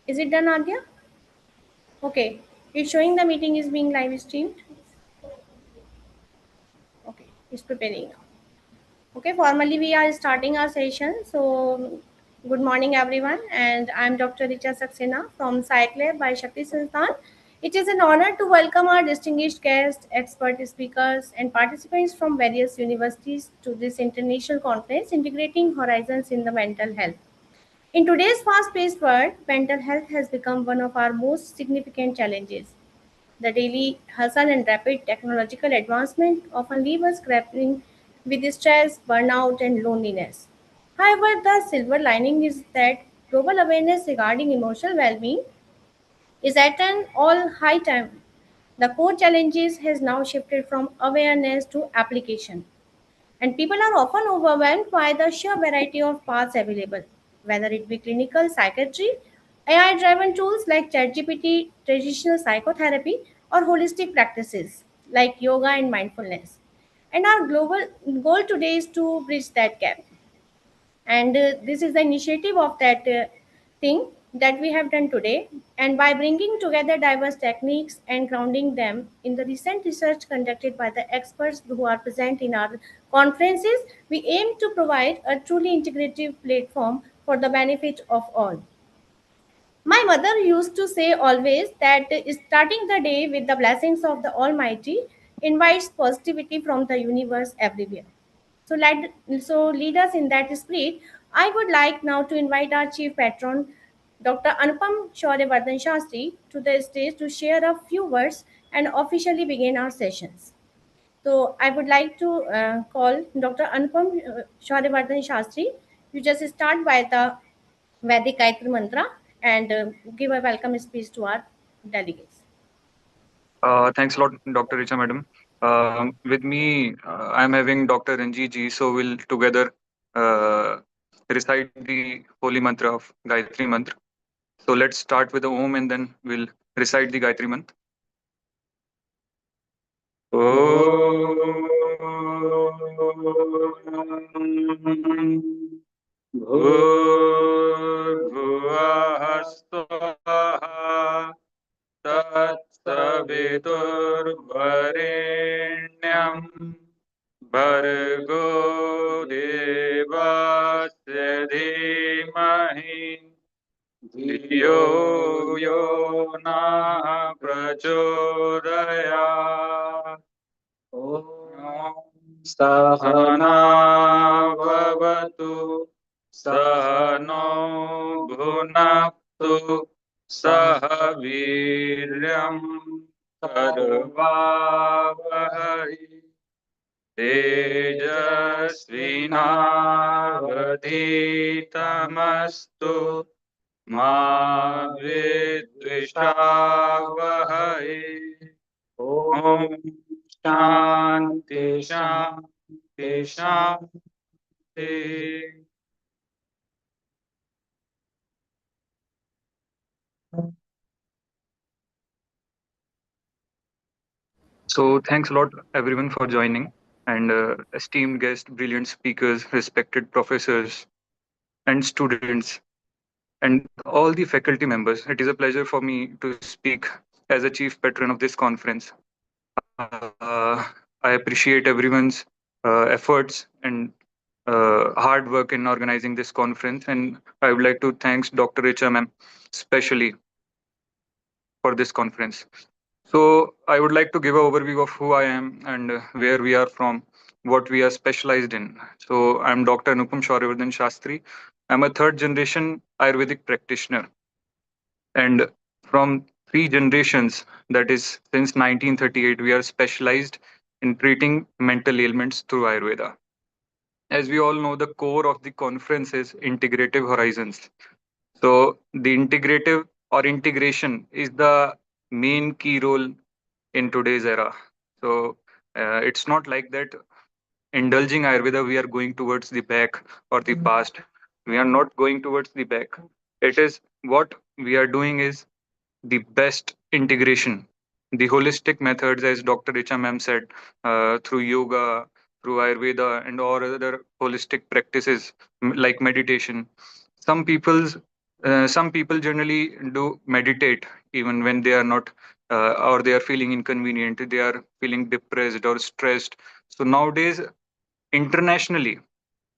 Is it done, Adya? Okay. It's showing the meeting is being live streamed. Okay. It's preparing now. Okay. Formally, we are starting our session. So, good morning, everyone. And I'm Dr. Richa Saxena from Cyclab by Shakti Sansthan. It is an honor to welcome our distinguished guests, expert speakers, and participants from various universities to this international conference integrating horizons in the mental health. In today's fast paced world, mental health has become one of our most significant challenges. The daily hustle and rapid technological advancement often leave us grappling with stress, burnout, and loneliness. However, the silver lining is that global awareness regarding emotional well being is at an all high time. The core challenges has now shifted from awareness to application. And people are often overwhelmed by the sheer variety of paths available, whether it be clinical psychiatry, AI driven tools like ChatGPT, traditional psychotherapy, or holistic practices like yoga and mindfulness. And our global goal today is to bridge that gap, and this is the initiative of that thing that we have done today. And by bringing together diverse techniques and grounding them in the recent research conducted by the experts who are present in our conferences, we aim to provide a truly integrative platform for the benefit of all. My mother used to say always that starting the day with the blessings of the Almighty invites positivity from the universe everywhere. So lead us in that spirit. I would like now to invite our chief patron, Dr. Anupam Shaurevardhan Shastri, to the stage to share a few words and officially begin our sessions. So I would like to call Dr. Anupam Shaurevardhan Shastri. You just start by the Vedic Gayatri Mantra and give a welcome speech to our delegates. Thanks a lot, Dr. Richa Madam. With me, I'm having Dr. Ranjit ji, so we'll together uh, recite the holy mantra of Gayatri Mantra. So let's start with the Om and then we'll recite the Gayatri Mantra. Om Bhurbhuvah Swaha Tatsaviturvarenyam Bhargo Devasya Dhimahi धियो यो न प्रचोदयात् ॐ सहनाववतु सहनो भुनक्तु सह वीर्यं करवावहै तेजस्विनावधीतमस्तु मा विद्विषावहै ॐ शान्ति शान्ति शान्ति. So thanks a lot everyone for joining, and esteemed guests, brilliant speakers, respected professors and students, and all the faculty members. It is a pleasure for me to speak as a chief patron of this conference. Uh, I appreciate everyone's efforts and hard work in organizing this conference, and I would like to thank Dr. Richa ma'am especially for this conference. So I would like to give an overview of who I am and where we are from, what we are specialized in. So I'm Dr. Anupam Shaurevardhan Shastri. I'm a third generation Ayurvedic practitioner, and from three generations, that is since 1938, we are specialized in treating mental ailments through Ayurveda. As we all know, the core of the conference is integrative horizons. So the integrative or integration is the main key role in today's era. So it's not like that indulging Ayurveda, we are going towards the back or the past. We are not going towards the back. It is what we are doing is the best integration. The holistic methods, as Dr. Richa ma'am said, through yoga, through Ayurveda, and all other holistic practices like meditation. Some people's Some people generally do meditate even when they are not, or they are feeling inconvenient, they are feeling depressed or stressed. So nowadays, internationally,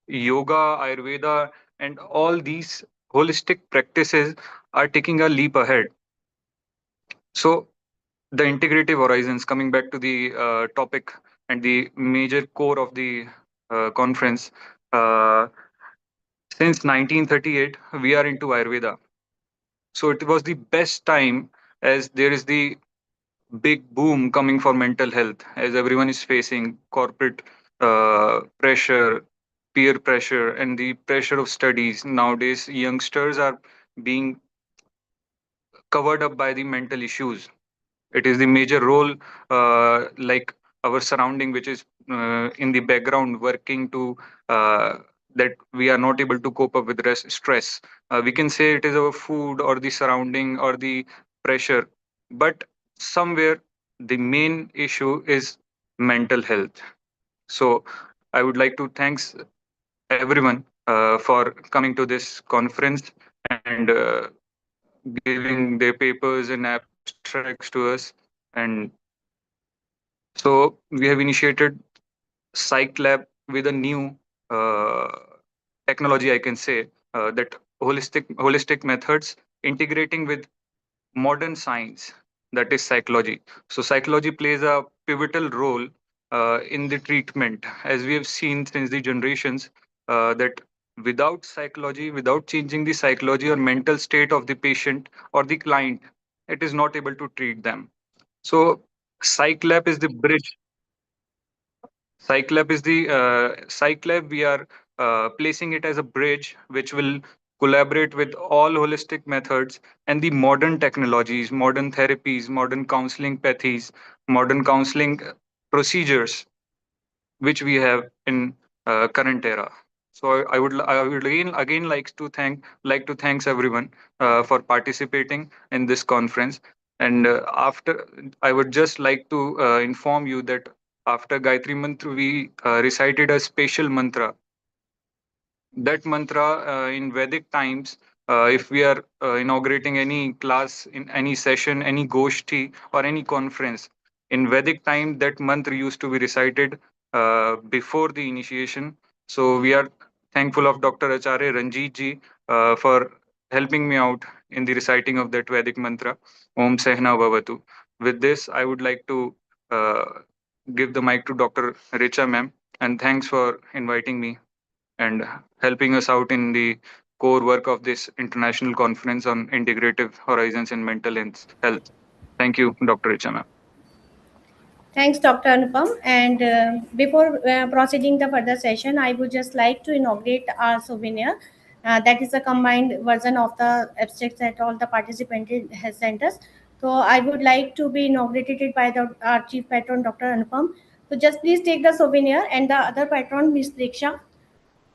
yoga, Ayurveda, and all these holistic practices are taking a leap ahead. So the integrative horizons, coming back to the topic and the major core of the conference, uh, since 1938, we are into Ayurveda. So it was the best time, as there is the big boom coming for mental health, as everyone is facing corporate pressure, peer pressure, and the pressure of studies. Nowadays, youngsters are being covered up by the mental issues. It is the major role, like our surrounding, which is in the background working to that we are not able to cope up with stress. We can say it is our food or the surrounding or the pressure, but somewhere the main issue is mental health. So I would like to thanks everyone for coming to this conference and giving their papers and abstracts to us. And so we have initiated Psych Lab with a new uh, technology, I can say, that holistic methods integrating with modern science, that is psychology. So psychology plays a pivotal role in the treatment, as we have seen since the generations, that without psychology, without changing the psychology or mental state of the patient or the client, it is not able to treat them. So Psych Lab is the bridge. Cyclab is the Cyclab. We are placing it as a bridge which will collaborate with all holistic methods and the modern technologies, modern therapies, modern counseling pathies, modern counseling procedures which we have in current era. So I would again like to thanks everyone for participating in this conference. And after, I would just like to inform you that after Gayatri Mantra, we recited a special mantra. That mantra in Vedic times, if we are inaugurating any class, in any session, any goshti, or any conference, in Vedic time, that mantra used to be recited before the initiation. So we are thankful of Dr. Acharya Ranjit ji for helping me out in the reciting of that Vedic mantra, Om Sehna Bhavatu. With this, I would like to uh, give the mic to Dr. Richa ma'am, and thanks for inviting me and helping us out in the core work of this international conference on integrative horizons in mental health. Thank you, Dr. Richa ma'am. Thanks, Dr. Anupam. And before proceeding the further session, I would just like to inaugurate our souvenir. That is a combined version of the abstracts that all the participants has sent us. So I would like to be inaugurated by our chief patron, Dr. Anupam. So just please take the souvenir, and the other patron, Ms. Diksha,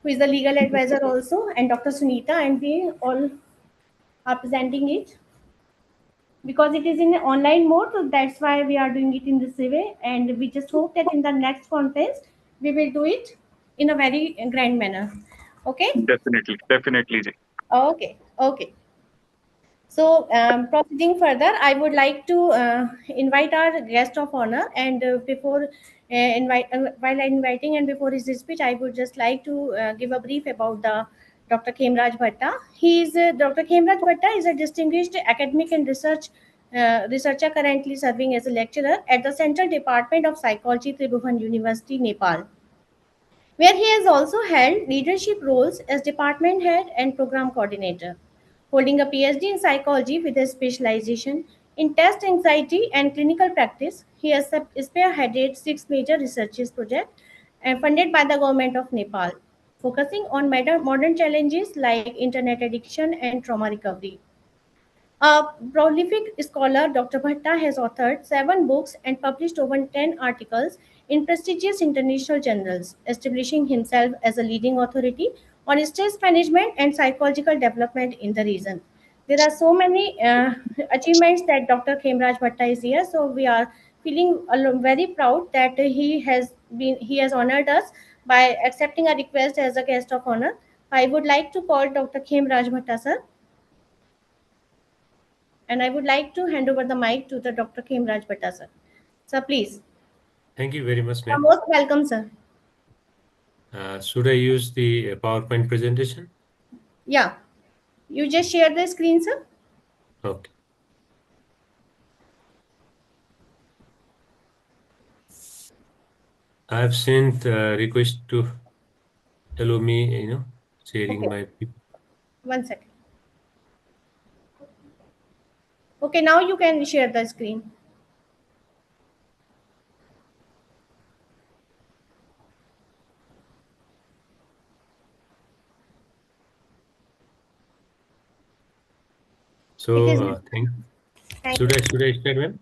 who is the legal advisor also, and Dr. Sunita, and we all are presenting it because it is in online mode, so that's why we are doing it in this way, and we just hope that in the next conference we will do it in a very grand manner. Okay. Definitely, definitely, Ji. Okay. Okay. So, proceeding further, I would like to invite our guest of honor. And before while inviting and before his speech, I would just like to give a brief about the Dr. Khemraj Bhatta. Dr. Khemraj Bhatta is a distinguished academic and researcher currently serving as a lecturer at the Central Department of Psychology, Tribhuvan University, Nepal, where he has also held leadership roles as department head and program coordinator. Holding a PhD in psychology with a specialization in test anxiety and clinical practice, he has spearheaded six major research projects funded by the government of Nepal, focusing on modern challenges like internet addiction and trauma recovery. A prolific scholar, Dr. Bhatta has authored seven books and published over 10 articles in prestigious international journals, establishing himself as a leading authority on stress management and psychological development in the region. There are so many achievements that Dr. Khemraj Bhatta is here, so we are feeling very proud that he has honored us by accepting a request as a guest of honor. I would like to call Dr. Khemraj Bhatta, sir. And I would like to hand over the mic to the Dr. Khemraj Bhatta, sir. Sir, please. Thank you very much, You're ma'am. most welcome, sir. Should I use the PowerPoint presentation? Yeah, you just share the screen, sir. Okay. I have sent a request to allow me, sharing Okay, my. 1 second. Okay, now you can share the screen. It is. So Thank should you. I start, ma'am?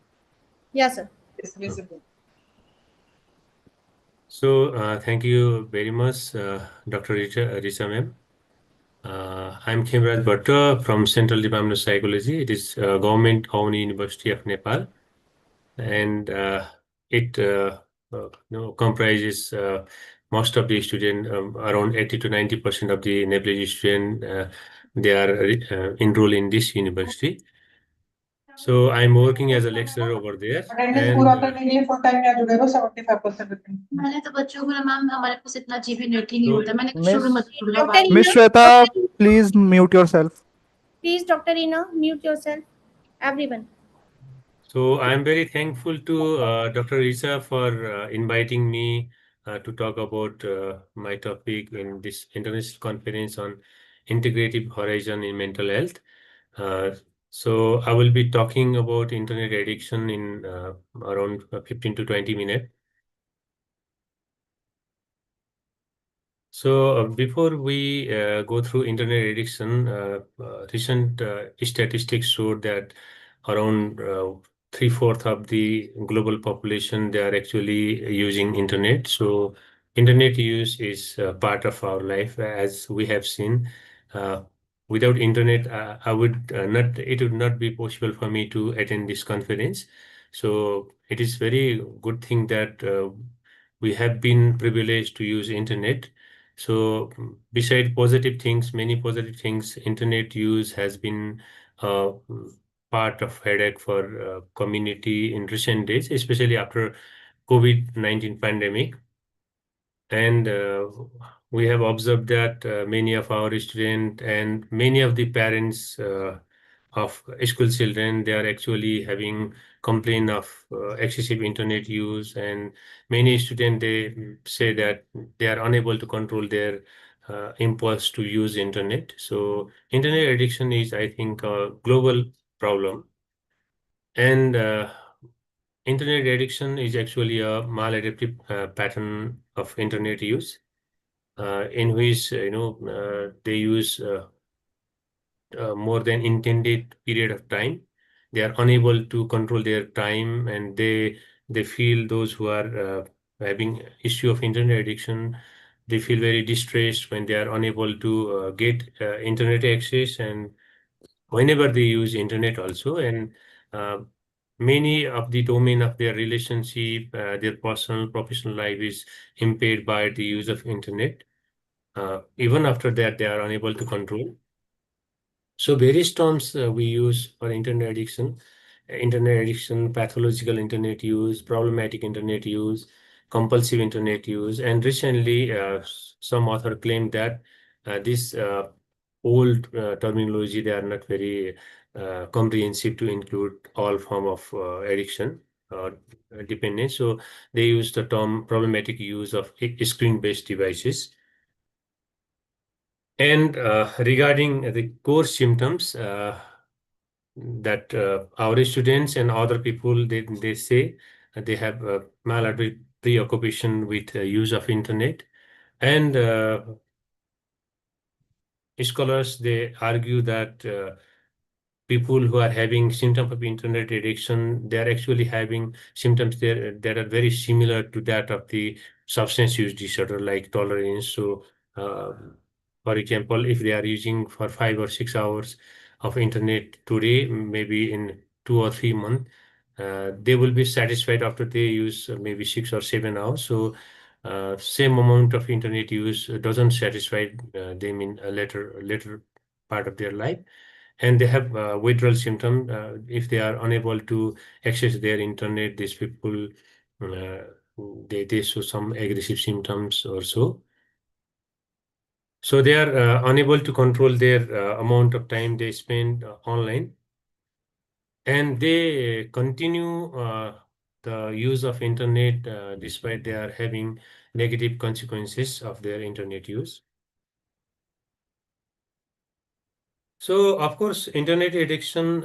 Yes, sir. Okay. So thank you very much, Dr. Risa ma'am. I'm Khemraj Bhatta from Central Department of Psychology. It is government-owned University of Nepal, and it comprises most of the student, around 80 to 90% of the Nepalese student, they are enrolled in this university. So I'm working as a lecturer over there, attendance and पूरा करने के लिए full time या जुड़े रहो 75% मैंने तो बच्चों को ना मैम हमारे पास इतना जीबी नेट ही नहीं so होता मैंने शुरू Miss में जुड़ जाओ Dr. बाद Miss Ina, Shweta, please mute yourself. please, Dr. Ina, mute yourself. Everyone. So I'm very thankful to Dr. Isa for inviting me to talk about my topic in this international conference on integrative horizon in mental health. Uh, so I will be talking about internet addiction in around 15 to 20 minutes. So before we go through internet addiction, recent statistics showed that around three-fourths of the global population, they are actually using internet. So internet use is part of our life, as we have seen. Uh, Without internet, it would not be possible for me to attend this conference. So it is very good thing that we have been privileged to use internet. So beside positive things, many positive things, internet use has been uh, part of headache for community in recent days, especially after COVID-19 pandemic. And we have observed that many of our students and many of the parents of school children, they are actually having complaint of excessive internet use, and many students, they say that they are unable to control their impulse to use internet. So internet addiction is, I think, a global problem. And internet addiction is actually a maladaptive pattern of internet use, in which they use more than intended period of time. They are unable to control their time, and they feel, those who are having issue of internet addiction, they feel very distressed when they are unable to get internet access, and whenever they use internet also. And uh, many of the domain of their relationship, their personal professional life is impaired by the use of internet. Even after that, they are unable to control. So various terms we use for internet addiction, pathological internet use, problematic internet use, compulsive internet use. And recently, some author claimed that this old terminology, they are not very comprehensive to include all form of addiction or dependence. So they use the term problematic use of screen-based devices. And regarding the core symptoms that our students and other people, they say they have maladaptive preoccupation with use of internet. And scholars, they argue that people who are having symptoms of internet addiction, they are actually having symptoms there that are very similar to that of the substance use disorder, like tolerance. So, uh, for example, if they are using for 5 or 6 hours of internet today, maybe in 2 or 3 months, they will be satisfied after they use maybe 6 or 7 hours. So, same amount of internet use doesn't satisfy them in a later part of their life. and they have withdrawal symptom. If they are unable to access their internet, these people uh, they show some aggressive symptoms or so. So they are unable to control their amount of time they spend online, and they continue the use of internet despite they are having negative consequences of their internet use. So, of course, internet addiction,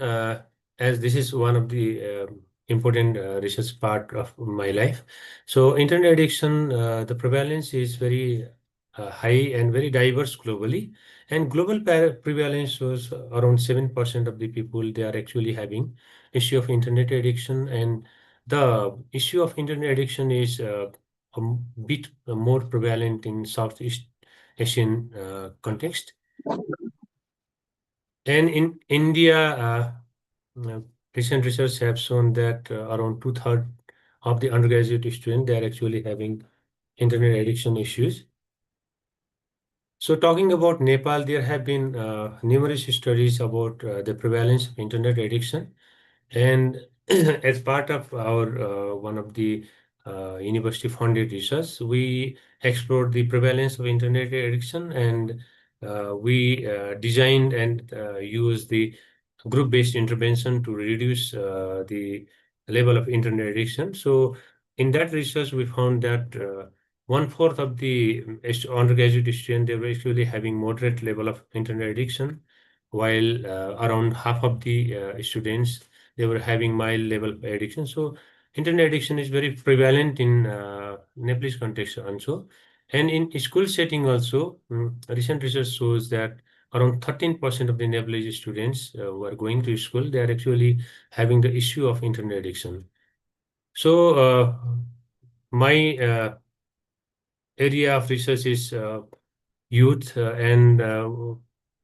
as this is one of the important research part of my life. So, internet addiction, the prevalence is very high and very diverse globally. And global prevalence shows around 7% of the people, they are actually having issue of internet addiction. And the issue of internet addiction is a bit more prevalent in Southeast Asian context. And in India, uh, recent research have shown that around two-thirds of the undergraduate students, they are actually having internet addiction issues. So talking about Nepal, there have been numerous studies about the prevalence of internet addiction. And as part of our one of the university funded research, we explored the prevalence of internet addiction, and we designed and used the group-based intervention to reduce the level of internet addiction. So in that research, we found that one-fourth of the undergraduate students, they were actually having moderate level of internet addiction, while around half of the students, they were having mild level of addiction. So internet addiction is very prevalent in Nepalese context also. And in school setting also, recent research shows that around 13% of the Nepalese students who are going to school, they are actually having the issue of internet addiction. So my area of research is youth, and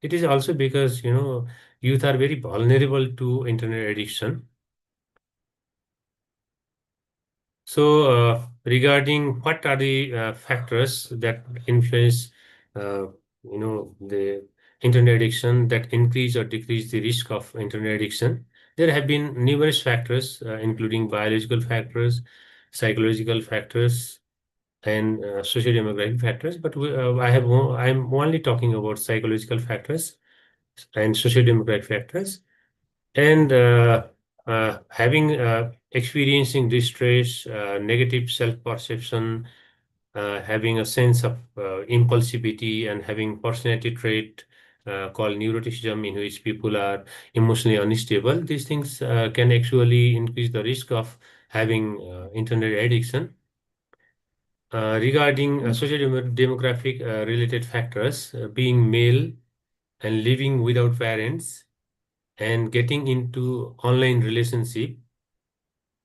it is also because, youth are very vulnerable to internet addiction. So, regarding what are the factors that influence, the internet addiction, that increase or decrease the risk of internet addiction, there have been numerous factors, including biological factors, psychological factors, and socio-demographic factors. But I'm only talking about psychological factors and socio-demographic factors. And having experiencing distress, negative self-perception, having a sense of impulsivity, and having personality trait called neuroticism, in which people are emotionally unstable, these things can actually increase the risk of having internet addiction. Regarding socio-demographic related factors, being male and living without parents and getting into online relationship,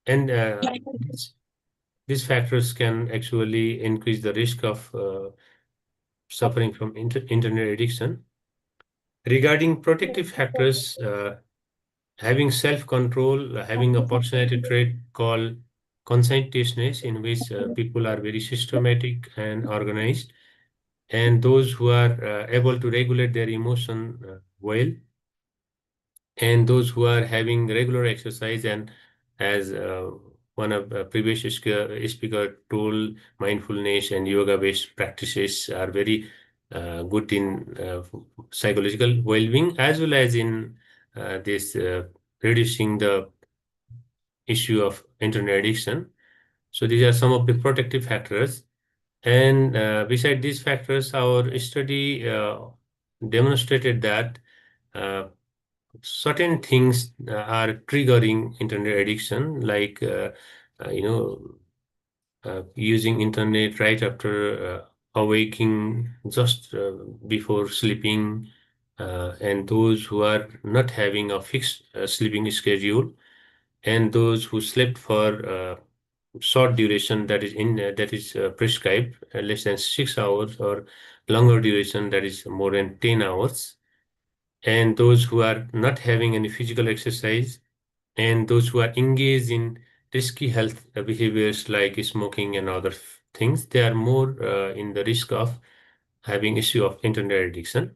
and these factors can actually increase the risk of suffering from internet addiction. Regarding protective factors, having self-control, having a personality trait called conscientiousness, in which people are very systematic and organized, and those who are able to regulate their emotion well, and those who are having regular exercise, and as one of the previous speaker told, mindfulness and yoga based practices are very good in psychological well-being, as well as in this reducing the issue of internet addiction. So these are some of the protective factors. And beside these factors, our study demonstrated that uh, certain things are triggering internet addiction, like uh, you know using internet right after awaking, just before sleeping, and those who are not having a fixed sleeping schedule, and those who slept for short duration, that is prescribed, less than 6 hours, or longer duration, that is more than 10 hours, and those who are not having any physical exercise, and those who are engaged in risky health behaviors like smoking and other things, they are more in the risk of having issue of internet addiction.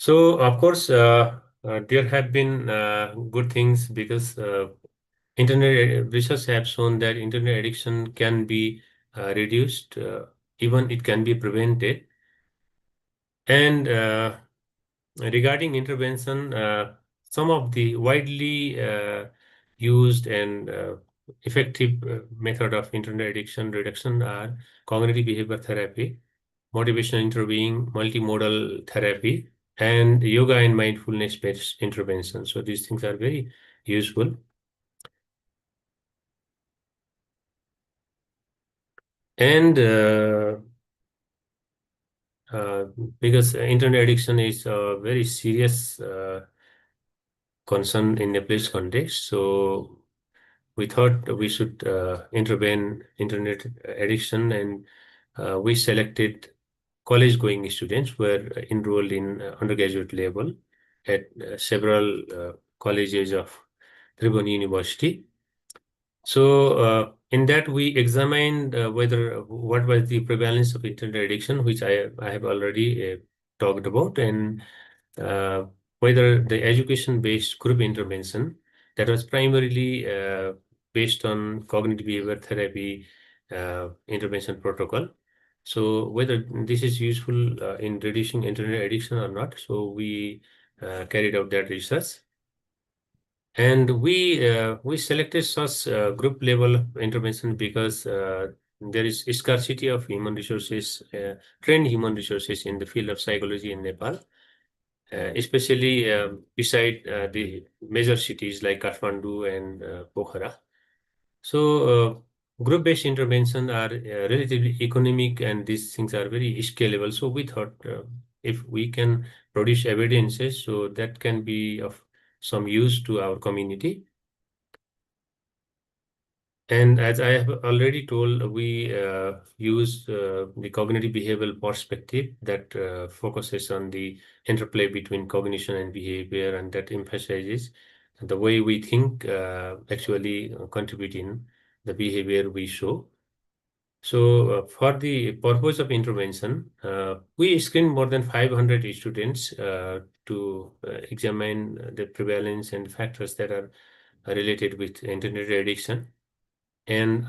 So, of course, there have been good things because internet research have shown that internet addiction can be reduced, even it can be prevented. And regarding intervention, some of the widely used and effective method of internet addiction reduction are cognitive behavior therapy, motivational interviewing, multimodal therapy, and yoga and mindfulness-based intervention. So these things are very useful. And uh, because internet addiction is a very serious concern in a place context, so we thought we should intervene internet addiction, and we selected college-going students who were enrolled in undergraduate level at several colleges of Tribhuvan University. So in that we examined whether what was the prevalence of internet addiction, which I have already talked about, and uh, whether the education-based group intervention that was primarily based on cognitive behavior therapy intervention protocol. So whether this is useful in reducing internet addiction or not. So we carried out that research. And we selected such group level intervention because there is scarcity of human resources, trained human resources in the field of psychology in Nepal, especially beside the major cities like Kathmandu and Pokhara. So group-based intervention are relatively economic, and these things are very scalable. So we thought if we can produce evidences, so that can be of some use to our community. And as I have already told, we use the cognitive behavioral perspective that focuses on the interplay between cognition and behavior, and that emphasizes the way we think actually contribute in the behavior we show. So for the purpose of intervention, we screened more than 500 students to examine the prevalence and factors that are related with internet addiction. And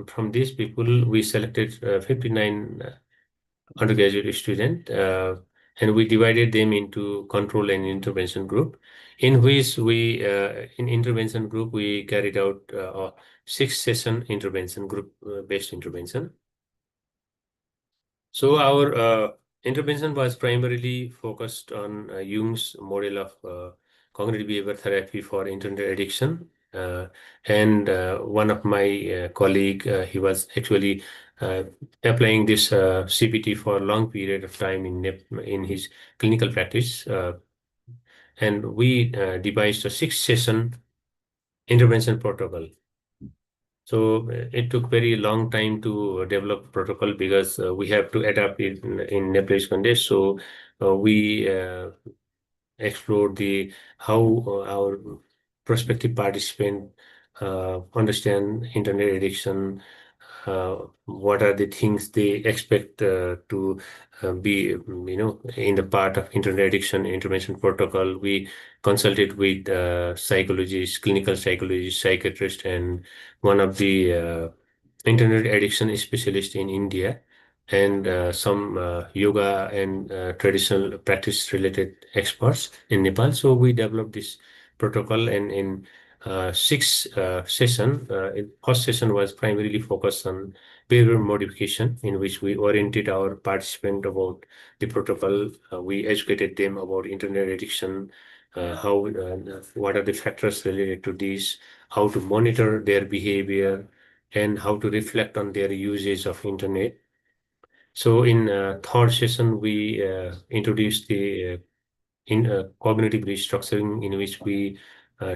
from these people, we selected 59 undergraduate students, and we divided them into control and intervention group, in which we, in intervention group, we carried out a 6-session intervention group based intervention. So our intervention was primarily focused on Jung's model of cognitive behavior therapy for internet addiction. And one of my colleague, he was actually applying this CBT for a long period of time in his clinical practice. And we devised a 6-session intervention protocol. So it took very long time to develop protocol because we have to adapt it in Nepalese context. So we explored the how our prospective participant understand internet addiction, what are the things they expect to be, in the part of internet addiction intervention protocol. We consulted with psychologists, clinical psychologists, psychiatrists, and one of the internet addiction specialist in India, and some yoga and traditional practice related experts in Nepal. So we developed this protocol, and in 6 session, first session was primarily focused on behavior modification, in which we oriented our participant about the protocol. We educated them about internet addiction, how what are the factors related to this, how to monitor their behavior, and how to reflect on their usage of internet. So in third session, we introduced the in cognitive restructuring, in which we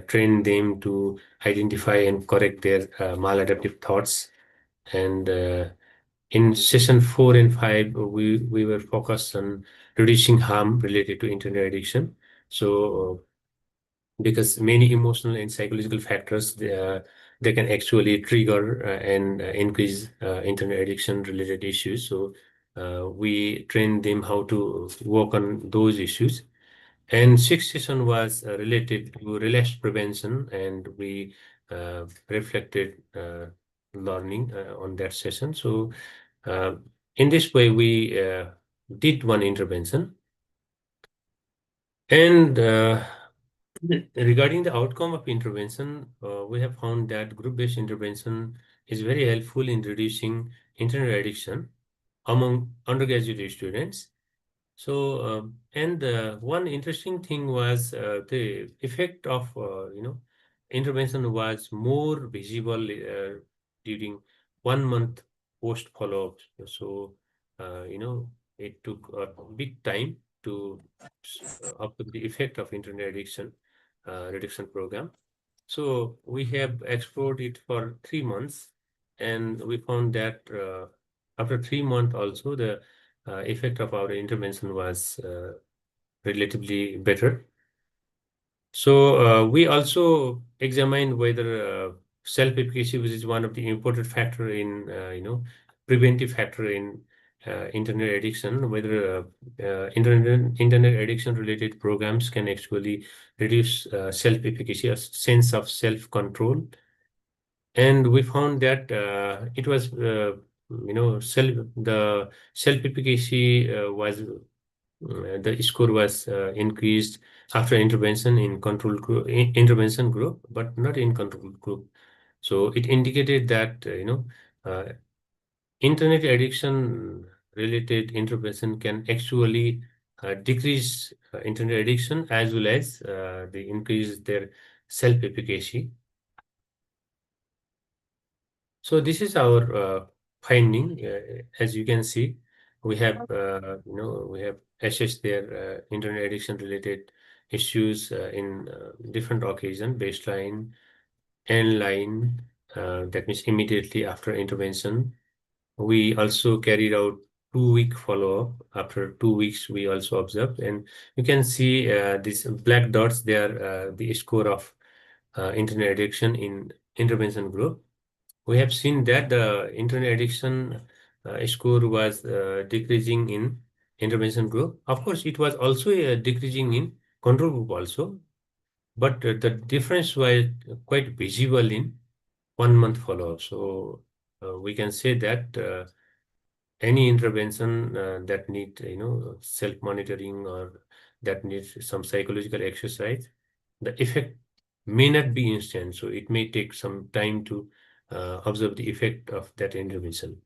train them to identify and correct their maladaptive thoughts. And in session 4 and 5, we were focused on reducing harm related to internet addiction. So because many emotional and psychological factors, they can actually trigger and increase internet addiction related issues. So we trained them how to work on those issues. And sixth session was related to relapse prevention, and we reflected learning on that session. So in this way, we did one intervention. And regarding the outcome of intervention, we have found that group-based intervention is very helpful in reducing internet addiction among undergraduate students. So, and one interesting thing was the effect of, intervention was more visible during 1 month post follow-up. So, it took a big time to observe the effect of internet addiction reduction program. So we have explored it for 3 months, and we found that after 3 months also the effect of our intervention was relatively better. So we also examined whether self-efficacy, which is one of the important factor in, preventive factor in internet addiction, whether internet addiction related programs can actually reduce self-efficacy, a sense of self-control. And we found that it was, the self-efficacy was the score was increased after intervention in control group, intervention group, but not in control group. So it indicated that uh, internet addiction related intervention can actually decrease internet addiction as well as they increase their self-efficacy. So this is our finding. As you can see, we have we have assessed their internet addiction related issues in different occasion, baseline, end line, that means immediately after intervention. We also carried out 2-week follow-up. After 2 weeks, we also observed, and you can see these black dots. They are the score of internet addiction in intervention group. We have seen that the internet addiction score was decreasing in intervention group. Of course, it was also decreasing in control group also, but the difference was quite visible in 1 month follow-up. So we can say that any intervention that need self-monitoring or that needs some psychological exercise, the effect may not be instant. So it may take some time to observe the effect of that intervention.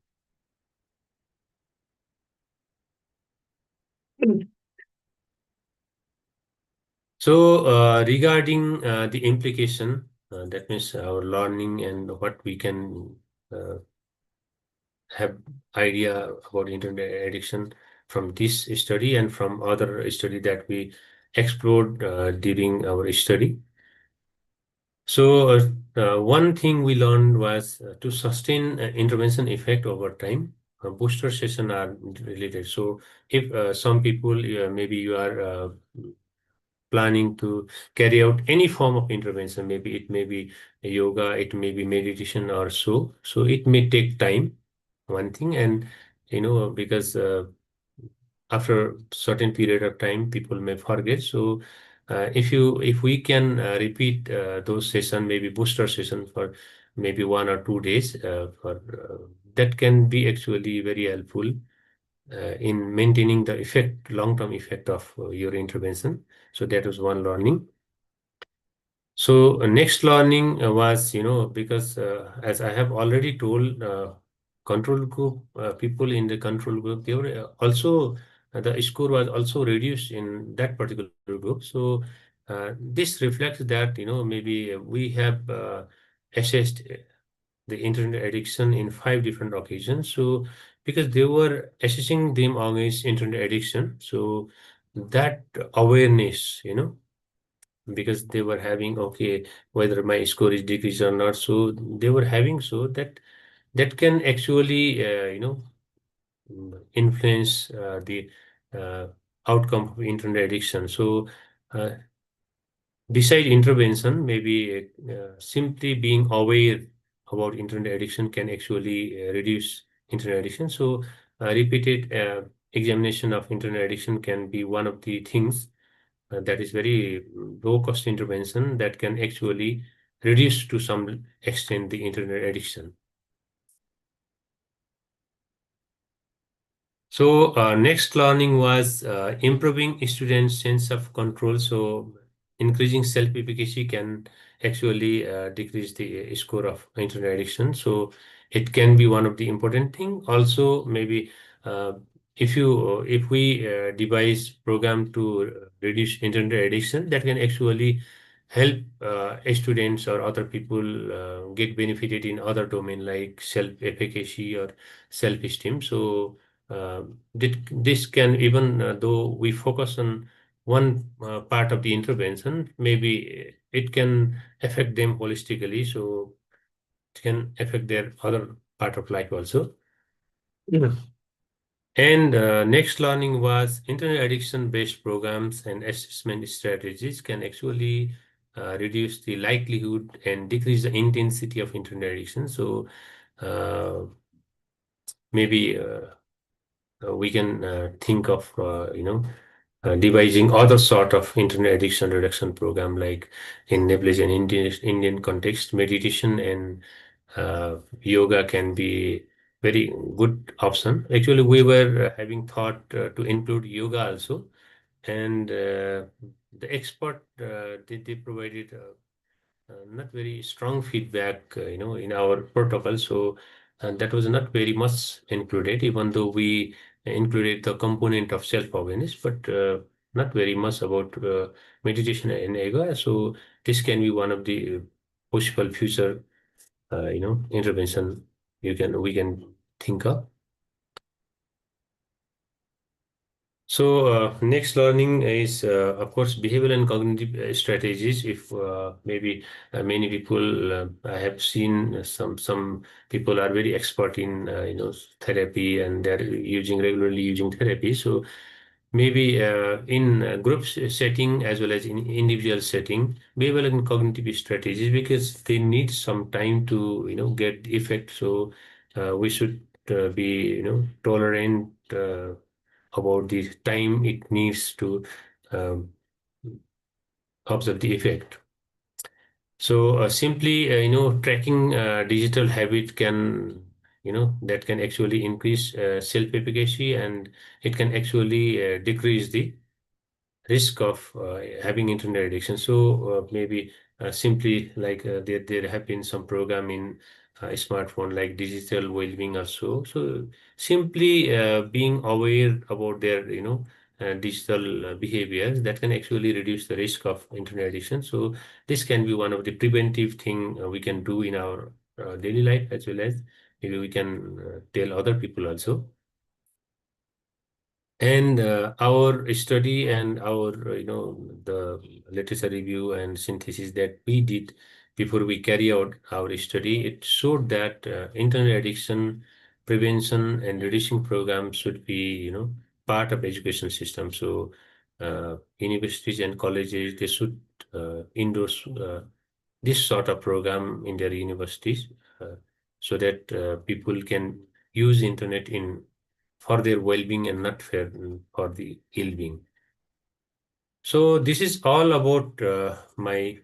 So regarding the implication, that means our learning and what we can have idea about internet addiction from this study and from other study that we explored during our study. So one thing we learned was to sustain intervention effect over time. Booster session are related. So if some people, maybe you are planning to carry out any form of intervention, maybe it may be yoga, it may be meditation or so. So it may take time, one thing, and because after certain period of time, people may forget. So if we can repeat those session, maybe booster session for maybe 1 or 2 days, that can be actually very helpful in maintaining the effect, long-term effect of your intervention. So that was one learning. So next learning was, because as I have already told, control group people in the control group, they were also the score was also reduced in that particular group. So this reflects that maybe we have assessed the internet addiction in 5 different occasions. So because they were assessing them against internet addiction, so that awareness, because they were having, okay, whether my score is decreased or not, so they were having, so that can actually influence the uh, outcome of internet addiction. So uh, beside intervention, maybe simply being aware about internet addiction can actually reduce internet addiction. So repeated examination of internet addiction can be one of the things that is very low cost intervention that can actually reduce to some extent the internet addiction. So next learning was improving students' sense of control. So increasing self-efficacy can actually decrease the score of internet addiction. So it can be one of the important thing. Also, maybe uh, if we devise program to reduce internet addiction, that can actually help students or other people get benefited in other domain like self-efficacy or self-esteem. So this can, even though we focus on one part of the intervention, maybe it can affect them holistically. So it can affect their other part of life also. Yeah. And next learning was internet addiction based programs and assessment strategies can actually reduce the likelihood and decrease the intensity of internet addiction. So uh, maybe we can think of devising other sort of internet addiction reduction program, like in Nepalese and Indian context, meditation and yoga can be very good option. Actually, we were having thought to include yoga also, and the expert they provided not very strong feedback, in our protocol. So that was not very much included, even though we included the component of self-awareness, but not very much about meditation and yoga. So this can be one of the possible future, intervention we can think of. So next learning is, of course, behavioral and cognitive strategies. If maybe many people, I have seen some people are very expert in therapy, and they're regularly using therapy. So maybe in group setting as well as in individual setting, behavioral and cognitive strategies, because they need some time to get effect. So we should be tolerant. About the time it needs to um, observe the effect. So simply, tracking digital habit can, that can actually increase self-efficacy, and it can actually decrease the risk of having internet addiction. So maybe simply like there have been some program in smartphone like digital well-being also. So simply being aware about their digital behaviors, that can actually reduce the risk of internet addiction. So this can be one of the preventive thing we can do in our daily life, as well as maybe we can tell other people also. And our study and our, the literature review and synthesis that we did before we carry out our study, it showed that internet addiction prevention and reducing programs should be, part of education system. So universities and colleges, they should endorse this sort of program in their universities, uh, so that people can use internet in for their well-being and not for the ill-being. So this is all about my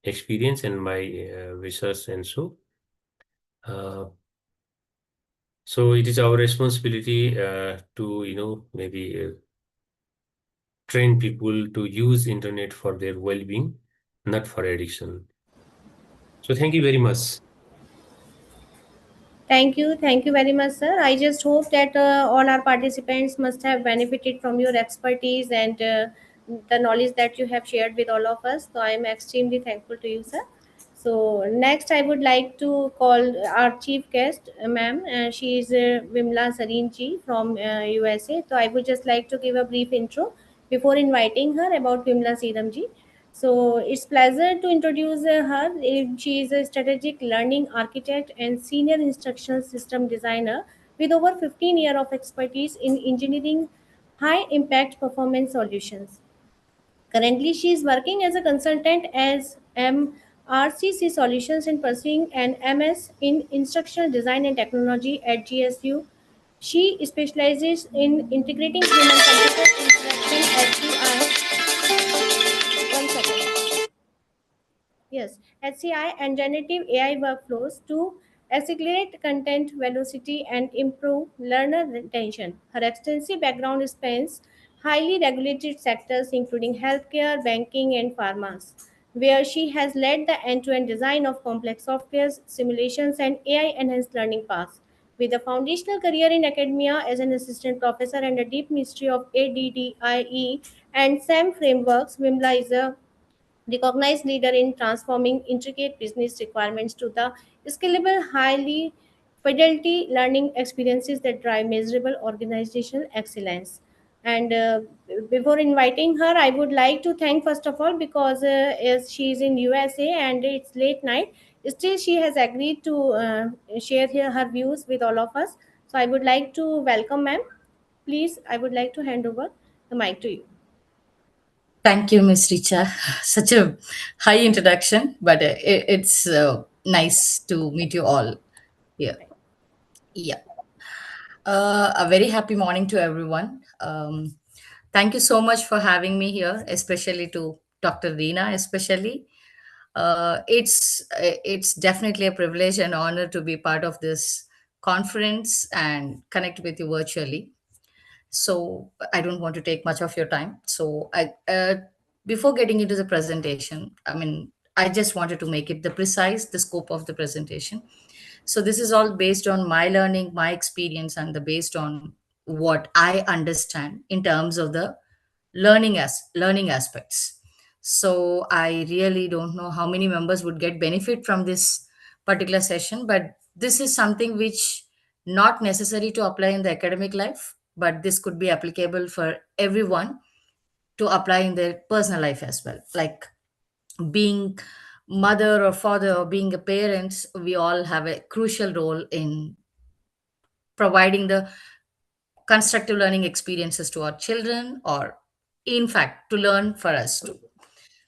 experience and my research, and uh, so it is our responsibility to maybe train people to use internet for their well-being, not for addiction. So thank you very much. Thank you very much, sir. I just hope that all our participants must have benefited from your expertise and the knowledge that you have shared with all of us. So I am extremely thankful to you, sir. So next, I would like to call our chief guest, ma'am. She is Vimla Sarinji from USA. So I would just like to give a brief intro before inviting her about Vimla Sarinji. So it's pleasure to introduce her. She is a strategic learning architect and senior instructional system designer with over 15 years of expertise in engineering high impact performance solutions. Currently, she is working as a consultant as MRCC Solutions and pursuing an MS in Instructional Design and Technology at GSU She specializes in integrating human computer interaction HCI. One second. Yes, HCI and generative AI workflows to accelerate content velocity and improve learner retention. Her extensive background spans highly regulated sectors including healthcare, banking, and pharmas, where she has led the end-to-end design of complex softwares, simulations, and AI-enhanced learning paths. With a foundational career in academia as an assistant professor and a deep mystery of ADDIE and SAM frameworks, Wimla is a recognized leader in transforming intricate business requirements to the scalable, highly fidelity learning experiences that drive measurable organizational excellence. And before inviting her, I would like to thank first of all because as she is in USA and it's late night, still she has agreed to share her views with all of us. So I would like to welcome ma'am. Please, I would like to hand over the mic to you. Thank you, Miss Richa. Such a high introduction, but it's nice to meet you all here. Yeah. A very happy morning to everyone. Thank you so much for having me here, especially to Dr. Reena, especially. It's definitely a privilege and honor to be part of this conference and connect with you virtually. So I don't want to take much of your time. So I before getting into the presentation, I mean, I just wanted to make it the scope of the presentation. So this is all based on my learning, my experience, and the based on what I understand in terms of the learning aspects. So I really don't know how many members would get benefit from this particular session, but this is something which not necessary to apply in the academic life, but this could be applicable for everyone to apply in their personal life as well. Like being mother or father or being a parents, we all have a crucial role in providing the constructive learning experiences to our children, or in fact to learn for us too.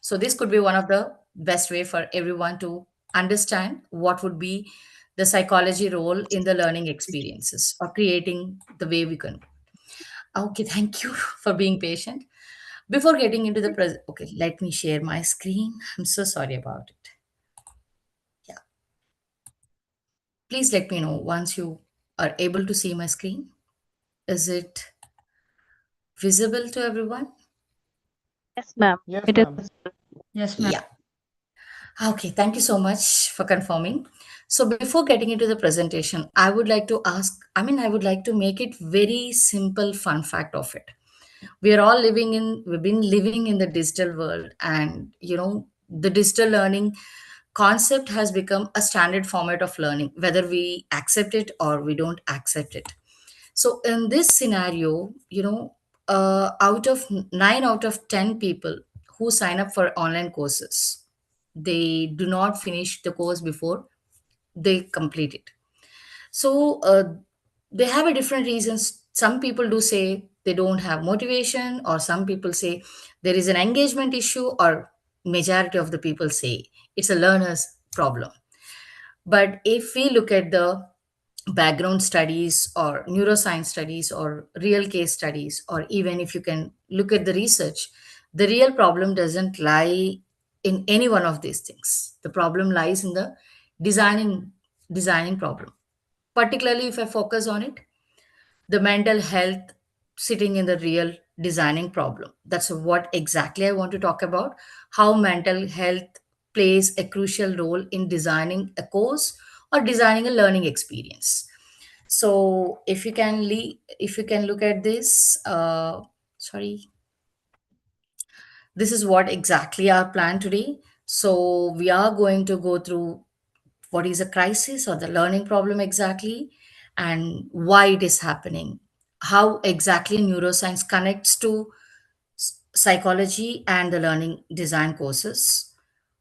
So this could be one of the best way for everyone to understand what would be the psychology role in the learning experiences or creating the way we can. Okay, thank you for being patient. Before getting into the okay, let me share my screen. I'm so sorry about it. Yeah, please let me know once you are able to see my screen. Is it visible to everyone? Yes, ma'am. Yes, It ma'am. is. Yes, ma'am. Yeah. Okay, thank you so much for confirming. So before getting into the presentation, I would like to make it very simple fun fact of it. We've been living in the digital world, and the digital learning concept has become a standard format of learning, whether we accept it or we don't accept it. So in this scenario, out of 9 out of 10 people who sign up for online courses, they do not finish the course before they complete it. So they have a different reasons. Some people do say they don't have motivation, or some people say there is an engagement issue, or majority of the people say it's a learner's problem. But if we look at the background studies or neuroscience studies or real case studies, or even if you can look at the research, the real problem doesn't lie in any one of these things. The problem lies in the designing problem. Particularly if I focus on it, the mental health sitting in the real designing problem. That's what exactly I want to talk about. How mental health plays a crucial role in designing a course or designing a learning experience. So if you can look at this, sorry, this is what exactly our plan today. So we are going to go through what is a crisis or the learning problem exactly, and why it is happening, how exactly neuroscience connects to psychology and the learning design courses,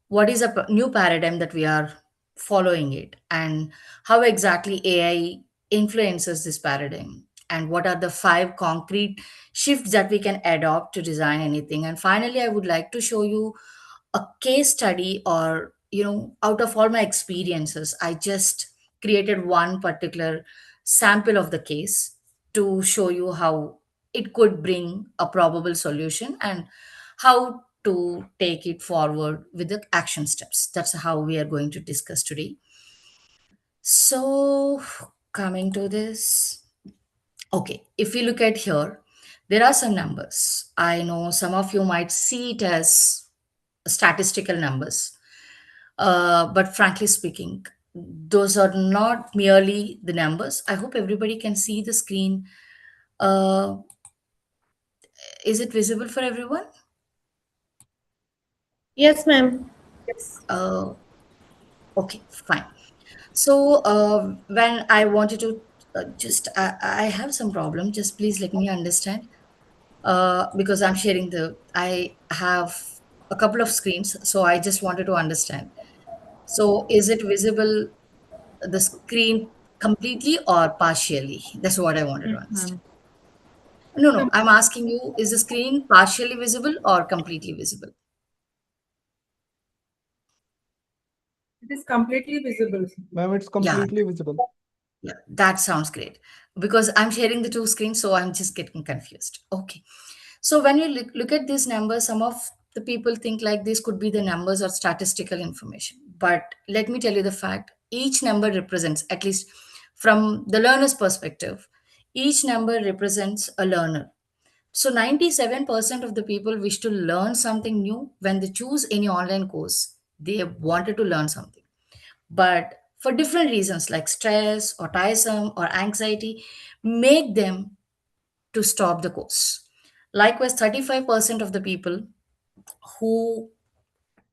what is a new paradigm that we are following it, and how exactly AI influences this paradigm, and what are the 5 concrete shifts that we can adopt to design anything. And finally, I would like to show you a case study, or out of all my experiences, I just created one particular sample of the case to show you how it could bring a probable solution and how to take it forward with the action steps. That's how we are going to discuss today. So, coming to this, okay, if we look at here, there are some numbers. I know some of you might see it as statistical numbers, but frankly speaking, those are not merely the numbers. I hope everybody can see the screen. Uh, is it visible for everyone? Yes, ma'am. Uh, okay, fine. So when I wanted to I have some problem. Just please let me understand because I'm sharing I have a couple of screens, so I just wanted to understand. So is it visible the screen completely or partially? That's what I wanted to Yes, understand. ma'am. No, no, I'm asking you, is the screen partially visible or completely visible? It is completely visible. Ma'am, it's Yeah, completely visible. yeah, that sounds great. Because I'm sharing the two screens, so I'm just getting confused. Okay. So when you look at these numbers, some of the people think like this could be the numbers or statistical information. But let me tell you the fact each number represents, at least from the learner's perspective, each number represents a learner. So 97% of the people wish to learn something new when they choose any online course. They wanted to learn something. But for different reasons like stress or tiresome or anxiety, make them to stop the course. Likewise, 35% of the people who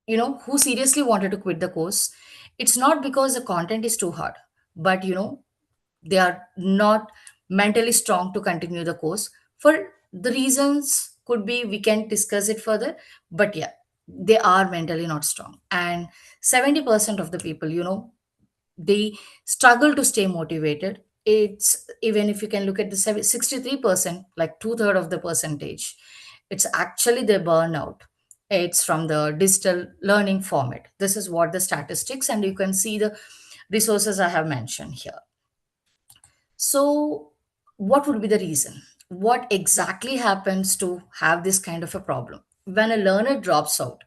who seriously wanted to quit the course, it's not because the content is too hard, but they are not mentally strong to continue the course. For the reasons could be we can discuss it further, but yeah, they are mentally not strong. And 70% of the people, they struggle to stay motivated. It's even if you can look at the 63%, like two-thirds of the percentage, it's actually the burnout. It's from the digital learning format. This is what the statistics, and you can see the resources I have mentioned here. So what would be the reason? What exactly happens to have this kind of a problem when a learner drops out?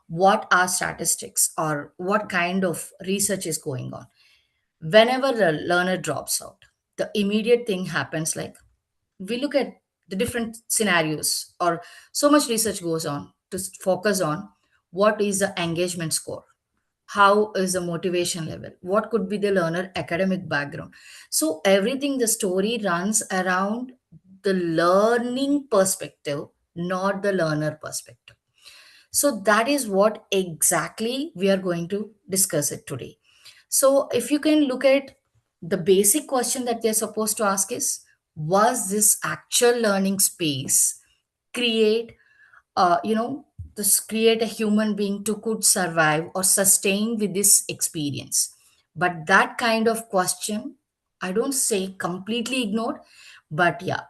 What are statistics or what kind of research is going on? Whenever the learner drops out, the immediate thing happens like we look at the different scenarios, or so much research goes on to focus on what is the engagement score, how is the motivation level, what could be the learner academic background. So everything, the story runs around the learning perspective, not the learner perspective. So that is what exactly we are going to discuss it today. So if you can look at the basic question that they're supposed to ask is, was this actual learning space create, this create a human being to could survive or sustain with this experience? But that kind of question, I don't say completely ignored, but yeah,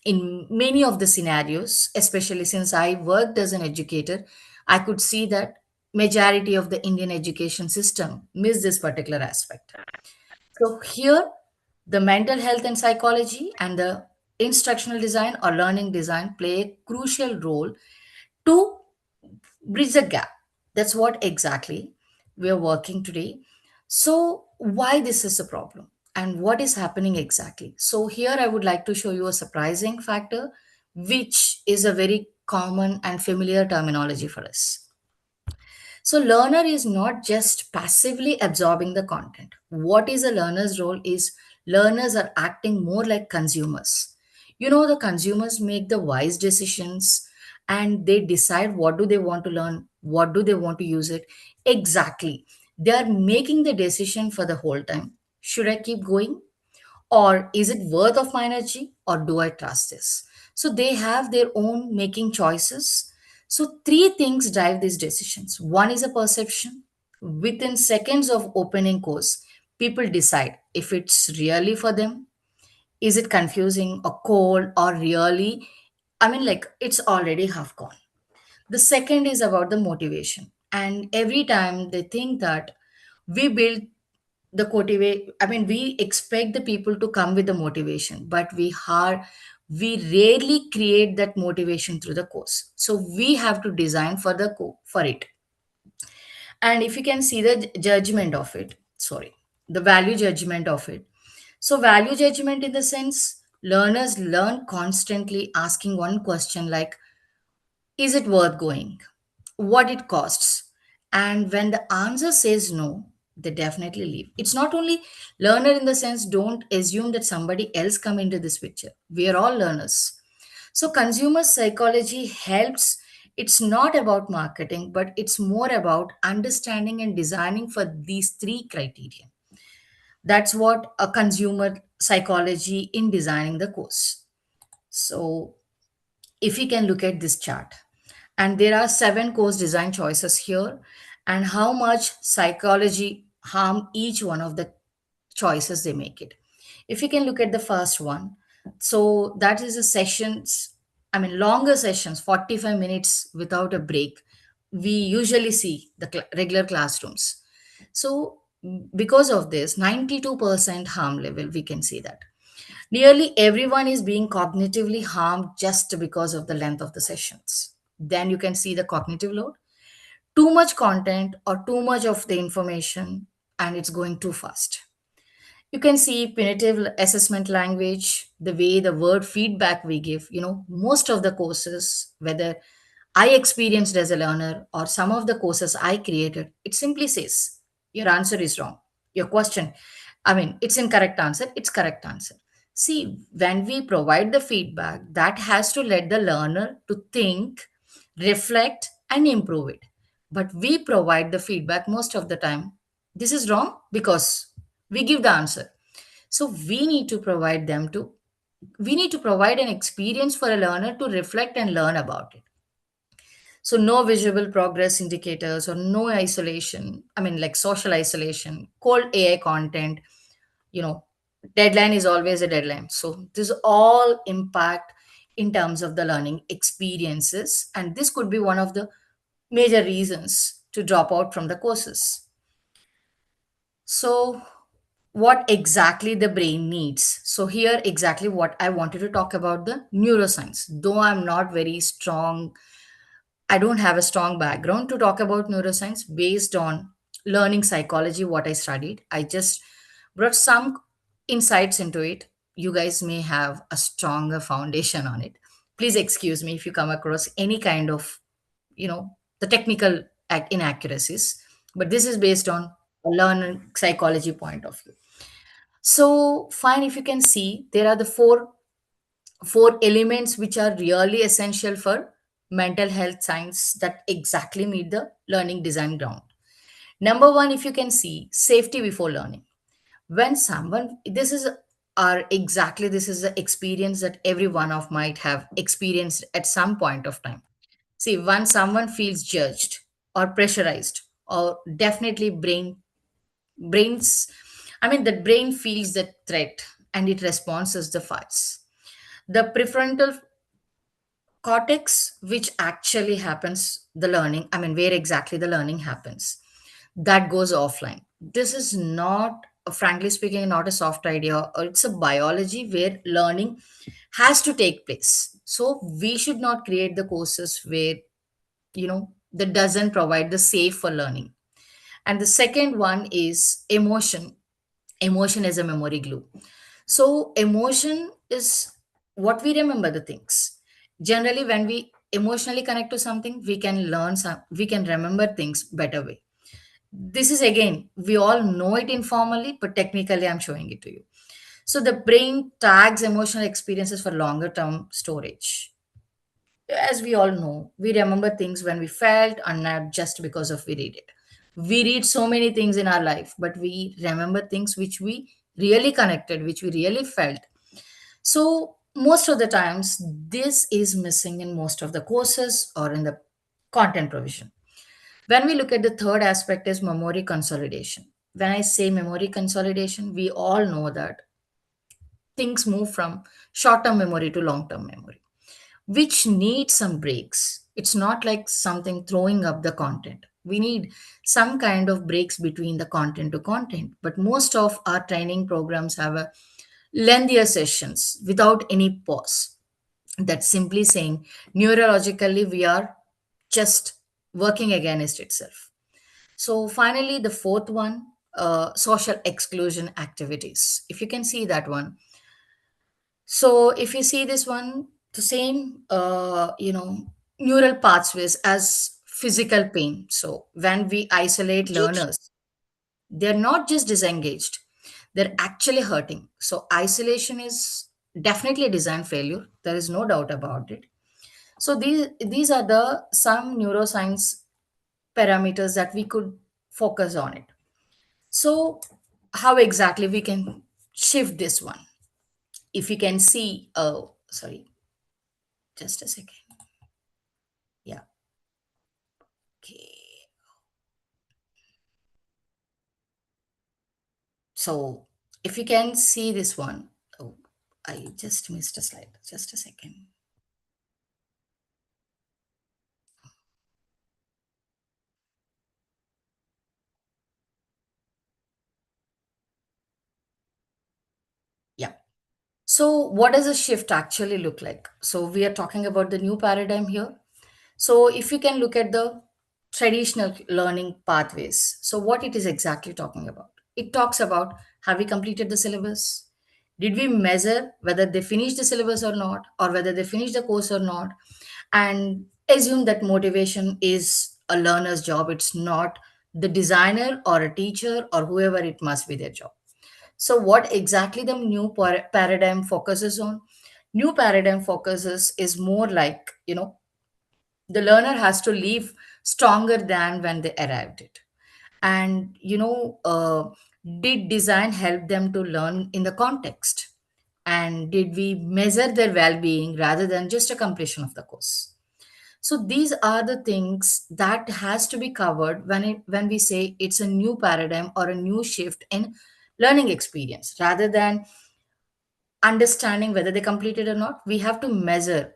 in many of the scenarios, especially since I worked as an educator, I could see that majority of the Indian education system miss this particular aspect. So here, the mental health and psychology and the instructional design or learning design play a crucial role to bridge the gap. That's what exactly we are working today. So why this is a problem and what is happening exactly? So here I would like to show you a surprising factor, which is a very common and familiar terminology for us. So learner is not just passively absorbing the content. What is a learner's role is learners are acting more like consumers. The consumers make the wise decisions and they decide what do they want to learn, what do they want to use it. Exactly. They are making the decision for the whole time. Should I keep going? Or is it worth of my energy? Or do I trust this? So they have their own making choices. So three things drive these decisions. One is a perception. Within seconds of opening course, people decide if it's really for them. Is it confusing or cold or really? I mean, like it's already half gone. The second is about the motivation. And every time they think that we build the motivate, I mean, we expect the people to come with the motivation, but we rarely create that motivation through the course. So we have to design for for it. And if you can see the judgment of it, sorry, the value judgment of it. So value judgment, in the sense, learners learn constantly asking one question like, is it worth going, what it costs, and when the answer says no, they definitely leave. It's not only learner, in the sense, don't assume that somebody else come into this picture. We are all learners. So consumer psychology helps. It's not about marketing, but it's more about understanding and designing for these three criteria. That's what a consumer psychology in designing the course. So if you can look at this chart, and there are 7 course design choices here, and how much psychology harm each one of the choices they make it. If you can look at the first one, so that is a sessions, I mean longer sessions, 45 minutes without a break. We usually see the regular classrooms. So because of this, 92% harm level, we can see that nearly everyone is being cognitively harmed just because of the length of the sessions. Then you can see the cognitive load, too much content or too much of the information, and it's going too fast. You can see punitive assessment language, the way the word feedback we give. Most of the courses, whether I experienced as a learner or some of the courses I created, it simply says your answer is wrong. Your question, I mean, it's incorrect answer, it's correct answer. See, when we provide the feedback, that has to let the learner to think, reflect, and improve it. But we provide the feedback most of the time. This is wrong because we give the answer. So we need to provide an experience for a learner to reflect and learn about it. So no visible progress indicators or no isolation, I mean like social isolation, cold AI content, you know, deadline is always a deadline. So this all impact in terms of the learning experiences, and this could be one of the major reasons to drop out from the courses. So what exactly the brain needs? So here exactly what I wanted to talk about, the neuroscience. Though I'm not very strong, I don't have a strong background to talk about neuroscience based on learning psychology, what I studied. I just brought some insights into it. You guys may have a stronger foundation on it. Please excuse me if you come across any kind of, the technical inaccuracies, but this is based on a learning psychology point of view. So, fine, if you can see, there are the four elements which are really essential for mental health science that exactly meet the learning design ground. Number one, if you can see, safety before learning. When someone, this is the experience that every one of might have experienced at some point of time. See, when someone feels judged or pressurized, or definitely brains, I mean, the brain feels the threat and it responds as the fights. The prefrontal cortex, which actually happens the learning, I mean, where exactly the learning happens, that goes offline. This is not, frankly speaking, not a soft idea, or it's a biology where learning has to take place. So we should not create the courses where, that doesn't provide the safe for learning. And the second one is emotion. Emotion is a memory glue. So emotion is what we remember the things. Generally, when we emotionally connect to something, we can remember things better way. This is, again, we all know it informally, but technically I'm showing it to you. So the brain tags emotional experiences for longer term storage. As we all know, we remember things when we felt, and not just because of we read it. We read so many things in our life, but we remember things which we really connected, which we really felt. So most of the times, this is missing in most of the courses or in the content provision. When we look at the third aspect is memory consolidation. When I say memory consolidation, we all know that things move from short-term memory to long-term memory, which needs some breaks. It's not like something throwing up the content. We need some kind of breaks between the content to content. But most of our training programs have a lengthier sessions without any pause. That's simply saying neurologically we are just working against itself. So finally, the fourth one, social exclusion activities. If you can see that one, so if you see this one, the same, neural pathways as physical pain. So when we isolate learners, they're not just disengaged, they're actually hurting. So isolation is definitely a design failure. There is no doubt about it. So these are the some neuroscience parameters that we could focus on it. So how exactly we can shift this one? If you can see, oh, sorry, just a second. Yeah. Okay. So if you can see this one, oh, I just missed a slide. Just a second. Yeah. So what does a shift actually look like? So we are talking about the new paradigm here. So if you can look at the traditional learning pathways, so what it is exactly talking about? It talks about, have we completed the syllabus? Did we measure whether they finished the syllabus or not, or whether they finished the course or not? And assume that motivation is a learner's job. It's not the designer or a teacher or whoever, it must be their job. So what exactly the new paradigm focuses on? New paradigm focuses is more like, the learner has to leave stronger than when they arrived it. And did design help them to learn in the context? And did we measure their well-being rather than just a completion of the course? So these are the things that has to be covered when we say it's a new paradigm or a new shift in learning experience. Rather than understanding whether they completed or not, we have to measure,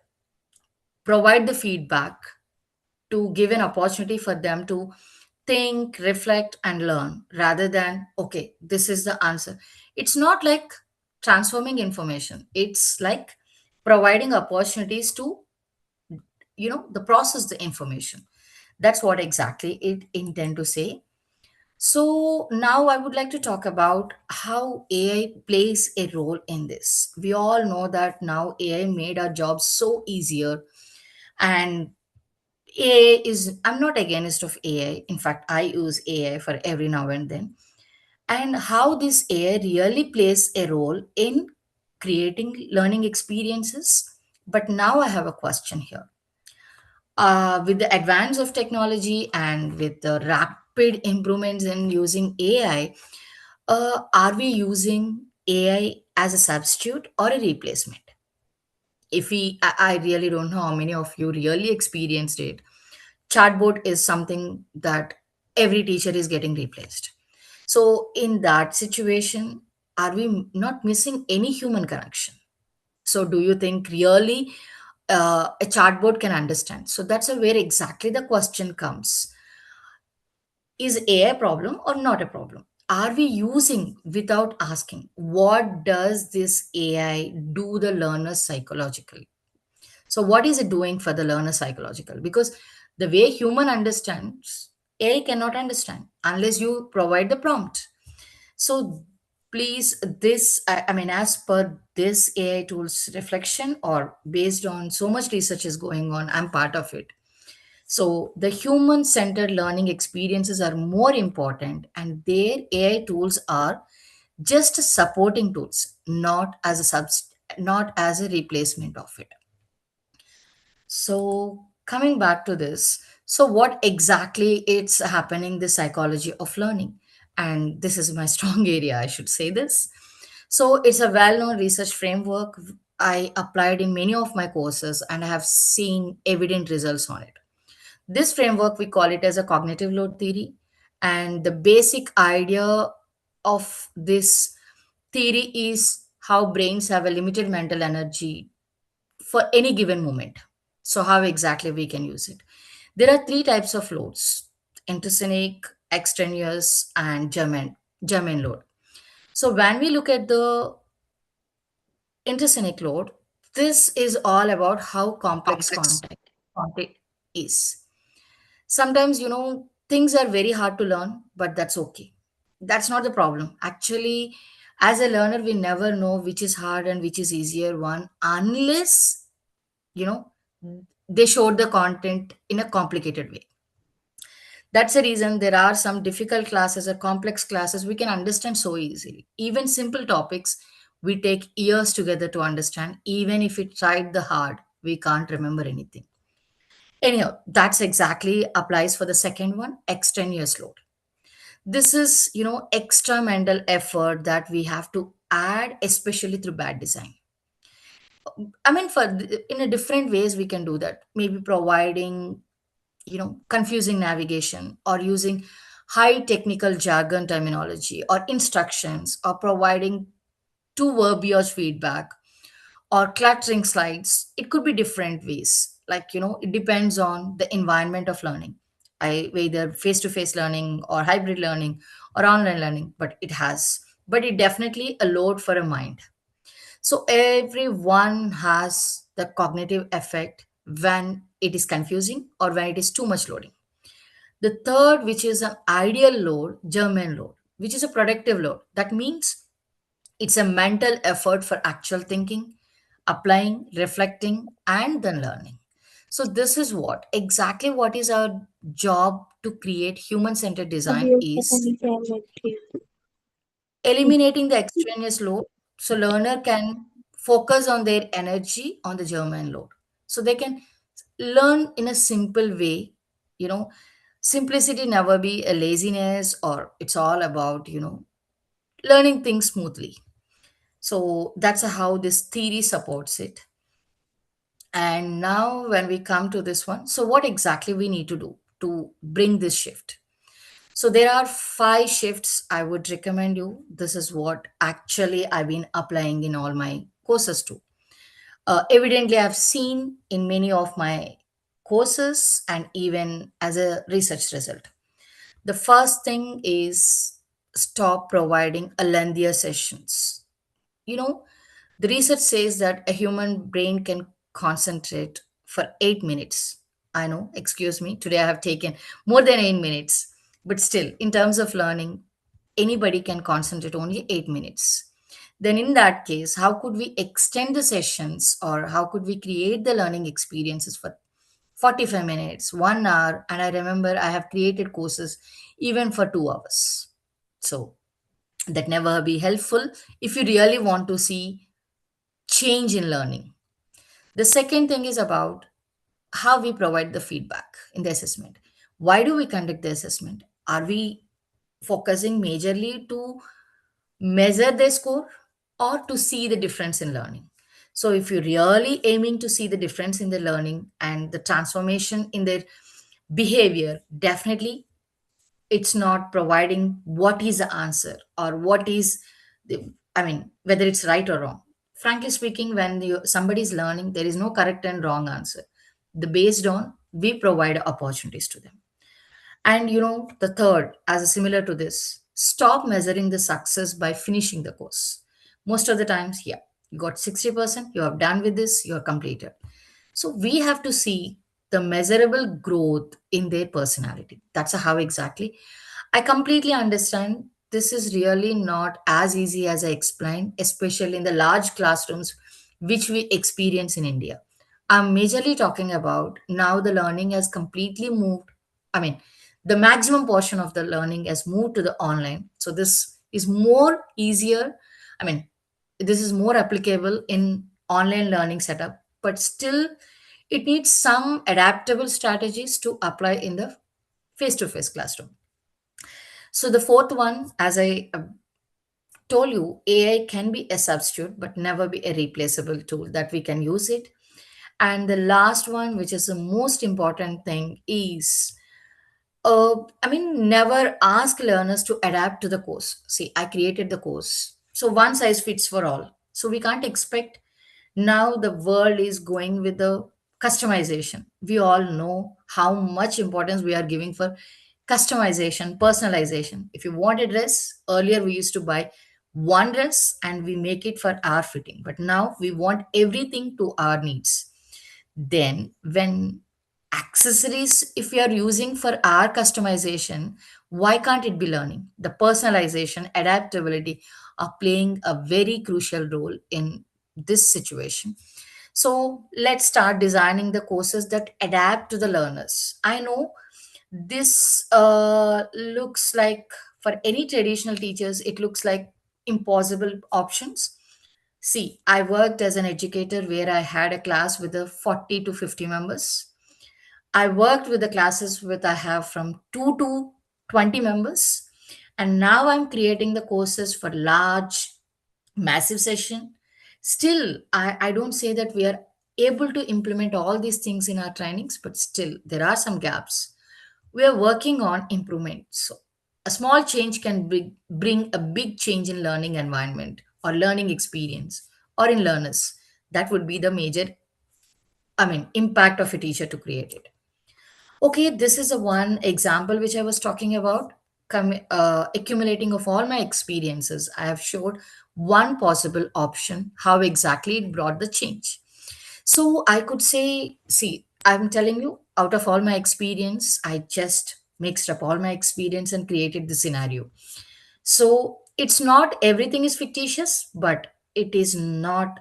provide the feedback, to give an opportunity for them to think, reflect, and learn, rather than, okay, this is the answer. It's not like transforming information, it's like providing opportunities to, the process the information. That's what exactly it intend to say. So now I would like to talk about how AI plays a role in this. We all know that now AI made our jobs so easier, and AI is, I'm not against of AI. In fact, I use AI for every now and then. And how this AI really plays a role in creating learning experiences. But now I have a question here. With the advance of technology and with the rapid improvements in using AI, are we using AI as a substitute or a replacement? If I really don't know how many of you really experienced it. Chatbot is something that every teacher is getting replaced. So in that situation, are we not missing any human connection? So do you think really a chatbot can understand? So that's where exactly the question comes. Is AI a problem or not a problem? Are we using without asking? What does this AI do the learner psychologically? So what is it doing for the learner psychological? Because the way human understands, AI cannot understand unless you provide the prompt. So please, this, I mean, as per this AI tools reflection, or based on so much research is going on, I'm part of it. So the human centered learning experiences are more important, and their AI tools are just supporting tools, not as a not as a replacement of it. So coming back to this, so what exactly it's happening, the psychology of learning? And this is my strong area, I should say this. So it's a well-known research framework. I applied in many of my courses and I have seen evident results on it. This framework, we call it as a cognitive load theory. And the basic idea of this theory is how brains have a limited mental energy for any given moment. So how exactly we can use it? There are three types of loads: intrinsic, extraneous, and German load. So when we look at the intrinsic load, this is all about how complex content is. Sometimes, things are very hard to learn, but that's okay. That's not the problem. Actually, as a learner, we never know which is hard and which is easier one unless, you know, they showed the content in a complicated way. That's the reason there are some difficult classes or complex classes we can understand so easily. Even simple topics we take years together to understand. Even if we tried the hard, we can't remember anything. Anyhow, that's exactly applies for the second one, extraneous load. This is, extra mental effort that we have to add, especially through bad design. I mean, in a different ways we can do that. Maybe providing, confusing navigation, or using high technical jargon terminology or instructions, or providing too verbiage feedback, or cluttering slides. It could be different ways. Like, it depends on the environment of learning. Whether face-to-face learning or hybrid learning or online learning, but it definitely a load for a mind. So everyone has the cognitive effect when it is confusing or when it is too much loading. The third, which is an ideal load, German load, which is a productive load. That means it's a mental effort for actual thinking, applying, reflecting, and then learning. So this is what is our job to create human-centered design is eliminating the extraneous load so learner can focus on their energy on the German load. So they can learn in a simple way, you know, simplicity never be a laziness, or it's all about, learning things smoothly. So that's how this theory supports it. And now when we come to this one, so what exactly we need to do to bring this shift? So there are five shifts I would recommend you. This is what actually I've been applying in all my courses too. Evidently, I've seen in many of my courses and even as a research result. The first thing is stop providing a lengthier sessions. You know, the research says that a human brain can concentrate for 8 minutes. I know, excuse me, today I have taken more than 8 minutes, but still, in terms of learning, anybody can concentrate only 8 minutes. Then, in that case, how could we extend the sessions, or how could we create the learning experiences for 45 minutes, 1 hour? And I remember I have created courses even for 2 hours. So, that never be helpful if you really want to see change in learning. The second thing is about how we provide the feedback in the assessment. Why do we conduct the assessment? Are we focusing majorly to measure their score or to see the difference in learning? So, if you're really aiming to see the difference in the learning and the transformation in their behavior, definitely it's not providing what is the answer or what is the, I mean, whether it's right or wrong. Frankly speaking, when somebody is learning, there is no correct and wrong answer. The based on we provide opportunities to them. And the third, as a similar to this, stop measuring the success by finishing the course. Most of the times, yeah, you got 60%, you have done with this, you are completed. So we have to see the measurable growth in their personality. That's how exactly. I completely understand this is really not as easy as I explained, especially in the large classrooms which we experience in India. I'm majorly talking about now the learning has completely moved. I mean, the maximum portion of the learning has moved to the online. So this is more easier. I mean, this is more applicable in online learning setup, but still it needs some adaptable strategies to apply in the face-to-face classroom. So the fourth one, as I told you, AI can be a substitute, but never be a replaceable tool that we can use it. And the last one, which is the most important thing, is never ask learners to adapt to the course. See, I created the course. So one size fits for all. So we can't expect now the world is going with the customization. We all know how much importance we are giving for customization, personalization. If you want a dress, earlier we used to buy one dress and we make it for our fitting, but now we want everything to our needs. Then when accessories, if we are using for our customization, why can't it be learning? The personalization, adaptability are playing a very crucial role in this situation. So let's start designing the courses that adapt to the learners. I know this looks like, for any traditional teachers, it looks like impossible options. See, I worked as an educator where I had a class with a 40 to 50 members. I worked with the classes with I have from 2 to 20 members. And now I'm creating the courses for large, massive session. Still, I don't say that we are able to implement all these things in our trainings, but still there are some gaps. We are working on improvement. So a small change can bring a big change in learning environment or learning experience or in learners. That would be the major, impact of a teacher to create it. Okay, this is a one example which I was talking about. Accumulating of all my experiences, I have showed one possible option, how exactly it brought the change. So I could say, see, I'm telling you, out of all my experience, I just mixed up all my experience and created the scenario. So it's not everything is fictitious, but it is not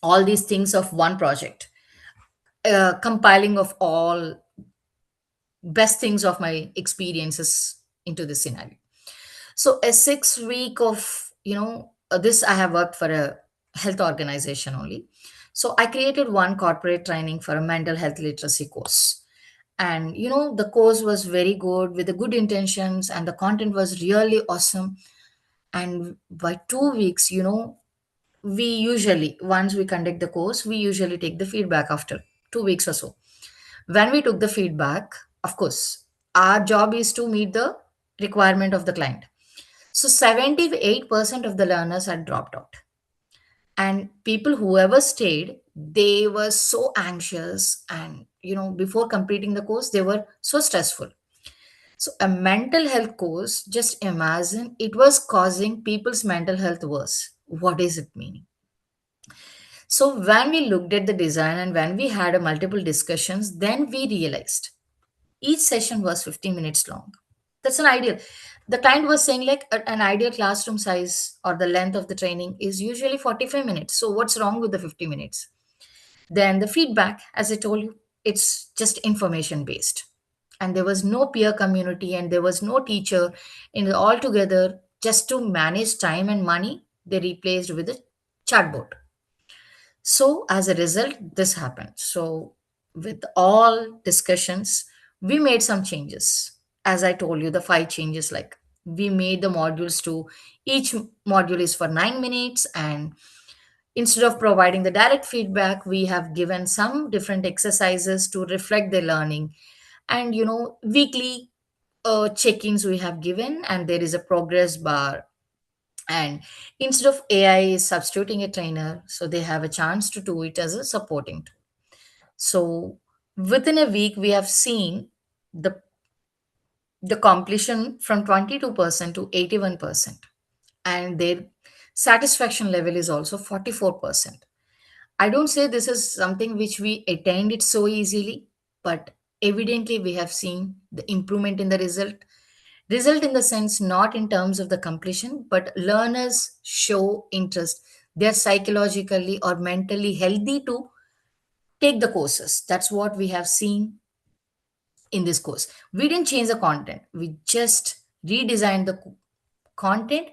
all these things of one project. Compiling of all best things of my experiences into this scenario. So a 6 week of, this I have worked for a health organization only. So I created one corporate training for a mental health literacy course. And the course was very good with the good intentions and the content was really awesome. And by 2 weeks, we usually, once we conduct the course, we usually take the feedback after 2 weeks or so. When we took the feedback, of course, our job is to meet the requirement of the client. So 78% of the learners had dropped out. And people whoever stayed, they were so anxious, and before completing the course they were so stressful. So a mental health course, just imagine, it was causing people's mental health worse. What is it meaning? So when we looked at the design and when we had a multiple discussions, then we realized each session was 15 minutes long. That's an ideal. The client was saying like an ideal classroom size or the length of the training is usually 45 minutes. So what's wrong with the 50 minutes? Then the feedback, as I told you, it's just information based. And there was no peer community and there was no teacher in all together. Just to manage time and money, they replaced with a chatbot. So, as a result, this happened. So, with all discussions, we made some changes. As I told you, the five changes, like we made the modules to each module is for 9 minutes. And instead of providing the direct feedback, we have given some different exercises to reflect the learning. And, weekly check ins we have given, and there is a progress bar. And instead of AI is substituting a trainer, so they have a chance to do it as a supporting tool. So within a week, we have seen the completion from 22% to 81%, and their satisfaction level is also 44%. I don't say this is something which we attained it so easily, but evidently we have seen the improvement in the result in the sense, not in terms of the completion, but learners show interest. They're psychologically or mentally healthy to take the courses. That's what we have seen in this course. We didn't change the content, we just redesigned the content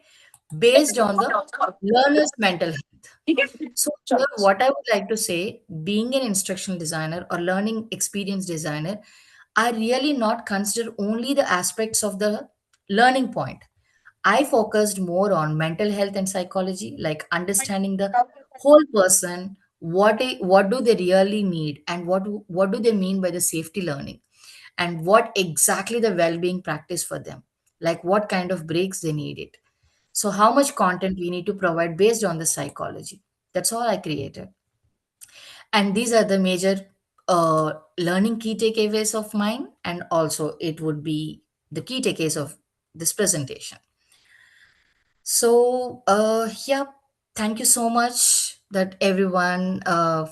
based on the learner's mental health. So here, what I would like to say, being an instructional designer or learning experience designer, I really not consider only the aspects of the learning point. I focused more on mental health and psychology, like understanding the whole person, what do they really need, and what do they mean by the safety learning, and what exactly the well-being practice for them, like what kind of breaks they needed. So how much content we need to provide based on the psychology. That's all I created. And these are the major learning key takeaways of mine, and also it would be the key takeaways of this presentation. So, yeah, thank you so much that everyone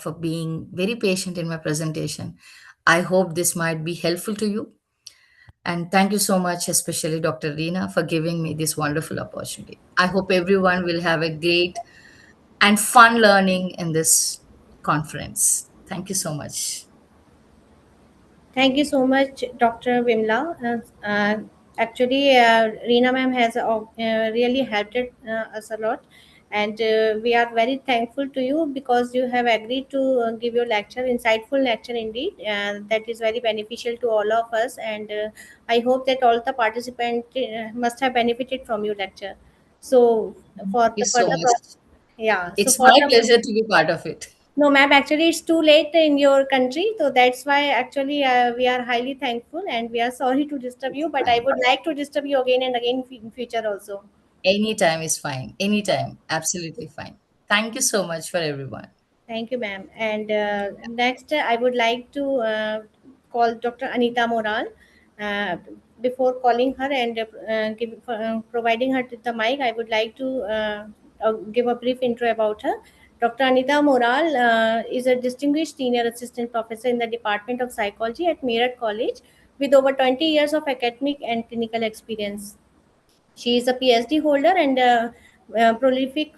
for being very patient in my presentation. I hope this might be helpful to you. And thank you so much, especially Dr. Reena, for giving me this wonderful opportunity. I hope everyone will have a great and fun learning in this conference. Thank you so much. Thank you so much, Dr. Vimla. Actually, Reena ma'am has really helped us a lot, and we are very thankful to you because you have agreed to give your lecture, insightful lecture indeed. That is very beneficial to all of us, and I hope that all the participants must have benefited from your lecture. So, for Thank you the so further, much. yeah. So It's for my the pleasure to be part of it. no, ma'am, actually, it's too late in your country. So that's why actually we are highly thankful and we are sorry to disturb It's you, but I fine. would like to disturb you again and again in future also. Anytime is fine. Anytime. Absolutely fine. Thank you so much for everyone. Thank you, ma'am. And next, I would like to call Dr. Anita Moral. Uh, Before calling her and providing her the mic, I would like to give a brief intro about her. Dr. Anita Moral is a distinguished senior assistant professor in the Department of Psychology at Meerut College with over 20 years of academic and clinical experience. She is a PhD holder and prolific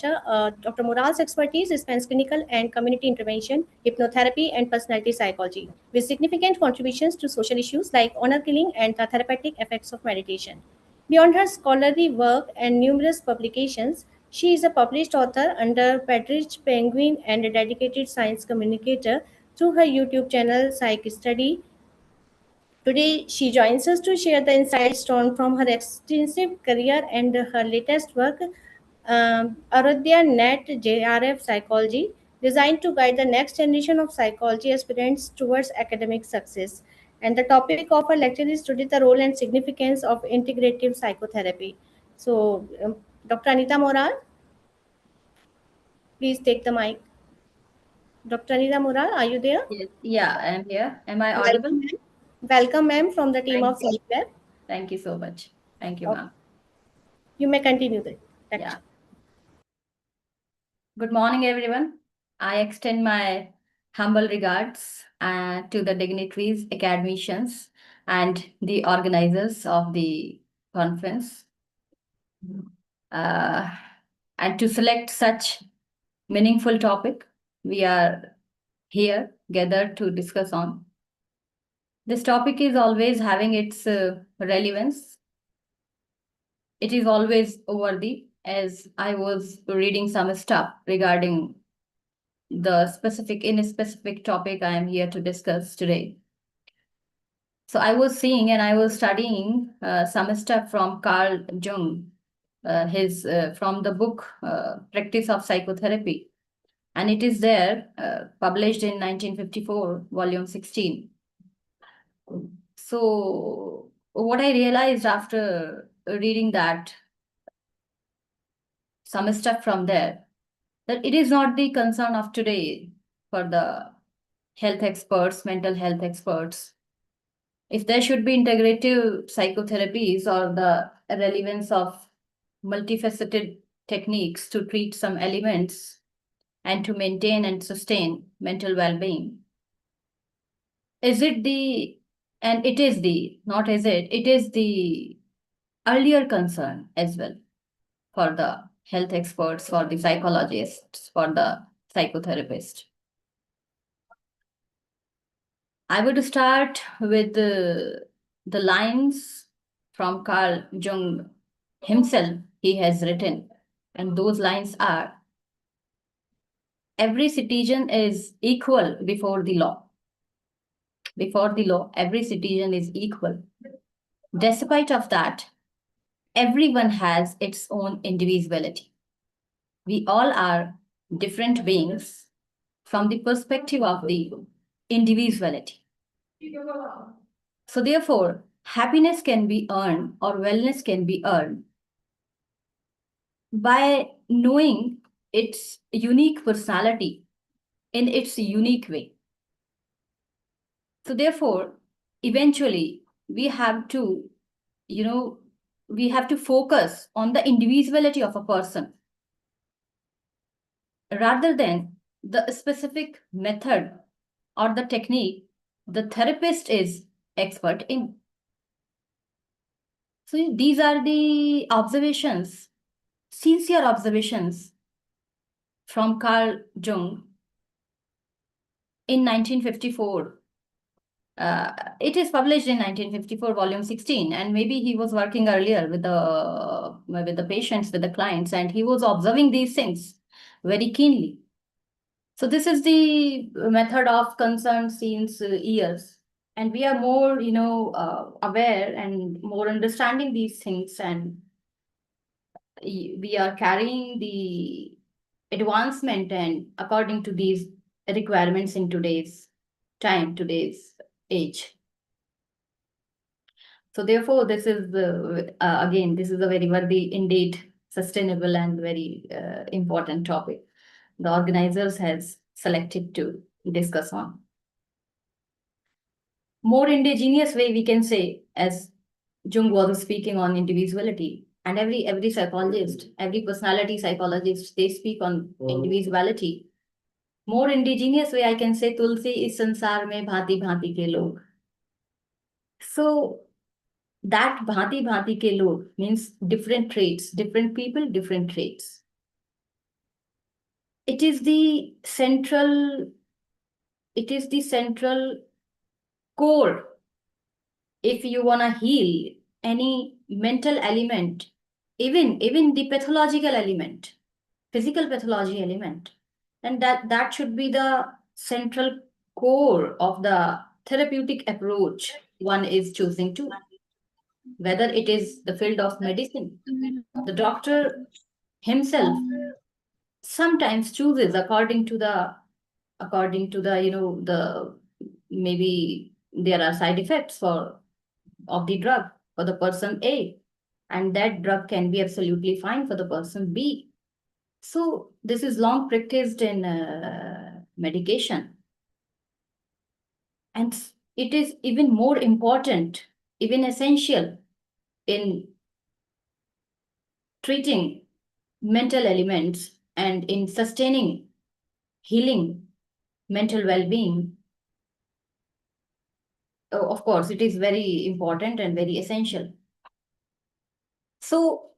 Dr. Moral's expertise spans clinical and community intervention, hypnotherapy, and personality psychology, with significant contributions to social issues like honor killing and the therapeutic effects of meditation. Beyond her scholarly work and numerous publications, she is a published author under Partridge Penguin and a dedicated science communicator through her YouTube channel Psych Study. Today, she joins us to share the insights drawn from her extensive career and her latest work, Aradhya Net JRF Psychology, designed to guide the next generation of psychology aspirants towards academic success. And the topic of her lecture is today the role and significance of integrative psychotherapy. So, Dr. Anita Moral, please take the mic. Dr. Anita Moral, are you there? Yes, yeah, I'm here. Am I audible? Welcome, ma'am. Welcome, ma'am, from the team Thank of you. Cyclab. Thank you so much. Thank you, Okay, ma'am. you may continue the Yeah. lecture. Good morning, everyone. I extend my humble regards to the dignitaries, academicians, and the organizers of the conference. Uh, and to select such meaningful topic, we are here gathered to discuss on. This topic is always having its relevance. It is always worthy, as I was reading some stuff regarding the specific topic I am here to discuss today. So I was seeing and I was studying some stuff from Carl Jung, his from the book Practice of Psychotherapy, and it is there published in 1954, volume 16. So what I realized after reading that some stuff from there, that it is not the concern of today for the health experts, mental health experts. If there should be integrative psychotherapies or the relevance of multifaceted techniques to treat some elements and to maintain and sustain mental well-being, is it the, and it is the, not is it is the earlier concern as well for the health experts, for the psychologists, for the psychotherapists. I would start with the lines from Carl Jung himself, he has written. And those lines are: every citizen is equal before the law. Before the law, every citizen is equal. Despite of that, everyone has its own individuality. We all are different beings from the perspective of the individuality. So therefore, happiness can be earned or wellness can be earned by knowing its unique personality in its unique way. So therefore, eventually we have to, we have to focus on the individuality of a person rather than the specific method or the technique the therapist is expert in. So these are the observations, sincere observations from Carl Jung in 1954. It is published in 1954, volume 16, and maybe he was working earlier with the patients, with the clients, and he was observing these things very keenly. So this is the method of concern since years, and we are more, aware and more understanding these things, and we are carrying the advancement and according to these requirements in today's time, today's age. So therefore, this is again, this is a very worthy, indeed, sustainable and very important topic the organizers has selected to discuss on. More indigenous way we can say, as Jung was speaking on individuality, and every psychologist, every personality psychologist, they speak on individuality. More indigenous way I can say, तुलसी इस संसार में भांति भांति के लोग. So that bhati bhati ke log means different traits, different people, different traits. It is the central core. If you want to heal any mental element, even the pathological element, physical pathology element, and that should be the central core of the therapeutic approach one is choosing to. Whether it is the field of medicine, the doctor himself sometimes chooses according to the the maybe there are side effects of the drug for the person A, and that drug can be absolutely fine for the person B. So this is long practiced in medication, and it is even more important, even essential in treating mental elements and in sustaining healing mental well-being. Of course, it is very important and very essential. So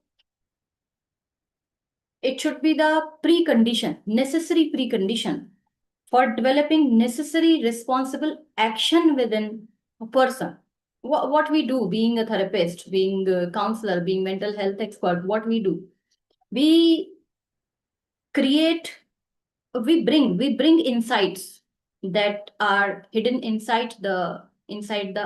it should be the precondition, necessary precondition for developing necessary responsible action within a person. What we do, being a therapist, being a counselor, being mental health expert, what we do, we create, we bring insights that are hidden inside the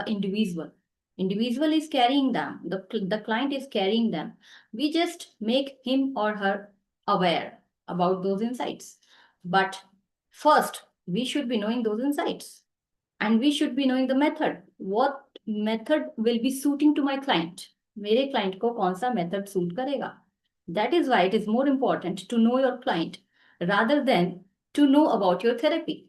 individual. Individual is carrying them, the client is carrying them. We just make him or her aware about those insights. But first, we should be knowing those insights, and we should be knowing the method. What method will be suiting to my client? मेरे client को कौन सा method suit करेगा? That is why it is more important to know your client rather than to know about your therapy.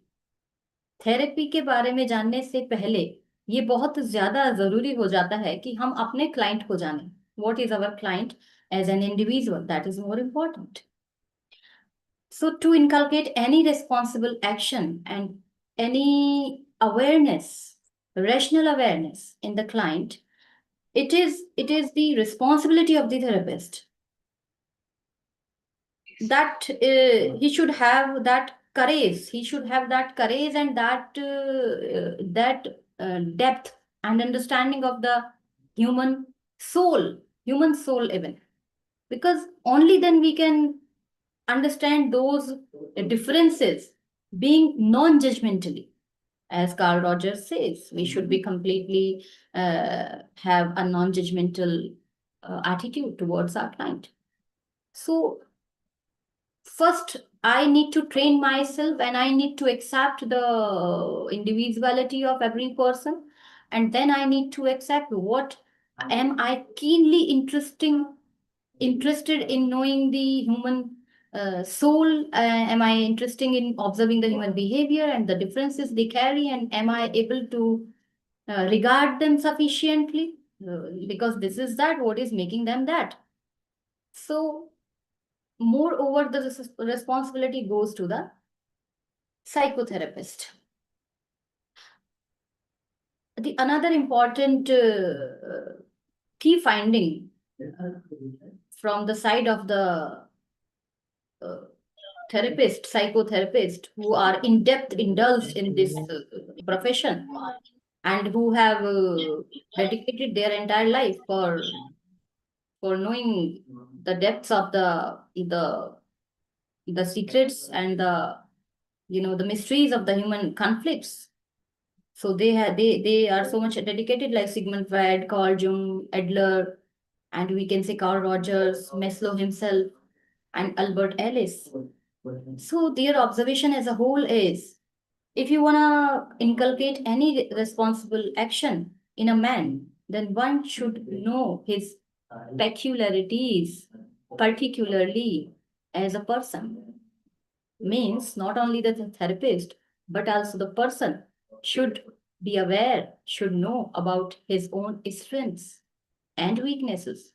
Therapy के बारे में जानने से पहले ये बहुत ज्यादा जरूरी हो जाता है कि हम अपने क्लाइंट को जानें. What is our client as an individual? That is more important. So to inculcate any responsible action and any awareness, rational awareness in the client, it is the responsibility of the therapist that he should have that courage. He should have that courage and that depth and understanding of the human soul even, because only then we can understand those differences, being non-judgmentally. As Carl Rogers says, we should be completely have a non-judgmental attitude towards our client. So first, I need to train myself and I need to accept the individuality of every person. And then I need to accept what am I keenly interested in knowing the human soul, am I interested in observing the human behavior and the differences they carry, and am I able to regard them sufficiently? Because this is that what is making them that. So moreover, the responsibility goes to the psychotherapist. The another important key finding from the side of the therapist, psychotherapist, who are in depth indulged in this profession and who have dedicated their entire life for knowing the depths of the secrets and the mysteries of the human conflicts. So they are so much dedicated, like Sigmund Freud, Carl Jung, Adler, and we can say Carl Rogers, Maslow himself, and Albert Ellis. So their observation as a whole is, if you want to inculcate any responsible action in a man, then one should know his peculiarities, particularly as a person. Means not only the therapist, but also the person should be aware, should know about his own strengths and weaknesses.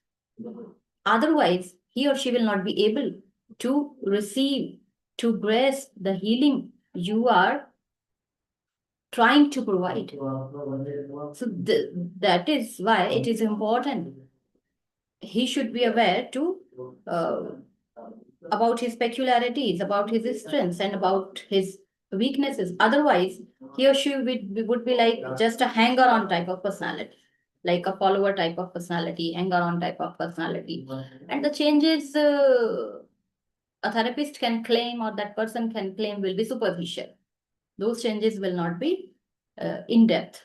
Otherwise, he or she will not be able to receive, to grasp the healing you are trying to provide. So that is why it is important. He should be aware to about his peculiarities, about his strengths, and about his weaknesses. Otherwise, he or she would be like just a hanger-on type of personality, like a follower type of personality, hanger-on type of personality. And the changes a therapist can claim or that person can claim will be superficial. Those changes will not be in depth.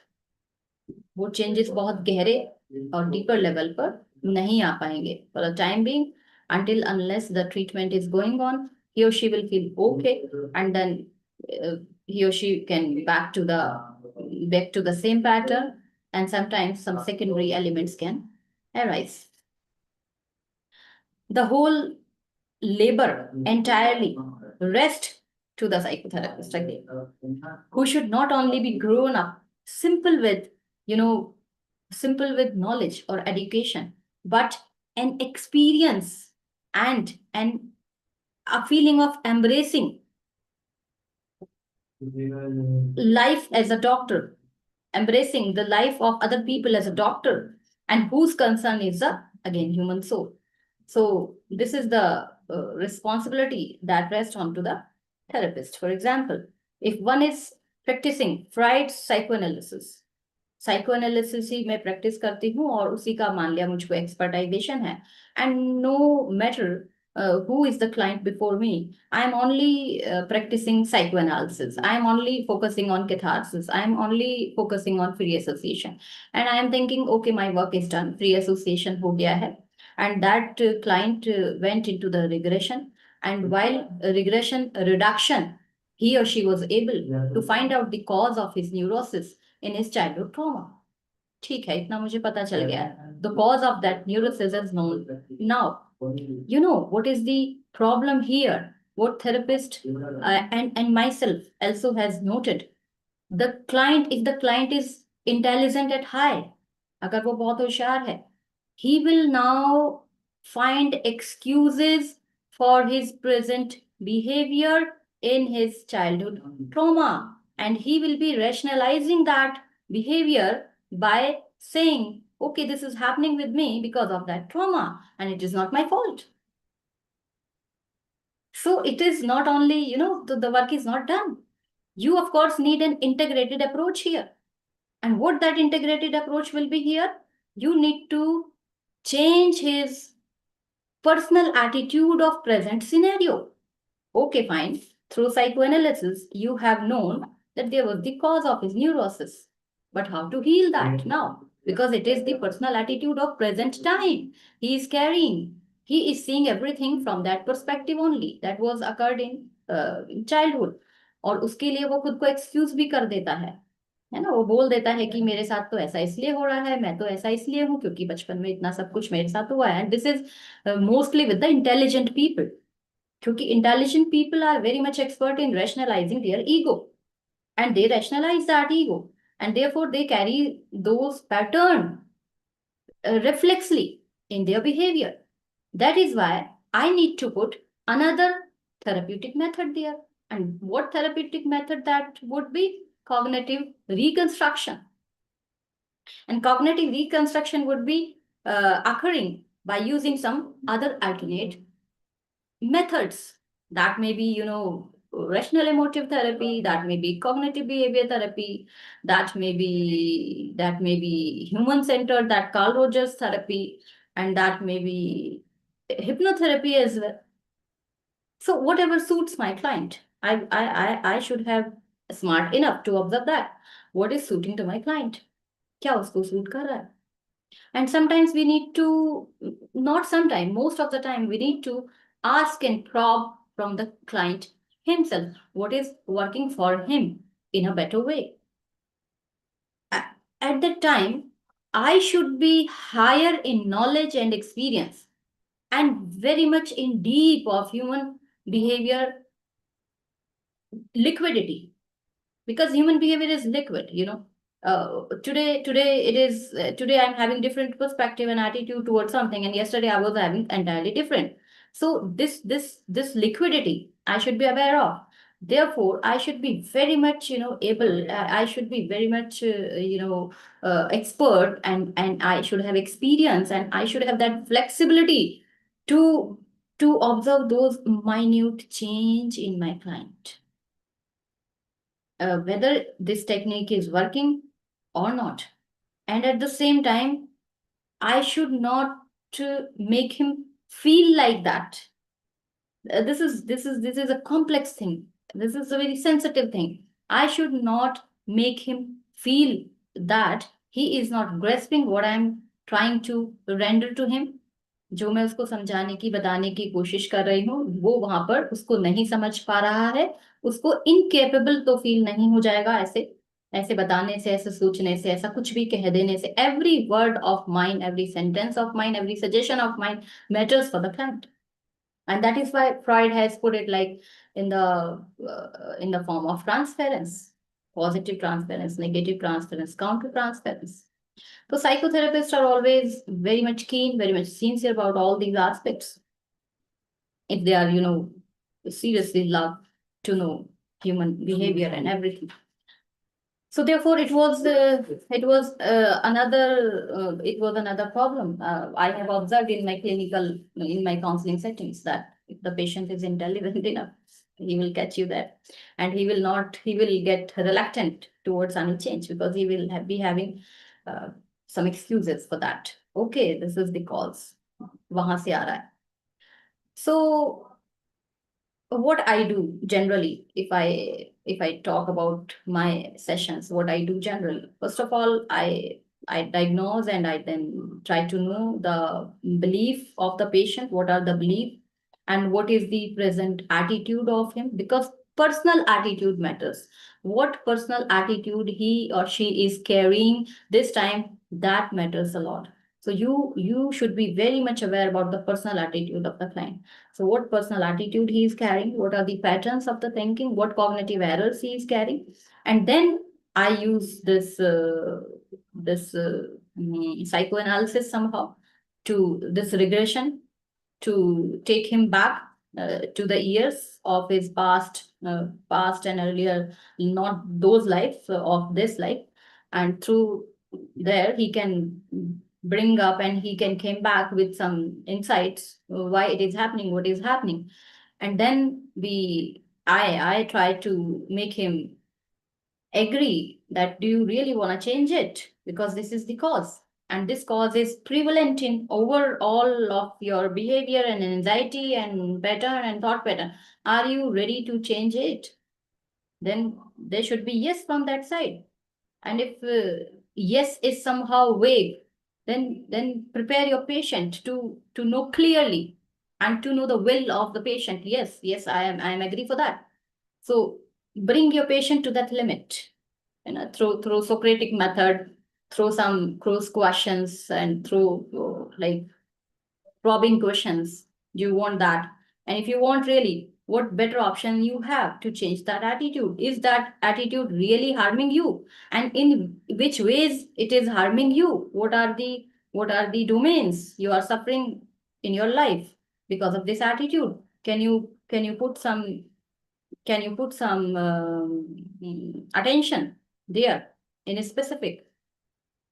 वो changes बहुत गहरे और deeper level पर नहीं आ पाएंगे. For the time being, until unless the treatment is going on, he or she will feel okay, and then he or she can back to the same pattern, and sometimes some secondary elements can arise. The whole labor entirely rest to the psychotherapist again, who should not only be grown up simple with, simple with knowledge or education, but an experience and a feeling of embracing life as a doctor, embracing the life of other people as a doctor, and whose concern is the, again, human soul. So this is the responsibility that rests onto the therapist. For example, if one is practicing Freud's psychoanalysis ही मैं practice करती हूँ और उसी का मान लिया मुझको expertization है, and no matter who is the client before me, I am only practicing psychoanalysis. I am only focusing on catharsis. I am only focusing on free association, and I am thinking, okay, my work is done. Free association हो गया है, and that client went into the regression, and while regression reduction, he or she was able to find out the cause of his neurosis in his childhood trauma. ठीक है, इतना मुझे पता चल गया. The cause of that neurosis is known. Now, you know what is the problem here? What therapist and myself also has noted. The client, if the client is intelligent at high, अगर वो बहुत होशियार है, he will now find excuses for his present behavior in his childhood trauma, and he will be rationalizing that behavior by saying, okay, this is happening with me because of that trauma, and it is not my fault. So it is not only, the work is not done. You, of course, need an integrated approach here. And what that integrated approach will be here? You need to change his personal attitude of present scenario. Okay, fine. Through psychoanalysis, you have known that there was the cause of his neurosis. But how to heal that now? Because it is the personal attitude of present time he is carrying. He is seeing everything from that perspective only. That was occurred in childhood. और उसके लिए वो खुद को excuse भी कर देता है ना. वो बोल देता है कि मेरे साथ तो ऐसा इसलिए हो रहा है, मैं तो ऐसा इसलिए हूँ क्योंकि बचपन में इतना सब कुछ मेरे साथ हुआ है. And this is mostly with the intelligent people. Because intelligent people are very much expert in rationalizing their ego, and they rationalize that ego, and therefore they carry those patterns reflexly in their behavior. That is why I need to put another therapeutic method there. And what therapeutic method that would be? Cognitive reconstruction. And cognitive reconstruction would be occurring by using some other alternate methods. That may be, rational emotive therapy, that may be cognitive behavior therapy, that may be human-centered, that Carl Rogers therapy, and that may be hypnotherapy as well. So whatever suits my client, I should have smart enough to observe that. What is suiting to my client? क्या उसको suit कर रहा है? And sometimes we need to, not sometimes, most of the time, we need to ask and probe from the client himself what is working for him in a better way. At that time, I should be higher in knowledge and experience and very much in deep of human behavior liquidity, because human behavior is liquid. Today I'm having different perspective and attitude towards something, and yesterday I was having entirely different. So this liquidity I should be aware of. Therefore I should be very much able, I should be very much expert, and I should have experience, and I should have that flexibility to observe those minute change in my client, whether this technique is working or not. And at the same time, I should not make him feel like that. This is a complex thing. This is a very sensitive thing. I should not make him feel that he is not grasping what I'm trying to render to him. जो मैं उसको समझाने की बताने की कोशिश कर रही हूँ, वो वहां पर उसको नहीं समझ पा रहा है, उसको इनकेपेबल तो फील नहीं हो जाएगा ऐसे ऐसे बताने से, ऐसे सोचने से, ऐसा कुछ भी कह देने से. Every word of mind, every sentence of mind, every suggestion of mind matters for the client. And that is why Freud has put it like in the form of transference, positive transference, negative transference, counter transference. So psychotherapists are always very much keen, very much sincere about all these aspects. If they are, seriously love to know human behavior and everything. So therefore, it was another problem I have observed in my counseling settings, that if the patient is intelligent enough, he will catch you there, and he will get reluctant towards any change, because he will be having some excuses for that. Okay, this is the cause. वहां से आ रहा है. So what I do generally, if I talk about my sessions, what I do generally, first of all, I diagnose, and I then try to know the belief of the patient, what are the belief, and what is the present attitude of him, because personal attitude matters. What personal attitude he or she is carrying this time, that matters a lot. So you should be very much aware about the personal attitude of the client. So what personal attitude he is carrying, what are the patterns of the thinking, what cognitive errors he is carrying. And then I use this psychoanalysis somehow, to this regression, to take him back to the years of his past and earlier, not those lives, of this life. And through there, he can bring up, and he can come back with some insights, why it is happening, what is happening. And then I try to make him agree that, do you really want to change it? Because this is the cause. And this cause is prevalent in overall of your behavior and anxiety and pattern and thought pattern. Are you ready to change it? Then there should be yes from that side. And if yes is somehow vague, then prepare your patient to know clearly, and to know the will of the patient. Yes, I am agree for that. So bring your patient to that limit, through Socratic method, through some cross questions, and through like probing questions. Do you want that? And if you want really, what better option you have to change that attitude? Is that attitude really harming you? And in which ways it is harming you? What are the domains you are suffering in your life because of this attitude? Can you put some attention there in a specific?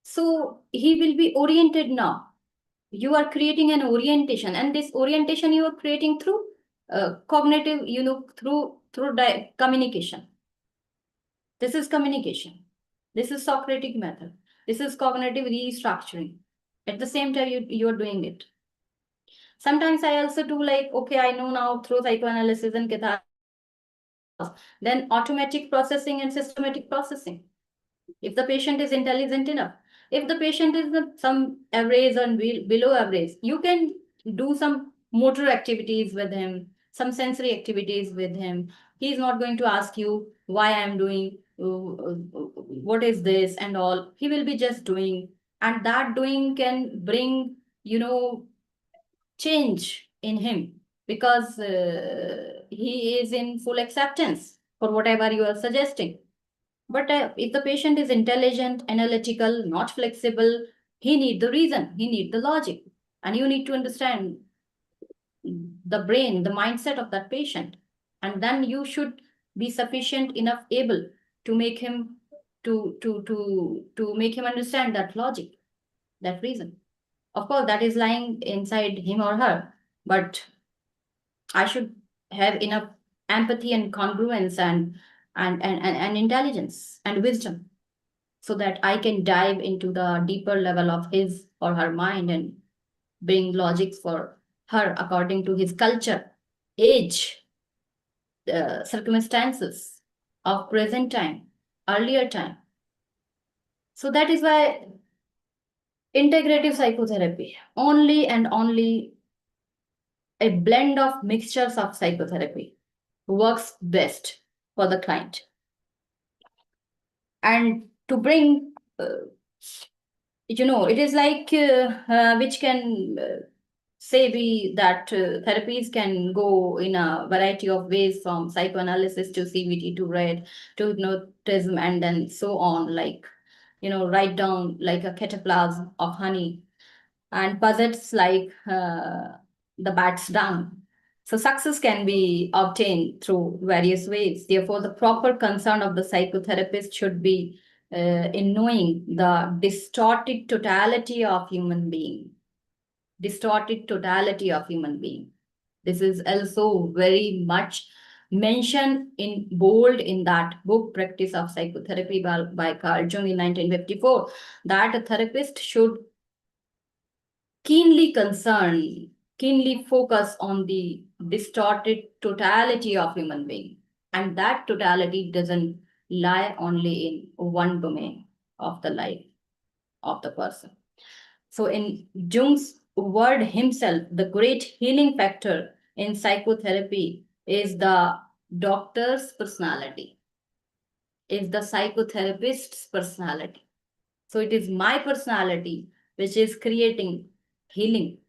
So he will be oriented now. You are creating an orientation, and this orientation you are creating through cognitive, through communication. This is communication. This is Socratic method. This is cognitive restructuring. At the same time, you are doing it. Sometimes I also do like, okay, I know now through psychoanalysis and catharsis, then automatic processing and systematic processing. If the patient is intelligent enough, if the patient is some average or below average, you can do some motor activities with him, some sensory activities with him. He is not going to ask you why I am doing, what is this and all. He will be just doing, and that doing can bring, change in him, because he is in full acceptance for whatever you are suggesting. But if the patient is intelligent, analytical, not flexible, he need the reason, he need the logic, and you need to understand the brain, the mindset of that patient, and then you should be sufficient enough able to make him to make him understand that logic, that reason. Of course, that is lying inside him or her, but I should have enough empathy and congruence and intelligence and wisdom, so that I can dive into the deeper level of his or her mind and bring logics for her according to his culture, age, circumstances of present time, earlier time. So that is why integrative psychotherapy, only and only a blend of mixtures of psychotherapy, works best for the client. And to bring, it is like which can say we that therapies can go in a variety of ways, from psychoanalysis to CBT to red to hypnotism, and then so on, like, write down like a cataplasm of honey and posits like the bat's dung. So success can be obtained through various ways. Therefore, the proper concern of the psychotherapist should be in knowing the distorted totality of human being. Distorted totality of human being. This is also very much mentioned in bold in that book, Practice of Psychotherapy by Carl Jung in 1954, that a therapist should keenly focus on the distorted totality of human being. And that totality doesn't lie only in one domain of the life of the person. So in Jung's word himself, the great healing factor in psychotherapy is the doctor's personality, is the psychotherapist's personality. So it is my personality which is creating healing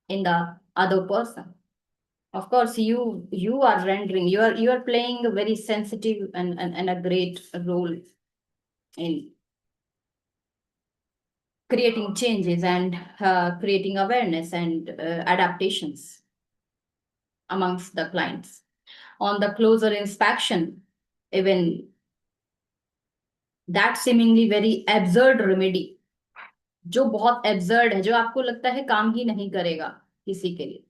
in the other person. Of course, you are rendering, you are playing a very sensitive and a great role in creating changes and creating awareness and adaptations amongst the clients. On the closer inspection, even that seemingly very absurd remedy, जो बहुत absurd है, जो आपको लगता है काम ही नहीं करेगा किसी के लिए.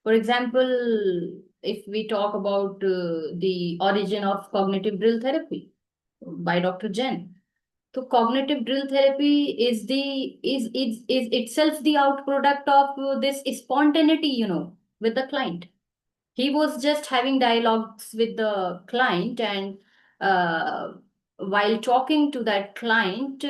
For example, if we talk about the origin of cognitive drill therapy by Dr. Jen. So cognitive drill therapy is itself the outproduct of this spontaneity, with the client. He was just having dialogues with the client, and while talking to that client,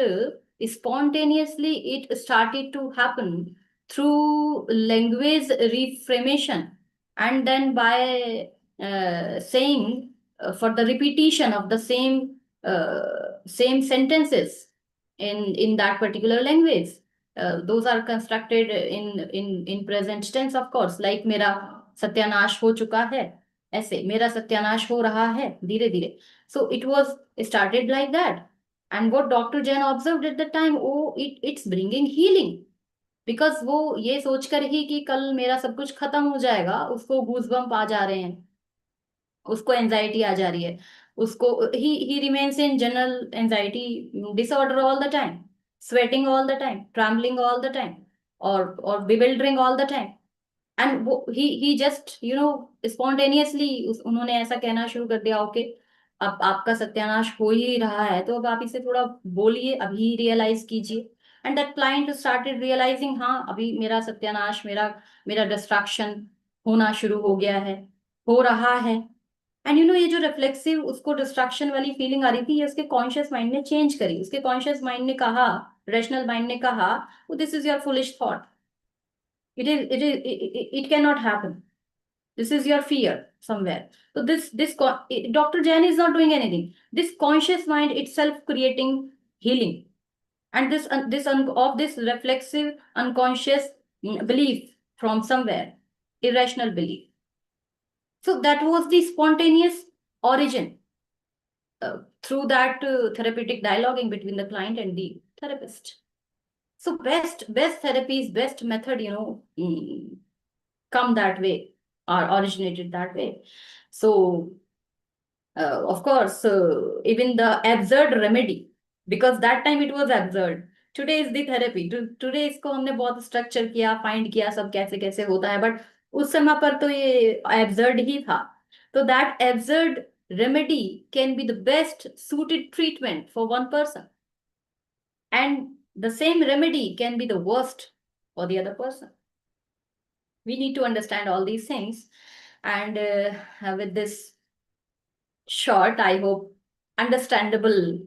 spontaneously it started to happen through language reframation, and then by saying for the repetition of the same sentences in that particular language. Those are constructed in present tense, of course, like mera सत्यानाश हो चुका है, ऐसे मेरा सत्यानाश हो रहा है धीरे धीरे. So it was started like that. And what Dr. Jain observed at the time, oh, it's bringing healing. Because वो ये सोचकर ही कि कल मेरा सब कुछ खत्म हो जाएगा, उसको गूजबम्प आ जा रहे हैं, उसको एंजाइटी आ जा रही है, उसको ही remains in general anxiety disorder all the time, sweating all the time, trembling all the time, और bewildering all the time. And वो ही जस्ट स्पॉन्टेनियसली उन्होंने ऐसा कहना शुरू कर दिया, ओके अब आपका सत्यानाश हो ही रहा है, तो अब आप इसे थोड़ा बोलिए, अभी रियलाइज कीजिए. And that client started realising, हाँ अभी मेरा सत्यानाश, मेरा मेरा डिस्ट्रैक्शन होना शुरू हो गया है, हो रहा है. एंड ये जो रिफ्लेक्सिव उसको डिस्ट्रैक्शन वाली फीलिंग आ रही थी, ये उसके कॉन्शियस माइंड ने चेंज करी. उसके कॉन्शियस माइंड ने कहा, रेशनल माइंड ने कहा, this is your foolish thought, it cannot happen, this is your fear somewhere. So Dr. Jain is not doing anything, this conscious mind itself creating healing. And this reflexive unconscious belief from somewhere, irrational belief. So that was the spontaneous origin through that therapeutic dialoguing between the client and the therapist. So best therapies, best method, come that way or originated that way. So of course, even the absurd remedy, because that time it was absurd. Today is the therapy. Today इसको हमने बहुत structure किया, find किया सब कैसे कैसे होता है, बट उस समय पर तो ये absurd ही था. तो that absurd remedy can be the best suited treatment for one person, and the same remedy can be the worst for the other person. We need to understand all these things. And with this short, I hope, understandable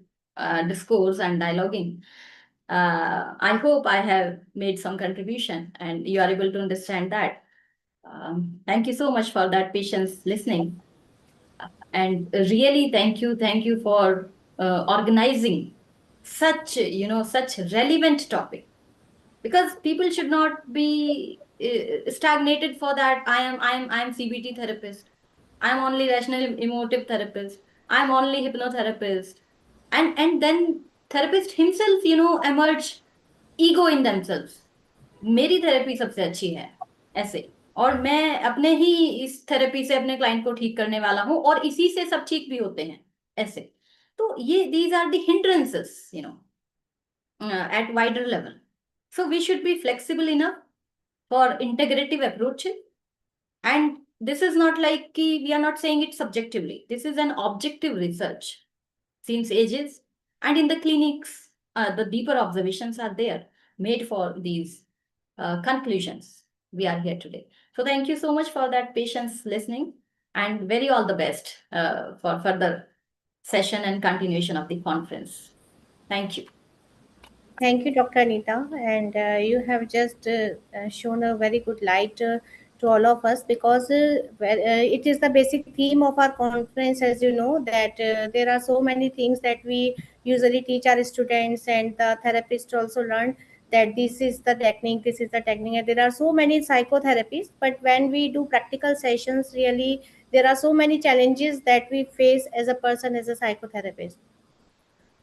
discourse and dialoguing, I hope I have made some contribution and you are able to understand that. Thank you so much for that patience listening. And really, thank you for organizing such, such relevant topic, because people should not be stagnated for that. I am CBT therapist, I am only rational emotive therapist, I am only hypnotherapist, and then therapist himself emerge ego in themselves, मेरी therapy सबसे अच्छी है ऐसे, और मैं अपने ही इस therapy से अपने क्लाइंट को ठीक करने वाला हूं, और इसी से सब ठीक भी होते हैं ऐसे. तो ये these are the hindrances at wider level. So we should be flexible enough for integrative approaches. And this is not like we are not saying it subjectively. This is an objective research since ages. And in the clinics, the deeper observations are there made for these conclusions. We are here today. So thank you so much for that patience listening, and very all the best for further session and continuation of the conference. Thank you. Thank you, Dr. Anita. And you have just shown a very good light to all of us, because it is the basic theme of our conference, as you know, that there are so many things that we usually teach our students, and the therapists also learn that this is the technique, this is the technique. And there are so many psychotherapies, but when we do practical sessions, really, there are so many challenges that we face as a person, as a psychotherapist.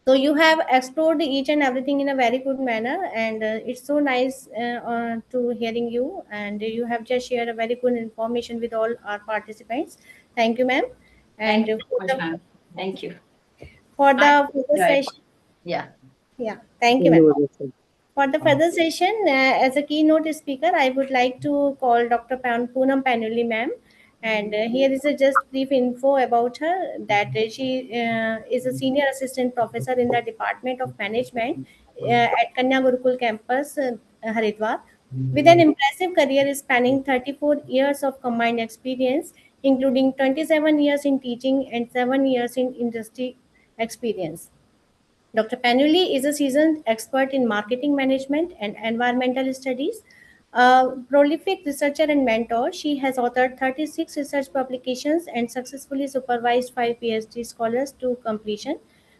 So you have explored each and everything in a very good manner, and it's so nice to hearing you, and you have just shared a very good information with all our participants. Thank you, ma'am. And Thank you so much, ma'am. Thank you. For the I further enjoyed. session, Yeah. thank you, ma'am. For the further session, as a keynote speaker, I would like to call Dr. Poonam Panuli, ma'am. And here is a just brief info about her, that she is a senior assistant professor in the Department of Management at Kanya Gurukul campus, Haridwar, with an impressive career spanning 34 years of combined experience, including 27 years in teaching and 7 years in industry experience. Dr. Panuli is a seasoned expert in marketing management and environmental studies. A prolific researcher and mentor, she has authored 36 research publications and successfully supervised 5 PhD scholars to completion.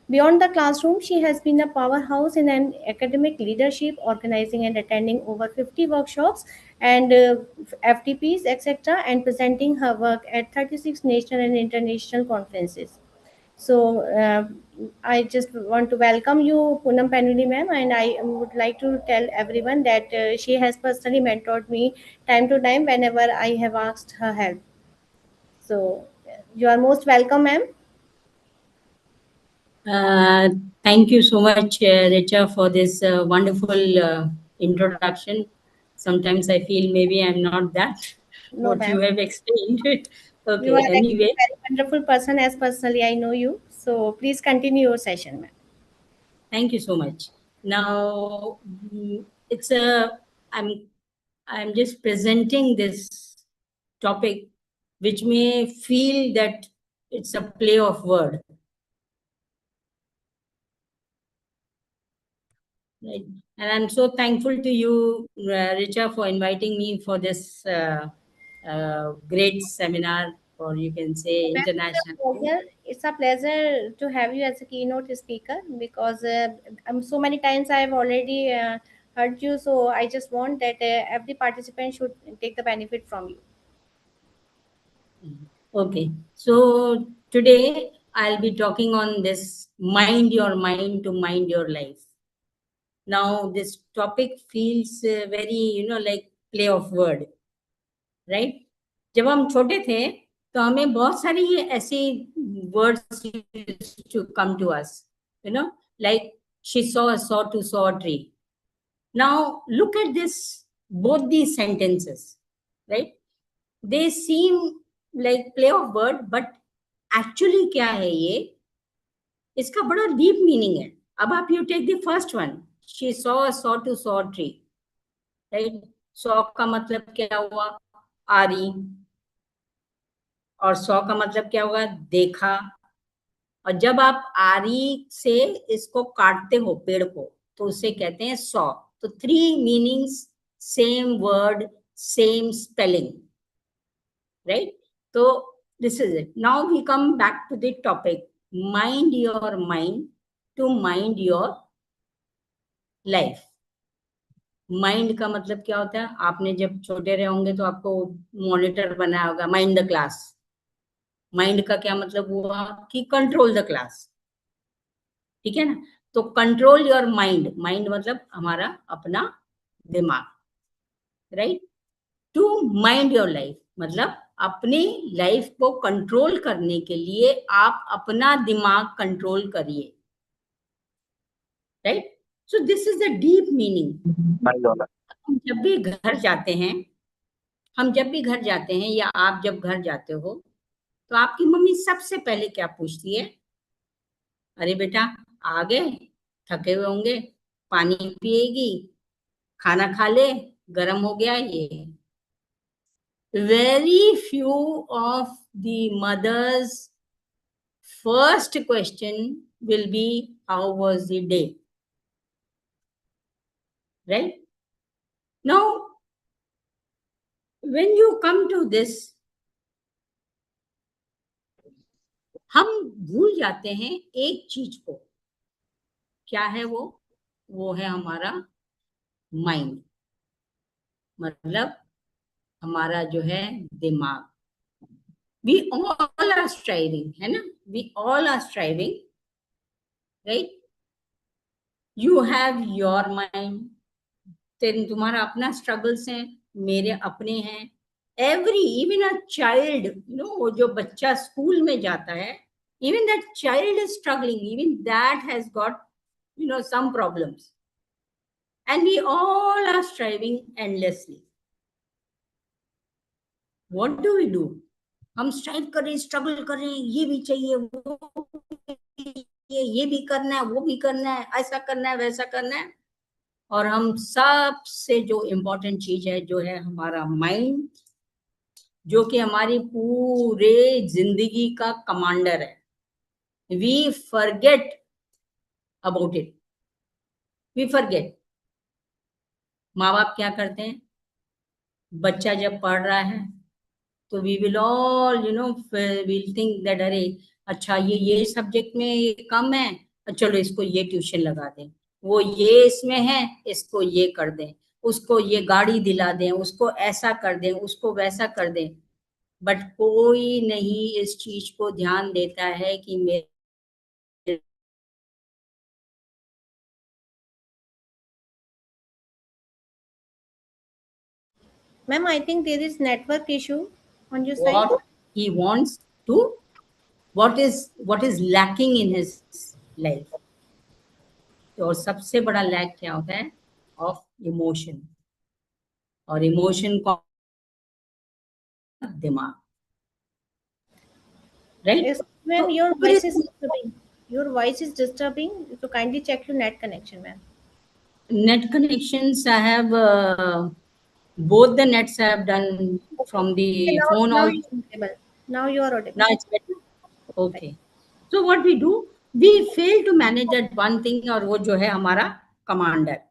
Beyond the classroom, she has been a powerhouse in an academic leadership, organizing and attending over 50 workshops and FTPs, etc., and presenting her work at 36 national and international conferences. So I just want to welcome you, Poonam Panuli ma'am, and I would like to tell everyone that she has personally mentored me time to time whenever I have asked her help. So you are most welcome, ma'am. Uh, Thank you so much, Richa, for this wonderful introduction. Sometimes I feel maybe I'm not that No, what you ma'am. have explained. You Okay, are actually anyway, a very wonderful person, as personally I know you. So please continue your session, ma'am. thank you so much. Now, it's a I'm just presenting this topic, which may feel that it's a play of word, right? And I'm so thankful to you, Richa, for inviting me for this great seminar, or you can say Ma'am, international. it's a pleasure to have you as a keynote speaker because so many times I have already heard you. So I just want that every participant should take the benefit from you. Okay, so today I'll be talking on this mind your mind to mind your life. Now, this topic feels very, like play of word, right? जब हम छोटे थे तो हमें बहुत सारी ये ऐसी words used to come to us, like she saw a saw to saw a tree. Now, look at this, both these sentences, right? They seem like play of word, but actually क्या है ये? इसका बड़ा deep meaning है. अब आप you take the first one. She saw a saw to saw tree, right? Saw का मतलब क्या हुआ? आरी. और सौ का मतलब क्या होगा? देखा. और जब आप आरी से इसको काटते हो पेड़ को तो उसे कहते हैं सौ. तो 3 meanings, same word, same spelling, right? So this is it. Now we come back to the topic. Mind your mind to mind your life. Mind का मतलब क्या होता है? आपने जब छोटे रहे होंगे तो आपको मॉनिटर बनाया होगा, माइंड द क्लास. माइंड का क्या मतलब हुआ? कि कंट्रोल द क्लास. ठीक है ना? तो कंट्रोल योर माइंड. माइंड मतलब हमारा अपना दिमाग, right? To mind your life मतलब अपनी लाइफ को कंट्रोल करने के लिए आप अपना दिमाग कंट्रोल करिए, right? So this is the deep meaning. हम जब भी घर जाते हैं, या आप जब घर जाते हो तो आपकी मम्मी सबसे पहले क्या पूछती है? अरे बेटा आ गए, थके हुए होंगे, पानी पिएगी, खाना खा ले, गरम हो गया ये. Very few of the mothers' first question will be, how was the day? Right? Now, when you come to this, हम भूल जाते हैं एक चीज को. क्या है वो? वो है हमारा माइंड, मतलब हमारा जो है दिमाग. We all are striving, है ना? We all are striving, right? You have your mind. तुम्हारा अपना स्ट्रगल्स हैं, मेरे अपने हैं. एवरी इवन अ चाइल्ड, वो जो बच्चा स्कूल में जाता है, even that child is struggling, even that has got some problems, and we all are striving endlessly. What do we do? हम स्ट्राइव कर रहे हैं, स्ट्रगल कर रहे हैं, ये भी चाहिए, वो ये भी करना है, वो भी करना है, ऐसा करना है, वैसा करना है. और हम सबसे जो इम्पोर्टेंट चीज है, जो है हमारा माइंड, जो कि हमारी पूरे जिंदगी का कमांडर है. We forget about it. We forget. माँ बाप क्या करते हैं? बच्चा जब पढ़ रहा है तो we will all will think that अरे अच्छा ये सब्जेक्ट में ये कम है, चलो इसको ये ट्यूशन लगा दें, वो ये इसमें है, इसको ये कर दें, उसको ये गाड़ी दिला दें, उसको ऐसा कर दें, उसको वैसा कर दें, बट कोई नहीं इस चीज को ध्यान देता है कि मेरे Ma'am, I think there is network issue on your side. what he wants to, what is lacking in his life. तो सबसे बड़ा लैक क्या होता है? Of emotion. और इमोशन को दिमाग, right? Yes, ma'am, your voice is disturbing. Your voice is disturbing. So kindly check your net connection, ma'am. Net connections, I have both the nets I have done from the Okay, phone now also. you're audible. Now you are audible. Now it's better. Okay. So what we do, we fail to manage that one thing, और वो जो है हमारा commander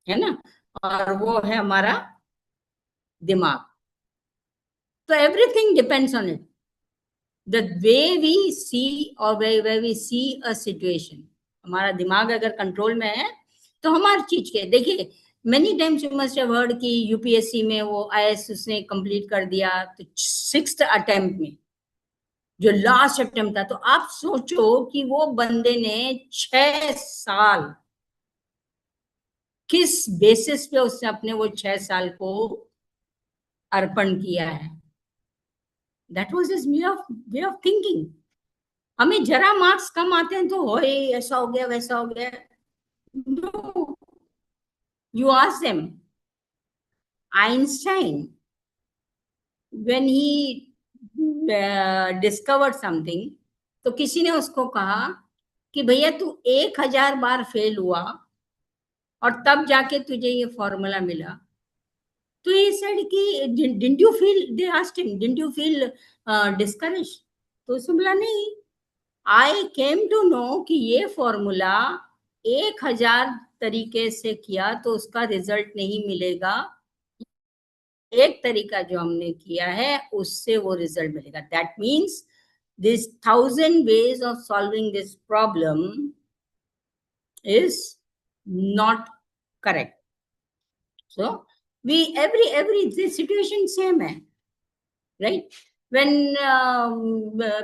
है ना, और वो है हमारा दिमाग. So everything depends on it. The way we see or where we see a situation. हमारा दिमाग अगर कंट्रोल में है तो हमारी चीज के, देखिए many times you must have heard कि यूपीएससी में वो आईएएस उसने कंप्लीट कर दिया तो 6th अटेम्प्ट में, जो लास्ट अटेम्प्ट था. तो आप सोचो कि वो बंदे ने 6 साल किस बेसिस पे उसने अपने वो 6 साल को अर्पण किया है. That was his way of thinking. हमें जरा मार्क्स कम आते हैं तो होए ऐसा हो गया वैसा हो गया. No, you ask them. Einstein, when he discovered something, तो किसी ने उसको कहा कि भैया तू 1000 बार फेल हुआ और तब जाके तुझे ये फॉर्मूला मिला. तो he said कि didn't you feel, they asked him, didn't you feel discouraged? तो उसने बोला नहीं, I came to know कि ये फॉर्मूला 1000 तरीके से किया तो उसका रिजल्ट नहीं मिलेगा, एक तरीका जो हमने किया है उससे वो रिजल्ट मिलेगा. That means this 1000 ways of solving this problem is not correct. So we every this situation same hai, right? When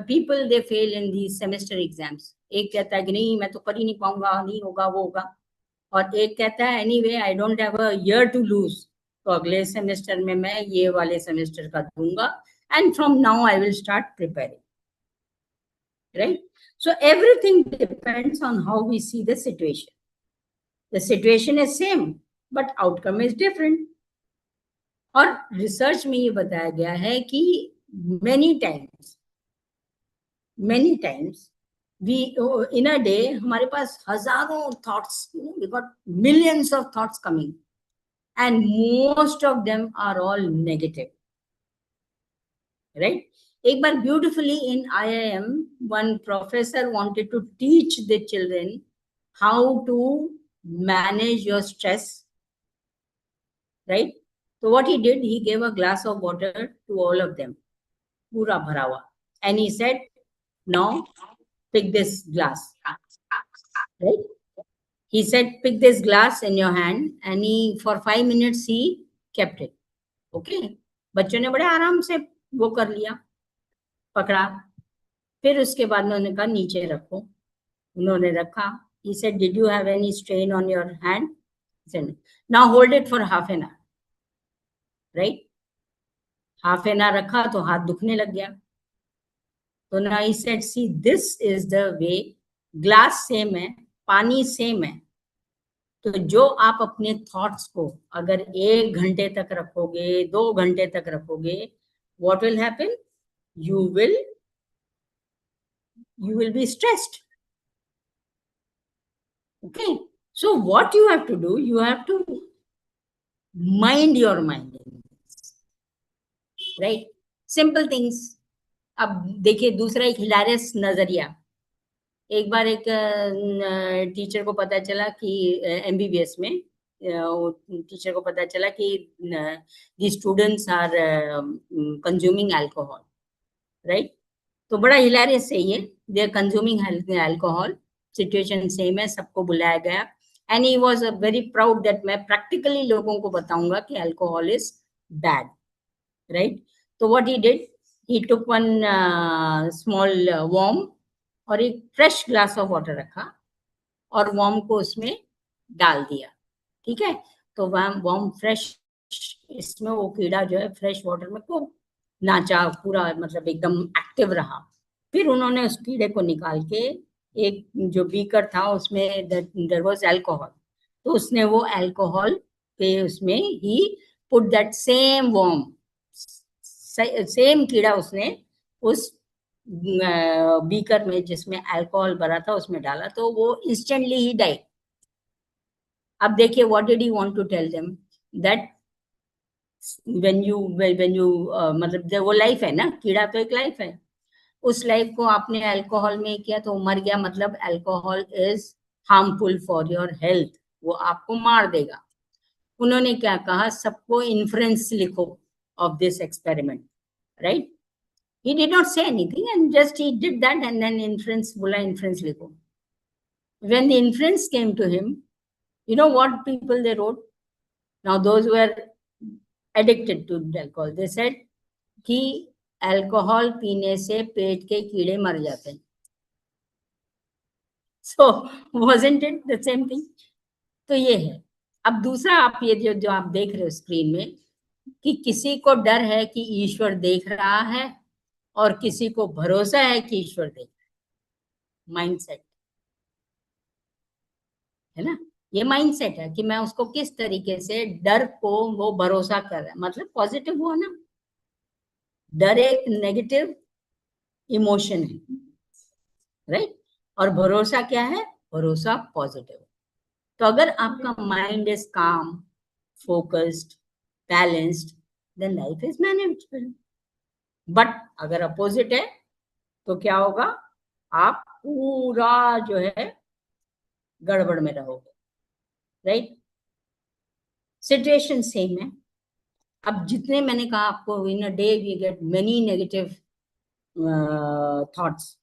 people they fail in these semester exams, एक कहता है कि नहीं मैं तो कर ही नहीं पाऊंगा, नहीं होगा वो होगा, और एक कहता है anyway I don't have a year to lose, तो अगले सेमेस्टर में मैं ये वाले सेमेस्टर का दूंगा and from now I will start preparing, right? So everything depends on how we see the situation. The situation is same but outcome is different. और research में ये बताया गया है कि many times we in a day हमारे पास हजारों thoughts, we got millions of thoughts coming and most of them are all negative, right? एक बार beautifully in IIM one professor wanted to teach the children how to manage your stress, right? So what he did, he gave a glass of water to all of them, pura bhara hua, and he said, now pick this glass, right? He said, pick this glass in your hand, and he for 5 minutes he kept it. Okay, बच्चों ने बड़े आराम से वो कर लिया, पकड़ा. फिर उसके बाद में उन्होंने कहा नीचे रखो. उन्होंने रखा. He said, did you have any strain on your hand? He said, now hold it for half an hour. Right, half an hour रखा तो हाथ दुखने लग गया. तो ना he said see this is the way, glass same है, पानी सेम है. तो जो आप अपने थॉट्स को अगर 1 घंटे तक रखोगे, 2 घंटे तक रखोगे, what will happen? You will be stressed. Okay, so what you have to do, you have to mind your mind, right? Simple things. अब देखिए दूसरा एक हिलारियस नजरिया. एक बार एक टीचर को पता चला कि एमबीबीएस में टीचर को पता चला कि the students are consuming alcohol, right? तो बड़ा हिलारियस है ये, they are consuming alcohol. Situation same है, सबको बुलाया गया and he was very proud that मैं प्रैक्टिकली लोगों को बताऊंगा कि अल्कोहल इज बैड, राइट? तो what he did, he took one small worm और एक फ्रेश ग्लास ऑफ वाटर रखा और वार्म को उसमें डाल दिया, ठीक है? तो वार्म फ्रेश, इसमें वो कीड़ा जो है फ्रेश वाटर में खूब नाचा, पूरा मतलब एकदम एक्टिव रहा। फिर उन्होंने उस कीड़े को निकाल के एक जो बीकर था उसमें देयर वाज अल्कोहल, तो उसने वो अल्कोहल पे उसमें ही put that same worm, same कीड़ा उसने उस बीकर में जिसमें अल्कोहल भरा था उसमें डाला, तो वो इंस्टेंटली ही डाई। अब देखिए what did he want to tell them that when you मतलब वो लाइफ है ना, कीड़ा तो एक लाइफ है, उस लाइफ को आपने अल्कोहल में किया तो मर गया, मतलब alcohol is harmful for your health, वो आपको मार देगा। उन्होंने क्या कहा, सबको इन्फ्रेंस लिखो of this experiment, right? He did not say anything and just he did that and then inference, बोला inference लिखो। When the inference came to him, you know what people they wrote? Now those who were addicted to alcohol, they said कि alcohol पीने से पेट के कीड़े मर जाते हैं। So wasn't it the same thing? तो ये है। अब दूसरा आप ये जो आप देख रहे हो स्क्रीन में कि किसी को डर है कि ईश्वर देख रहा है और किसी को भरोसा है कि ईश्वर देख रहा है। माइंडसेट है ना, ये माइंडसेट है कि मैं उसको किस तरीके से डर को वो भरोसा कर रहा है, मतलब पॉजिटिव हुआ ना। डर एक नेगेटिव इमोशन है, राइट? और भरोसा क्या है? भरोसा पॉजिटिव। तो अगर आपका mind is calm, focused, balanced, then life is manageable. But अगर अपोजिट है तो क्या होगा? आप पूरा जो है गड़बड़ में रहोगे, राइट? सिचुएशन सेम है। अब जितने मैंने कहा आपको, in a day we get many negative thoughts,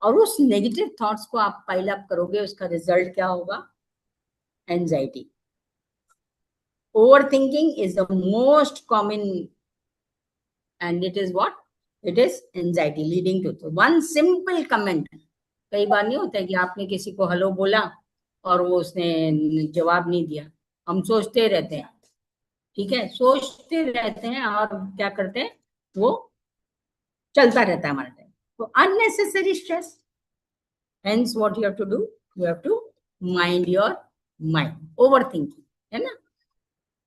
और उस नेगेटिव थॉट्स को आप पाइल अप करोगे, उसका रिजल्ट क्या होगा? Anxiety. Overthinking is the most common and it is what? It is anxiety leading to one simple comment। कई बार नहीं होता है कि आपने किसी को हेलो बोला और वो उसने जवाब नहीं दिया, हम सोचते रहते हैं, ठीक है, सोचते रहते हैं और क्या करते हैं, वो चलता रहता है हमारे टाइम। तो unnecessary stress. Hence what you have to do, you have to mind your mind। Overthinking है ना,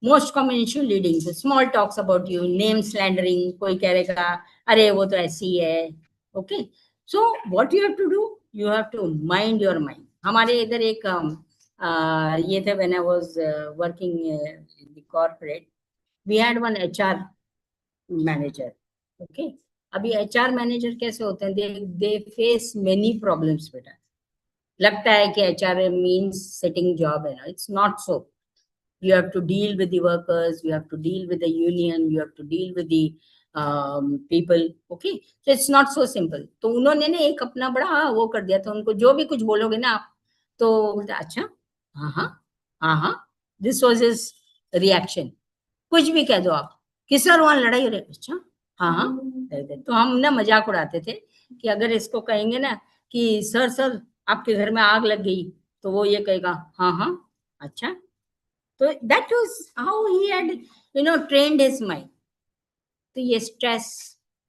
most common issue leading to small talks about you, name slandering, कोई कहेगा अरे वो तो ऐसी है, okay. So what you have to do, you have to mind your mind. हमारे इधर एक ये थे, when I was working in the corporate, we had one HR manager, okay. अभी एचआर मैनेजर कैसे होते हैं, दे फेस मेनी प्रॉब्लम्स बेटा। लगता है कि एचआर मीन्स सिटिंग जॉब है ना, it's not so. You have to deal with the workers, you have to deal with the union, you have to deal with the people, okay? So it's not so simple। तो उन्होंने ना एक अपना बड़ा वो कर दिया था, उनको जो भी कुछ बोलोगे ना आप तो अच्छा हाँ हाँ हाँ हाँ, दिस वाज हिज रिएक्शन। कुछ भी कह दो आप कि सर वहाँ लड़ाई हो रही, अच्छा हाँ हाँ। तो हम ना मजाक उड़ाते थे कि अगर इसको कहेंगे ना कि सर सर आपके घर में आग लग गई, तो वो ये कहेगा हाँ हाँ अच्छा। तो that was how he had, trained his mind। तो ये स्ट्रेस,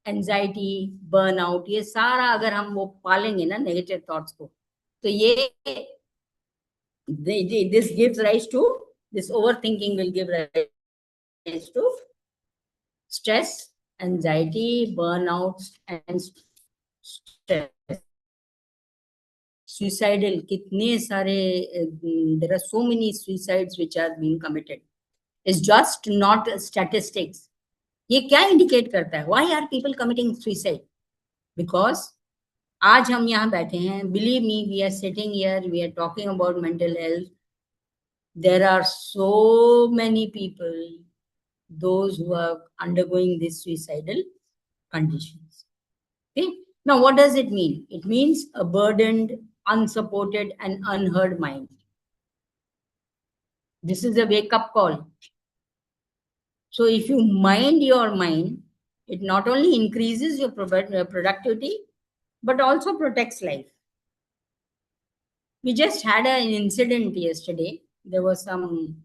एंजाइटी, बर्नआउट, ये सारा अगर हम वो पालेंगे ना नेगेटिव थॉट्स को, तो ये this gives rise to, this overthinking will give rise to stress, anxiety, burnout and stress। Suicidal, कितने सारे there are so many suicides which are being committed। It's just not statistics। ये क्या indicate करता है? Why are people committing suicide? Because आज हम यहाँ बैठे हैं, believe me, we are sitting here, we are talking about mental health। There are so many people, those who are undergoing these suicidal conditions, okay? Now what does it mean? It means a burdened, unsupported and unheard mind. This is a wake-up call. So if you mind your mind, it not only increases your productivity, but also protects life. We just had an incident yesterday. There was some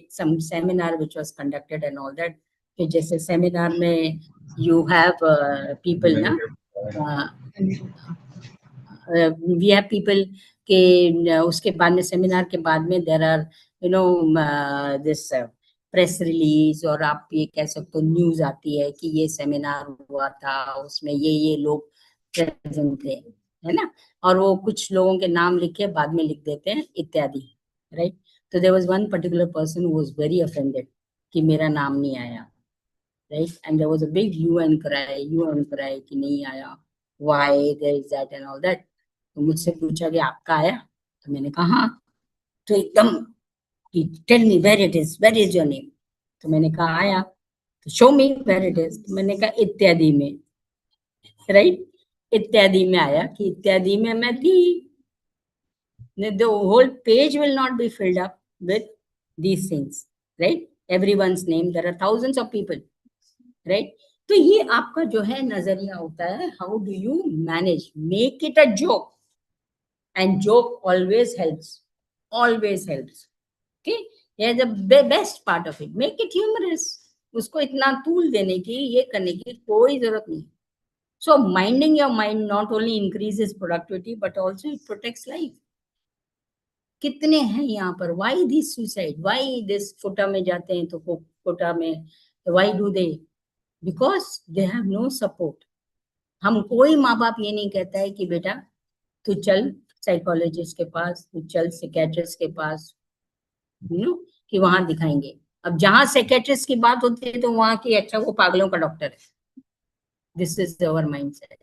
some seminar which was conducted and all that. कि जैसे seminar में you have people ना, we have people के उसके बाद में seminar के बाद में there are this press release, और आप ये कह सकते हो न्यूज आती है कि ये सेमिनार हुआ था, उसमें ये लोग प्रेजेंट थे, है ना, और वो कुछ लोगों के नाम लिखे बाद में लिख देते हैं इत्यादि, राइट. तो there was one particular person who was very offended कि मेरा नाम नहीं आया, right. And there was a big hue and cry कि नहीं आया, why there is that and all that. तो मुझसे पूछा कि आपका आया, तो मैंने कहा हाँ. तो एकदम tell me where it is, where is your name. तो मैंने कहा आया. तो show me where it is. तो मैंने कहा इत्यादि में, राइट. इत्यादि में आया कि इत्यादि में मैं थी. The whole page will not be filled up with these things, right? Everyone's name. There are thousands of people, right? तो ये आपका जो है नजरिया होता है. How do you manage? Make it a joke, and joke always helps. Always helps. Okay? Yeah, the best part of it. Make it humorous. उसको इतना तूल देने की, ये करने की कोई जरूरत नहीं. So minding your mind not only increases productivity, but also it protects life. कितने हैं यहाँ पर? Why this suicide? Why this फुटा में जाते हैं तो फुटा में? Why do they? Because they have no support. हम कोई माँ बाप ये नहीं कहता है कि बेटा तू चल साइकोलॉजिस्ट के पास, तू चल साइकियाट्रिस्ट के पास, कि वहां दिखाएंगे. अब जहां साइकियाट्रिस्ट की बात होती है तो वहां की अच्छा वो पागलों का डॉक्टर है. This is our mindset,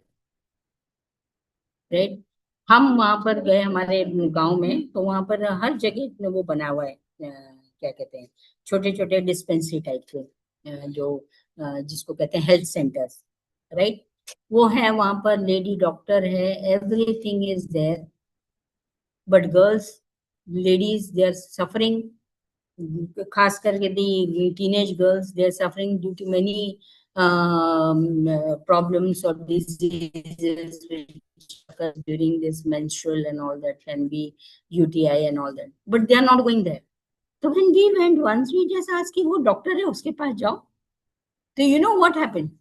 right. हम वहां पर गए हमारे गांव में, तो वहां पर हर जगह वो बना हुआ है, क्या कहते हैं, छोटे छोटे डिस्पेंसरी टाइप के, जो जिसको कहते हैं हेल्थ सेंटर्स, राइट. वो है वहां पर, लेडी डॉक्टर है, everything is there. But girls, ladies, they are suffering. खास करके the teenage girls, they are suffering due to many problems or diseases which occur during this menstrual and all that, can be UTI and all that, but they are not going there. So when we went once, we just asked कि वो doctor है उसके पास जाओ. तो you know what happened?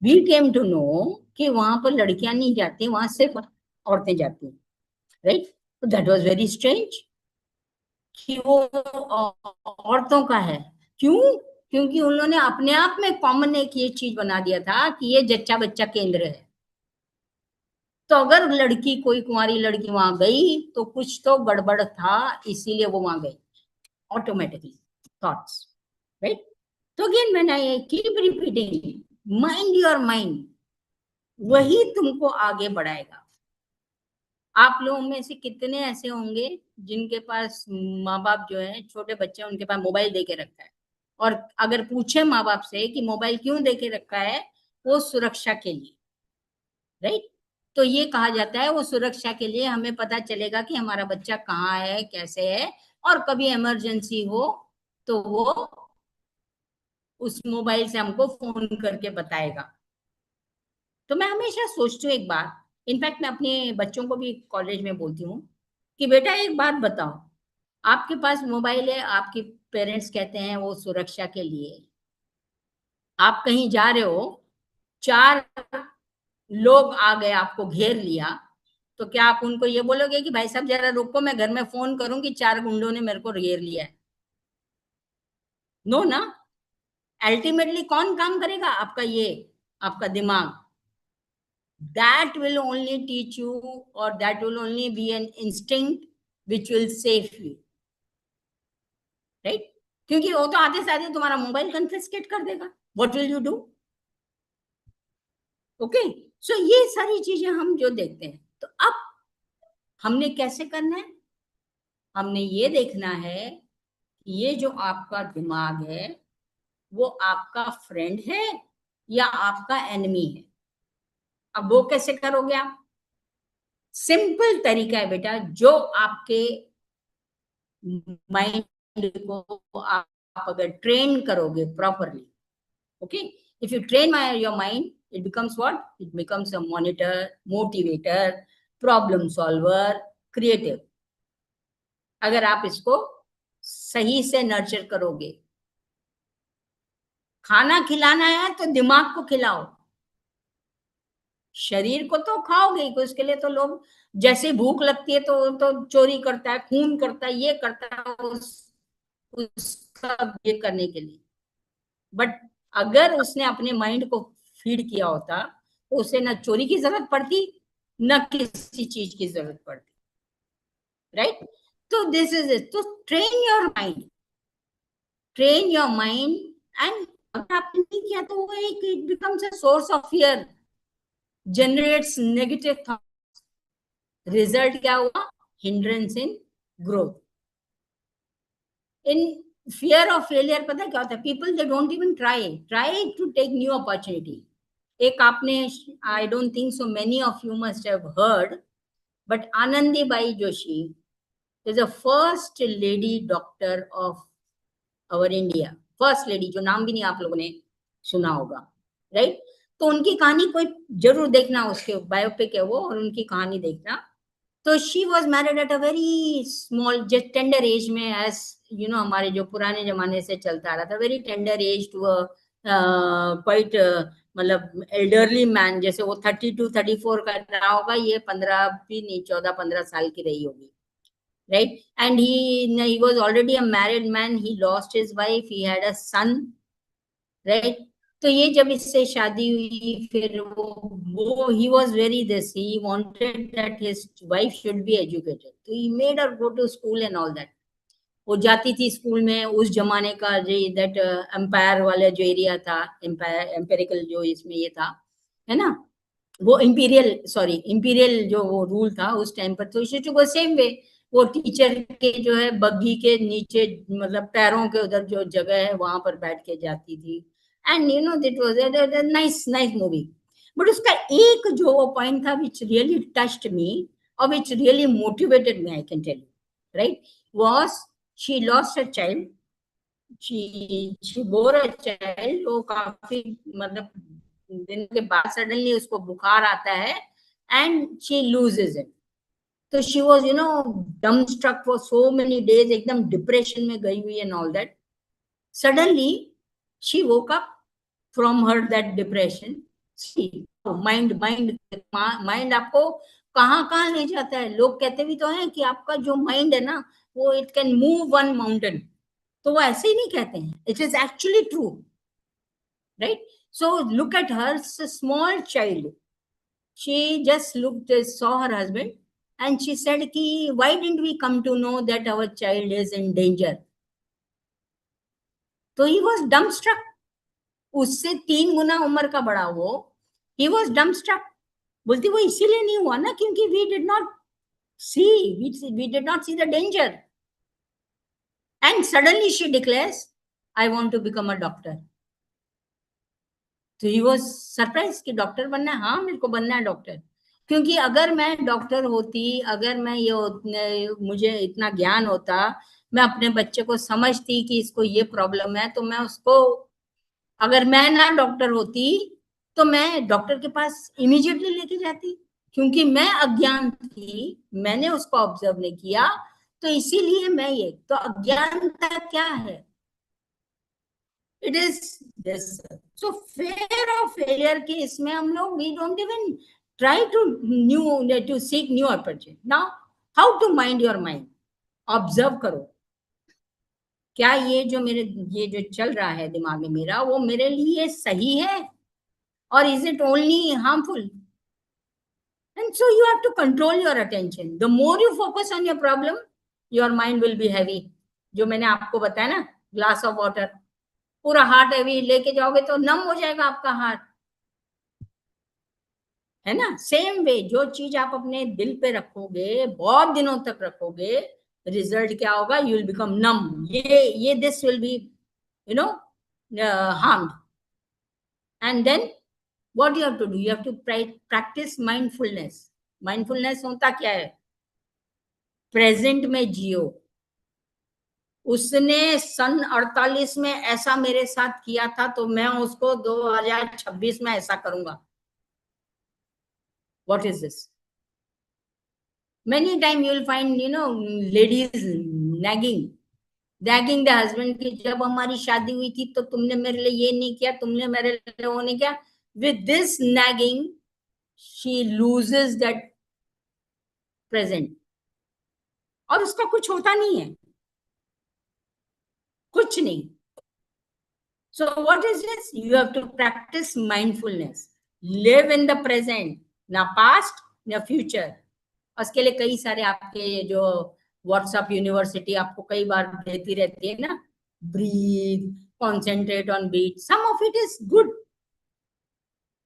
We came to know कि वहां पर लड़कियां नहीं जाती, वहां सिर्फ औरतें जाती हैं, right? So that was very strange कि वो औरतों का है. क्यों? क्योंकि उन्होंने अपने आप में कॉमन एक ये चीज बना दिया था कि ये जच्चा बच्चा केंद्र है. तो अगर लड़की, कोई कुंवारी लड़की वहां गई तो कुछ तो गड़बड़ था, इसीलिए वो वहां गई. Automatically thoughts, right. तो again when I keep repeating, mind your mind, वही तुमको आगे बढ़ाएगा. आप लोगों में से कितने ऐसे होंगे जिनके पास माँ बाप जो है, छोटे बच्चे, उनके पास मोबाइल दे के रखा है, और अगर पूछे माँ बाप से कि मोबाइल क्यों दे के रखा है, वो सुरक्षा के लिए, राइट. तो ये कहा जाता है वो सुरक्षा के लिए, हमें पता चलेगा कि हमारा बच्चा कहाँ है, कैसे है, और कभी इमरजेंसी हो तो वो उस मोबाइल से हमको फोन करके बताएगा. तो मैं हमेशा सोचती हूँ एक बात, इनफैक्ट मैं अपने बच्चों को भी कॉलेज में बोलती हूँ कि बेटा एक बात बताओ, आपके पास मोबाइल है, आपके पेरेंट्स कहते हैं वो सुरक्षा के लिए, आप कहीं जा रहे हो, 4 लोग आ गए, आपको घेर लिया, तो क्या आप उनको ये बोलोगे कि भाई साहब जरा रुको, मैं घर में फोन करूं कि 4 गुंडों ने मेरे को घेर लिया है? नो ना. अल्टीमेटली कौन काम करेगा? आपका ये, आपका दिमाग. That will only teach you, or that will only be an instinct which will save you, right? क्योंकि वो तो आते से आते तुम्हारा मोबाइल कन्फिस्केट कर देगा. What will you do? Okay, so ये सारी चीजें हम जो देखते हैं, तो अब हमने कैसे करना है? हमने ये देखना है कि ये जो आपका दिमाग है वो आपका फ्रेंड है या आपका एनिमी है. अब वो कैसे करोगे आप? सिंपल तरीका है बेटा, जो आपके माइंड को आप अगर ट्रेन करोगे properly, okay, if you train your mind, it becomes what? It becomes a monitor, motivator, problem solver, creative. अगर आप इसको सही से नर्चर करोगे, खाना खिलाना है तो दिमाग को खिलाओ, शरीर को तो खाओगे ही, उसके लिए तो लोग जैसे भूख लगती है तो चोरी करता है, खून करता है, ये करता है, उसका ये करने के लिए। बट अगर उसने अपने माइंड को फीड किया होता तो उसे ना चोरी की जरूरत पड़ती, ना किसी चीज की जरूरत पड़ती, राइट? तो दिस इज इट। तो train your mind, train your mind, and अगर आपने नहीं किया तो वो एक it becomes a source of fear, generates negative thoughts, result क्या हुआ? Hindrance in growth. In fear of failure पता क्या होता है? People they don't even try to take new opportunity. एक आपने, I don't think so many of you must have heard, but Anandi Bai Joshi is the first lady doctor of our India, first lady, जो नाम भी नहीं आप लोगों ने सुना होगा, राइट? तो उनकी कहानी कोई जरूर देखना, उसके बायोपिक है वो, और उनकी कहानी देखना। तो she was married at a very small, just tender age में, एज यू नो हमारे जो पुराने जमाने से चलता आ रहा था, very tender age to quite, मतलब एल्डरली मैन, जैसे वो 32-34 का रहा होगा, ये 15 भी नहीं, 14-15 साल की रही होगी, right? And he was already a married man, he lost his wife, he had a son, right? तो ये जब इससे शादी हुई, फिर वो he was very this, he wanted that his wife should be educated, so he made her go to school and all that. वो जाती थी स्कूल में, उस जमाने का जो दैट एम्पायर वाला जो एरिया था, एम्पायर एम्पेरिकल जो इसमें ये था, है ना, वो इंपीरियल जो वो रूल था उस टाइम पर, तो शी टू सेम वे, वो टीचर के जो है बग्गी के नीचे, मतलब पैरों के उधर जो जगह है वहां पर बैठ के जाती थी, and you know that was nice movie. But उसका एक जो पॉइंट था विच रियली टच्ड मी और which really motivated me, I can tell you, right, was she lost a child, she bore a child, वो काफी मतलब दिन के बाद सडनली उसको बुखार आता है एंड शी लूजेस इट। तो she was you know dumbstruck for so many days, एकदम डिप्रेशन में गई हुई and all that. Suddenly she woke up from her that depression. Mind mind mind आपको कहाँ कहाँ ले जाता है। लोग कहते भी तो हैं कि आपका जो माइंड है ना, वो it can move one mountain, तो वो ऐसे ही नहीं कहते हैं, it is actually true, right? So look at her, small child, she just looked, saw her husband, and she said ki why didn't we come to know that our child is in danger? So he was dumbstruck, उससे 3 गुना उम्र का बड़ा वो, he was dumbstruck। बोलती वो इसीलिए नहीं हुआ ना क्योंकि we did not see the danger, and suddenly she declares I want to become a doctor। तो ही वॉज सरप्राइज कि डॉक्टर बनना है, हाँ मेरे को बनना है डॉक्टर, क्योंकि अगर मैं डॉक्टर होती, अगर मैं ये मुझे इतना ज्ञान होता, मैं अपने बच्चे को समझती कि इसको ये प्रॉब्लम है, तो मैं उसको, अगर मैं ना डॉक्टर होती तो मैं डॉक्टर के पास इमीडिएटली लेके जाती, क्योंकि मैं अज्ञान थी, मैंने उसको ऑब्जर्व नहीं किया, तो इसीलिए मैं ये, तो अज्ञानता क्या है? It is this. So fear of failure के इसमें हम लोग we don't even try to seek new opportunity. Now how to mind your mind? Observe करो, क्या ये जो मेरे ये जो चल रहा है दिमाग में मेरा, वो मेरे लिए सही है, और is it only harmful? And so you have to control your attention. The more you focus on your problem, your mind will be heavy. जो मैंने आपको बताया ना, ग्लास ऑफ वाटर, पूरा हार्ट हैवी लेके जाओगे तो नम हो जाएगा आपका हार्ट, है ना? सेम वे, जो चीज आप अपने दिल पे रखोगे, बहुत दिनों तक रखोगे, रिजल्ट क्या होगा? यू विल बिकम नम। ये this will be you know harmed, and then what you have to do, you have to practice mindfulness, mindfulness होता क्या है? प्रेजेंट में जियो। उसने सन 48 में ऐसा मेरे साथ किया था, तो मैं उसको 2026 में ऐसा करूंगा। What is this? Many times you will find, ladies nagging the husband कि जब हमारी शादी हुई थी तो तुमने मेरे लिए ये नहीं किया, तुमने मेरे लिए वो नहीं किया. With this nagging, she loses that present. और उसका कुछ होता नहीं है, कुछ नहीं. So what is this? You have to practice mindfulness. Live in the present, ना past, ना future. उसके लिए कई सारे आपके जो व्हाट्सएप यूनिवर्सिटी आपको कई बार देती रहती है ना, breathe, concentrate on beat. Some of it is good.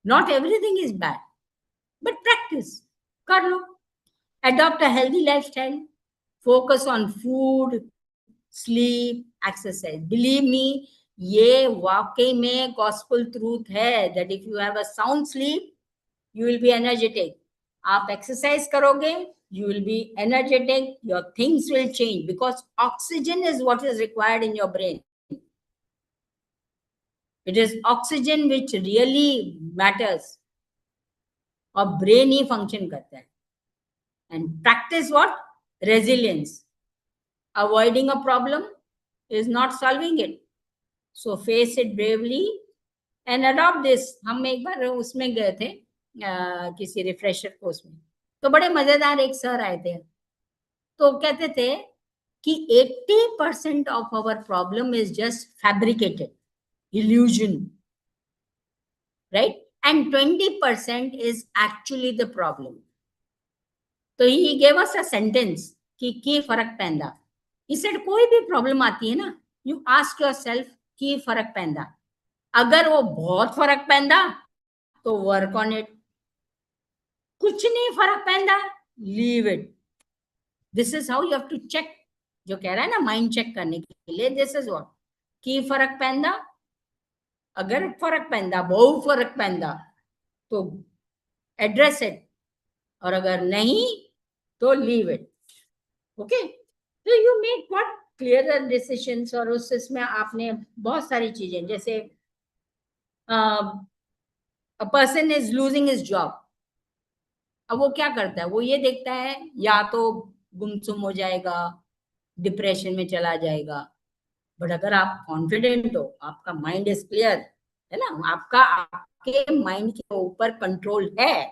Not everything is bad. But practice. कर लो. Adopt a healthy lifestyle. Focus on food, sleep, exercise. Believe me, ये वाकई में gospel truth है that if you have a sound sleep, you will be energetic. आप exercise करोगे, you will be energetic, your things will change because oxygen is what is required in your brain. It is oxygen which really matters. और brain ही function करता है. And practice what? Resilience. Avoiding a problem is not solving it. So face it bravely and adopt this. हम एक बार उसमें गए थे किसी refresher course में, तो बड़े मजेदार एक सर आए थे, तो कहते थे कि 80% of our problem is just fabricated, illusion, right? And 20% is actually the problem. तो he gave us a sentence कि फर्क पैंदा. He said कोई भी प्रॉब्लम आती है ना, you ask yourself कि फर्क पैंदा. अगर वो बहुत फर्क पैंदा तो वर्क ऑन इट. कुछ नहीं फर्क पैंदा, leave it. This is how you have to check. जो कह रहा है ना माइंड चेक करने के लिए, दिस इज व्हाट की फर्क पैंदा. अगर फर्क पैंदा, बहुत फर्क पैंदा, तो एड्रेस इट, और अगर नहीं तो लीव इट. ओके, तो you make what clear decisions. और उस इसमें आपने बहुत सारी चीजें, जैसे a person is losing his job. अब वो क्या करता है? वो ये देखता है या तो गुमसुम हो जाएगा, डिप्रेशन में चला जाएगा. बट अगर आप कॉन्फिडेंट हो, आपका माइंड इज क्लियर है ना, आपके माइंड के ऊपर कंट्रोल है,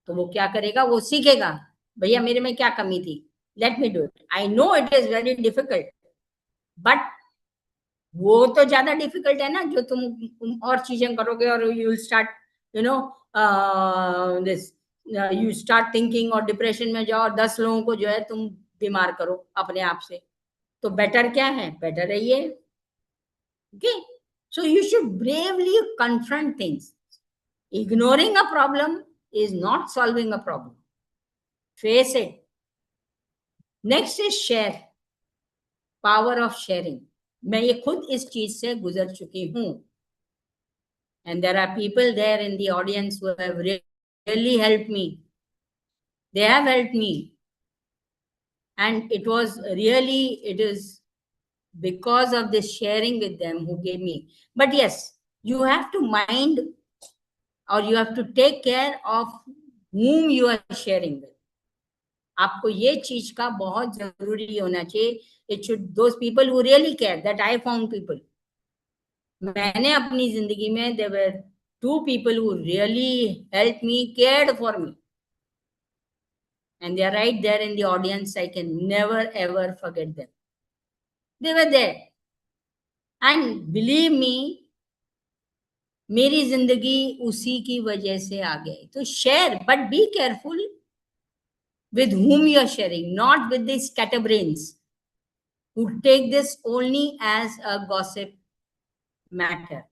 तो वो क्या करेगा? वो सीखेगा, भैया मेरे में क्या कमी थी, let me do it. I know it is very difficult, but वो तो ज्यादा डिफिकल्ट है ना जो तुम और चीजें करोगे और you will start this, you start thinking और डिप्रेशन में जाओ और 10 लोगों को जो है तुम बीमार करो अपने आप से. तो बेटर क्या है? बेटर है ये. Okay, so you should bravely confront things. Ignoring a problem is not solving a problem. Face it. Next is share. Power of sharing. मैं ये खुद इस चीज से गुजर चुकी हूं. And there are people there in the audience who have really helped me. They have helped me. And it is because of this sharing with them who gave me. But yes, you have to mind, or you have to take care of whom you are sharing with. आपको ये चीज का बहुत जरूरी होना चाहिए. It should, those people who really care, that I found people. मैंने अपनी जिंदगी में there were 2 people who really helped me, cared for me, and they are right there in the audience. I can never ever forget them. They were there, and believe me, मेरी जिंदगी उसी की वजह से आ गई. तो share, but be careful with whom you are sharing, not with these scatterbrains who take this only as a gossip matter.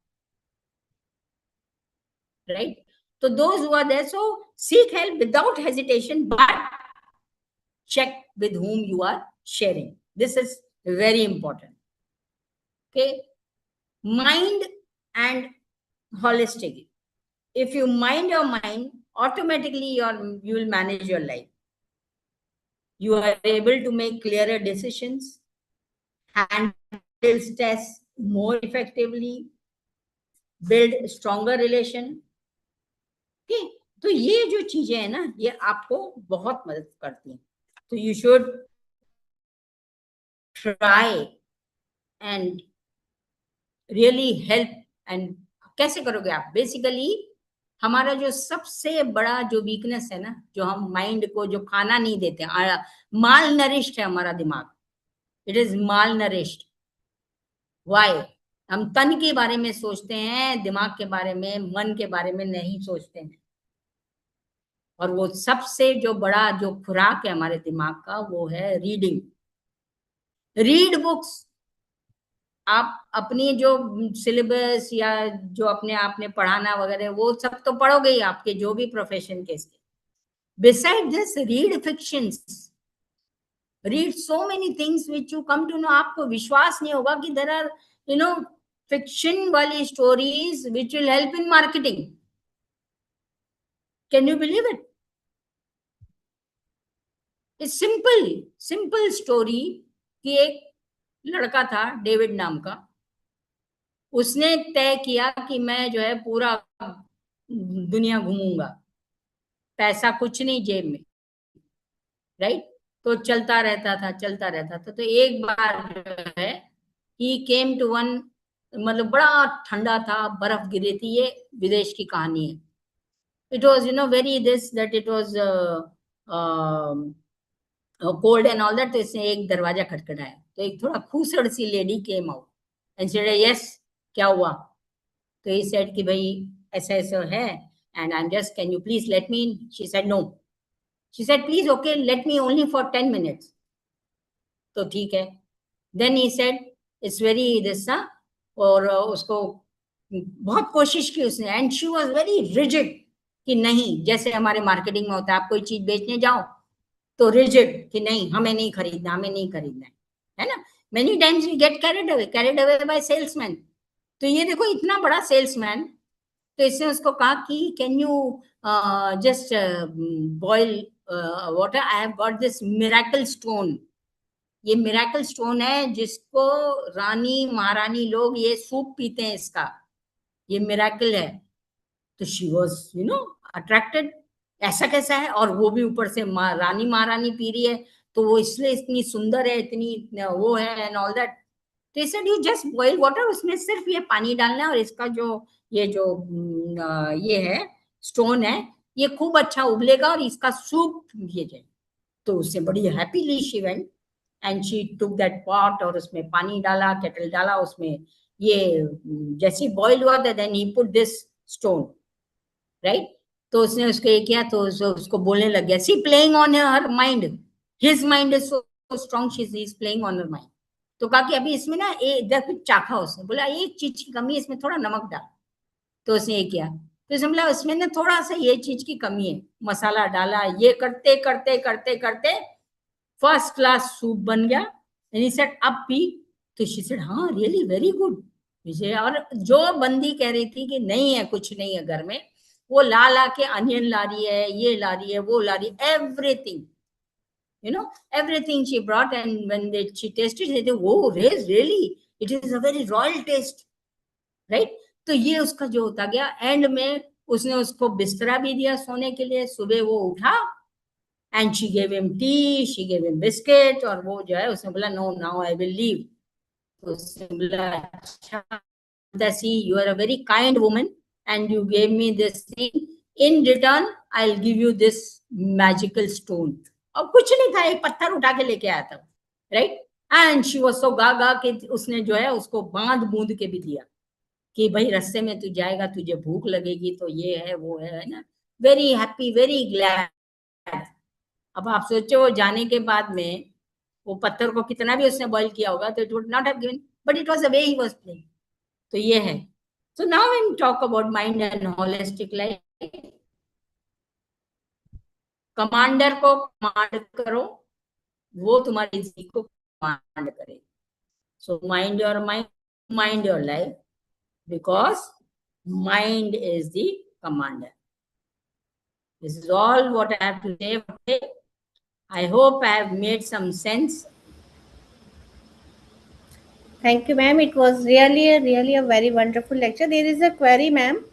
Right? So those who are there, so seek help without hesitation, but check with whom you are sharing. This is very important. Okay, mind and holistic. If you mind your mind automatically you will manage your life. You are able to make clearer decisions, handle stress more effectively, build stronger relation. Okay, तो ये जो चीजें हैं ना, ये आपको बहुत मदद करती हैं. तो you should try and really help. and कैसे करोगे आप? बेसिकली हमारा जो सबसे बड़ा जो वीकनेस है ना, जो हम माइंड को जो खाना नहीं देते हैं, माल नरिश्ड है हमारा दिमाग. It is malnourished. Why? हम तन के बारे में सोचते हैं, दिमाग के बारे में, मन के बारे में नहीं सोचते हैं. और वो सबसे जो बड़ा जो खुराक है हमारे दिमाग का, वो है रीडिंग. Read books. आप अपनी जो सिलेबस या जो अपने आपने पढ़ाना वगैरह वो सब तो पढ़ोगे ही, आपके जो भी प्रोफेशन के. Beside this, read fictions, read so many things which you come to know. आपको विश्वास नहीं होगा कि देयर आर फिक्शन वाली stories which will help in marketing. Can you believe it? It's simple story कि एक लड़का था डेविड नाम का. उसने तय किया कि मैं जो है पूरा दुनिया घूमूंगा, पैसा कुछ नहीं जेब में. राइट? तो चलता रहता था. तो एक बार जो है ही केम टू वन, मतलब बड़ा ठंडा था, बर्फ गिरी थी. ये विदेश की कहानी है. It was very this that it was cold and all that. तो इसने एक दरवाजा खटखटाया, तो एक थोड़ा खूसड़ सी lady came out and said yes, क्या हुआ? तो ही सेड कि भाई ऐसा ऐसा है and I am just, can you please let me in? She said no. She said please okay, let me only for 10 minutes. तो ठीक है. Then he said it's very this ना. और उसको बहुत कोशिश की उसने, and she was very rigid कि नहीं, जैसे हमारे मार्केटिंग में होता है, आप कोई चीज बेचने जाओ तो रिजिड कि नहीं, हमें नहीं खरीदना, हमें नहीं खरीदना है ना. Many times we get carried away by salesman. तो ये देखो इतना बड़ा सेल्समैन, तो इसने उसको कहा कि can you just boil water, I have got this miracle stone. ये मिरेकल स्टोन है जिसको रानी महारानी लोग ये सूप पीते हैं, इसका ये मिरेकल है. तो शी वाज अट्रैक्टेड. ऐसा कैसा है? और वो भी ऊपर से रानी महारानी पी रही है, तो वो इसलिए इतनी सुंदर है, इतनी वो है एंड ऑल दैट. तो he said you just boil water, उसमें सिर्फ ये पानी डालना है और इसका जो ये जो ये है स्टोन है, ये खूब अच्छा उबलेगा और इसका सूप पिए जाए. तो उससे बड़ी happily she went and she took that pot और उसमें पानी डाला, केटल डाला, उसमें ये जैसे बॉइल हुआ था, then he put this stone. Right? तो उसने उसको ये किया, तो उसको बोलने लग गया, see playing on her mind, his mind is so strong, she is playing on her mind. तो कहा कि अभी इसमें ना कुछ चाखा. उसने बोला एक चीज की कमी है, इसमें थोड़ा नमक डाल. तो उसने ये किया, तो इसने बोला इसमें ना थोड़ा सा ये चीज की कमी है, मसाला डाला. ये करते करते करते करते फर्स्ट क्लास सूप बन गया. एंड ही सेड अब पी. तो शी सेड हाँ रियली वेरी गुड. और जो बंदी कह रही थी कि नहीं है, कुछ नहीं है घर में, वो ला ला के अनियन ला रही है, ये ला रही है, वो ला रही है, everything everything she brought. And when she tasted it, oh really it is a very royal taste. Right? तो ये उसका जो होता गया. एंड में उसने उसको बिस्तरा भी दिया सोने के लिए. सुबह वो उठा and she gave him tea, she gave him biscuit. और वो जो है उसने बोला no now I will leave. तो उसने बोला अच्छा, see you are a very kind woman and you gave me this thing, in return I'll give you this magical stone. और कुछ नहीं था, एक पत्थर उठा के लेके आया था. Right? And she was so gaga कि उसने जो है उसको बांध बूंद के भी दिया कि भाई रास्ते में तू जाएगा, तुझे भूख लगेगी, तो ये है वो है ना. Very happy, very glad. अब आप सोचो वो जाने के बाद में वो पत्थर को कितना भी उसने बॉइल किया होगा तो it would not have given, but it was the way he was playing. तो ये है. So now when talk about mind and holistic life, commander को कमांड करो, वो तुम्हारी जिंदगी को कमांड करे. So mind your mind, mind your life, because mind is the commander. This is all what I have to say for today. I hope I have made some sense. Thank you, ma'am. It was really a very wonderful lecture. There is a query, ma'am,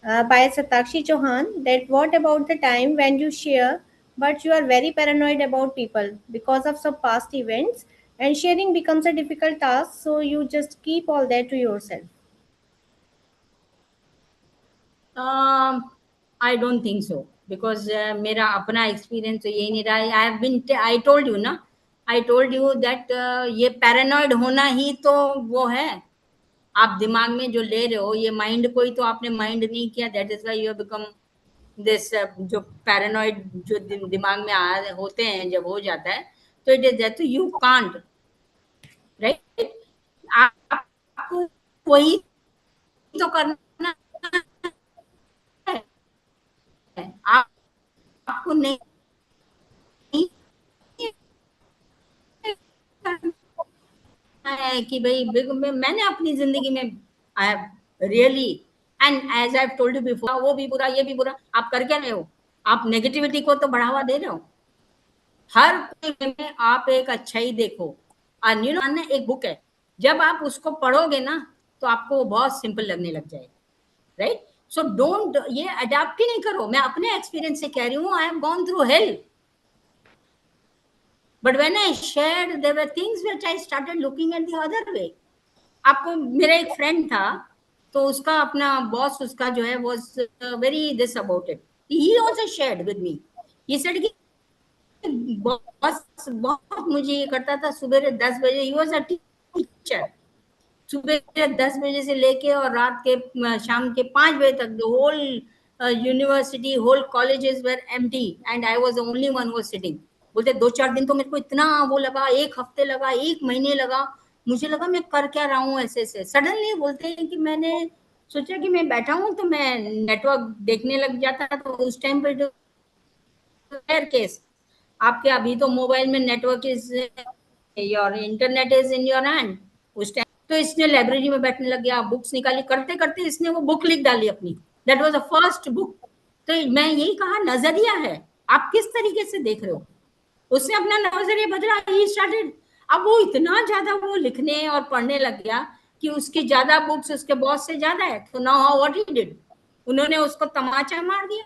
by Satakshi Chauhan, that what about the time when you share, but you are very paranoid about people because of some past events, and sharing becomes a difficult task, so you just keep all that to yourself. I don't think so, because मेरा अपना experience तो यही नहीं रहा. I told you ना, I told you that ये paranoid होना ही तो वो है. आप दिमाग में जो ले रहे हो, ये माइंड को ही तो आपने माइंड नहीं किया. That is why you have become this. जो पैरानॉइड जो दिमाग में होते हैं, जब हो जाता है तो it is that you can't, right. आपको वही तो करना है. आपको नहीं है कि भाई मैंने अपनी जिंदगी में I have really, and as I told you before, वो भी बुरा, ये भी बुरा. आप कर क्या रहे हो? आप नेगेटिविटी को तो बढ़ावा दे रहे हो. हर कोई में आप एक अच्छाई देखो. और यू नो, एक बुक है, जब आप उसको पढ़ोगे ना तो आपको वो बहुत सिंपल लगने लग जाएगा, राइट. सो डोंट, ये अडैप्ट ही नहीं करो. मैं अपने एक्सपीरियंस से कह रही हूँ. I have gone through hell, but when I shared, there were things which I started looking at the other way. आपको, मेरा एक फ्रेंड था, तो उसका अपना बॉस, उसका जो है, was very this about it. He also shared with me. He said कि बॉस बहुत मुझे ये करता था. सुबह 10 बजे, he was a teacher, सुबह 10 बजे से लेके और रात के शाम के 5 बजे तक the whole university, whole colleges were empty and I was the only one who was sitting. बोलते 2-4 दिन तो मेरे को इतना वो लगा, 1 हफ्ते लगा, 1 महीने लगा. मुझे लगा मैं कर क्या रहा हूँ ऐसे ऐसे. सडनली बोलते हैं कि मैंने सोचा कि मैं बैठा हूँ तो मैं नेटवर्क देखने लग जाता. तो उस टाइम पे केस आपके, अभी तो मोबाइल में network is your, internet is in your hand. उस टाइम तो इसने लाइब्रेरी में बैठने लग गया, बुक्स निकाली. करते करते इसने वो बुक लिख डाली अपनी. That was the first book. तो मैं यही कहा, नजरिया है, आप किस तरीके से देख रहे हो. उसने अपना नजरिया बदला. ही स्टार्टेड, अब वो इतना ज्यादा वो लिखने और पढ़ने लग गया कि उसकी ज्यादा बुक्स उसके बॉस से ज्यादा है. तो नाउ व्हाट ही डिड, उन्होंने उसको तमाचा मार दिया,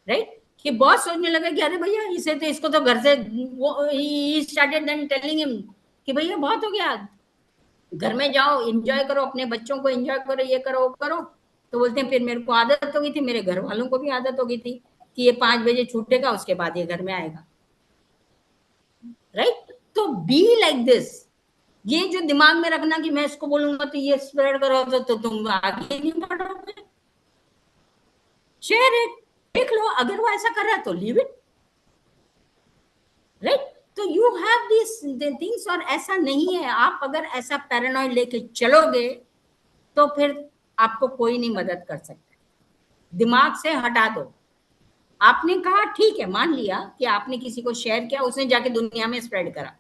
राइट. कि बॉस सोचने लगा कि अरे भैया, इसे तो, इसको तो घर से, he started then telling him कि भैया बहुत हो गया, घर में जाओ, एंजॉय करो, अपने बच्चों को एंजॉय करो, ये करो, वो करो. तो बोलते हैं फिर मेरे को आदत हो गई थी, मेरे घर वालों को भी आदत हो गई थी कि ये 5 बजे छूटेगा, उसके बाद ये घर में आएगा, राइट. तो बी लाइक दिस. ये जो दिमाग में रखना कि मैं इसको बोलूंगा तो ये स्प्रेड करो, तो तुम आगे नहीं बढ़ोगे. शेयर इट, देख लो, अगर वो ऐसा कर रहा है तो लीव इट, राइट. तो यू हैव दिस थिंग्स. और ऐसा नहीं है, आप अगर ऐसा पैरानॉइड लेके चलोगे तो फिर आपको कोई नहीं मदद कर सकता. दिमाग से हटा दो. आपने कहा ठीक है, मान लिया कि आपने किसी को शेयर किया, उसने जाके दुनिया में स्प्रेड करा,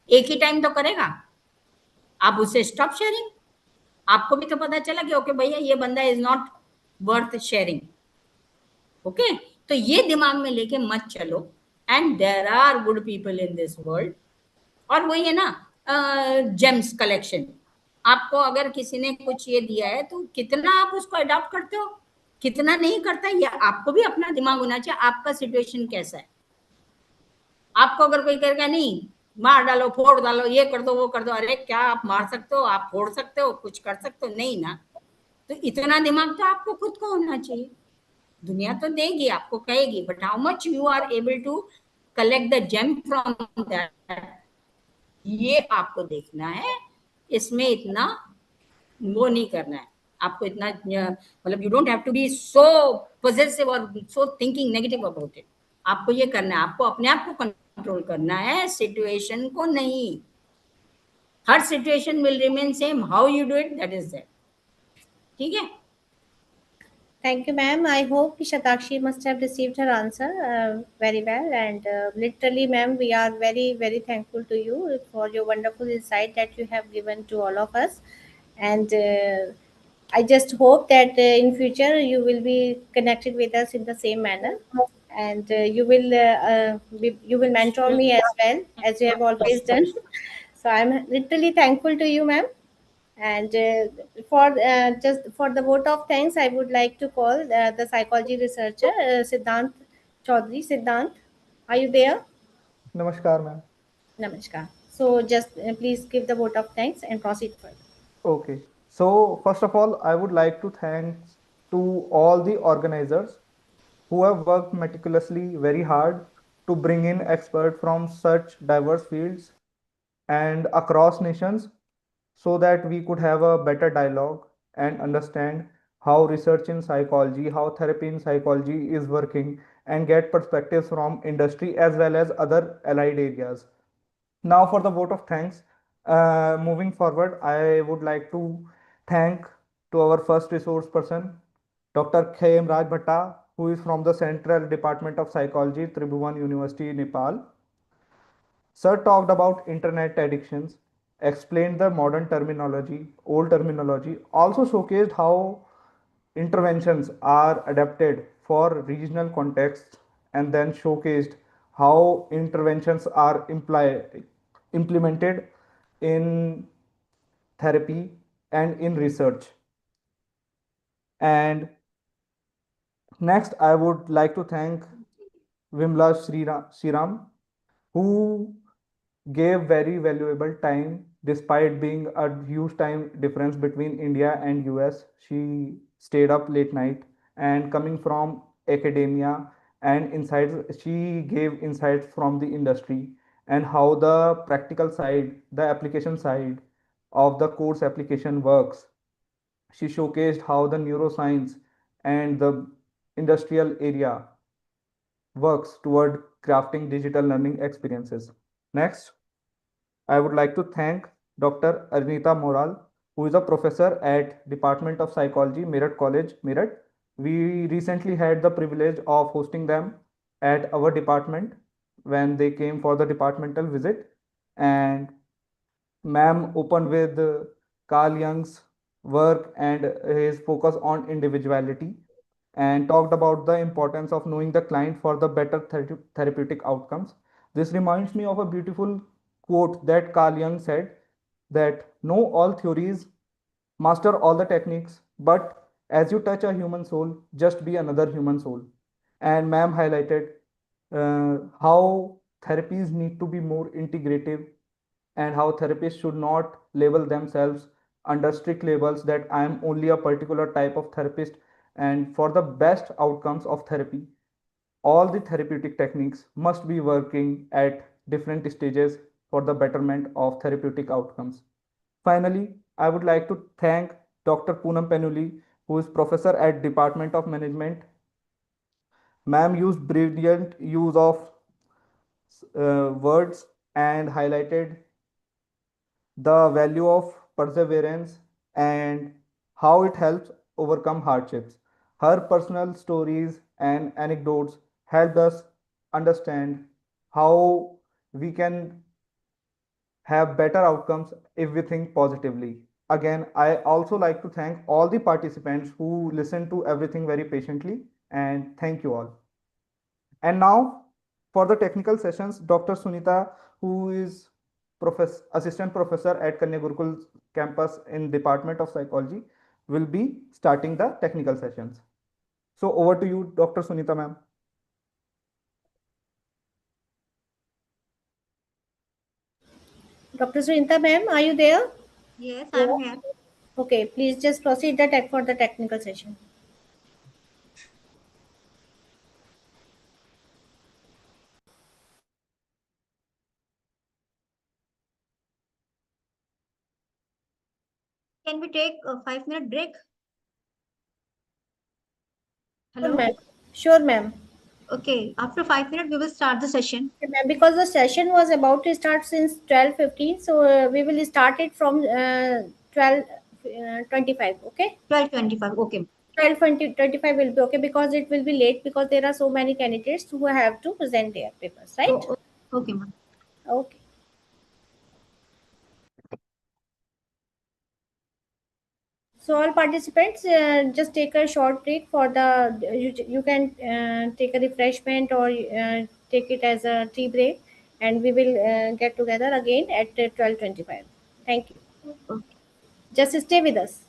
एक ही टाइम तो करेगा. आप उससे स्टॉप शेयरिंग. आपको भी तो पता चला कि ओके भैया, ये बंदा is not worth sharing. Okay, तो ये दिमाग में लेके मत चलो. And there are good people in this world. और वही है ना, जेम्स कलेक्शन. आपको अगर किसी ने कुछ ये दिया है तो कितना आप उसको अडॉप्ट करते हो, कितना नहीं करता, ये आपको भी अपना दिमाग होना चाहिए. आपका सिचुएशन कैसा है. आपको अगर कोई कहेगा नहीं, मार डालो, फोड़ डालो, ये कर दो, वो कर दो, अरे क्या आप मार सकते हो, आप फोड़ सकते हो, कुछ कर सकते हो? नहीं ना. तो इतना दिमाग तो आपको खुद को होना चाहिए. दुनिया तो देगी, आपको कहेगी, but how much you are able to collect the gem from that, ये आपको देखना है. इसमें इतना वो नहीं करना है आपको. इतना मतलब you don't have to be so positive और so thinking negative about it. आपको ये करना है, आपको अपने आप को कंट्रोल करना है, सिचुएशन को नहीं. हर situation will remain same. How you do it, that is that. ठीक है. Thank you, ma'am. I hope Shatakshi must have received her answer very well. And literally, ma'am, we are very thankful to you for your wonderful insight that you have given to all of us. And I just hope that in future you will be connected with us in the same manner, and you will mentor me as well as you have always done. So I'm literally thankful to you, ma'am. And for just for the vote of thanks, I would like to call the psychology researcher Siddhant Chaudhary. Siddhant, are you there? Namaskar, ma'am. Namaskar. So just please give the vote of thanks and proceed further. Okay. So, first of all, I would like to thanks to all the organizers who have worked meticulously very hard to bring in experts from such diverse fields and across nations so that we could have a better dialogue and understand how research in psychology, how therapy in psychology is working, and get perspectives from industry as well as other allied areas. Now, for the vote of thanks, moving forward, I would like to thank to our first resource person, Dr. K.M. Raj Bhatta, who is from the Central Department of Psychology, Tribhuvan University, Nepal. Sir talked about internet addictions, explained the modern terminology, old terminology, also showcased how interventions are adapted for regional contexts, and then showcased how interventions are implemented in therapy and in research. And next, I would like to thank Vimla Shriram, who gave very valuable time despite being a huge time difference between India and US. She stayed up late night and coming from academia and insights, she gave insights from the industry and how the practical side, the application side of the course application works. She showcased how the neuroscience and the industrial area works toward crafting digital learning experiences. Next, I would like to thank Dr. Arnita Moral, who is a professor at Department of Psychology, Meerut College, Meerut. We recently had the privilege of hosting them at our department when they came for the departmental visit. And ma'am opened with Carl Jung's work and his focus on individuality and talked about the importance of knowing the client for the better therapeutic outcomes. This reminds me of a beautiful quote that Carl Jung said that know all theories, master all the techniques, but as you touch a human soul, just be another human soul. And ma'am highlighted how therapies need to be more integrative and how therapists should not label themselves under strict labels that I am only a particular type of therapist. And for the best outcomes of therapy, all the therapeutic techniques must be working at different stages for the betterment of therapeutic outcomes. Finally, I would like to thank Dr. Poonam Penuli, who is professor at Department of Management. Ma'am used brilliant use of words and highlighted the value of perseverance and how it helps overcome hardships. Her personal stories and anecdotes helped us understand how we can have better outcomes if we think positively. Again, I also like to thank all the participants who listened to everything very patiently, and thank you all. And now for the technical sessions, Dr. Sunita, who is assistant professor at Kanya Gurukul campus in Department of Psychology, will be starting the technical sessions. So over to you, Dr. Sunita ma'am. Dr. Sunita, ma'am, are you there? Yes, I'm here. Okay, please just proceed the tech for the technical session. Can we take a 5-minute break? Sure, Hello? ma'am. Sure, ma'am. Okay, after 5 minutes, we will start the session. Okay, ma'am, because the session was about to start since 12:15, so we will start it from 12:25. Okay. 12:25. Okay. 12:25 will be okay because it will be late because there are so many candidates who have to present their papers, right? Okay, ma'am. Okay. So all participants, just take a short break for the, you can take a refreshment or take it as a tea break, and we will get together again at 12:25. Thank you. Just stay with us.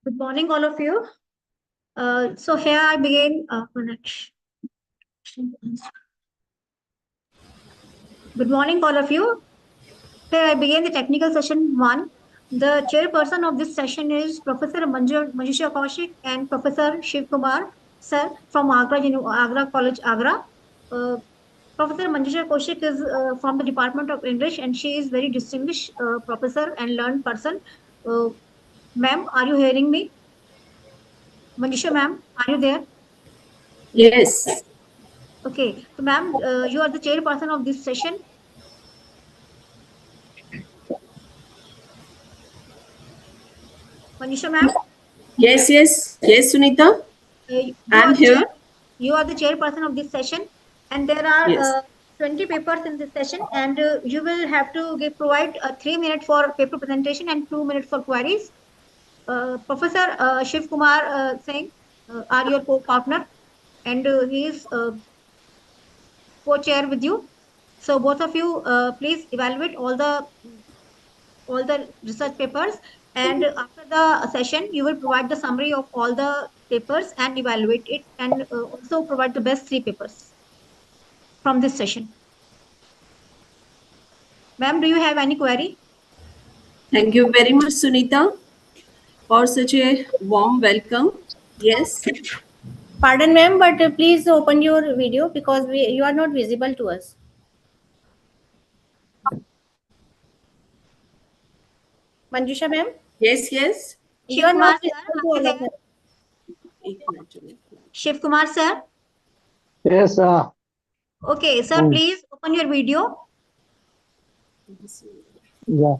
Good morning, all of you. So here I begin. Good morning, all of you. Here I begin the technical session 1. The chairperson of this session is Professor Manjusha Kaushik and Professor Shiv Kumar, sir, from Agra College, Agra. Professor Manjusha Kaushik is from the Department of English, and she is very distinguished professor and learned person. Ma'am, are you hearing me? Manjusha, ma'am, are you there? Yes. Okay, so ma'am, you are the chairperson of this session. Manisha, ma'am. Yes, Sunita. I'm here. You are the chairperson of this session, and there are Yes. 20 papers in this session, and you will have to provide 3 minutes for paper presentation and 2 minutes for queries. Professor Shiv Kumar Singh are your co-partner, and he is co-chair with you. So both of you, please evaluate all the research papers, and after the session, you will provide the summary of all the papers and evaluate it, and also provide the best 3 papers from this session. Ma'am, do you have any query? Thank you very much, Sunita, for such a warm welcome. Yes. Pardon, ma'am, but please open your video because you are not visible to us. Manjusha, ma'am? Yes, yes. You are not Shiv visible to all of us. Shiv Kumar, sir? Yes, sir. Okay, sir, please open your video. Yeah.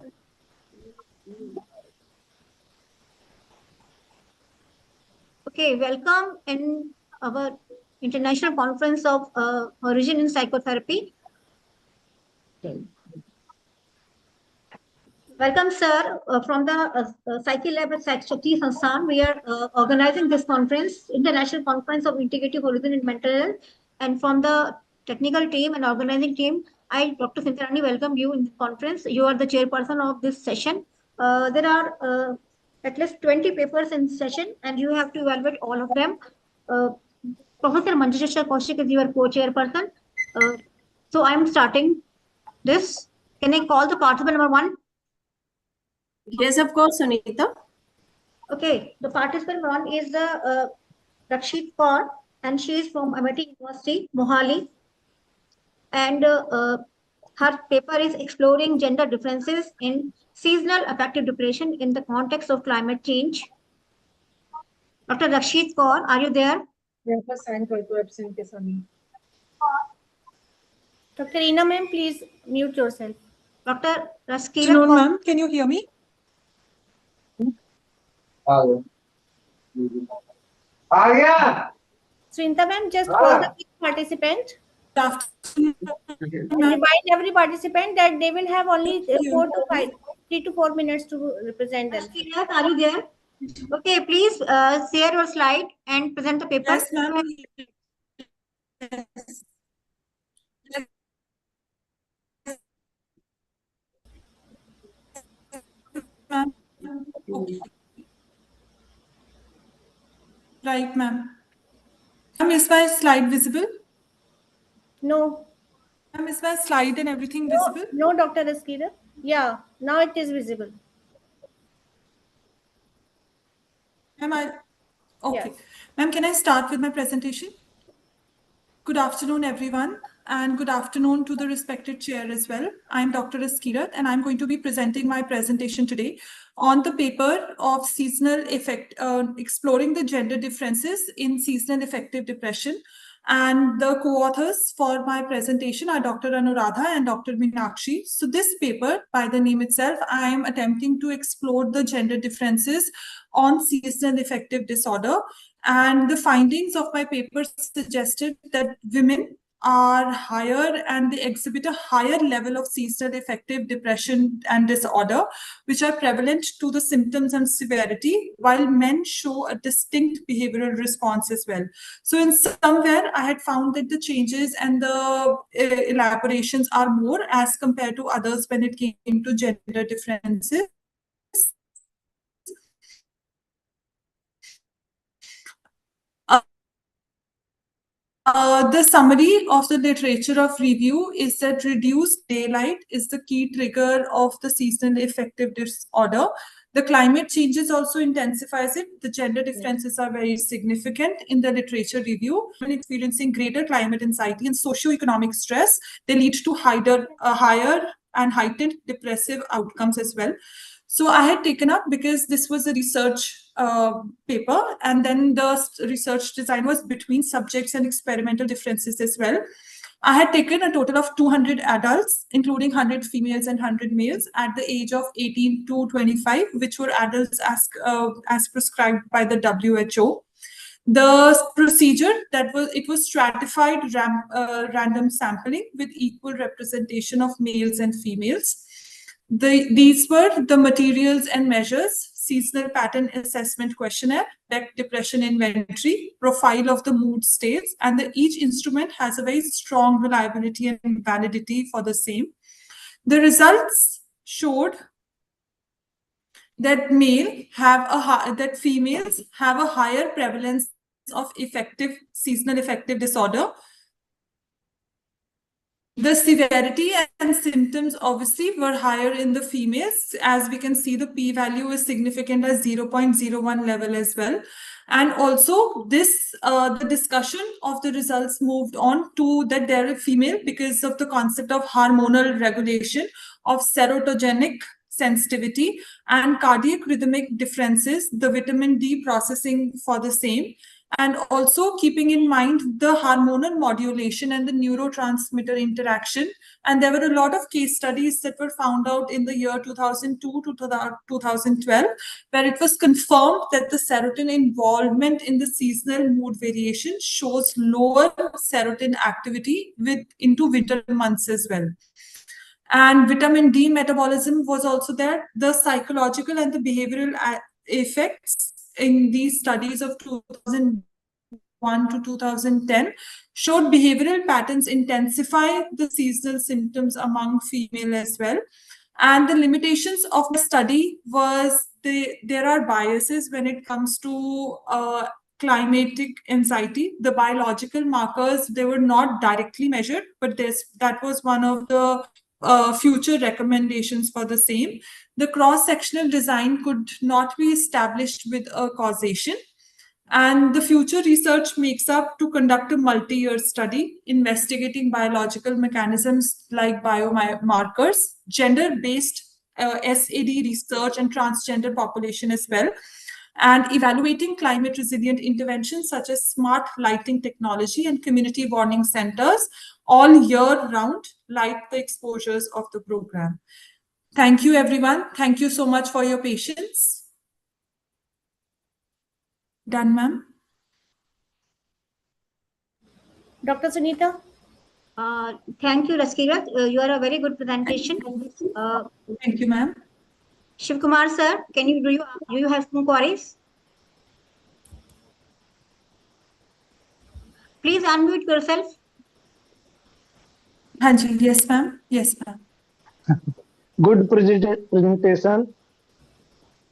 Okay, welcome in our International Conference of Origin in Psychotherapy. Welcome, sir, from the Psyche Lab at Shakti Sansthan. We are organizing this conference, International Conference of Integrative Origin in Mental Health. And from the technical team and organizing team, I, Dr. Sintarani, welcome you in the conference. You are the chairperson of this session. There are at least 20 papers in session, and you have to evaluate all of them. Professor Manjusha Kaushik is your co-chairperson. So I'm starting this. Can I call the participant number 1? Yes, of course, Sunita. Okay, the participant 1 is the Rakshit Kaur, and she is from Amity University, Mohali. And her paper is exploring gender differences in seasonal affective depression in the context of climate change. Dr. Rakshit Kaur, are you there? Dr. Reena, ma'am, please mute yourself. Dr. Raskira Afternoon, Kaur. ma'am. Can you hear me? Swinta, ma'am, just call the participant. Afternoon, Remind every participant that they will have only 3 to 4 minutes to represent them. Raskira, are you there? Okay, please share your slide and present the paper. Yes, ma'am. Ma'am. Right, ma'am. Ma'am, is my slide visible? No. Ma'am, is my slide and everything visible? No, Dr. Raskira. Yeah, now it is visible. Ma'am, okay. Yes. Ma'am, can I start with my presentation? Good afternoon, everyone, and good afternoon to the respected chair as well. I'm Dr. Askirat, and I'm going to be presenting my presentation today on the paper of seasonal effect, exploring the gender differences in seasonal affective depression. And the co-authors for my presentation are Dr. Anuradha and Dr. Meenakshi. So this paper, by the name itself, I am attempting to explore the gender differences on seasonal affective disorder. And the findings of my paper suggested that women are higher and they exhibit a higher level of seasonal affective depression and disorder, which are prevalent to the symptoms and severity, while men show a distinct behavioral response as well. So in somewhere, I had found that the changes and the elaborations are more as compared to others when it came to gender differences. The summary of the literature of review is that reduced daylight is the key trigger of the seasonal affective disorder. The climate changes also intensifies it. The gender differences are very significant in the literature review. When experiencing greater climate anxiety and socioeconomic stress, they lead to higher and heightened depressive outcomes as well. So I had taken up because this was a research paper, and then the research design was between subjects and experimental differences as well. I had taken a total of 200 adults, including 100 females and 100 males at the age of 18 to 25, which were adults as prescribed by the WHO. The procedure it was stratified random sampling with equal representation of males and females. These were the materials and measures seasonal pattern assessment questionnaire, Beck depression inventory, profile of the mood states, and each instrument has a very strong reliability and validity for the same. The results showed that that females have a higher prevalence of seasonal affective disorder. The severity and symptoms obviously were higher in the females. As we can see, the p-value is significant as 0.01 level as well. And also the discussion of the results moved on to that they're female because of the concept of hormonal regulation of serotogenic sensitivity and cardiac rhythmic differences, the vitamin D processing for the same, and also keeping in mind the hormonal modulation and the neurotransmitter interaction. And there were a lot of case studies that were found out in the year 2002 to 2012, where it was confirmed that the serotonin involvement in the seasonal mood variation shows lower serotonin activity into winter months as well. And vitamin D metabolism was also there. The psychological and the behavioral effects in these studies of 2001 to 2010 showed behavioral patterns intensify the seasonal symptoms among female as well. And the limitations of the study was there are biases when it comes to climatic anxiety. The biological markers, they were not directly measured, but that was one of the future recommendations for the same. The cross-sectional design could not be established with a causation. And the future research makes up to conduct a multi-year study investigating biological mechanisms like biomarkers, gender-based SAD research and transgender population as well, and evaluating climate resilient interventions such as smart lighting technology and community warning centers all year round, like the exposures of the program. Thank you, everyone. Thank you so much for your patience. Done, ma'am. Dr. Sunita? Thank you, Raskira. You are a very good presentation. Thank you, ma'am. Shiv Kumar, sir, do you have some queries? Please unmute yourself. Hanji, yes, ma'am. Yes, ma'am. Good presentation,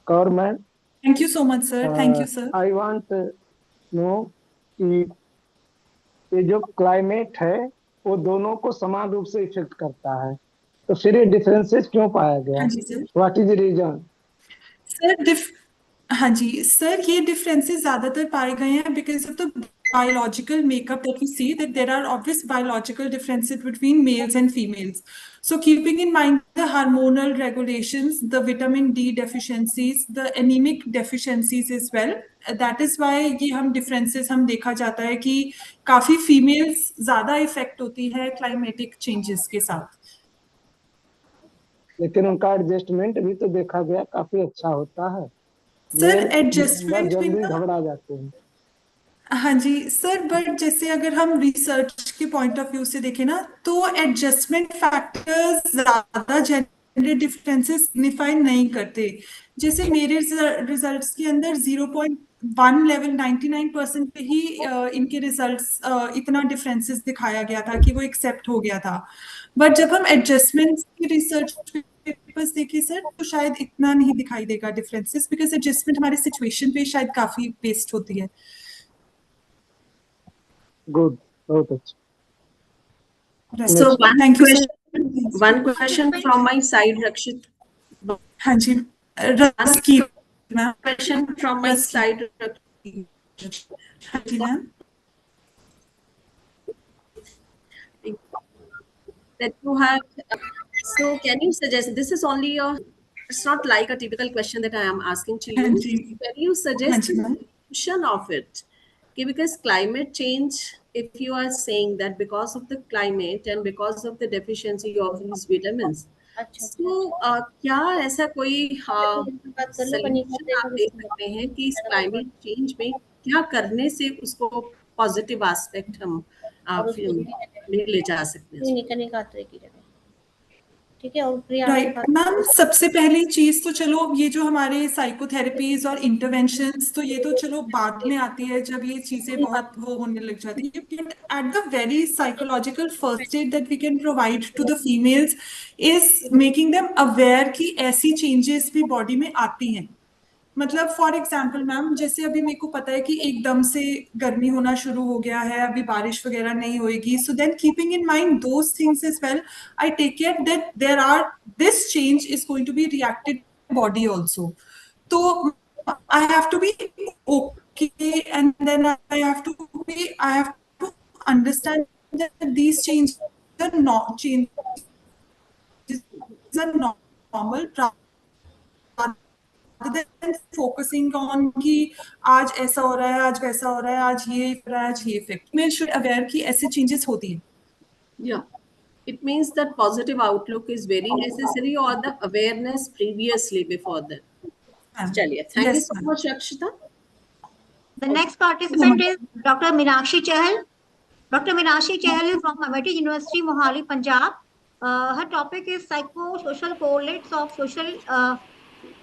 Kaur. Thank you so much, sir. Thank you, sir. I want to know कि ये जो climate है वो दोनों को समान रूप से इफेक्ट करता है, तो फिर ये डिफरेंसेस क्यों पाया गया? What is the reason? Sir हाँ जी सर, ये डिफरेंसेस ज्यादातर पाए गए हैं because of the biological makeup that we see, that there are obvious biological differences between males and females. So keeping in mind the hormonal regulations, the vitamin D deficiencies, the anemic deficiencies as well, that is why ये हम differences हम देखा जाता है कि काफी females ज्यादा effect होती है climatic changes के साथ. लेकिन उनका एडजस्टमेंट भी तो देखा गया काफी अच्छा होता है. सर एडजस्टमेंट जल्दी घबरा जाते हैं. हाँ जी सर, बट जैसे अगर हम रिसर्च के पॉइंट ऑफ व्यू से देखें ना, तो एडजस्टमेंट फैक्टर्स ज्यादा जेंडर डिफरेंसेस सिग्निफाई नहीं करते. जैसे मेरे रिजल्ट्स के अंदर 0.1 लेवल 99% पे ही इनके रिजल्ट्स इतना डिफरेंसेस दिखाया गया था कि वो एक्सेप्ट हो गया था. बट जब हम एडजस्टमेंट की रिसर्च पेपर्स देखे सर, तो शायद इतना नहीं दिखाई देगा डिफरेंसेस, बिकॉज एडजस्टमेंट हमारे सिचुएशन पे शायद काफी बेस्ड होती है. Good. Okay. So one question from my side, Rakshit. हाँ जी, question from my side. हाँ जी ma'am. That you have. So can you suggest? This is only it's not like a typical question that I am asking to you. Can you suggest the solution of it? Okay, because climate change, if you are saying that because of the climate and because of the deficiency of these vitamins, so क्या ऐसा कोई solution आप दे सकते हैं कि इस climate change में क्या करने से उसको positive aspect हम ले जा सकते हैं? ठीक है, और प्रिया आपके राइट पास। मैम, सबसे पहली चीज तो चलो ये जो हमारे साइकोथेरेपीज और इंटरवेंशंस तो ये तो चलो बाद में आती है जब ये चीजें बहुत वो होने लग जाती है, but at the very psychological first aid that we can provide to the females is making them aware कि ऐसी चेंजेस भी बॉडी में आती हैं। मतलब फॉर एग्जाम्पल मैम, जैसे अभी मेरे को पता है कि एकदम से गर्मी होना शुरू हो गया है, अभी बारिश वगैरह नहीं होएगी, so then keeping in mind those things as well, I take care that there are this change is going to be reacted body also. तो I have to be okay and then I have to understand that these change are not changes are normal, then focusing on कि आज ऐसा हो रहा है, आज वैसा हो रहा है, आज ये हो रहा है, आज ये इफेक्ट में शुड अवेयर कि ऐसे चेंजेस होती हैं। Yeah, it means that positive outlook is very necessary, or the awareness previously before that. Chaliye, thank you Yes, so ma'am. much, Rakshita. The next participant is Dr. Meenakshi Chahal. Dr. Meenakshi Chahal is from Amity University, Mohali, Punjab. Her topic is psychosocial correlates of social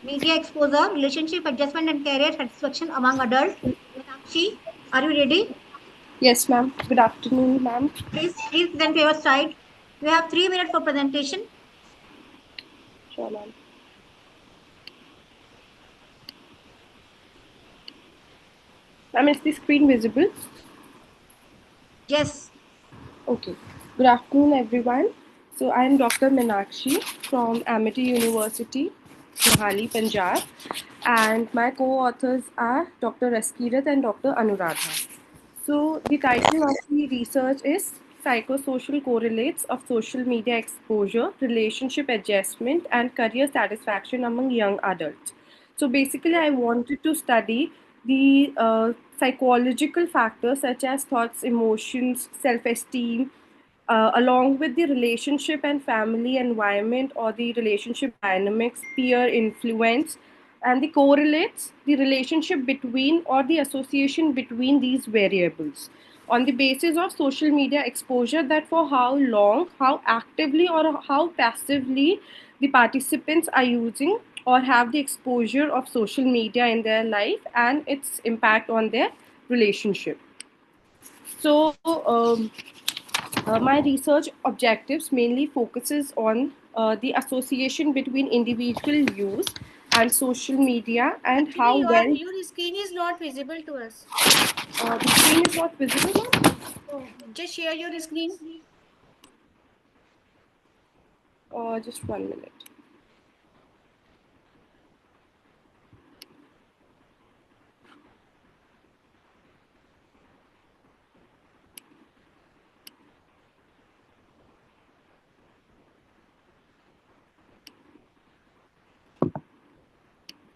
media exposure, relationship adjustment, and career satisfaction among adults. Meenakshi, are you ready? Yes, ma'am. Good afternoon, ma'am. Please present your slide. You have 3 minutes for presentation. Sure, ma'am. Ma'am, is the screen visible? Yes. Okay. Good afternoon, everyone. So I am Dr. Meenakshi from Amity University, Mohali, Punjab, and my co-authors are Dr. Raskirat and Dr. Anuradha. So the title of the research is Psychosocial Correlates of Social Media Exposure, Relationship Adjustment, and Career Satisfaction Among Young Adults. So basically, I wanted to study the psychological factors such as thoughts, emotions, self-esteem, along with the relationship and family environment or the relationship dynamics, peer influence, and the correlates, the relationship between or the association between these variables on the basis of social media exposure, that for how long, how actively or how passively the participants are using or have the exposure of social media in their life and its impact on their relationship. So my research objectives mainly focuses on the association between individual use and social media and Actually, how well your screen is not visible to us. the screen is not visible. Oh, just share your screen. Just 1 minute.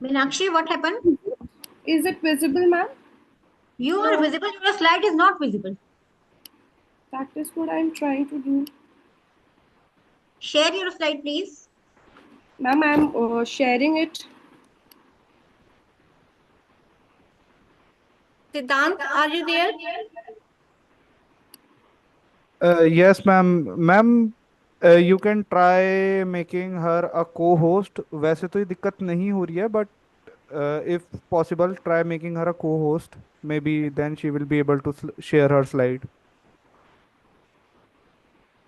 Meenakshi, what happened? Is it visible, ma'am? You are visible, your slide is not visible. That is what I'm trying to do. Share your slide, please. Ma'am, I'm sharing it. Siddhant, are you there? Yes, ma'am. Ma'am, you can try making her a co-host. वैसे तो ये दिक्कत नहीं हो रही है, but if possible, try making her a co-host. Maybe then she will be able to share her slide.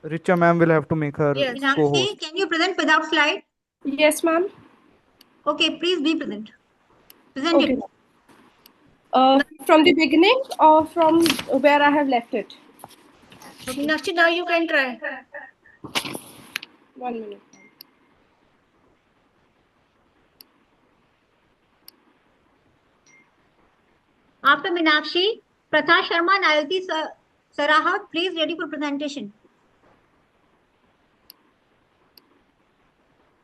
Richa ma'am will have to make her Yes. co-host. Meenakshi, can you present without slide? Yes, ma'am. Okay, please be present. Present Okay. it. From the beginning or from where I have left it? Meenakshi, now you can try. 1 minute. After Meenakshi, Pratha Sharma and Ayati Saraha, please ready for presentation.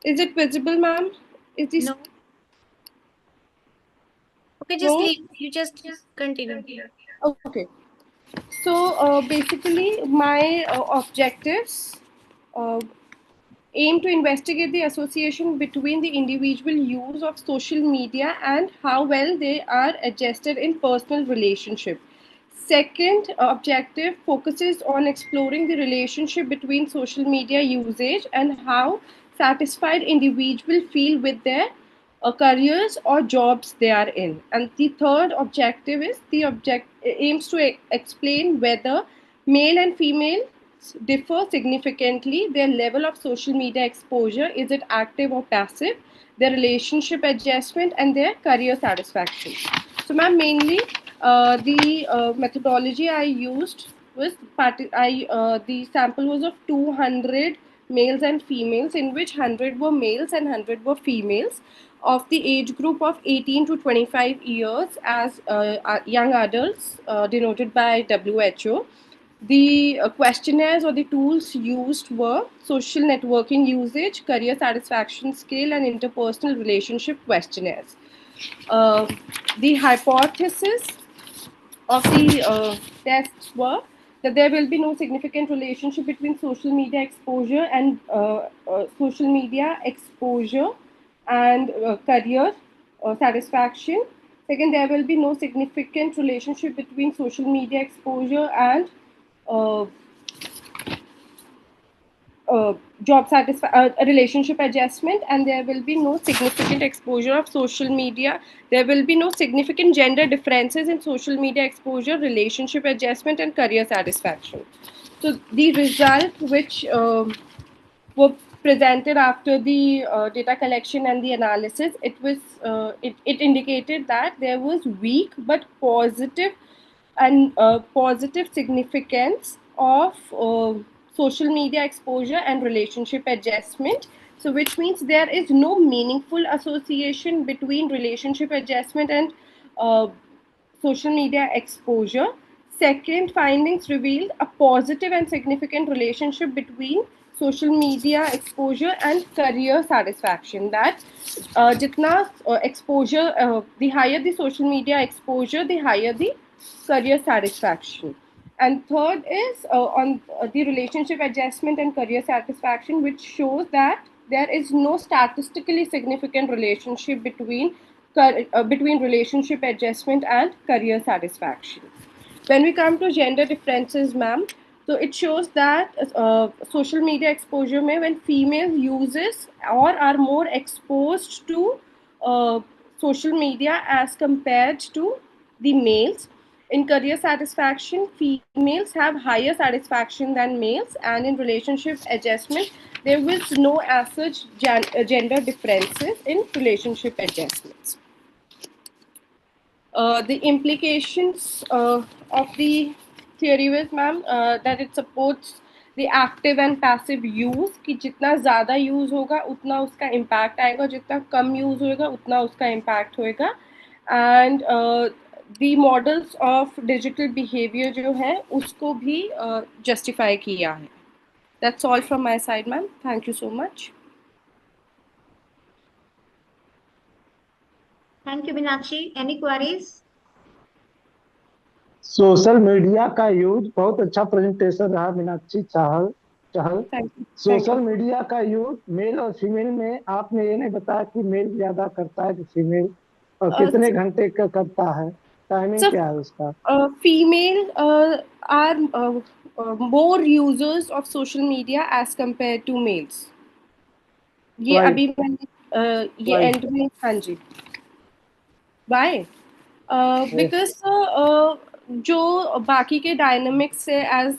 Is it visible, ma'am? Is this? No. Okay, just leave. You just continue. Okay. So basically, my objectives aim to investigate the association between the individual use of social media and how well they are adjusted in personal relationship. Second objective focuses on exploring the relationship between social media usage and how satisfied individual feel with their careers or jobs they are in. And the third objective is aims to explain whether male and female differ significantly, their level of social media exposure, is it active or passive, their relationship adjustment, and their career satisfaction. So, ma'am, mainly the methodology I used was the sample was of 200 males and females, in which 100 were males and 100 were females of the age group of 18 to 25 years as young adults, denoted by WHO. The questionnaires or the tools used were social networking usage, career satisfaction scale, and interpersonal relationship questionnaires. The hypothesis of the tests were that there will be no significant relationship between social media exposure and career satisfaction. Second, there will be no significant relationship between social media exposure and uh, a relationship adjustment, and there will be no significant exposure of social media. There will be no significant gender differences in social media exposure, relationship adjustment, and career satisfaction. So the result which were presented after the data collection and the analysis, it indicated that there was weak but positive and positive significance of social media exposure and relationship adjustment. So which means there is no meaningful association between relationship adjustment and uh, social media exposure. Second, findings revealed a positive and significant relationship between social media exposure and career satisfaction. That jitna exposure, the higher the social media exposure, the higher the career satisfaction. And third is on the relationship adjustment and career satisfaction, which shows that there is no statistically significant relationship between relationship adjustment and career satisfaction. When we come to gender differences, ma'am, so it shows that social media exposure may, when female uses or are more exposed to uh, social media as compared to the males. In career satisfaction, females have higher satisfaction than males, and in relationship adjustment, there was no as such gender differences in relationship adjustments. The implications of the theory was, ma'am, that it supports the active and passive use, कि जितना ज़्यादा use होगा उतना उसका impact आएगा, जितना कम use होगा उतना उसका impact होएगा. And the models of digital behavior जो है उसको भी justify किया है. That's all from my side, ma'am. Thank you so much. Thank you, Meenakshi. Any queries? Social media का यूज, बहुत अच्छा प्रेजेंटेशन रहा मीनाक्षी चहल चहल सोशल मीडिया का यूज मेल और फीमेल में आपने ये नहीं बताया कि मेल ज्यादा करता है कि फीमेल, और कितने घंटे का करता है, टाइमिंग क्या है उसका? Female are more users of social media as compared to males. ये Why? अभी मैंने ये Why? एंड में, हाँ जी. Why? Because जो बाकी के डायनामिक्स से एज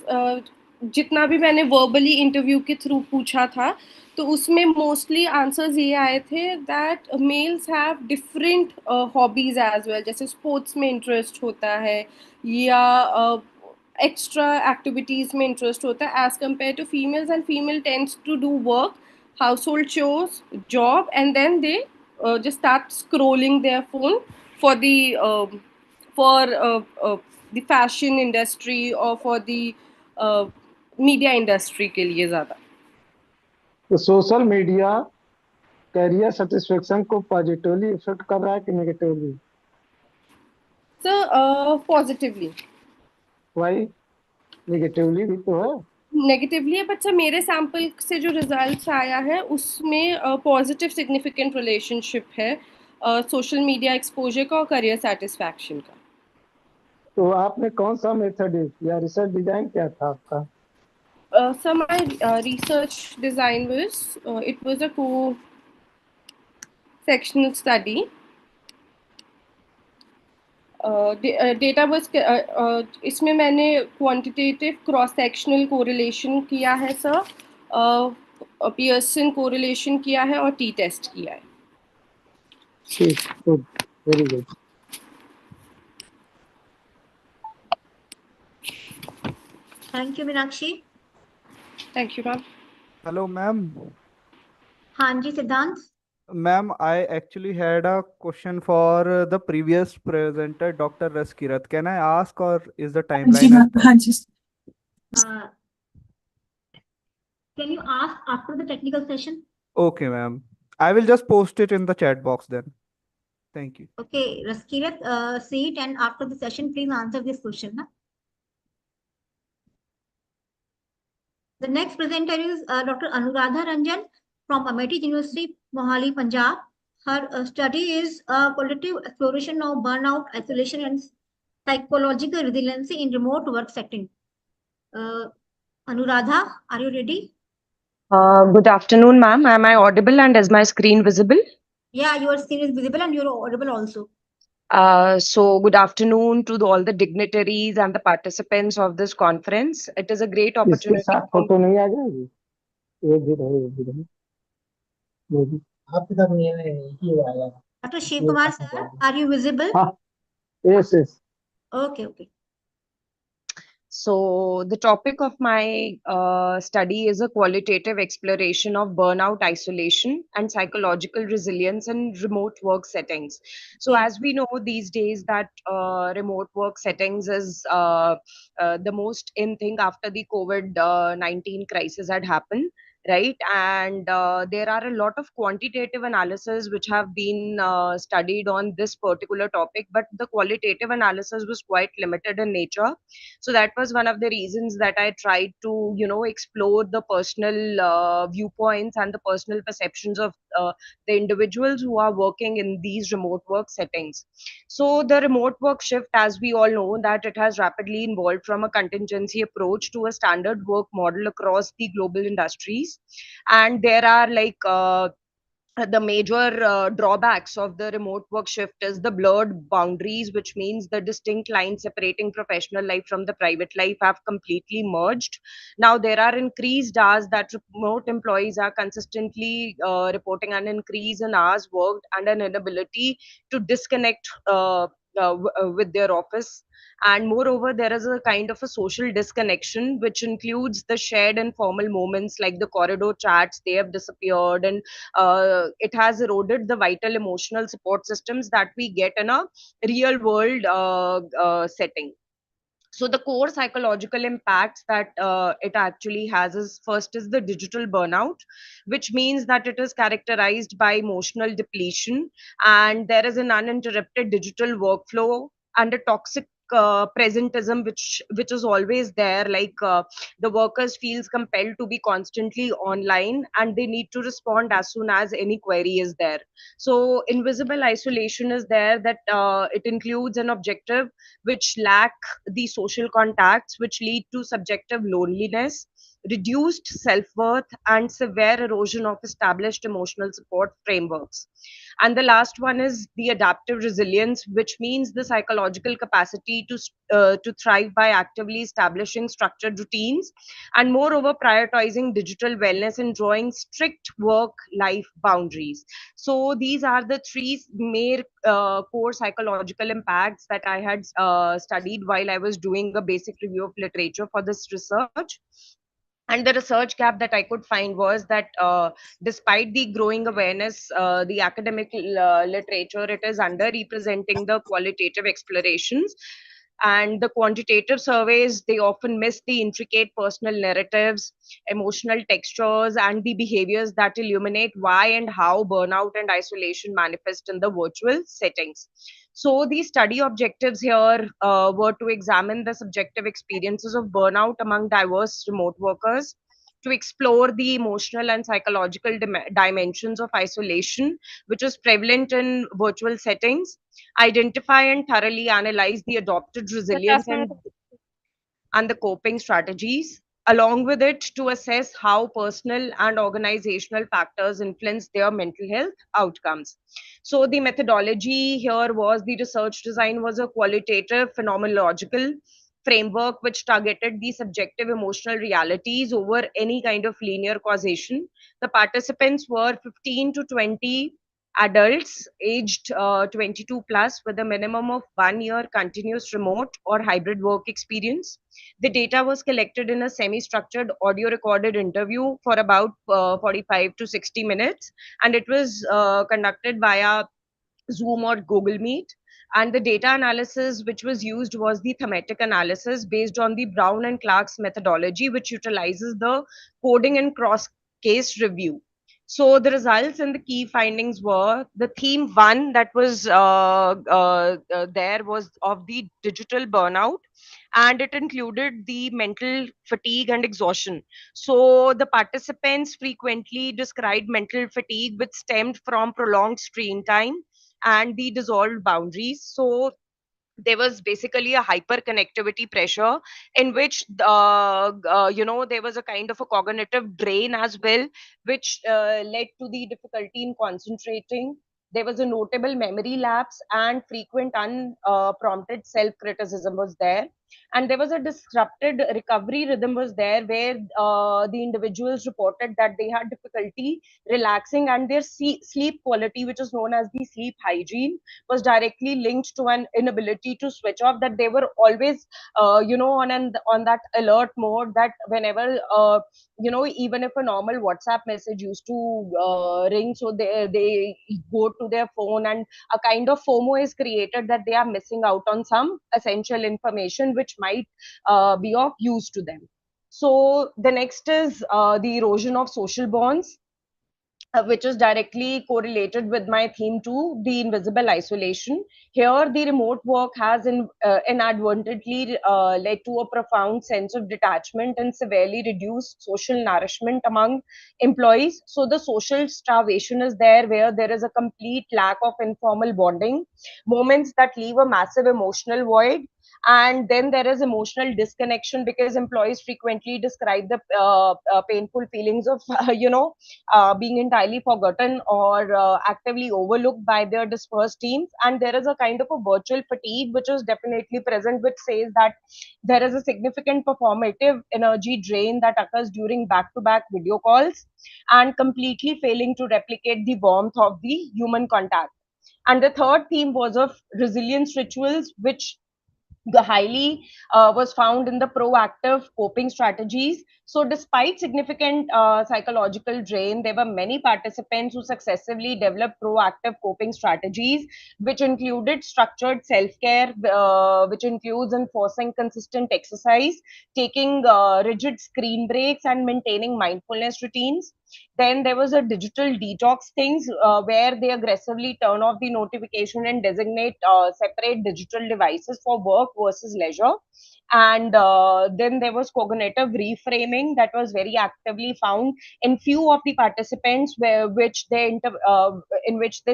जितना भी मैंने वर्बली इंटरव्यू के थ्रू पूछा था, तो उसमें मोस्टली आंसर्स ये आए थे that males have different hobbies as well, जैसे स्पोर्ट्स में इंटरेस्ट होता है या एक्स्ट्रा एक्टिविटीज में इंटरेस्ट होता है as compare to females, and female tends to do work, household chores, job, and then they just start scrolling their phone for the fashion industry or for the media industry के लिए ज़्यादा. तो social media career satisfaction को positively effect कर रहा है कि negatively? Sir positively. Why? Negatively भी तो है. नेगेटिवली है, बट सर मेरे सैंपल से जो रिजल्ट्स आया है उसमें पॉजिटिव सिग्निफिकेंट रिलेशनशिप है सोशल मीडिया एक्सपोजर का और करियर सेटिस्फैक्शन का. तो आपने कौन सा मेथड यूज किया, रिसर्च डिजाइन क्या था आपका? So my research design was it was a co-sectional study. Data bus इसमें मैंने क्वांटिटेटिव क्रॉस सेक्शनल कोरिलेशन किया है सर, पियर्सन कोरिलेशन किया है और टी टेस्ट किया है. Good, very good. Thank you, Meenakshi. Thank you, ma'am. Hello, ma'am. हाँ जी, सिद्धांत. Ma'am, I actually had a question for the previous presenter, Dr. Raskirat. Can I ask, or is the timeline has passed? Can you ask after the technical session? Okay, ma'am. I will just post it in the chat box then. Thank you. Okay, Raskirat, see it, and after the session, please answer this question. Na? The next presenter is Dr. Anuradha Ranjan from Amity University, Mohali, Punjab. Her study is qualitative exploration of burnout, isolation, and psychological resiliency in remote work setting. Anuradha, are you ready? Good afternoon, ma'am. Am I audible and is my screen visible? Yeah, your screen is visible and you're audible also. So good afternoon to all the dignitaries and the participants of this conference. It is a great इसके opportunity. साथ photo नहीं आ जाएगी? एक भी रहे, एक भी रहे. वो भी. आपके साथ नहीं है, ये आया. Dr. Shiv Kumar sir, are you visible? हाँ, yes, yes. Okay, okay. So the topic of my study is a qualitative exploration of burnout, isolation, and psychological resilience in remote work settings. So as we know these days that remote work settings is the most in thing after the COVID-19 crisis had happened. Right, and there are a lot of quantitative analysis which have been studied on this particular topic, but the qualitative analysis was quite limited in nature. So that was one of the reasons that I tried to explore the personal viewpoints and the personal perceptions of the individuals who are working in these remote work settings. So the remote work shift, as we all know, that it has rapidly evolved from a contingency approach to a standard work model across the global industries. And there are the major drawbacks of the remote work shift is the blurred boundaries, which means the distinct lines separating professional life from the private life have completely merged. Now there are increased hours that remote employees are consistently reporting an increase in hours worked and an inability to disconnect with their office. And moreover, there is a kind of a social disconnection which includes the shared informal moments like the corridor chats. They have disappeared, and it has eroded the vital emotional support systems that we get in a real world setting. So the core psychological impacts that it actually has is, first is the digital burnout, which means that it is characterized by emotional depletion, and there is an uninterrupted digital workflow and a toxic presentism which is always there. The workers feels compelled to be constantly online, and they need to respond as soon as any query is there. So invisible isolation is there, that it includes an objective which lack the social contacts, which lead to subjective loneliness, reduced self-worth, and severe erosion of established emotional support frameworks. And the last one is the adaptive resilience, which means the psychological capacity to thrive by actively establishing structured routines, and moreover prioritizing digital wellness and drawing strict work-life boundaries. So these are the three main core psychological impacts that I had studied while I was doing a basic review of literature for this research. And the research gap that I could find was that despite the growing awareness, the academic literature, it is underrepresenting the qualitative explorations. And the quantitative surveys, they often miss the intricate personal narratives, emotional textures, and the behaviors that illuminate why and how burnout and isolation manifest in the virtual settings. So the study objectives here were to examine the subjective experiences of burnout among diverse remote workers, to explore the emotional and psychological dimensions of isolation, which is prevalent in virtual settings, identify and thoroughly analyze the adopted resilience and the coping strategies, along with it to assess how personal and organizational factors influence their mental health outcomes. So the methodology here was the research design was a qualitative phenomenological framework which targeted the subjective emotional realities over any kind of linear causation. The participants were 15 to 20 adults aged 22 plus with a minimum of 1 year continuous remote or hybrid work experience. The data was collected in a semi-structured audio recorded interview for about 45 to 60 minutes, and it was conducted via Zoom or Google Meet. And the data analysis which was used was the thematic analysis based on the Brown and Clark's methodology, which utilizes the coding and cross case review. So the results and the key findings were the theme one that was there was of the digital burnout, and it included the mental fatigue and exhaustion. So the participants frequently described mental fatigue which stemmed from prolonged screen time and the dissolved boundaries. So there was basically a hyper connectivity pressure in which there was a kind of a cognitive drain as well, which led to the difficulty in concentrating. There was a notable memory lapse and frequent unprompted self criticism was there, and there was a disrupted recovery rhythm was there, where the individuals reported that they had difficulty relaxing, and their sleep quality, which is known as the sleep hygiene, was directly linked to an inability to switch off, that they were always on that alert mode, that whenever even if a normal WhatsApp message used to ring, so they go to their phone, and a kind of FOMO is created that they are missing out on some essential information which might be of use to them. So the next is the erosion of social bonds, which is directly correlated with my theme two, the invisible isolation. Here, the remote work has inadvertently led to a profound sense of detachment and severely reduced social nourishment among employees. So, the social starvation is there, where there is a complete lack of informal bonding, moments that leave a massive emotional void. And then there is emotional disconnection, because employees frequently describe the painful feelings of being entirely forgotten or actively overlooked by their dispersed teams. And there is a kind of a virtual fatigue which is definitely present, which says that there is a significant performative energy drain that occurs during back-to-back video calls and completely failing to replicate the warmth of the human contact. And the third theme was of resilience rituals, which the highly was found in the proactive coping strategies. So, despite significant psychological drain, there were many participants who successively developed proactive coping strategies, which included structured self care, which includes enforcing consistent exercise, taking rigid screen breaks, and maintaining mindfulness routines. Then there was a digital detox things, where they aggressively turn off the notification and designate separate digital devices for work versus leisure. And then there was cognitive reframing that was very actively found in few of the participants, in which they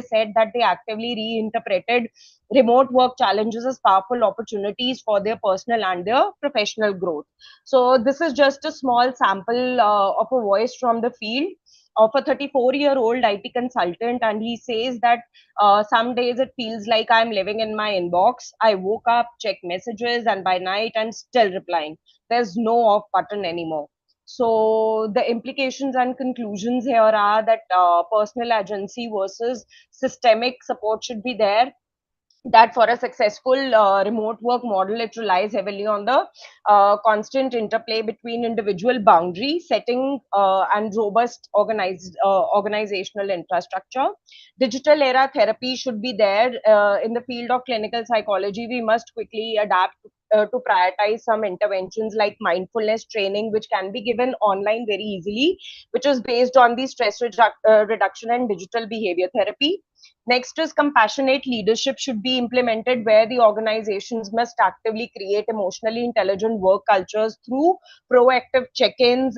said that they actively reinterpreted remote work challenges as powerful opportunities for their personal and their professional growth. So this is just a small sample of a voice from the field of a 34-year-old IT consultant, and he says that some days it feels like I'm living in my inbox. I woke up, check messages, and by night I'm still replying. There's no off button anymore. So the implications and conclusions here are that personal agency versus systemic support should be there, that for a successful remote work model, it relies heavily on the constant interplay between individual boundary setting and robust organizational infrastructure. Digital era therapy should be there. In the field of clinical psychology, we must quickly adapt to prioritize some interventions like mindfulness training, which can be given online very easily, which is based on the stress reduction and digital behavior therapy. Next is compassionate leadership should be implemented, where the organizations must actively create emotionally intelligent work cultures through proactive check-ins,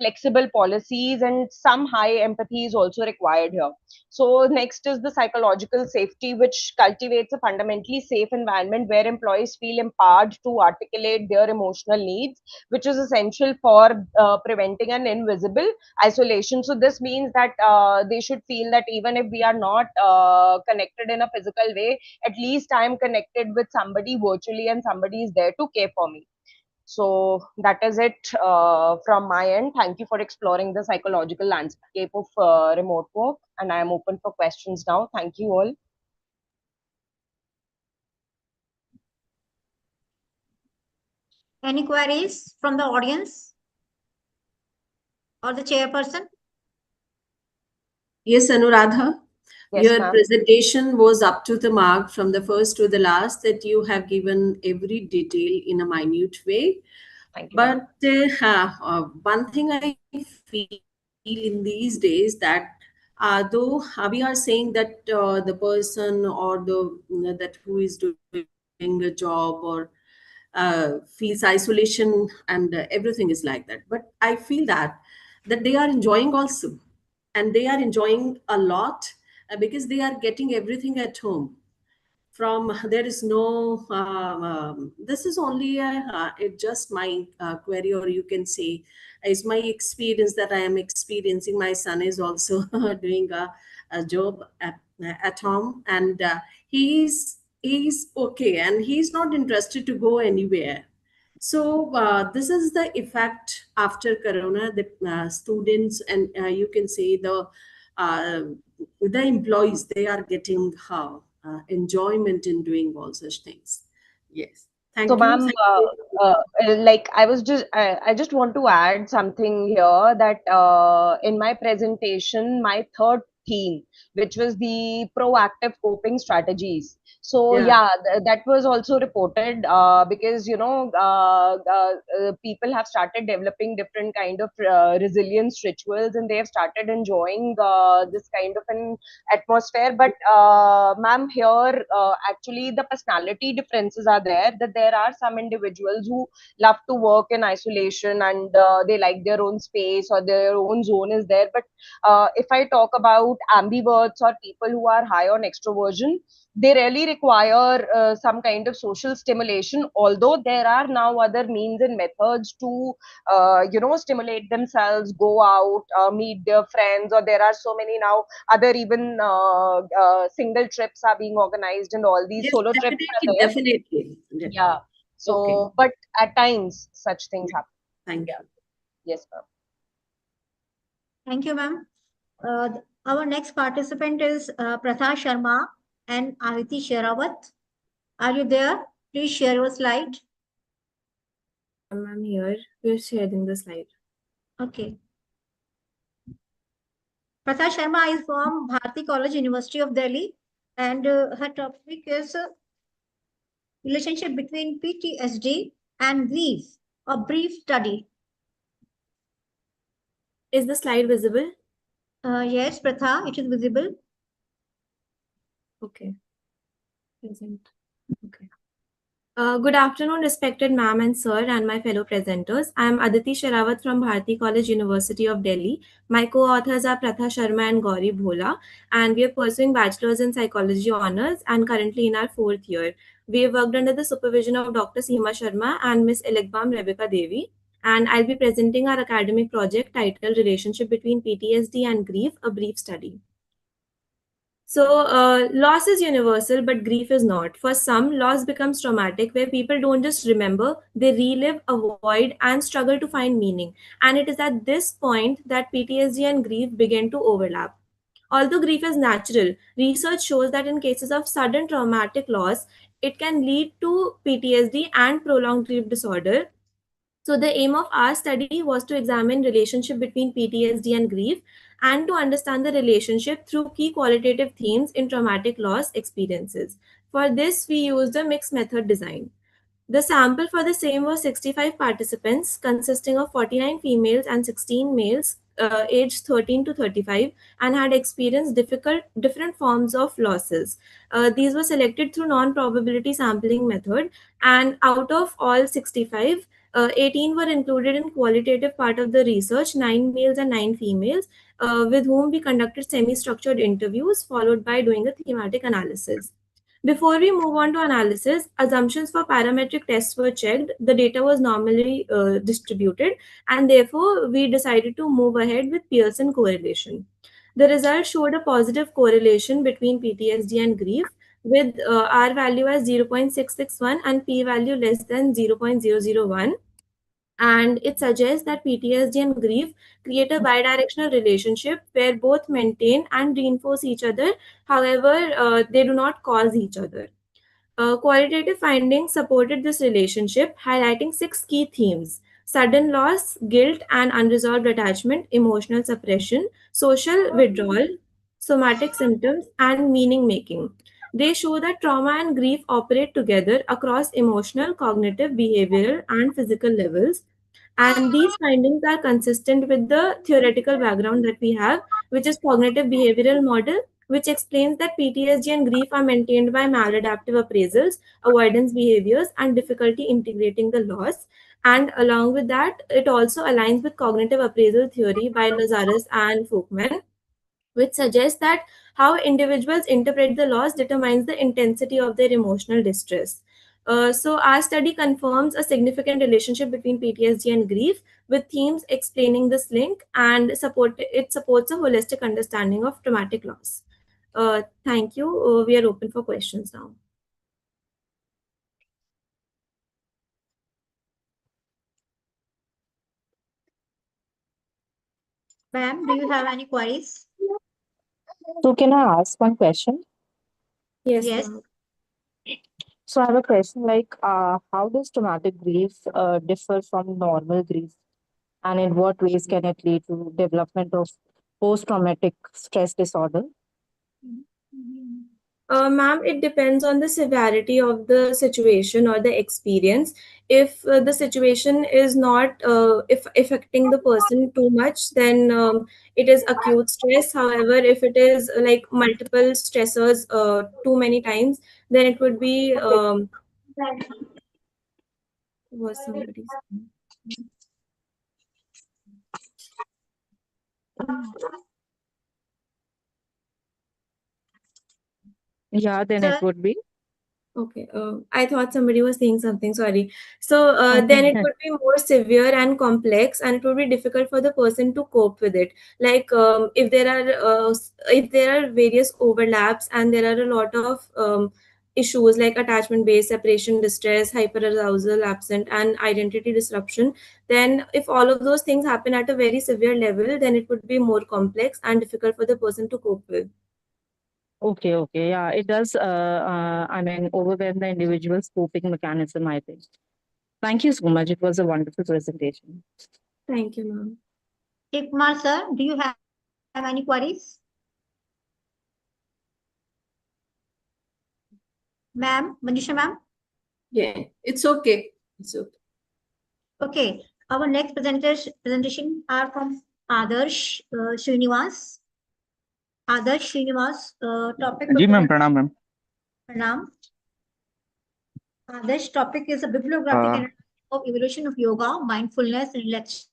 flexible policies, and some high empathy is also required here. So next is the psychological safety, which cultivates a fundamentally safe environment where employees feel empowered to articulate their emotional needs, which is essential for preventing an invisible isolation. So this means that they should feel that even if we are not connected in a physical way, at least I am connected with somebody virtually and somebody is there to care for me. So that is it from my end. Thank you for exploring the psychological landscape of remote work, and I am open for questions now. Thank you all. Any queries from the audience or the chairperson? Yes, Anuradha. Yes, Your presentation was up to the mark from the first to the last, that you have given every detail in a minute way. Thank you. But one thing I feel in these days, that though we are saying that the person or that who is doing a job or feels isolation and everything is like that, but I feel that they are enjoying also, and they are enjoying a lot because they are getting everything at home. From there is no this is only it just my query, or you can say is my experience that I am experiencing. My son is also doing a job at home, and he's okay, and he's not interested to go anywhere. So this is the effect after corona. The students, and you can say uh, the employees, they are getting enjoyment in doing all such things. Yes. So, Thank you. ma'am, Thank you. like I just want to add something here, that in my presentation, my third theme, which was the proactive coping strategies. So, Yeah. yeah, that was also reported because, people have started developing different kind of resilience rituals, and they have started enjoying this kind of an atmosphere. But ma'am, here actually the personality differences are there, that there are some individuals who love to work in isolation, and they like their own space or their own zone is there. But if I talk about ambiverts or people who are high on extroversion, they really require some kind of social stimulation, although there are now other means and methods to stimulate themselves, go out, meet their friends, or there are so many now other even single trips are being organized, and all these Yes, solo trips are definitely, there. definitely. Yeah. So, Okay. but at times such things happen. Thank Yeah. Yes, ma'am. Thank you, ma'am. Our next participant is Pratha Sharma and Aditi Sherawat. Are you there? Please share your slide. I'm here. We're sharing the slide. Okay. Pratha Sharma is from Bharati College, University of Delhi, and her topic is relationship between PTSD and grief, a brief study. Is the slide visible? Yes, Pratha, it is visible. Okay. Present. Okay. Good afternoon, respected ma'am and sir, and my fellow presenters. I am Aditi Sherawat from Bharati College, University of Delhi. My co-authors are Pratha Sharma and Gauri Bhola, and we are pursuing bachelor's in psychology honors and currently in our fourth year. We have worked under the supervision of Dr. Seema Sharma and Miss Elegbam Rebecca Devi, and I'll be presenting our academic project titled Relationship Between PTSD and Grief, a brief study. So, loss is universal, but grief is not. For some, loss becomes traumatic, where people don't just remember, they relive, avoid, and struggle to find meaning. And it is at this point that PTSD and grief begin to overlap. Although grief is natural, research shows that in cases of sudden traumatic loss, it can lead to PTSD and prolonged grief disorder. So the aim of our study was to examine relationship between PTSD and grief and to understand the relationship through key qualitative themes in traumatic loss experiences. For this, we used a mixed method design. The sample for the same was 65 participants consisting of 49 females and 16 males aged 13 to 35 and had experienced different forms of losses. These were selected through non-probability sampling method, and out of all 65, 18 were included in qualitative part of the research, 9 males and 9 females, with whom we conducted semi-structured interviews followed by doing a thematic analysis. Before we move on to analysis, assumptions for parametric tests were checked. The data was normally distributed, and therefore we decided to move ahead with Pearson correlation. The results showed a positive correlation between PTSD and grief, with R value as 0.661 and P value less than 0.001. And it suggests that PTSD and grief create a bidirectional relationship where both maintain and reinforce each other. However, they do not cause each other. Qualitative findings supported this relationship, highlighting 6 key themes: sudden loss, guilt and unresolved attachment, emotional suppression, social withdrawal, somatic symptoms, and meaning making. They show that trauma and grief operate together across emotional, cognitive, behavioral, and physical levels. And these findings are consistent with the theoretical background that we have, which is cognitive behavioral model, which explains that PTSD and grief are maintained by maladaptive appraisals, avoidance behaviors, and difficulty integrating the loss. And along with that, it also aligns with cognitive appraisal theory by Lazarus and Folkman, which suggests that how individuals interpret the loss determines the intensity of their emotional distress. So, our study confirms a significant relationship between PTSD and grief, with themes explaining this link, and it supports a holistic understanding of traumatic loss. Thank you. We are open for questions now. Ma'am, do you have any queries? So can I ask one question? Yes. Yes. Ma'am. So I have a question like, how does traumatic grief differ from normal grief, and in what ways can it lead to development of post-traumatic stress disorder? Ma'am, it depends on the severity of the situation or the experience. If the situation is not if affecting the person too much, then it is acute stress. However, if it is like multiple stressors too many times, then it would be was somebody's. Yeah, then it would be. Okay, I thought somebody was saying something. Sorry. So then it would be more severe and complex, and it would be difficult for the person to cope with it. Like if there are various overlaps and there are a lot of issues like attachment-based separation, distress, hyperarousal, absent, and identity disruption, then if all of those things happen at a very severe level, then it would be more complex and difficult for the person to cope with. Okay, yeah, it does. I mean, overwhelm the individual's coping mechanism, I think. Thank you so much. It was a wonderful presentation. Thank you, ma'am. Kumar sir, do you have any queries? Ma'am, Manisha ma'am? Yeah, it's okay. It's okay. Okay, our next presentation are from Adarsh Srinivas. Adarsh Srinivas, topic. Ji ma'am प्रणाम ma'am Pranam. This topic is a bibliographic analysis of evolution of yoga, mindfulness, and relaxation.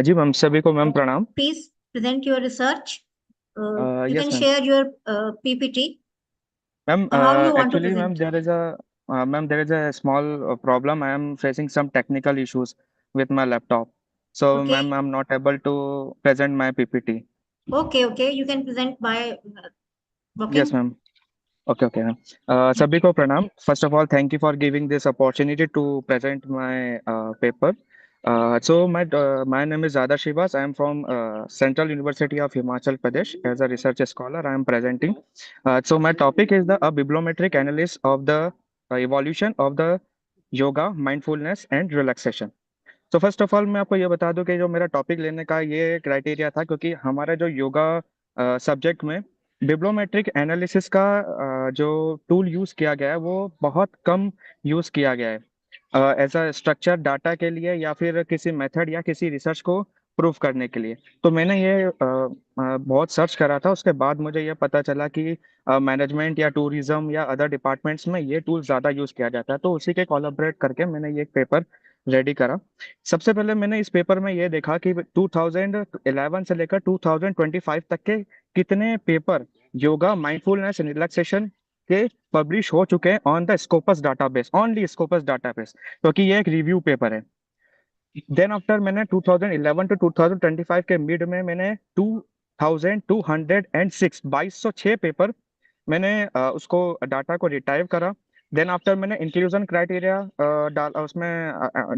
जी ma'am सभी को ma'am प्रणाम Please present your research. You yes can ma'am share your PPT. ma'am How you want to actually ma'am there is a small problem I am facing some technical issues with my laptop so Okay. ma'am I'm not able to present my PPT Okay, you can present by working. yes ma'am okay ma'am सभी को प्रणाम first of all thank you for giving this opportunity to present my paper my name is Zada Shivas. I am from Central University of Himachal Pradesh. As a research scholar, I am presenting. So my topic is a bibliometric analysis of the evolution of the yoga, mindfulness, and relaxation. तो first of all मैं आपको ये बता दूं कि जो मेरा topic लेने का ये क्राइटेरिया था क्योंकि हमारा जो योगा सब्जेक्ट में बिब्लोमेट्रिक एनालिसिस का जो टूल यूज किया गया है वो बहुत कम यूज किया गया है एज अ स्ट्रक्चर डाटा के लिए या फिर किसी मेथड या किसी रिसर्च को प्रूव करने के लिए तो मैंने ये बहुत सर्च करा था उसके बाद मुझे ये पता चला कि मैनेजमेंट या टूरिज्म या अदर डिपार्टमेंट्स में ये टूल ज़्यादा यूज़ किया जाता है तो उसी के कोलैबोरेट करके मैंने ये एक पेपर रेडी करा। सबसे पहले मैंने इस पेपर में ये देखा कि 2011 से लेकर 2025 तक के कितने पेपर योगा, माइंडफुलनेस, रिलैक्सेशन के पब्लिश हो चुके हैं on the Scopus database, only Scopus database, क्योंकि ये एक रिव्यू पेपर है। देन आफ्टर मैंने 2011 टू 2025 के मिड में मैंने 2206 2206 पेपर मैंने उसको डाटा को रिटाइव करा। देन आफ्टर मैंने इंक्लूजन क्राइटेरिया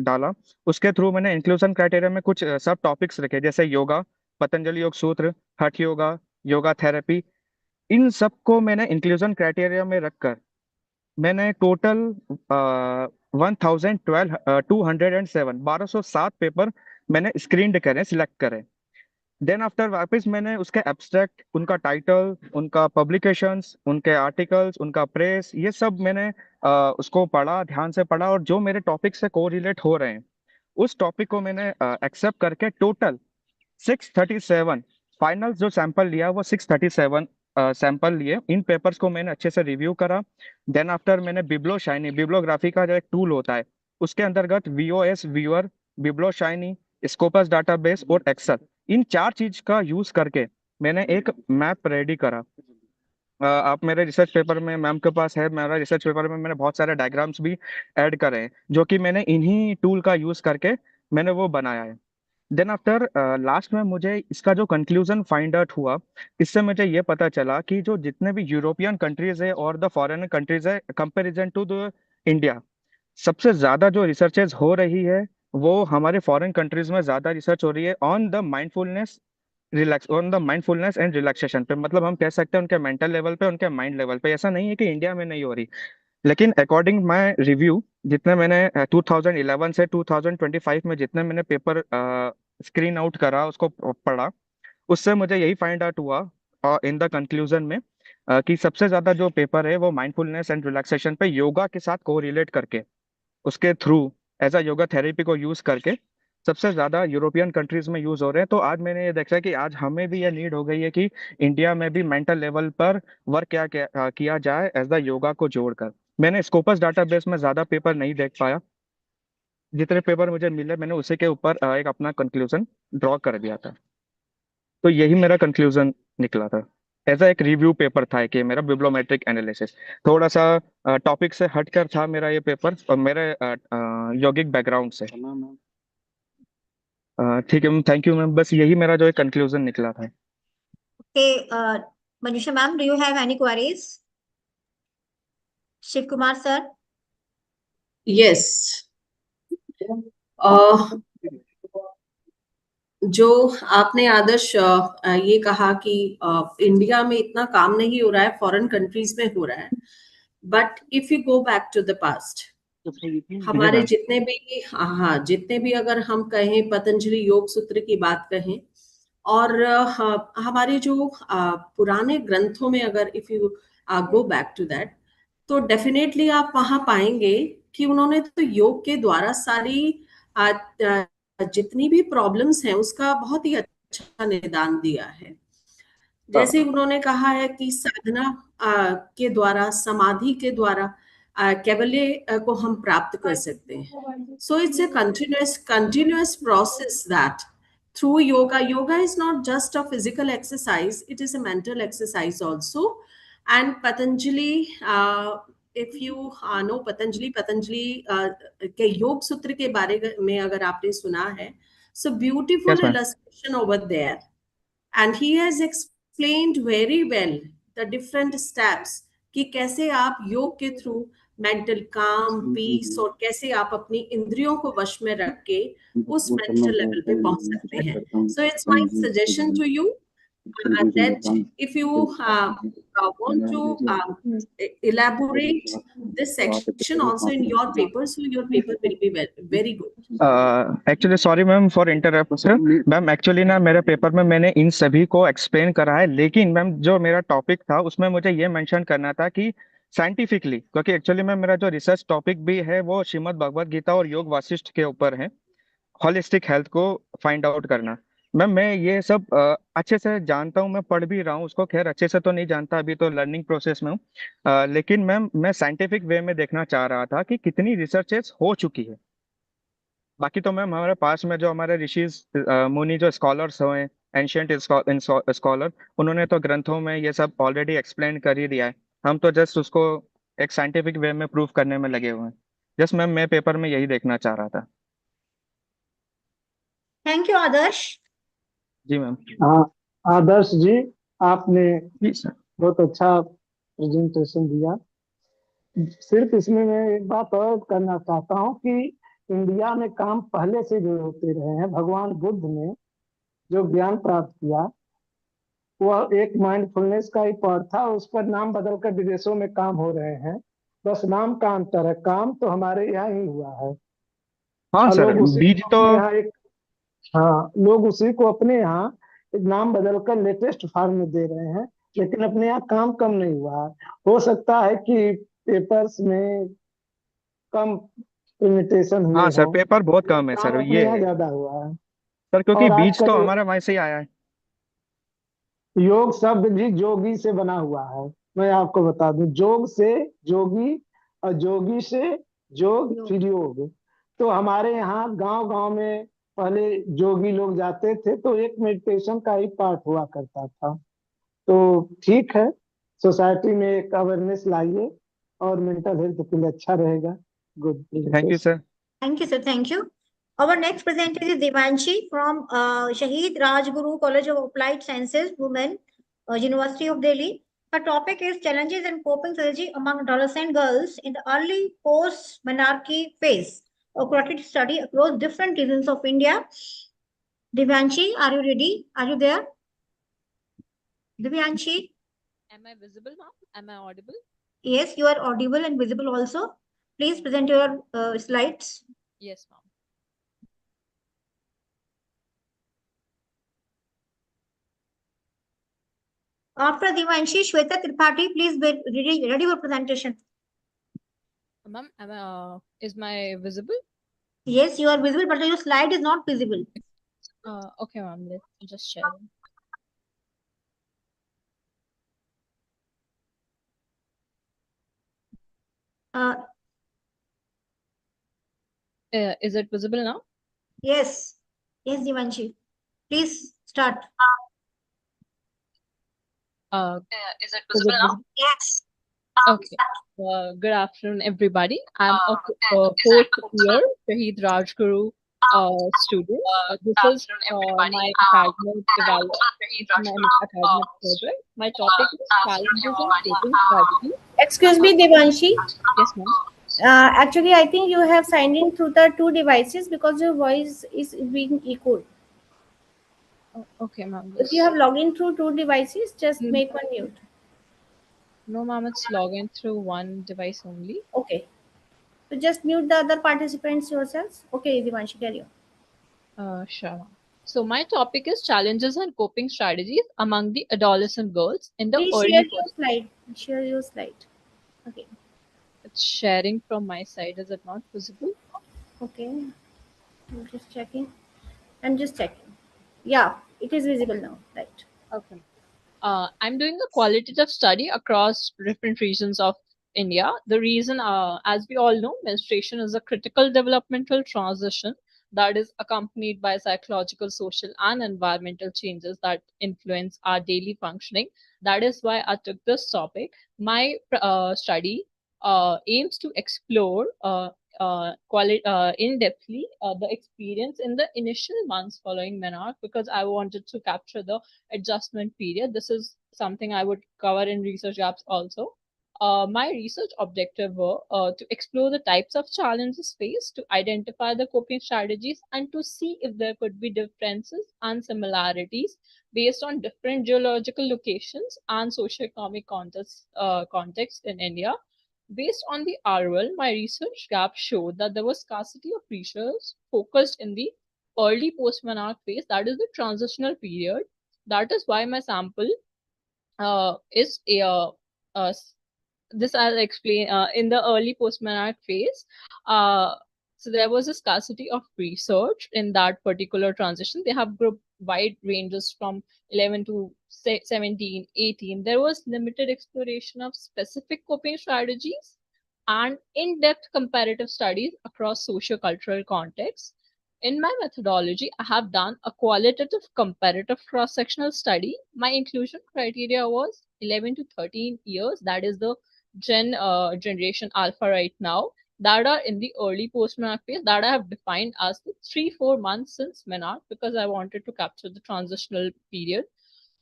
डाला। उसके थ्रू मैंने इंक्लूजन क्राइटेरिया में कुछ सब टॉपिक्स रखे, जैसे योगा, पतंजलि योग सूत्र, हठ योगा, योगा थेरेपी। इन सबको मैंने इंक्लूजन क्राइटेरिया में रखकर मैंने टोटल 1207 1207 पेपर मैंने स्क्रीन करे, सिलेक्ट करे। देन आफ्टर वापस मैंने उसके एब्स्ट्रैक्ट, उनका टाइटल, उनका पब्लिकेशंस, उनके आर्टिकल्स, उनका प्रेस, ये सब मैंने उसको पढ़ा, ध्यान से पढ़ा, और जो मेरे टॉपिक से कोरिलेट हो रहे हैं उस टॉपिक को मैंने एक्सेप्ट करके टोटल 637 फाइनल जो सैंपल लिया वो 637 सैंपल लिए। इन पेपर्स को मैंने अच्छे से रिव्यू करा। देन आफ्टर मैंने बिब्लो शाइनी, बिब्लोग्राफी का जो एक टूल होता है उसके अंतर्गत VOS viewer, बिब्लो shiny, Scopus database और एक्सेल, इन चार चीज का यूज करके मैंने एक मैप रेडी करा। आप मेरे रिसर्च पेपर में, मैम के पास है, मेरा रिसर्च पेपर में मैंने बहुत सारे डायग्राम्स भी ऐड करे हैं जो कि मैंने इन्हीं टूल का यूज करके मैंने वो बनाया है। देन आफ्टर लास्ट में मुझे इसका जो कंक्लूजन फाइंड आउट हुआ, इससे मुझे ये पता चला कि जो जितने भी यूरोपियन कंट्रीज है और द फॉरेन कंट्रीज है कंपैरिजन टू द इंडिया, सबसे ज्यादा जो रिसर्चेज हो रही है वो हमारे फॉरेन कंट्रीज में ज्यादा रिसर्च हो रही है on the mindfulness, relax on the mindfulness and relaxation पे। मतलब हम कह सकते हैं उनके मेंटल लेवल पे, उनके माइंड लेवल पे। ऐसा नहीं है कि इंडिया में नहीं हो रही, लेकिन अकॉर्डिंग माय रिव्यू, जितने मैंने 2011 से 2025 में जितने मैंने पेपर स्क्रीन आउट करा, उसको पढ़ा, उससे मुझे यही फाइंड आउट हुआ इन द कंक्लूजन में कि सबसे ज्यादा जो पेपर है वो माइंडफुलनेस एंड रिलैक्सेशन पे योगा के साथ कोरिलेट करके, उसके through as a yoga therapy को यूज करके सबसे ज्यादा यूरोपियन कंट्रीज में यूज हो रहे हैं। तो आज मैंने ये देखा कि आज हमें भी ये नीड हो गई है कि इंडिया में भी मेंटल लेवल पर वर्क किया जाए एज द योगा को जोड़कर। मैंने स्कोपस डाटाबेस में ज्यादा पेपर नहीं देख पाया, जितने पेपर मुझे मिले मैंने उसी के ऊपर एक अपना कंक्लूजन ड्रॉ कर दिया था। तो यही मेरा कंक्लूजन निकला था। ऐसा एक रिव्यू पेपर था कि मेरा बिब्लोमेट्रिक एनालिसिस थोड़ा सा टॉपिक से हटकर था मेरा ये पेपर, और मेरे यौगिक बैकग्राउंड से। ठीक है मैम, थैंक यू मैम, बस यही मेरा जो है कंक्लूजन निकला था। Okay, Manisha ma'am, do you have any queries? Shiv Kumar sir? Yes. जो आपने आदर्श ये कहा कि इंडिया में इतना काम नहीं हो रहा है, फॉरेन कंट्रीज में हो रहा है, but if you go back to the past, हमारे जितने भी, हाँ, जितने भी अगर हम कहें पतंजलि योग सूत्र की बात कहें, और हमारे जो पुराने ग्रंथों में अगर if you go back to that, तो डेफिनेटली आप वहां पाएंगे कि उन्होंने तो योग के द्वारा सारी जितनी भी प्रॉब्लम्स हैं उसका बहुत ही अच्छा निदान दिया है। जैसे उन्होंने कहा है कि साधना के द्वारा, समाधि के द्वारा कैवल्य को हम प्राप्त कर सकते हैं। So it's a continuous process that through yoga is not just a physical exercise, it is a mental exercise also. And Patanjali, if you know Patanjali के योग सूत्र के बारे में अगर आपने सुना है, so beautiful Yes, ma'am. illustration over there, and he has explained very well the different steps कि कैसे आप योग के थ्रू मेंटल काम, पीस, और कैसे आप अपनी इंद्रियों को वश में रख के उस मेंटल लेवल पे पहुंच सकते हैं। So it's my suggestion to you that if you want to elaborate this section also in your paper, so your paper will be very good. Actually sorry ma'am for interruption ma'am, actually ना मेरे paper में मैंने इन सभी को explain करा है, लेकिन ma'am जो मेरा टॉपिक था उसमें मुझे ये मेंशन करना था कि साइंटिफिकली, क्योंकि एक्चुअली में मेरा जो रिसर्च टॉपिक भी है वो श्रीमद् भगवद गीता और योग वासिष्ठ के ऊपर है, होलिस्टिक हेल्थ को फाइंड आउट करना। मैम मैं ये सब अच्छे से जानता हूँ, मैं पढ़ भी रहा हूँ उसको, खैर अच्छे से तो नहीं जानता, अभी तो लर्निंग प्रोसेस में हूँ। लेकिन मैम मैं साइंटिफिक वे में देखना चाह रहा था कि कितनी रिसर्चेस हो चुकी है बाकी तो मैम हमारे पास में जो हमारे ऋषि मुनि जो स्कॉलर्स हुए, एंशियंट स्कॉलर, उन्होंने तो ग्रंथों में ये सब ऑलरेडी एक्सप्लेन कर ही दिया है। हम तो जस्ट उसको एक साइंटिफिक वे में प्रूव करने में लगे हुए हैं। जस्ट मैम मैं पेपर में यही देखना चाह रहा था। Thank you Adarsh. जी मैम। हाँ आदर्श जी, आपने बहुत अच्छा प्रेजेंटेशन दिया। सिर्फ इसमें मैं एक बात और करना चाहता हूँ कि इंडिया में काम पहले से जो होते रहे हैं, भगवान बुद्ध ने जो ज्ञान प्राप्त किया वह एक माइंडफुलनेस का ही पार्ट था। उस पर नाम बदलकर विदेशों में काम हो रहे हैं, बस नाम का अंतर है। काम तो हमारे यहाँ ही हुआ है हाँ और सर, लोग उसी बीज को तो अपने यहाँ एक, हाँ लोग उसी को अपने यहाँ एक नाम बदलकर लेटेस्ट फॉर्म में दे रहे हैं, लेकिन अपने यहाँ काम कम नहीं हुआ है। हो सकता है कि पेपर्स में कम इमिटेशन हुए हाँ सर, हों, पेपर बहुत कम है काम सर अपने ये। यहाँ ज्यादा हुआ है। सर क्योंकि और बीज तो आजकल हमारा वहीं से ही आया है। योग शब्द भी जोगी से बना हुआ है। मैं आपको बता दूं, जोग से जोगी और जोगी से जोग फिर योग। तो हमारे यहाँ गांव गांव में पहले जोगी लोग जाते थे तो एक मेडिटेशन का ही पार्ट हुआ करता था। तो ठीक है, सोसाइटी में एक अवेयरनेस लाइए और मेंटल हेल्थ के लिए अच्छा रहेगा। Good. Thank you sir. Thank you, sir. Thank you. Our next presenter is Devanshi from Shahid Rajguru College of Applied Sciences, Women, University of Delhi. Her topic is challenges and coping strategy among adolescent girls in the early post-monarchy phase. A qualitative study across different regions of India. Devanshi, are you ready? Are you there? Devanshi? Am I visible now? Am I audible? Yes, you are audible and visible also. Please present your slides. Yes, ma'am. After Devanshi, Shweta Tripathi, please be ready for presentation. Ma'am, is my visible? Yes, you are visible, but your slide is not visible. Okay, ma'am. Let's just share. Is it visible now? Yes. Yes, Devanshi. Please start. Is it visible now? Yes. Okay. Good afternoon, everybody. I'm a fourth year Shahid Rajguru student. This is my academic project. My topic is challenges and coping strategies. Excuse me, Devanshi. Yes, ma'am. Actually, I think you have signed in through the two devices because your voice is being echoed. Okay, ma'am. If you have logged in through two devices, just make one mute. No, ma'am, it's login through one device only. Okay. So just mute the other participants yourselves. Okay, Devanshi, carry on. Sure, ma'am. So my topic is challenges and coping strategies among the adolescent girls in the Please early. share your slide. Share your slide. Okay. It's sharing from my side. Is it not visible? Okay. I'm just checking. I'm just checking. Yeah, it is visible now. Right. Okay. I'm doing a qualitative study across different regions of India. The reason, as we all know, menstruation is a critical developmental transition that is accompanied by psychological, social, and environmental changes that influence our daily functioning. That is why I took this topic. My study aims to explore in depthly the experience in the initial months following menarche, because I wanted to capture the adjustment period. This is something I would cover in research gaps also. My research objective were to explore the types of challenges faced, to identify the coping strategies, and to see if there could be differences and similarities based on different geological locations and socioeconomic context in India. Based on the ROL, my research gap showed that there was scarcity of research focused in the early post-menarche phase, that is the transitional period. That is why my sample is this I'll explain in the early post-menarche phase. So there was a scarcity of research in that particular transition. They have grouped wide ranges from 11 to 17, 18. There was limited exploration of specific coping strategies and in-depth comparative studies across socio-cultural contexts. In my methodology, I have done a qualitative comparative cross-sectional study. My inclusion criteria was 11 to 13 years. That is the generation alpha right now. That are in the early post-menarche phase that I have defined as the 3-4 months since menarche because I wanted to capture the transitional period.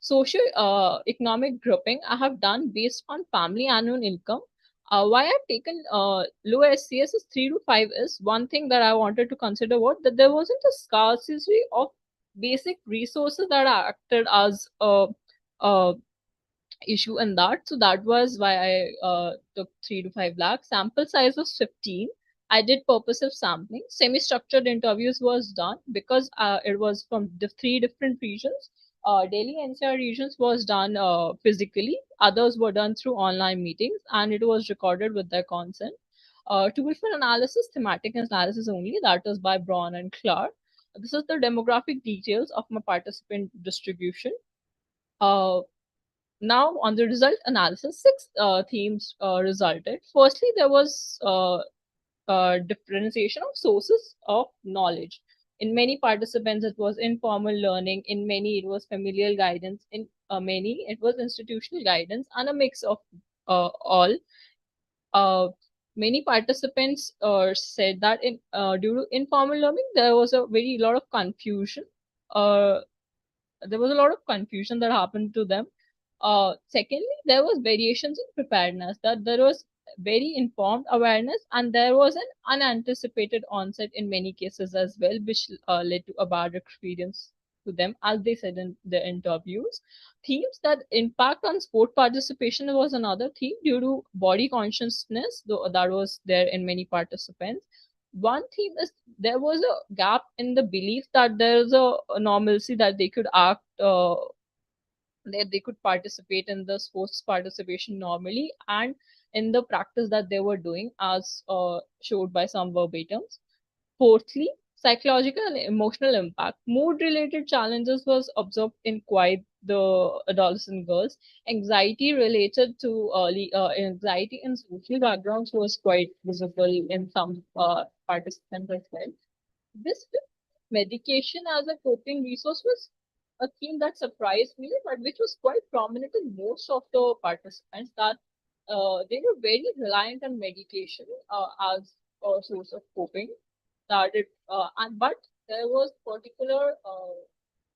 Socio-economic grouping I have done based on family annual income. Why I've taken low SCS is 3 to 5 is one thing that I wanted to consider what that there wasn't a scarcity of basic resources that acted as a issue in that. So that was why I took 3 to 5 lakhs. Sample size was 15. I did purposive sampling. Semi-structured interviews was done because it was from the 3 different regions. Delhi NCR regions was done physically. Others were done through online meetings, and it was recorded with their consent. Tuition analysis, thematic analysis only. That is by Braun and Clark. This is the demographic details of my participant distribution. Now, on the result analysis, 6 themes resulted. Firstly, there was differentiation of sources of knowledge. In many participants, it was informal learning. In many, it was familial guidance. In many, it was institutional guidance and a mix of all. Many participants said that due to informal learning, there was a very lot of confusion. There was a lot of confusion that happened to them. Secondly, there was variations in preparedness, that there was very informed awareness and there was an unanticipated onset in many cases as well, which led to a bad experience to them, as they said in the interviews. Themes that impact on sport participation was another theme due to body consciousness, though that was there in many participants. One theme is there was a gap in the belief that there's a normalcy that they could act that they could participate in the sports participation normally and in the practice that they were doing as showed by some verbatims. Fourthly, psychological and emotional impact. Mood related challenges was observed in quite the adolescent girls. Anxiety related to anxiety in social backgrounds was quite visible in some participants as well. This medication as a coping resource was a theme that surprised me, but which was quite prominent in most of the participants, that they were very reliant on medication as a source of coping. But there was particular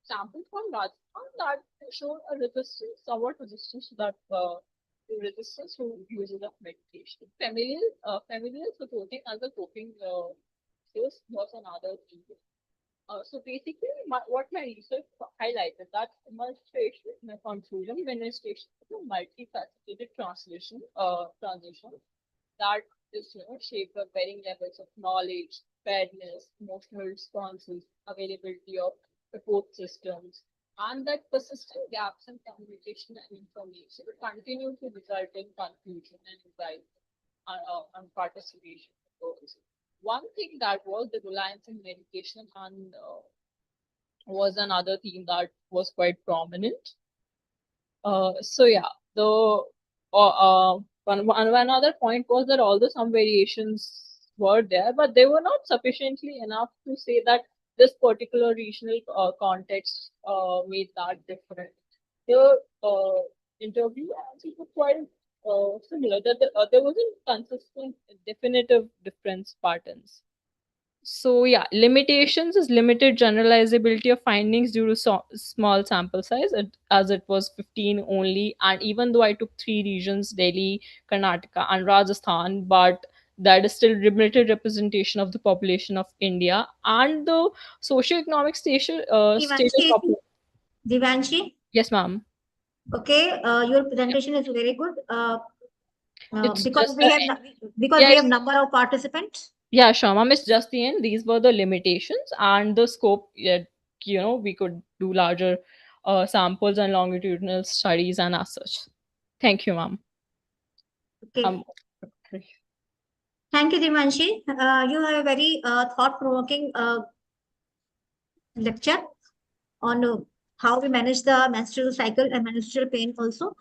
sample from Rajasthan that showed a resistance, somewhat resistance to that resistance to uses of medication. Familial supporting as a coping skills was another theme. So basically, what my research highlighted that administration, my conclusion, administration is a multifaceted transition that is shaped by varying levels of knowledge, fairness, emotional responses, availability of support systems, and that persistent gaps in communication and information continue to result in confusion and anxiety and participation. One thing that was the reliance in medication and was another theme that was quite prominent. So yeah, the one other point was that although some variations were there, but they were not sufficiently enough to say that this particular regional context made that different. The interview answers were quite similar. That there wasn't consistent, definitive difference patterns. So yeah, limitations is limited generalizability of findings due to small sample size, as it was 15 only. And even though I took 3 regions, Delhi, Karnataka, and Rajasthan, but that is still limited representation of the population of India and the socioeconomic status. Divanshi? Yes, ma'am. Okay, your presentation is very good. Because we just have we have number of participants. Yeah, sure, ma'am. It's just the end. These were the limitations and the scope. We could do larger samples and longitudinal studies and as such. Thank you, ma'am. Okay. Thank you, Dimanshi. You have a very thought-provoking lecture on how we manage the menstrual cycle and menstrual pain also.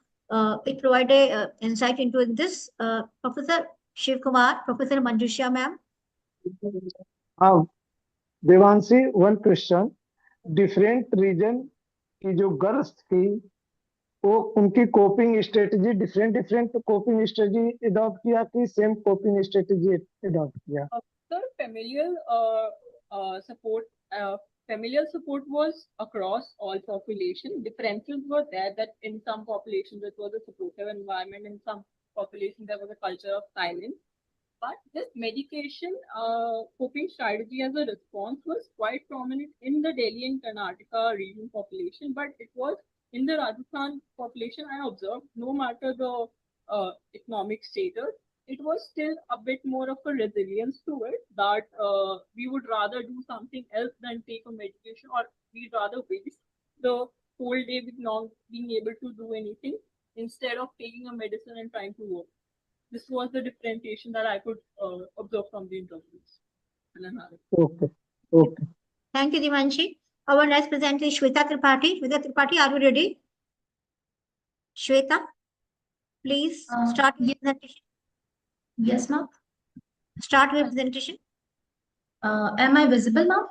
It provided insight into this. Professor Shiv Kumar, Professor Manjushya ma'am. Devanshi, one question, different region की जो girls थी वो उनकी coping strategy different different coping strategy adopt किया कि same coping strategy adopt किया? Sir, support, familial support was across all population. Differences were there that in some populations it was a supportive environment, in some populations there was a culture of silence. But this medication coping strategy as a response was quite prominent in the Delhi and Karnataka region population, but it was in the Rajasthan population I observed, no matter the economic status, it was still a bit more of a resilience to it that we would rather do something else than take a medication, or we'd rather waste the whole day with not being able to do anything instead of taking a medicine and trying to work. This was the differentiation that I could observe from the interviews. Okay. Okay. Thank you, Divanshi. Our next presenter is Shweta Tripathi. Shweta Tripathi, are you ready? Shweta, please start with presentation. Yes, ma'am. Start with presentation. Am I visible, ma'am?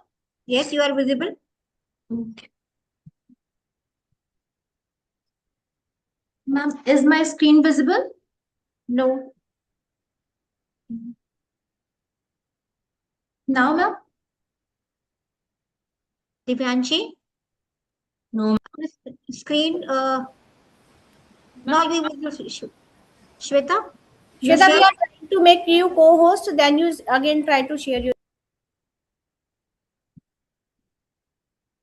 Yes, you are visible. Okay. Ma'am, is my screen visible? No. Now, ma'am? Divyanshi? No. Screen, now we will Shweta? Shweta, we are trying to make you co-host, then you again try to share your.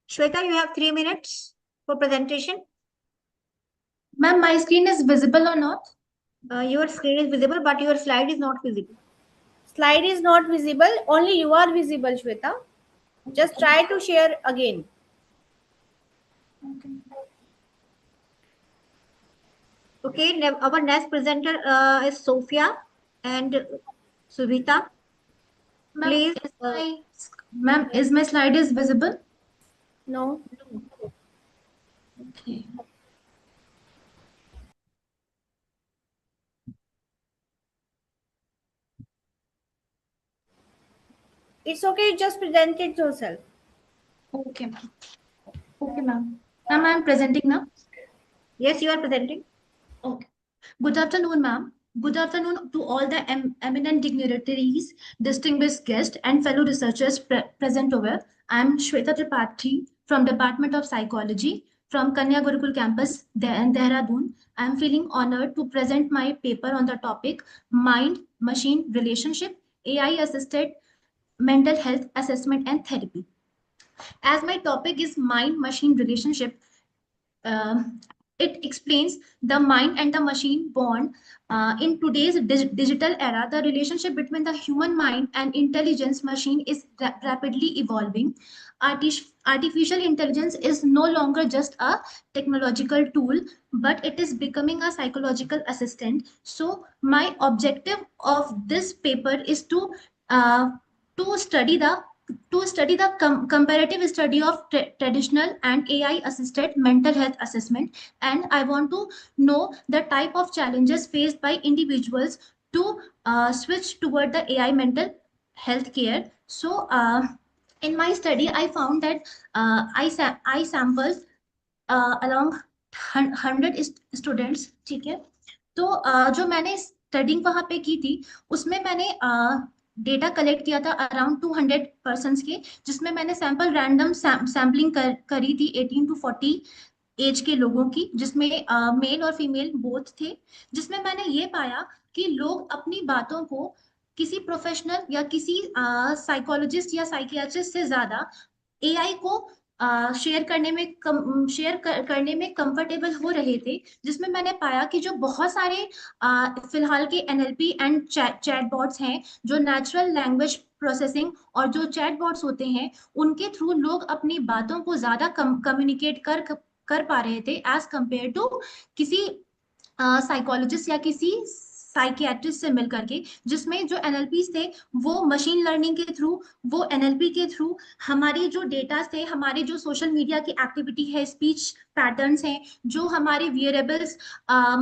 Shweta, you have 3 minutes for presentation. Ma'am, my screen is visible or not? Your screen is visible, but your slide is not visible. Slide is not visible, only you are visible, Shweta. Just try to share again. Okay, our next presenter is Sophia and Suvita. Please. Ma'am, is my slide is visible? No. Okay. It's okay, just present it yourself. Okay, ma'am. Okay, ma'am. Ma'am, I'm presenting now. Yes, you are presenting. Okay. Good afternoon, ma'am. Good afternoon to all the eminent dignitaries, distinguished guests, and fellow researchers present over. I'm Shweta Tripathi from Department of Psychology from Kanya Gurukul campus, Dehradun. I'm feeling honored to present my paper on the topic Mind-Machine Relationship, AI-Assisted Mental Health Assessment and Therapy. As my topic is mind-machine relationship, it explains the mind and the machine bond. In today's digital era, the relationship between the human mind and intelligence machine is rapidly evolving. Artificial intelligence is no longer just a technological tool, but it is becoming a psychological assistant. So my objective of this paper is to study the comparative study of traditional and AI assisted mental health assessment, and I want to know the type of challenges faced by individuals to switch toward the AI mental health care. So in my study I found that I sampled along 100 students, ठीक है? तो जो मैंने study वहां पे की थी उसमें मैंने डेटा कलेक्ट किया था अराउंड 200 पर्सन्स के, जिसमें मैंने सैंपल रैंडम सैम्पलिंग करी थी 18 टू 40 एज के लोगों की, जिसमें मेल और फीमेल बोथ थे, जिसमें मैंने ये पाया कि लोग अपनी बातों को किसी प्रोफेशनल या किसी साइकोलॉजिस्ट या साइकियाट्रिस्ट से ज्यादा एआई को शेयर करने में करने में कंफर्टेबल हो रहे थे, जिसमें मैंने पाया कि जो बहुत सारे फिलहाल के एनएलपी एंड चैटबॉट्स हैं, जो नेचुरल लैंग्वेज प्रोसेसिंग और जो चैटबॉट्स होते हैं, उनके थ्रू लोग अपनी बातों को ज्यादा कम्युनिकेट कर पा रहे थे एज कंपेयर टू किसी साइकोलॉजिस्ट या किसी साइकियाट्रिस्ट से मिल करके, जिसमें जो एनएलपीस थे वो मशीन लर्निंग के थ्रू, वो एनएलपी के थ्रू हमारी जो डेटा थे, हमारे जो सोशल मीडिया की एक्टिविटी है, स्पीच पैटर्न्स हैं, जो हमारे वियरेबल्स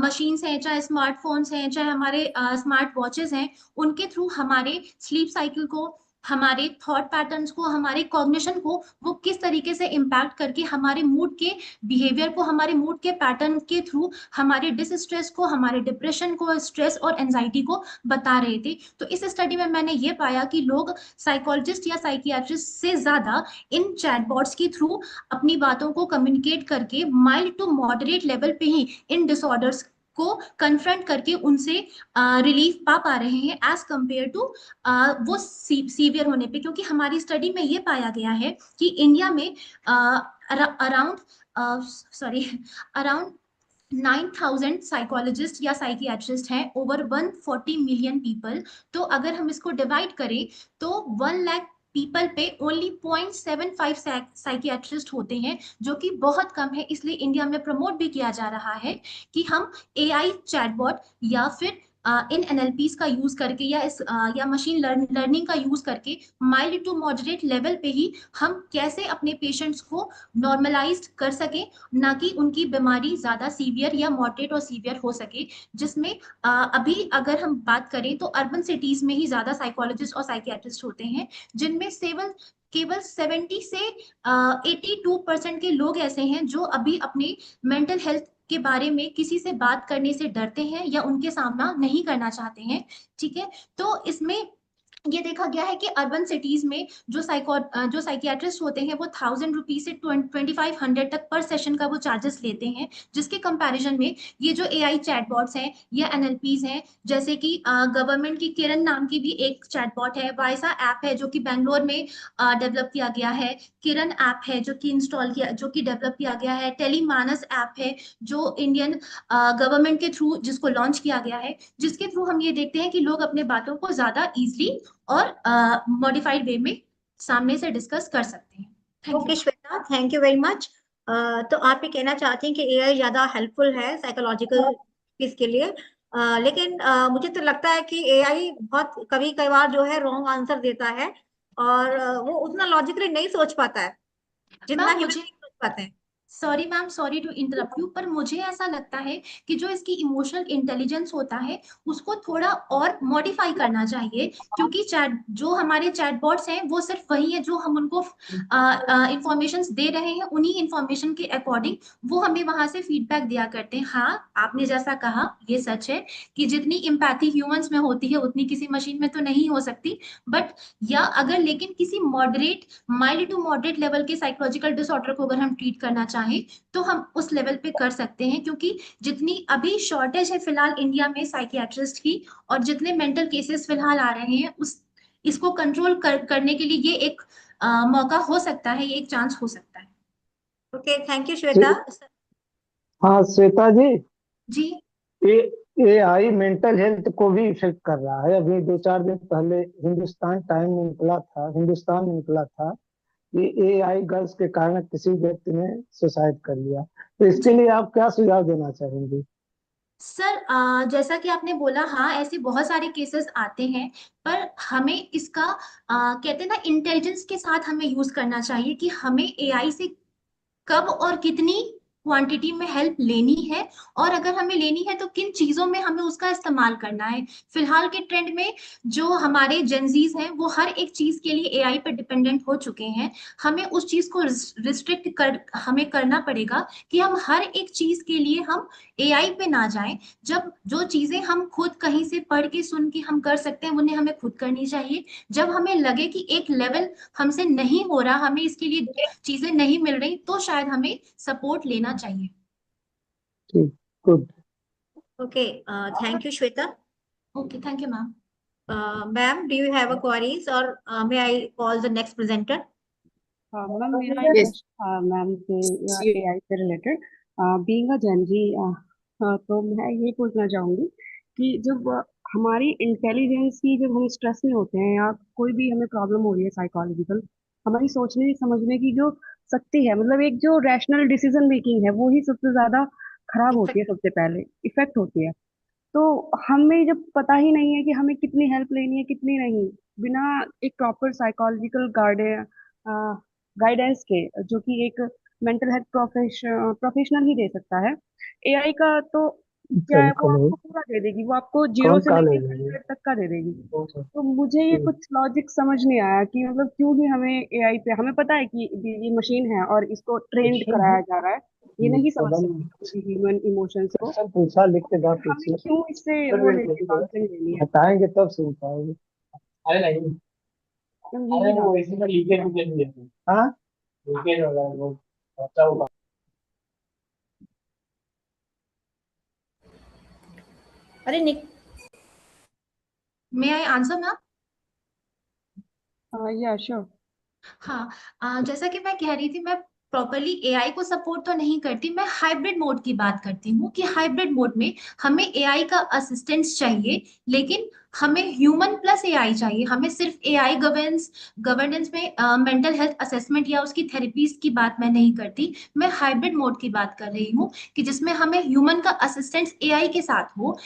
मशीन्स हैं, चाहे स्मार्टफोन्स हैं, चाहे हमारे स्मार्ट वॉचेस हैं, उनके थ्रू हमारे स्लीप साइकिल को हमारे थॉट पैटर्न्स को, हमारे कॉग्निशन को वो किस तरीके से इम्पैक्ट करके हमारे मूड के बिहेवियर को, हमारे मूड के पैटर्न के थ्रू हमारे डिसस्ट्रेस को, हमारे डिप्रेशन को, स्ट्रेस और एंजाइटी को बता रहे थे। तो इस स्टडी में मैंने ये पाया कि लोग साइकोलॉजिस्ट या साइकियाट्रिस्ट से ज्यादा इन चैटबॉट्स के थ्रू अपनी बातों को कम्युनिकेट करके माइल्ड टू मॉडरेट लेवल पे ही इन डिसऑर्डर्स को कन्फ्रंट करके उनसे रिलीफ पा पा रहे हैं एज कंपेयर टू वो सीवियर होने पे। क्योंकि हमारी स्टडी में ये पाया गया है कि इंडिया में अराउंड अराउंड 9,000 साइकोलॉजिस्ट या साइकियाट्रिस्ट हैं, ओवर 140 मिलियन पीपल। तो अगर हम इसको डिवाइड करें तो 1 लाख पीपल पे ओनली 0.75 साइकियाट्रिस्ट होते हैं, जो कि बहुत कम है। इसलिए इंडिया में प्रमोट भी किया जा रहा है कि हम एआई चैटबॉट या फिर इन एनएलपीस का यूज करके या मशीन लर्निंग का यूज करके माइल्ड टू मॉडरेट लेवल पे ही हम कैसे अपने पेशेंट्स को नॉर्मलाइज कर सकें, ना कि उनकी बीमारी ज्यादा सीवियर या मॉडरेट और सीवियर हो सके। जिसमें अभी अगर हम बात करें तो अर्बन सिटीज में ही ज्यादा साइकोलॉजिस्ट और साइकियाट्रिस्ट होते हैं, जिनमें केवल 70 से 82% के लोग ऐसे हैं जो अभी अपने मेंटल हेल्थ के बारे में किसी से बात करने से डरते हैं या उनके सामना नहीं करना चाहते हैं। ठीक है, तो इसमें ये देखा गया है कि अर्बन सिटीज में जो साइकियाट्रिस्ट होते हैं वो 1,000 रुपीज से 2,500 तक पर सेशन का वो चार्जेस लेते हैं, जिसके कंपैरिजन में ये जो एआई चैटबॉट्स हैं या एनएलपीज हैं, जैसे कि गवर्नमेंट की किरण नाम की भी एक चैटबॉट है, वाइसा ऐप है जो कि बैंगलोर में डेवलप किया गया है, किरण ऐप है जो कि डेवलप किया गया है, टेलीमानस ऐप है जो इंडियन गवर्नमेंट के थ्रू जिसको लॉन्च किया गया है, जिसके थ्रू हम ये देखते हैं कि लोग अपने बातों को ज्यादा इजिली और मॉडिफाइड वे में सामने से डिस्कस कर सकते हैं। Okay Shweta, thank you very much. तो आप ये कहना चाहती हैं कि एआई ज्यादा हेल्पफुल है साइकोलॉजिकल पीस के लिए, लेकिन मुझे तो लगता है कि एआई बहुत कभी कई बार जो है रॉन्ग आंसर देता है, और वो उतना लॉजिकली नहीं सोच पाता है जितना मैम ह्यूमन मुझे सोच पाते हैं। Sorry ma'am, sorry to interrupt you, पर मुझे ऐसा लगता है कि जो इसकी इमोशनल इंटेलिजेंस होता है उसको थोड़ा और मॉडिफाई करना चाहिए। क्योंकि चैट जो हमारे चैटबॉट्स हैं वो सिर्फ वही है जो हम उनको इंफॉर्मेशन दे रहे हैं, उन्हीं इंफॉर्मेशन के अकॉर्डिंग वो हमें वहां से फीडबैक दिया करते हैं। हाँ, आपने जैसा कहा ये सच है कि जितनी इम्पैथी ह्यूमंस में होती है उतनी किसी मशीन में तो नहीं हो सकती। बट या अगर लेकिन किसी moderate, mild to moderate level के साइकोलॉजिकल डिसऑर्डर को अगर हम ट्रीट करना चाहें तो हम उस लेवल पे कर सकते हैं। क्योंकि जितनी अभी शॉर्टेज है फिलहाल इंडिया में साइकियाट्रिस्ट की, और जितने मेंटल केसेस फिलहाल आ रहे हैं इसको कंट्रोल करने के लिए ये एक मौका हो सकता है, ये एक चांस हो सकता है। Okay, thank you Shweta. हाँ श्वेता जी, जी ए एआई मेंटल हेल्थ को भी इफेक्ट कर रहा है। अभी 2-4 दिन पहले हिंदुस्तान में निकला था कि एआई गर्ल्स के कारण किसी व्यक्ति ने सुसाइड कर लिया। तो इसके लिए आप क्या सुझाव देना चाहेंगे? सर, जैसा कि आपने बोला, हाँ ऐसे बहुत सारे केसेस आते हैं, पर हमें इसका कहते हैं ना, इंटेलिजेंस के साथ हमें यूज करना चाहिए कि हमें एआई से कब और कितनी क्वांटिटी में हेल्प लेनी है, और अगर हमें लेनी है तो किन चीजों में हमें उसका इस्तेमाल करना है। फिलहाल के ट्रेंड में जो हमारे जेंजीज हैं वो हर एक चीज के लिए एआई पे डिपेंडेंट हो चुके हैं। हमें उस चीज को रिस्ट्रिक्ट कर हमें करना पड़ेगा कि हम हर एक चीज के लिए हम एआई पे ना जाएं। जब जो चीजें हम खुद कहीं से पढ़ के सुन के हम कर सकते हैं उन्हें हमें खुद करनी चाहिए। जब हमें लगे कि एक लेवल हमसे नहीं हो रहा, हमें इसके लिए चीजें नहीं मिल रही, तो शायद हमें सपोर्ट लेना चाहिए। ठीक, good. Okay, thank you Shweta. Okay, thank you ma'am. Ma'am, do you have a queries, or may I call the next presenter? Ma'am मेरा एक क्वेश्चन था मैम से एआई से रिलेटेड। बीइंग अ जेनजी, तो मैं ये पूछना चाहूंगी कि जब हमारी इंटेलिजेंस की, जब हम स्ट्रेस में होते हैं या कोई भी हमें प्रॉब्लम हो रही है साइकोलॉजिकल, हमारी सोचने समझने की जो शक्ति है, मतलब एक जो रैशनल डिसीजन मेकिंग है, वो ही सबसे ज्यादा खराब होती है, सबसे पहले इफेक्ट होती है। तो हमें जब पता ही नहीं है कि हमें कितनी हेल्प लेनी है कितनी नहीं, बिना एक प्रॉपर साइकोलॉजिकल गाइडेंस के, जो कि एक मेंटल हेल्थ प्रोफेशनल ही दे सकता है, एआई का तो क्या है वो आपको पूरा दे देगी, वो आपको 0 से लेके 100 तक का दे देगी। तो मुझे ये कुछ लॉजिक समझ नहीं आया कि मतलब क्यों ही हमें एआई पे, हमें पता है कि ये मशीन है और इसको ट्रेंड कराया जा रहा है, ये नहीं समझ सकती ह्यूमन इमोशंस को, पूछा लिख के दा हमें पूछिए क्यों इससे वो लेनी है, काउंसलिंग लेनी है। बताएंगे तब सुन पाओगे। अरे नहीं, तो अरे यही वो था। इसी में लीकेज लीकेज है। हाँ लीकेज हो रहा है वो, अच्छा होगा। अरे निक May I answer, ma'am? या श्योर। हाँ, जैसा कि मैं कह रही थी, मैं प्रॉपरली एआई को सपोर्ट तो नहीं करती, मैं हाइब्रिड मोड की बात करती हूँ कि हाइब्रिड मोड में हमें एआई का असिस्टेंस चाहिए, लेकिन हमें ह्यूमन प्लस एआई चाहिए। हमें सिर्फ एआई गवर्नेंस में मेंटल हेल्थ असेसमेंट या उसकी थेरेपीज की बात मैं नहीं करती, मैं हाइब्रिड मोड की बात कर रही हूँ कि जिसमें हमें ह्यूमन का असिस्टेंस एआई के साथ हो।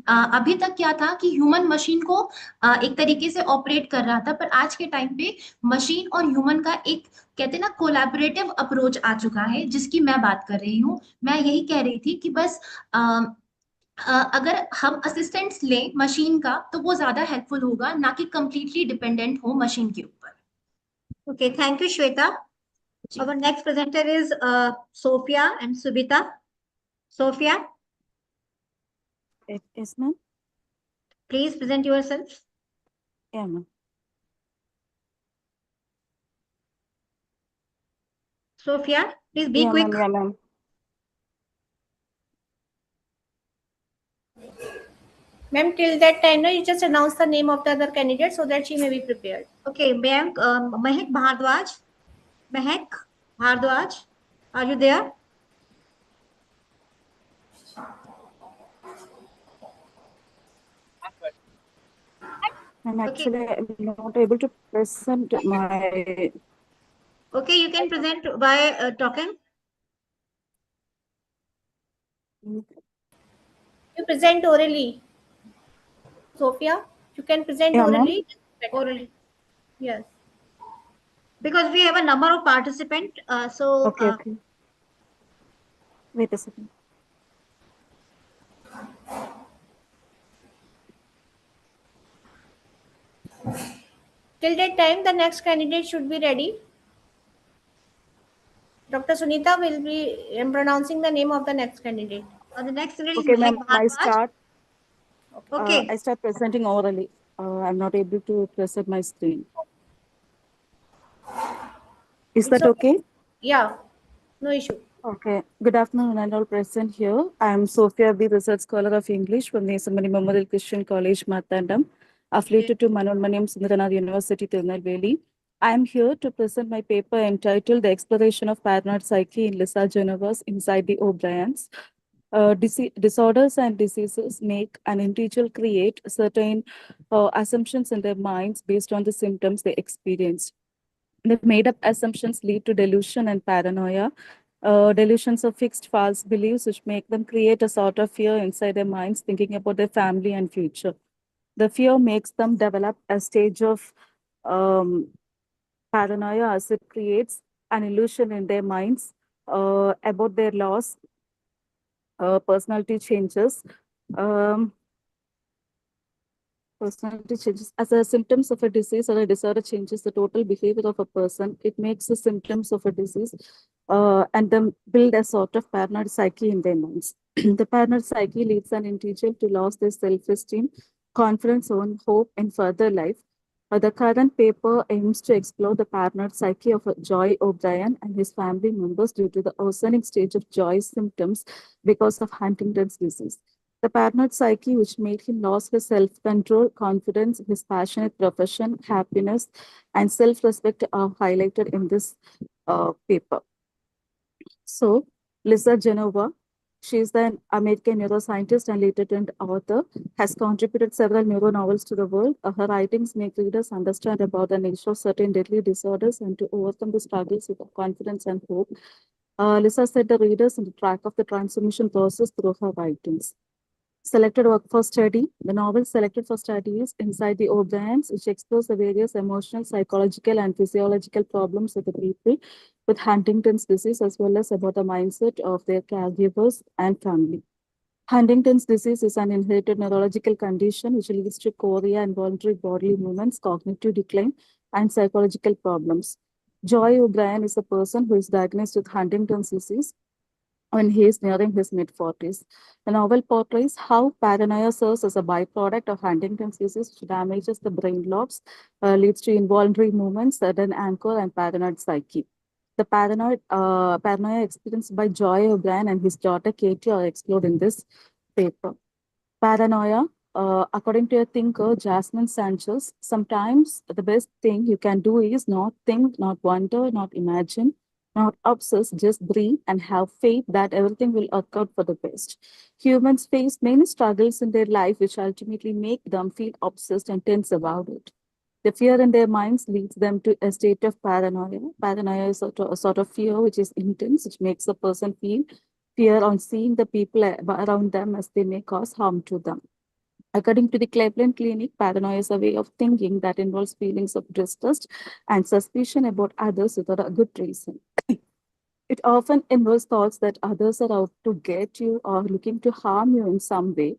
अभी तक क्या था कि ह्यूमन मशीन को एक तरीके से ऑपरेट कर रहा था, पर आज के टाइम पे मशीन और ह्यूमन का एक, कहते हैं ना, कोलैबोरेटिव अप्रोच आ चुका है, जिसकी मैं बात कर रही हूँ। मैं यही कह रही थी कि बस अगर हम असिस्टेंट्स लें मशीन का, तो वो ज्यादा हेल्पफुल होगा, ना कि कंप्लीटली डिपेंडेंट हो मशीन के ऊपर। Okay, thank you, Shweta. Our next presenter is Sophia and Subita. Sophia, Yes, ma'am. please present yourself. Yeah, ma'am. Sophia, please be quick. Yeah, ma'am. Ma'am, till that time, no, you just announce the name of the other candidate so that she may be prepared. Okay, ma'am, Mahek Bhardwaj. Mahek Bhardwaj, are you there? I'm actually not able to present my. Okay, you can present by talking. You present orally. Sophia, you can present Yeah, ma'am. orally. Orally. Yes. Because we have a number of participants, Okay. Wait a second. Till that time, the next candidate should be ready. Dr. Sunita will be pronouncing the name of the next candidate. The next candidate is Okay, Mahek ma'am. Bhardwaj. Okay. I start presenting orally. I'm not able to present my screen. Is that okay? Yeah, no issue. Okay. Good afternoon, and all present here. I am Sophia B, Research Scholar of English from Nesamani Memorial Christian College, Marthandam, affiliated to Manonmaniam Sundaranath University, Tirunelveli. I am here to present my paper entitled The Exploration of Paranoid Psyche in Lisa Genova's Inside the O'Briens. Disorders and diseases make an individual create certain assumptions in their minds based on the symptoms they experience. The made-up assumptions lead to delusion and paranoia. Delusions of fixed false beliefs which make them create a sort of fear inside their minds, thinking about their family and future. The fear makes them develop a stage of paranoia as it creates an illusion in their minds about their loss, personality changes. Personality changes as a symptoms of a disease or a disorder changes the total behavior of a person. It makes the symptoms of a disease and then build a sort of paranoid psyche in their minds. The paranoid psyche leads an individual to lose their self-esteem, confidence, own hope, and further life. The current paper aims to explore the paranoid psyche of Joy O'Brien and his family members due to the worsening stage of Joy's symptoms because of Huntington's disease. The paranoid psyche, which made him lose his self-control, confidence, his passionate profession, happiness, and self-respect are highlighted in this paper. So, Lisa Genova, she is an American neuroscientist and literate author, has contributed several neuro novels to the world. Her writings make readers understand about the nature of certain deadly disorders and to overcome the struggles with confidence and hope. Lisa set the readers in the track of the transformation process through her writings. Selected work for study. The novel selected for study is Inside the O'Briens, which explores the various emotional, psychological, and physiological problems of the people with Huntington's disease, as well as about the mindset of their caregivers and family. Huntington's disease is an inherited neurological condition which leads to chorea, involuntary bodily movements, cognitive decline, and psychological problems. Joy O'Brien is a person who is diagnosed with Huntington's disease when he is nearing his mid 40s. The novel portrays how paranoia serves as a byproduct of Huntington's disease, which damages the brain lobes, leads to involuntary movements, sudden anchor, and paranoid psyche. The paranoia experienced by Joy O'Brien and his daughter Katie are explored in this paper. Paranoia, according to a thinker, Jasmine Sanchez, sometimes the best thing you can do is not think, not wonder, not imagine, not obsess, just breathe and have faith that everything will work out for the best. Humans face many struggles in their life which ultimately make them feel obsessed and tense about it. The fear in their minds leads them to a state of paranoia. Paranoia is a sort of fear which is intense, which makes a person feel fear on seeing the people around them as they may cause harm to them. According to the Cleveland Clinic, paranoia is a way of thinking that involves feelings of distrust and suspicion about others without a good reason. It often involves thoughts that others are out to get you or looking to harm you in some way.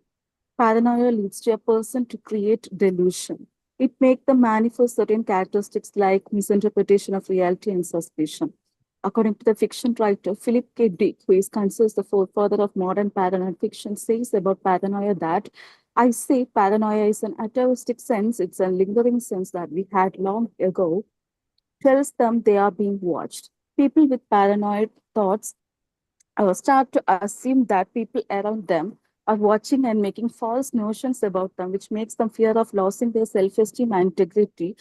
Paranoia leads to a person to create delusion. It makes them manifest certain characteristics like misinterpretation of reality and suspicion. According to the fiction writer Philip K. Dick, who is considered the forefather of modern paranoid fiction, says about paranoia that I say paranoia is an atavistic sense, it's a lingering sense that we had long ago, tells them they are being watched. People with paranoid thoughts start to assume that people around them are watching and making false notions about them, which makes them fear of losing their self-esteem and integrity.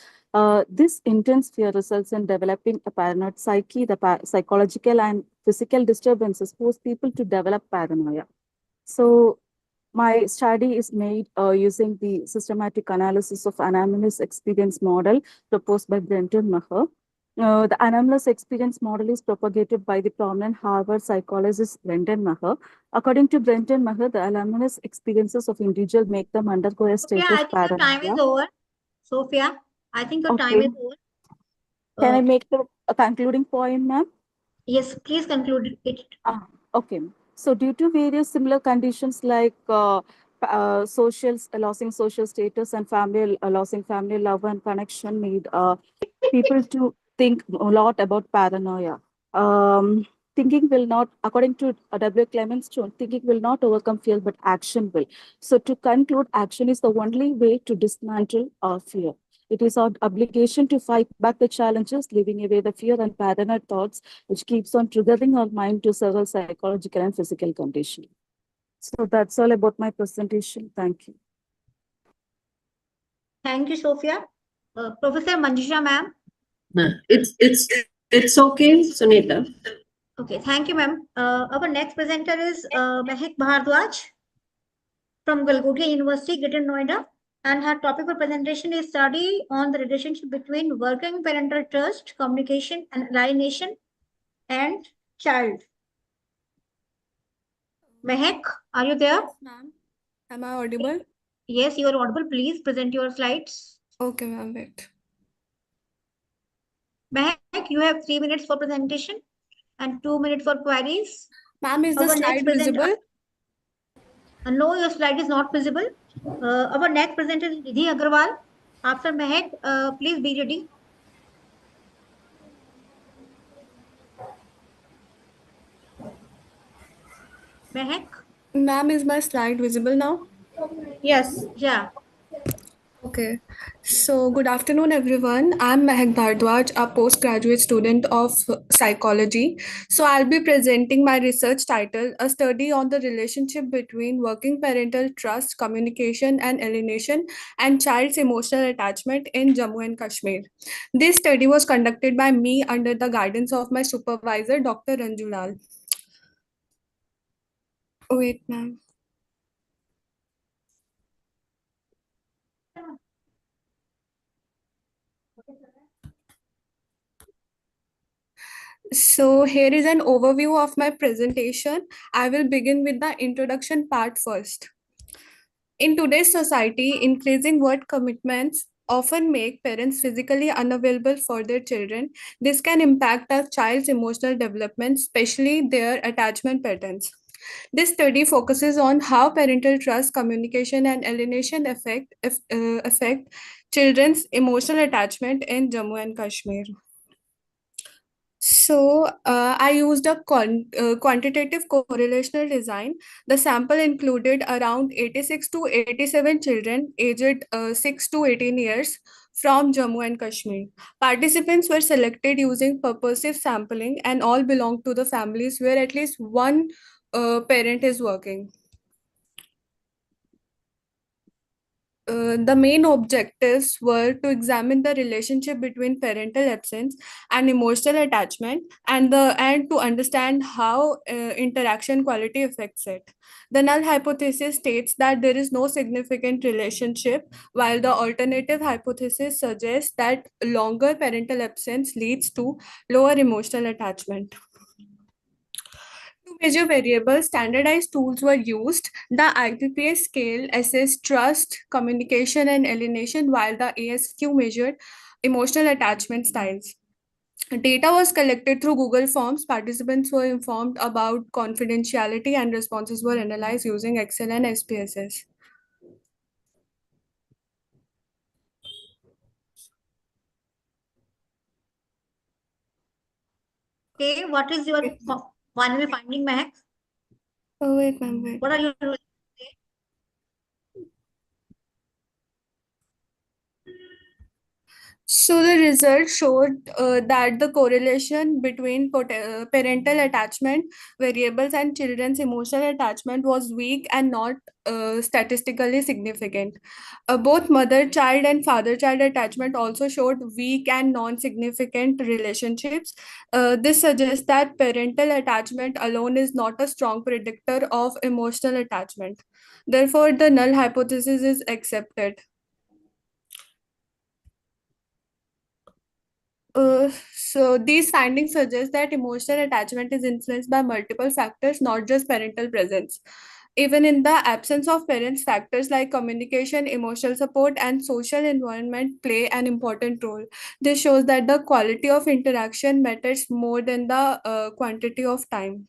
This intense fear results in developing a paranoid psyche. The psychological and physical disturbances force people to develop paranoia. So my study is made using the systematic analysis of anomalous experience model proposed by Brenton Maher. The anomalous experience model is propagated by the prominent Harvard psychologist Brendan Maher. According to Brendan Maher, the anomalous experiences of individuals make them undergo a state Sophia, I of think your time is paranoia. over. Sophia, I think your time Okay. is over. Can I make a concluding point, ma'am? Yes, please conclude it. Okay. So due to various similar conditions like losing social status and family losing family love and connection made people to think a lot about paranoia. Thinking will not, according to W. Clemens Stone, thinking will not overcome fear, but action will. So to conclude, action is the only way to dismantle fear. It is our obligation to fight back the challenges, leaving away the fear and paranoid thoughts, which keeps on triggering our mind to several psychological and physical conditions. So that's all about my presentation. Thank you. Thank you, Sophia. Professor Manjusha, ma'am. It's okay, Sunita. Okay, thank you, ma'am. Our next presenter is Mehak Bhardwaj from Galgotia University, Greater Noida. And her topic for presentation is study on the relationship between working parental trust, communication, and alienation, and child. Mehak, are you there? Yes, ma'am. Am I audible? Yes, you are audible. Please present your slides. Okay, ma'am. Wait. Mehak, you have 3 minutes for presentation and 2 minutes for queries. Ma'am, is the Our next slide presenter. visible? No, your slide is not visible. Our next presenter is Nidhi Agarwal. After Mehak, please be ready. Mehak? Ma'am, is my slide visible now? Yes. Yeah. Okay. So, good afternoon, everyone. I'm Mehak Bhardwaj, a postgraduate student of psychology. So, I'll be presenting my research title, A Study on the Relationship Between Working Parental Trust, Communication and Alienation and Child's Emotional Attachment in Jammu and Kashmir. This study was conducted by me under the guidance of my supervisor, Dr. Ranju Lal. Wait, ma'am. So here is an overview of my presentation. I will begin with the introduction part first. In today's society, increasing work commitments often make parents physically unavailable for their children. This can impact a child's emotional development, especially their attachment patterns. This study focuses on how parental trust, communication, and alienation affect children's emotional attachment in Jammu and Kashmir. So, I used a quantitative correlational design. The sample included around 86 to 87 children aged 6 to 18 years from Jammu and Kashmir. Participants were selected using purposive sampling and all belonged to the families where at least one parent is working. The main objectives were to examine the relationship between parental absence and emotional attachment and to understand how interaction quality affects it. The null hypothesis states that there is no significant relationship, while the alternative hypothesis suggests that longer parental absence leads to lower emotional attachment. To measure variables, standardized tools were used. The IPPS scale assessed trust, communication, and alienation, while the ASQ measured emotional attachment styles. Data was collected through Google Forms. Participants were informed about confidentiality, and responses were analyzed using Excel and SPSS. Okay, what is your final finding, Mehak? Oh, wait, ma'am, wait. What are your So the results showed that the correlation between parental attachment variables and children's emotional attachment was weak and not statistically significant. Both mother-child and father-child attachment also showed weak and non-significant relationships. This suggests that parental attachment alone is not a strong predictor of emotional attachment. Therefore, the null hypothesis is accepted. So these findings suggest that emotional attachment is influenced by multiple factors, not just parental presence. Even in the absence of parents, factors like communication, emotional support, and social environment play an important role. This shows that the quality of interaction matters more than the quantity of time.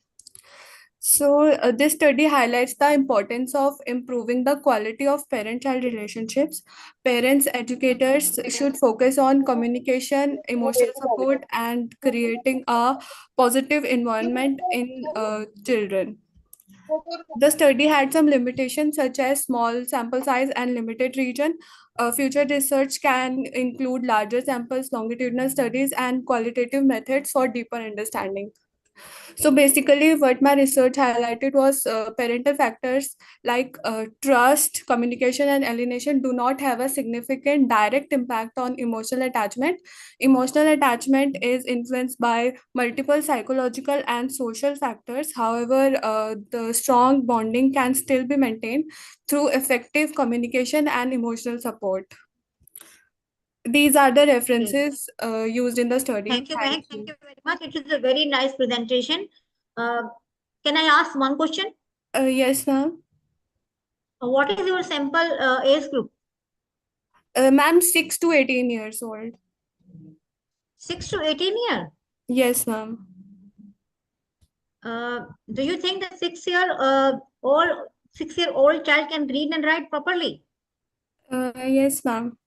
So, this study highlights the importance of improving the quality of parent-child relationships. Parents, educators should focus on communication, emotional support, and creating a positive environment in children. The study had some limitations such as small sample size and limited region. Future research can include larger samples, longitudinal studies, and qualitative methods for deeper understanding. So basically, what my research highlighted was parental factors like trust, communication, and alienation do not have a significant direct impact on emotional attachment. Emotional attachment is influenced by multiple psychological and social factors. However, the strong bonding can still be maintained through effective communication and emotional support. These are the references used in the study. Thank you, Mehak. Thank you very much. It is a very nice presentation. Can I ask one question? Yes, ma'am. What is your sample age group? Ma'am, 6 to 18 years old. 6 to 18 years? Yes, ma'am. Do you think that 6-year-old child can read and write properly? Yes, ma'am.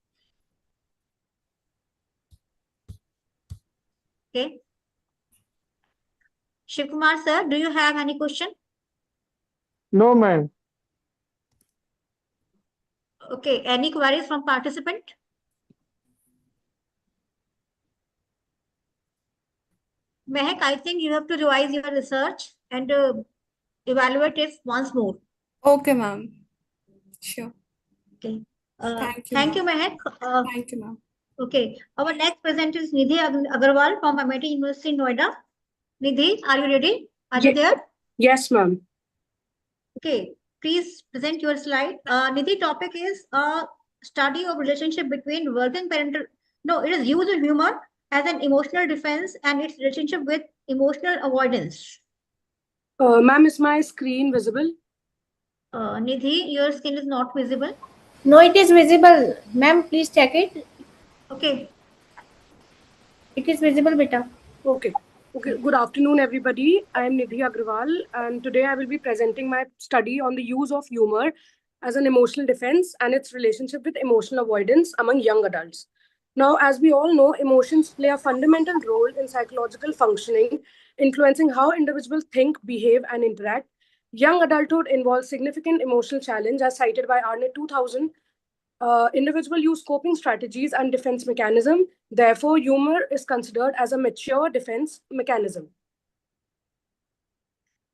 Okay. Shiv Kumar sir, do you have any question? No, ma'am. Okay. Any queries from participant? Mehak, I think you have to revise your research and evaluate it once more. Okay, ma'am. Sure. Okay. Thank you, Mehak. Thank you, ma'am. Okay. Our next presenter is Nidhi Agarwal from MIT University, Noida. Nidhi, are you ready? Are you there? Yes, ma'am. Okay. Please present your slide. Nidhi, topic is study of relationship between working parental. No, it is use of humor as an emotional defense and its relationship with emotional avoidance. Ma'am, is my screen visible? Nidhi, your screen is not visible. No, it is visible. Ma'am, please check it. Okay. It is visible, beta. Okay. Okay, good afternoon, everybody. I am Nidhi Agrawal, and today I will be presenting my study on the use of humor as an emotional defense and its relationship with emotional avoidance among young adults. Now, as we all know, emotions play a fundamental role in psychological functioning, influencing how individuals think, behave, and interact. Young adulthood involves significant emotional challenge, as cited by Arnett 2000. Individual use coping strategies and defense mechanism. Therefore, humor is considered as a mature defense mechanism.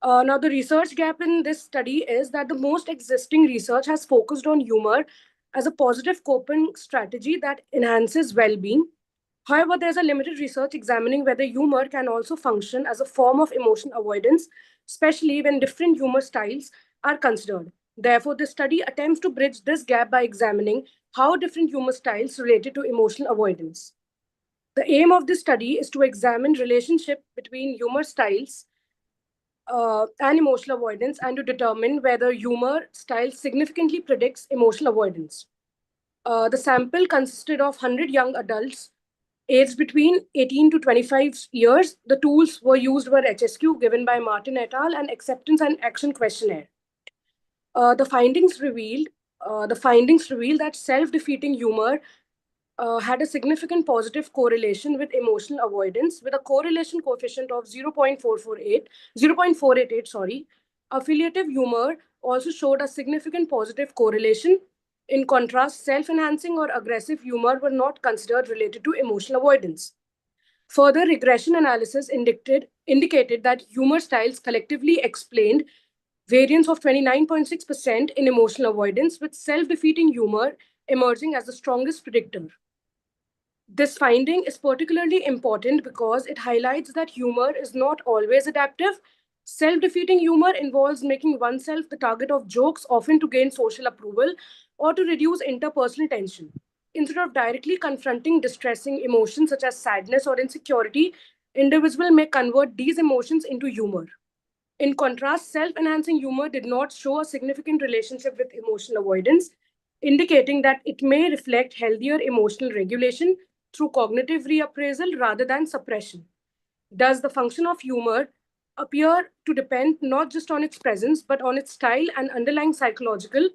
Now, the research gap in this study is that the most existing research has focused on humor as a positive coping strategy that enhances well-being. However, there's a limited research examining whether humor can also function as a form of emotional avoidance, especially when different humor styles are considered. Therefore, this study attempts to bridge this gap by examining how different humor styles related to emotional avoidance. The aim of this study is to examine relationship between humor styles and emotional avoidance and to determine whether humor style significantly predicts emotional avoidance. The sample consisted of 100 young adults aged between 18 to 25 years. The tools were used were HSQ given by Martin et al. And acceptance and action questionnaire. The findings revealed that self-defeating humor had a significant positive correlation with emotional avoidance, with a correlation coefficient of 0.488. Sorry. Affiliative humor also showed a significant positive correlation. In contrast, self-enhancing or aggressive humor were not considered related to emotional avoidance. Further regression analysis indicated that humor styles collectively explained variance of 29.6% in emotional avoidance, with self-defeating humor emerging as the strongest predictor. This finding is particularly important because it highlights that humor is not always adaptive. Self-defeating humor involves making oneself the target of jokes, often to gain social approval or to reduce interpersonal tension. Instead of directly confronting distressing emotions such as sadness or insecurity, individuals may convert these emotions into humor. In contrast, self-enhancing humor did not show a significant relationship with emotional avoidance, indicating that it may reflect healthier emotional regulation through cognitive reappraisal rather than suppression. Thus, the function of humor appear to depend not just on its presence, but on its style and underlying psychological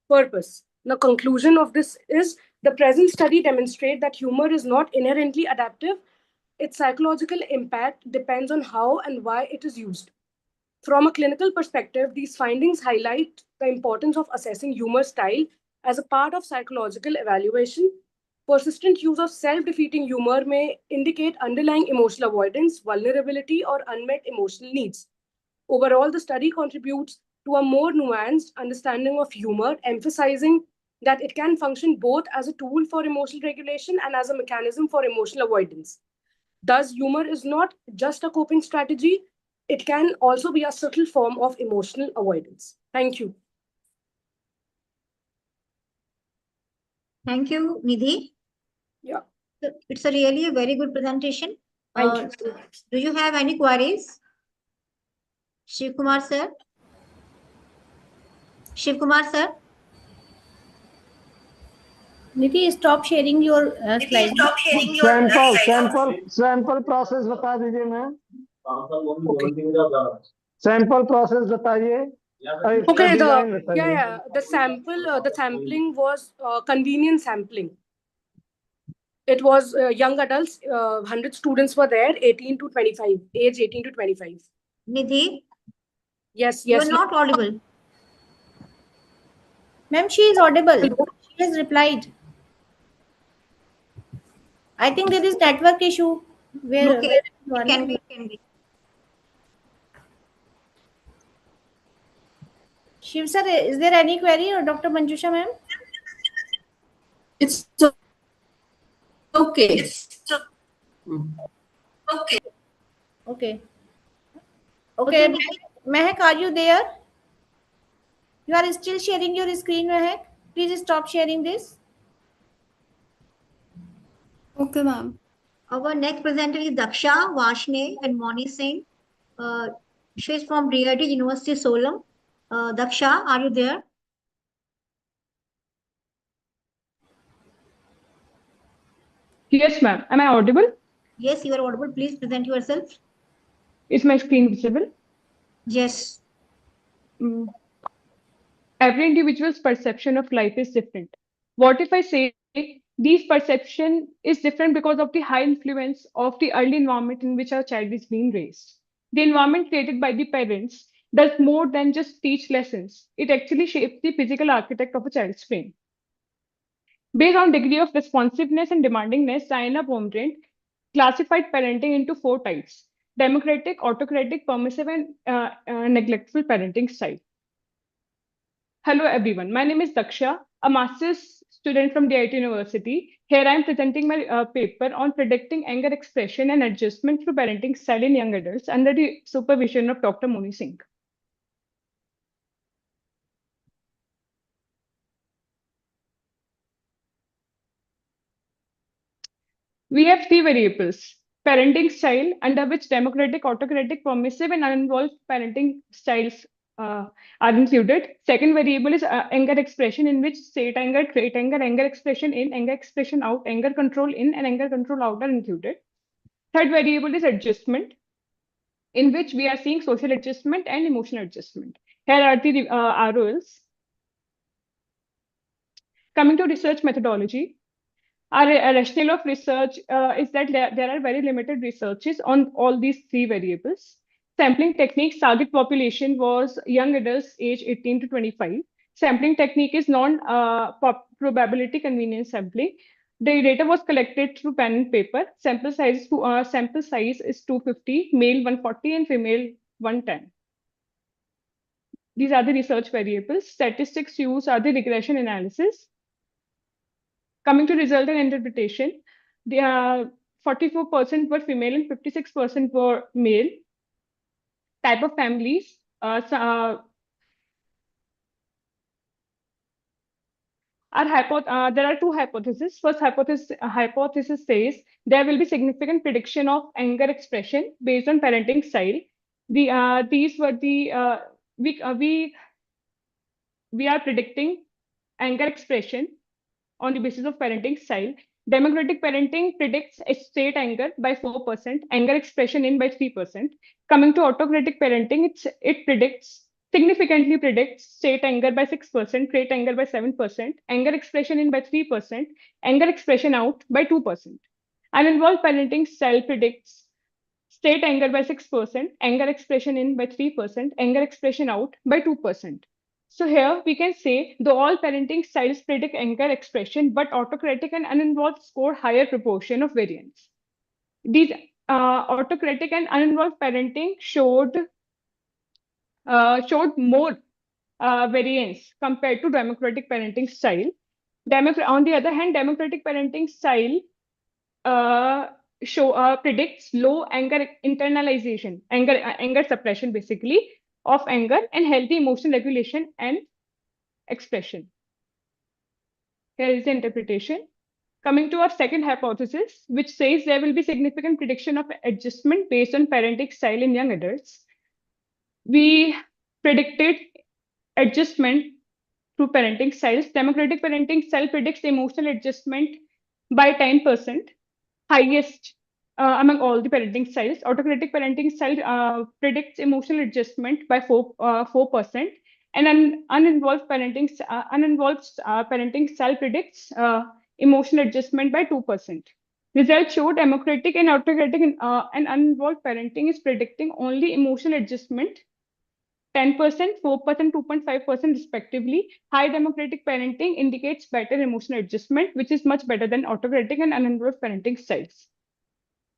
purpose. The conclusion of this is the present study demonstrates that humor is not inherently adaptive. Its psychological impact depends on how and why it is used. From a clinical perspective, these findings highlight the importance of assessing humor style as a part of psychological evaluation. Persistent use of self-defeating humor may indicate underlying emotional avoidance, vulnerability, or unmet emotional needs. Overall, the study contributes to a more nuanced understanding of humor, emphasizing that it can function both as a tool for emotional regulation and as a mechanism for emotional avoidance. Thus, humor is not just a coping strategy, it can also be a subtle form of emotional avoidance. Thank you. Thank you, Nidhi. Yeah. It's a really a very good presentation. Thank you. Do you have any queries? Shiv Kumar sir? Shiv Kumar sir? Nidhi, stop sharing your slide. Sample process बता दीजिए ma'am sample process बताइए Okay, the sampling was convenient sampling. It was young adults, 100 students were there, 18 to 25, age 18 to 25. Nidhi? Yes. You are not audible. Ma'am, she is audible. She has replied. I think there is network issue. Okay, it can be. Shiv sir, is there any query or Dr. Manjusha ma'am? It's okay. Okay. Okay. Mehak, are you there? You are still sharing your screen, Mehak. Please stop sharing this. Okay, ma'am. Our next presenter is Daksha, Vashne, and Moni Singh. She's from DIT University, Solam. Daksha, are you there? Yes, ma'am. Am I audible? Yes, you are audible. Please present yourself. Is my screen visible? Yes. Every individual's perception of life is different. What if I say these perception is different because of the high influence of the early environment in which our child is being raised? The environment created by the parents does more than just teach lessons. It actually shapes the physical architect of a child's brain. Based on degree of responsiveness and demandingness, Diana Baumgarten classified parenting into 4 types: democratic, autocratic, permissive, and neglectful parenting style. Hello everyone, my name is Daksha, a master's student from DIT University. Here I am presenting my paper on predicting anger expression and adjustment through parenting style in young adults under the supervision of Dr. Moni Singh. We have 3 variables: parenting style, under which democratic, autocratic, permissive, and uninvolved parenting styles are included. Second variable is anger expression, in which state anger, trait anger, anger expression in, anger expression out, anger control in, and anger control out are included. Third variable is adjustment, in which we are seeing social adjustment and emotional adjustment. Here are the ROLs. Coming to research methodology, our rationale of research is that there are very limited researches on all these 3 variables. Sampling techniques, target population was young adults age 18 to 25. Sampling technique is non-probability convenience sampling. The data was collected through pen and paper. Sample size is 250, male 140 and female 110. These are the research variables. Statistics used are the regression analysis. Coming to result and interpretation, the 44% were female and 56% were male. Type of families, there are 2 hypotheses. First hypothesis says there will be significant prediction of anger expression based on parenting style. These were the we are predicting anger expression on the basis of parenting style. Democratic parenting predicts state anger by 4%, anger expression in by 3%. Coming to autocratic parenting, it significantly predicts state anger by 6%, trait anger by 7%, anger expression in by 3%, anger expression out by 2%. Uninvolved parenting style predicts state anger by 6%, anger expression in by 3%, anger expression out by 2%. So here we can say the all parenting styles predict anger expression, but autocratic and uninvolved score higher proportion of variance. These autocratic and uninvolved parenting showed more variance compared to democratic parenting style. On the other hand, democratic parenting style predicts low anger internalization, anger suppression basically of anger, and healthy emotional regulation and expression. Here is the interpretation. Coming to our second hypothesis, which says there will be significant prediction of adjustment based on parenting style in young adults. We predicted adjustment through parenting styles. Democratic parenting style predicts emotional adjustment by 10%, highest among all the parenting styles. Autocratic parenting style predicts emotional adjustment by 4%, and uninvolved parenting style predicts emotional adjustment by 2%. Results show democratic and autocratic and uninvolved parenting is predicting only emotional adjustment 10%, 4%, 2.5% respectively. High democratic parenting indicates better emotional adjustment, which is much better than autocratic and uninvolved parenting styles.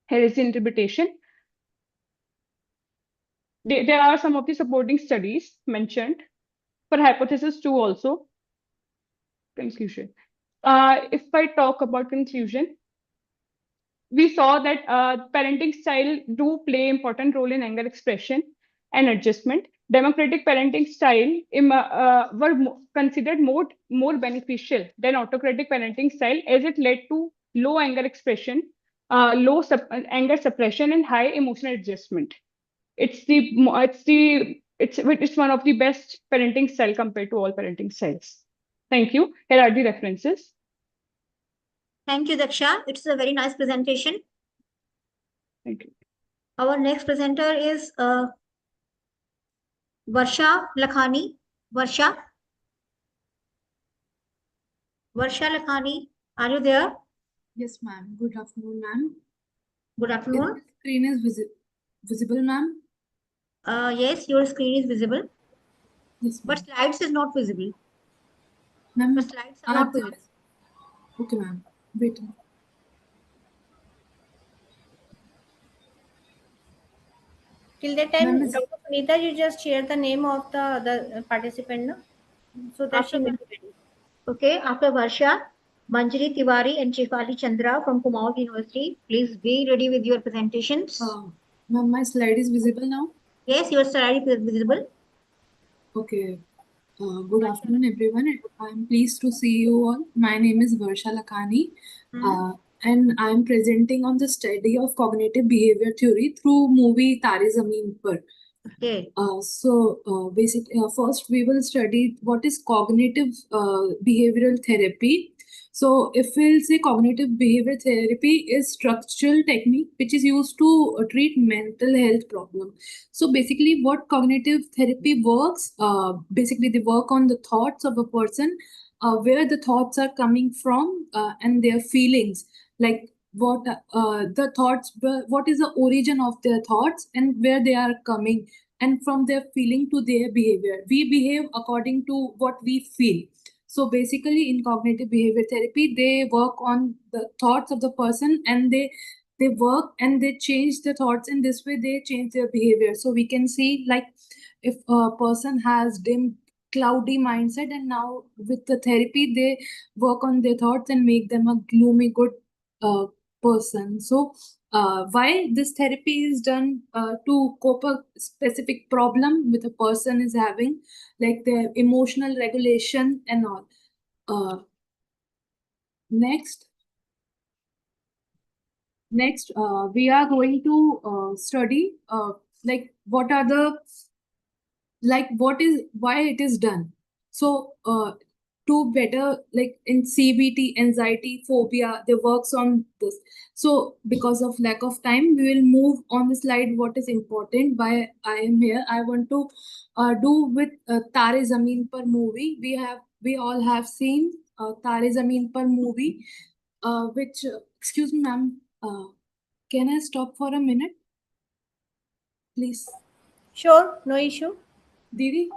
Here is the interpretation. There are some of the supporting studies mentioned for hypothesis 2 also. Conclusion. If I talk about conclusion, we saw that parenting style do play important role in anger expression and adjustment. Democratic parenting style were considered more beneficial than autocratic parenting style, as it led to low anger expression, anger suppression, and high emotional adjustment. It's one of the best parenting style compared to all parenting styles. Thank you. Here are the references. Thank you, Daksha. It's a very nice presentation. Thank you. Our next presenter is Varsha Lakhani. Varsha Lakhani, are you there? Yes, ma'am. Good afternoon, ma'am. Good afternoon. Is the screen is visible, ma'am? Yes, your screen is visible. Yes, but slides is not visible. Ma'am, The slides are not visible. okay, ma'am. Wait. Till the time, Dr. Sunita, you just share the name of the other participant, no? So that she will be ready. Okay, after Varsha, Manjari Tiwari and Shefali Chandra from Kumaon University. Please be ready with your presentations. Ma'am, my slide is visible now? Yes, your slide is visible. Okay. Good afternoon, everyone. I'm pleased to see you all. My name is Varsha Lakhani, and I'm presenting on the study of cognitive behavior theory through movie Tare Zameen Par. Okay. Basically, first we will study what is cognitive behavioral therapy. So, if we'll say cognitive behavior therapy is structural technique which is used to treat mental health problem. So, basically, what cognitive therapy works, basically they work on the thoughts of a person, where the thoughts are coming from, and their feelings, like what the thoughts, what is the origin of their thoughts and where they are coming, and from their feeling to their behavior. We behave according to what we feel. So basically, in cognitive behavior therapy, they work on the thoughts of the person, and they work and they change the thoughts. In this way, they change their behavior. So we can see, like, if a person has dim, cloudy mindset, and now with the therapy, they work on their thoughts and make them a gloomy, good person. So why this therapy is done, to cope a specific problem with a person is having, like their emotional regulation and all. Next, we are going to study, like what are the, like what is, why it is done. So to better, like in CBT, anxiety, phobia, they works on this. So because of lack of time, we will move on the slide what is important, why I am here. I want to do with Tare Zameen Par movie. We all have seen Tare Zameen Par movie, which excuse me, ma'am, can I stop for a minute, please? Sure, no issue. Didi?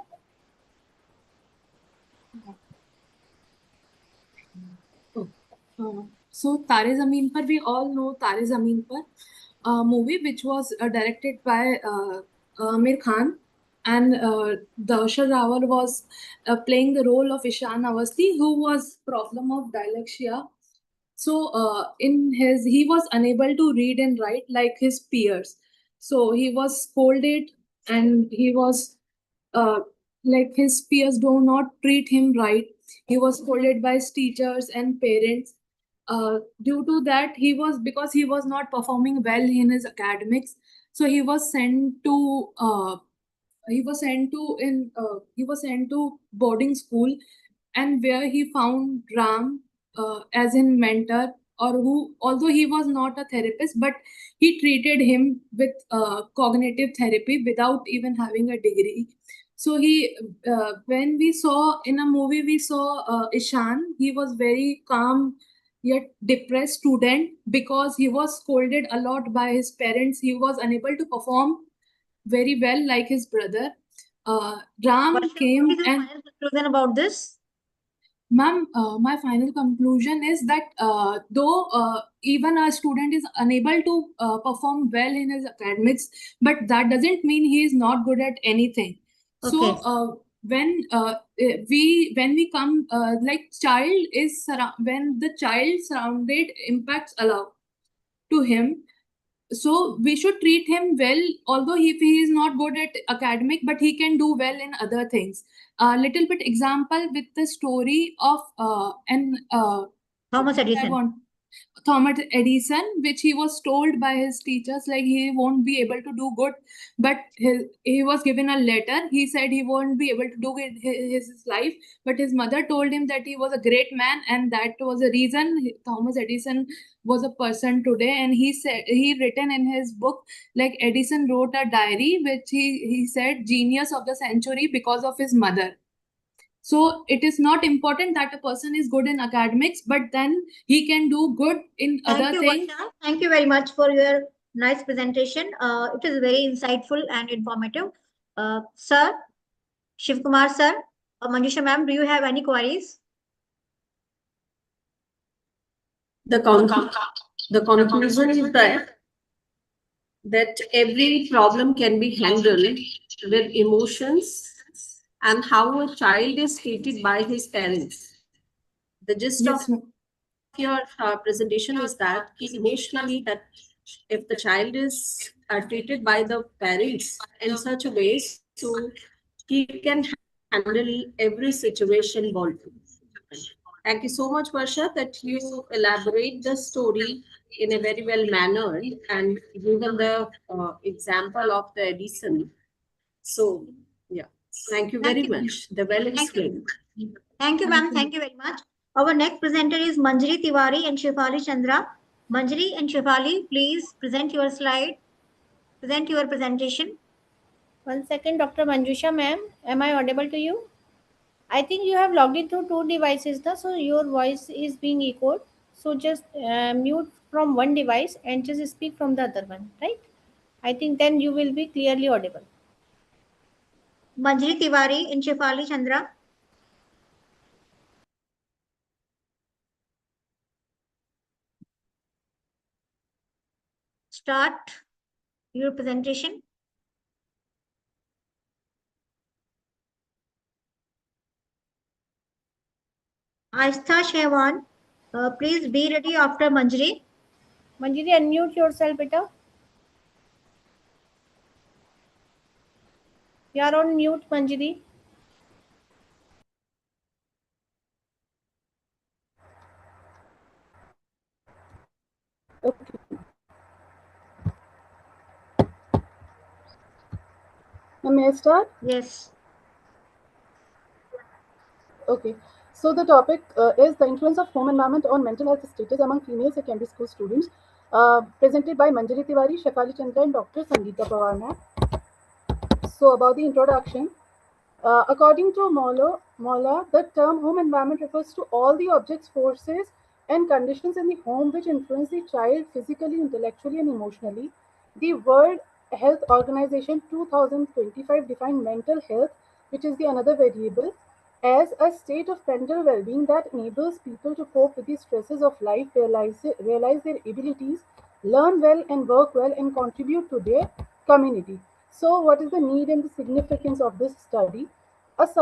So Tare Zameen Par, we all know Tare Zameen Par movie, which was directed by Amir Khan, and Darshan Rawal was playing the role of Ishan Awasthi, who was problem of dyslexia. So he was unable to read and write like his peers. So he was scolded, and he was uh, like his peers do not treat him right. He was scolded by his teachers and parents. Due to that, because he was not performing well in his academics, so he was sent to boarding school, and where he found Ram as in mentor, or who, although he was not a therapist, but he treated him with cognitive therapy without even having a degree. So when we saw in a movie, we saw Ishan. He was very calm yet depressed student because he was scolded a lot by his parents. He was unable to perform very well like his brother. Ram came What is your final conclusion about this? Ma'am, my final conclusion is that though even a student is unable to perform well in his academics, but that doesn't mean he is not good at anything. Okay. So when we come, like when the child surrounded impacts allow to him, so we should treat him well, although if he is not good at academic, but he can do well in other things. A little bit example with the story of Thomas Edison. Thomas Edison, which he was told by his teachers like he won't be able to do good, but he was given a letter. He said he won't be able to do it his life, but his mother told him that he was a great man, and that was the reason Thomas Edison was a person today, and he said he written in his book, like Edison wrote a diary which he said genius of the century because of his mother. So it is not important that a person is good in academics, but then he can do good in other things. Thank you very much for your nice presentation. It is very insightful and informative. Sir, Shiv Kumar sir, Manjusha ma'am, do you have any queries? The conclusion is that every problem can be handled with emotions and how a child is treated by his parents. The gist of your presentation is that emotionally, that if the child is treated by the parents in such a way, so he can handle every situation well. Thank you so much, Varsha, that you elaborate the story in a very well manner and given the example of the Edison. So, yeah, thank you very much. The well explained. Thank you, ma'am. Thank you very much. Our next presenter is Manjari Tiwari and Shefali Chandra. Manjari and Shefali, please present your slide. Present your presentation. 1 second, Dr. Manjusha ma'am. Am I audible to you? I think you have logged in through 2 devices, so your voice is being echoed. So just mute from one device and just speak from the other one, right? I think then you will be clearly audible. Manjari Tiwari and Shefali Chandra. Start your presentation. Aistha Shehwan, please be ready after Manjari. Manjari, unmute yourself, beta. You are on mute, Manjari. Okay. May I start? Yes. Okay. So the topic is the influence of home environment on mental health status among female secondary school students, presented by Manjari Tiwari, Shefali Chandra, and Dr. Sangeeta Pawar. So about the introduction. According to Mola, the term home environment refers to all the objects, forces, and conditions in the home which influence the child physically, intellectually, and emotionally. The World Health Organization 2025 defined mental health, which is the another variable, as a state of mental well-being that enables people to cope with the stresses of life, realize their abilities, learn well and work well, and contribute to their community. So, what is the need and the significance of this study? As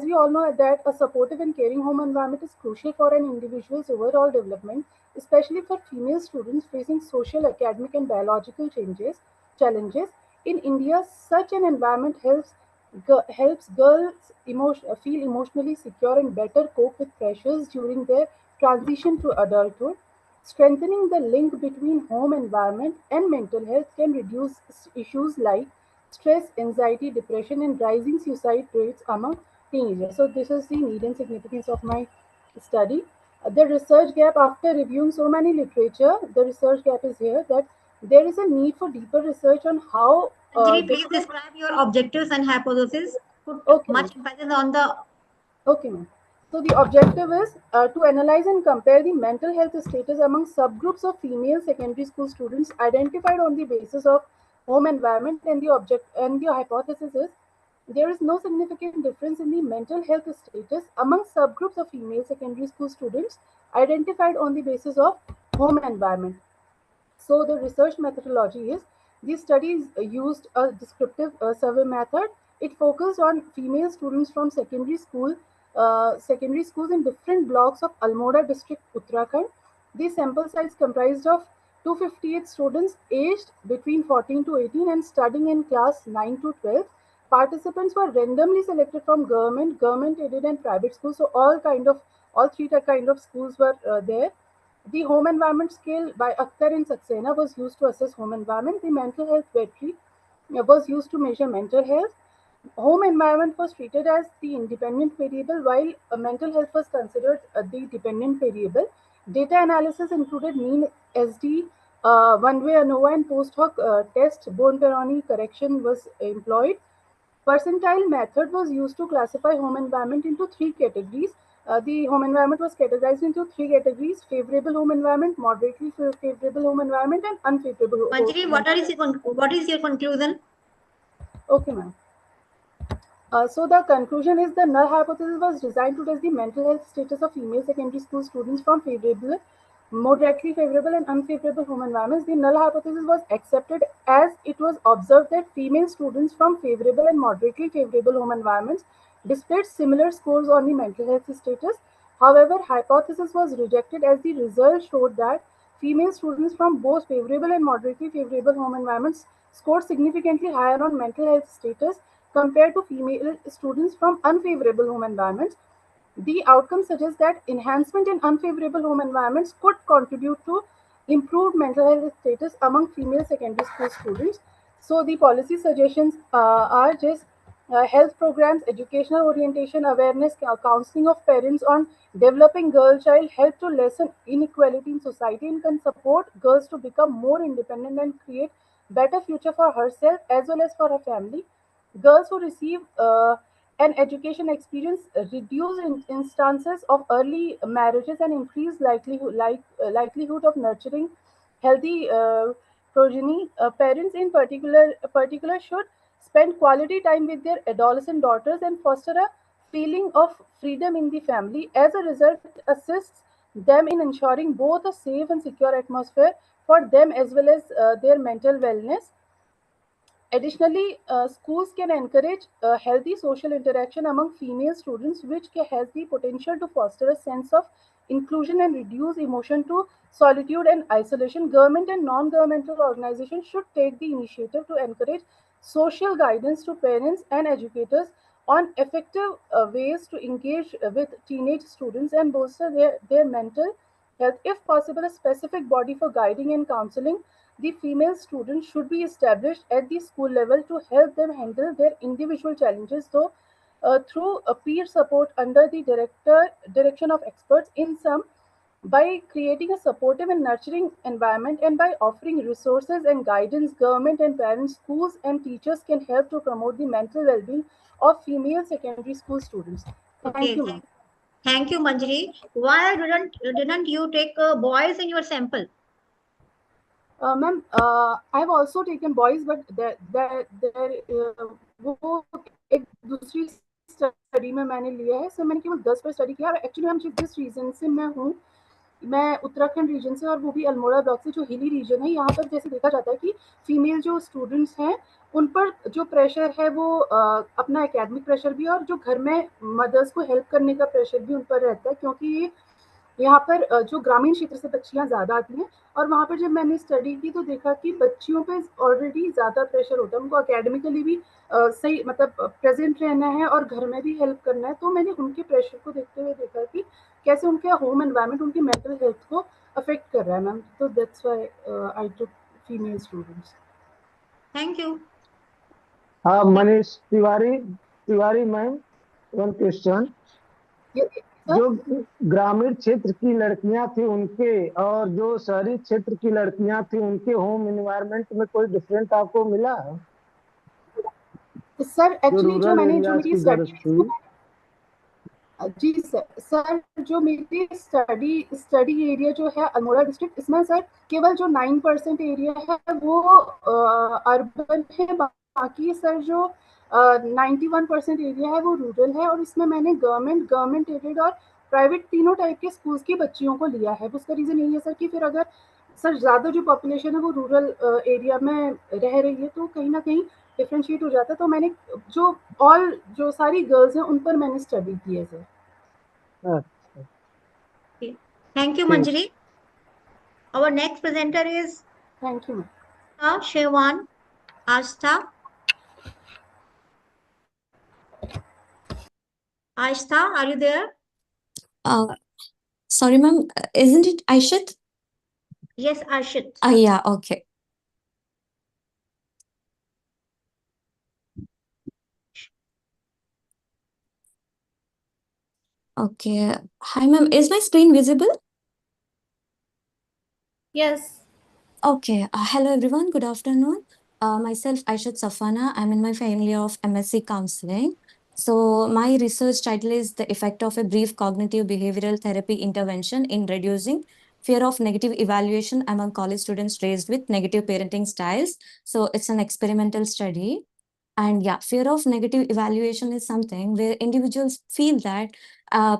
we all know, that a supportive and caring home environment is crucial for an individual's overall development, especially for female students facing social, academic, and biological challenges. In India, such an environment helps girls feel emotionally secure and better cope with pressures during their transition to adulthood. Strengthening the link between home environment and mental health can reduce issues like stress, anxiety, depression, and rising suicide rates among teenagers. So, this is the need and significance of my study. The research gap, after reviewing so many literature, the research gap is here that there is a need for deeper research on how. Manjari, please describe your objectives and hypothesis. Put much emphasis on the. Okay, ma'am. So the objective is to analyze and compare the mental health status among subgroups of female secondary school students identified on the basis of home environment, and the hypothesis is there is no significant difference in the mental health status among subgroups of female secondary school students identified on the basis of home environment. So the research methodology is these studies used a descriptive survey method. It focused on female students from secondary schools in different blocks of Almora district, Uttarakhand. The sample size comprised of 258 students aged between 14 to 18 and studying in class 9 to 12. Participants were randomly selected from government aided, and private schools. So all three kind of schools were there. The home environment scale by Akhtar and Saxena was used to assess home environment. The mental health battery was used to measure mental health. Home environment was treated as the independent variable, while mental health was considered the dependent variable. Data analysis included mean SD, one-way ANOVA and post-hoc test Bonferroni correction was employed. Percentile method was used to classify home environment into three categories. The home environment was categorized into three categories: favorable home environment, moderately favorable home environment, and unfavorable home Manjari, environment. what is your conclusion? Okay, ma'am. So the conclusion is the null hypothesis was designed to test the mental health status of female secondary school students from favorable, moderately favorable, and unfavorable home environments. The null hypothesis was accepted as it was observed that female students from favorable and moderately favorable home environments displayed similar scores on the mental health status. However, hypothesis was rejected as the results showed that female students from both favorable and moderately favorable home environments scored significantly higher on mental health status compared to female students from unfavorable home environments. The outcome suggests that enhancement in unfavorable home environments could contribute to improved mental health status among female secondary school students. So the policy suggestions are just health programs, educational orientation, awareness, counseling of parents on developing girl-child help to lessen inequality in society and can support girls to become more independent and create better future for herself as well as for her family. Girls who receive an education experience reduce instances of early marriages and increase likelihood of nurturing healthy progeny. Parents in particular should spend quality time with their adolescent daughters and foster a feeling of freedom in the family. As a result, it assists them in ensuring both a safe and secure atmosphere for them as well as their mental wellness. Additionally, schools can encourage healthy social interaction among female students, which has the potential to foster a sense of inclusion and reduce emotion to solitude and isolation. Government and non-governmental organizations should take the initiative to encourage social guidance to parents and educators on effective ways to engage with teenage students and bolster their mental health. If possible, a specific body for guiding and counseling the female students should be established at the school level to help them handle their individual challenges, though through a peer support under the direction of experts. In sum, by creating a supportive and nurturing environment and by offering resources and guidance, government and parents, schools and teachers can help to promote the mental well-being of female secondary school students. Thank Okay. you, ma'am. Thank you, Manjari. Why didn't you take boys in your sample? Ma'am, I've also taken boys, but वो एक दूसरी study में मैंने लिया है, सो मैंने केवल 10 पर स्टडी किया। और एक्चुअली हम जिस रीजन से मैं हूँ, मैं उत्तराखंड रीजन से, और वो भी अल्मोड़ा ब्लॉक से, जो हिली रीजन है। यहाँ पर जैसे देखा जाता है कि फीमेल जो स्टूडेंट्स हैं उन पर जो प्रेशर है वो अपना एकेडमिक प्रेशर भी, और जो घर में मदर्स को हेल्प करने का प्रेशर भी उन पर रहता है, क्योंकि ये यहाँ पर जो ग्रामीण क्षेत्र से बच्चियाँ ज़्यादा आती हैं। और वहाँ पर जब मैंने स्टडी की तो देखा कि बच्चियों पे ऑलरेडी ज़्यादा प्रेशर होता है, उनको अकेडमिकली भी सही मतलब प्रेजेंट रहना है और घर में भी हेल्प करना है। तो मैंने उनके प्रेशर को देखते हुए देखा कि कैसे उनके होम एनवायरनमेंट उनकी मेंटल हेल्थ को अफेक्ट कर रहा है, मैम। तो that's why I took female students. Thank you. हाँ, Manish Tiwari Tiwari ma'am, one question. जो ग्रामीण क्षेत्र की लड़कियां थी उनके और जो शहरी क्षेत्र की लड़कियां थी उनके होम एनवायरनमेंट में कोई डिफरेंट आपको मिला है? सर एक्चुअली जो रूरल मैंने जो एरियाज मेरी की गर्ल्स थी, जी सर जो मेरी स्टडी एरिया जो है अल्मोड़ा डिस्ट्रिक्ट, इसमें सर केवल जो 9% एरिया है वो अर्बन है। बाकी सर जो 91% एरिया है वो रूरल है। और इसमें मैंने गवर्नमेंट एडेड और प्राइवेट तीनों टाइप के स्कूल्स की बच्चियों को लिया है। उसका रीज़न यही है सर कि फिर अगर सर ज़्यादा जो पॉपुलेशन है वो रूरल एरिया में रह रही है तो कहीं ना कहीं डिफ्रेंशिएट हो जाता है। तो मैंने जो सारी गर्ल्स हैं उन पर मैंने स्टडी की है sir. Thank you, Manjari. Our next presenter is Thank you, Shewan Astha. Astha, are you there? Sorry, ma'am. Isn't it Aishat? Yes, Ashit. Yeah, okay. Okay. Hi, ma'am. Is my screen visible? Yes. Okay. Hello, everyone. Good afternoon. Myself, Aishat Safana. I'm in my family of MSc Counseling. So, my research title is The Effect of a Brief Cognitive Behavioral Therapy Intervention in Reducing Fear of Negative Evaluation Among College Students Raised with Negative Parenting Styles. So, it's an experimental study. And yeah, fear of negative evaluation is something where individuals feel that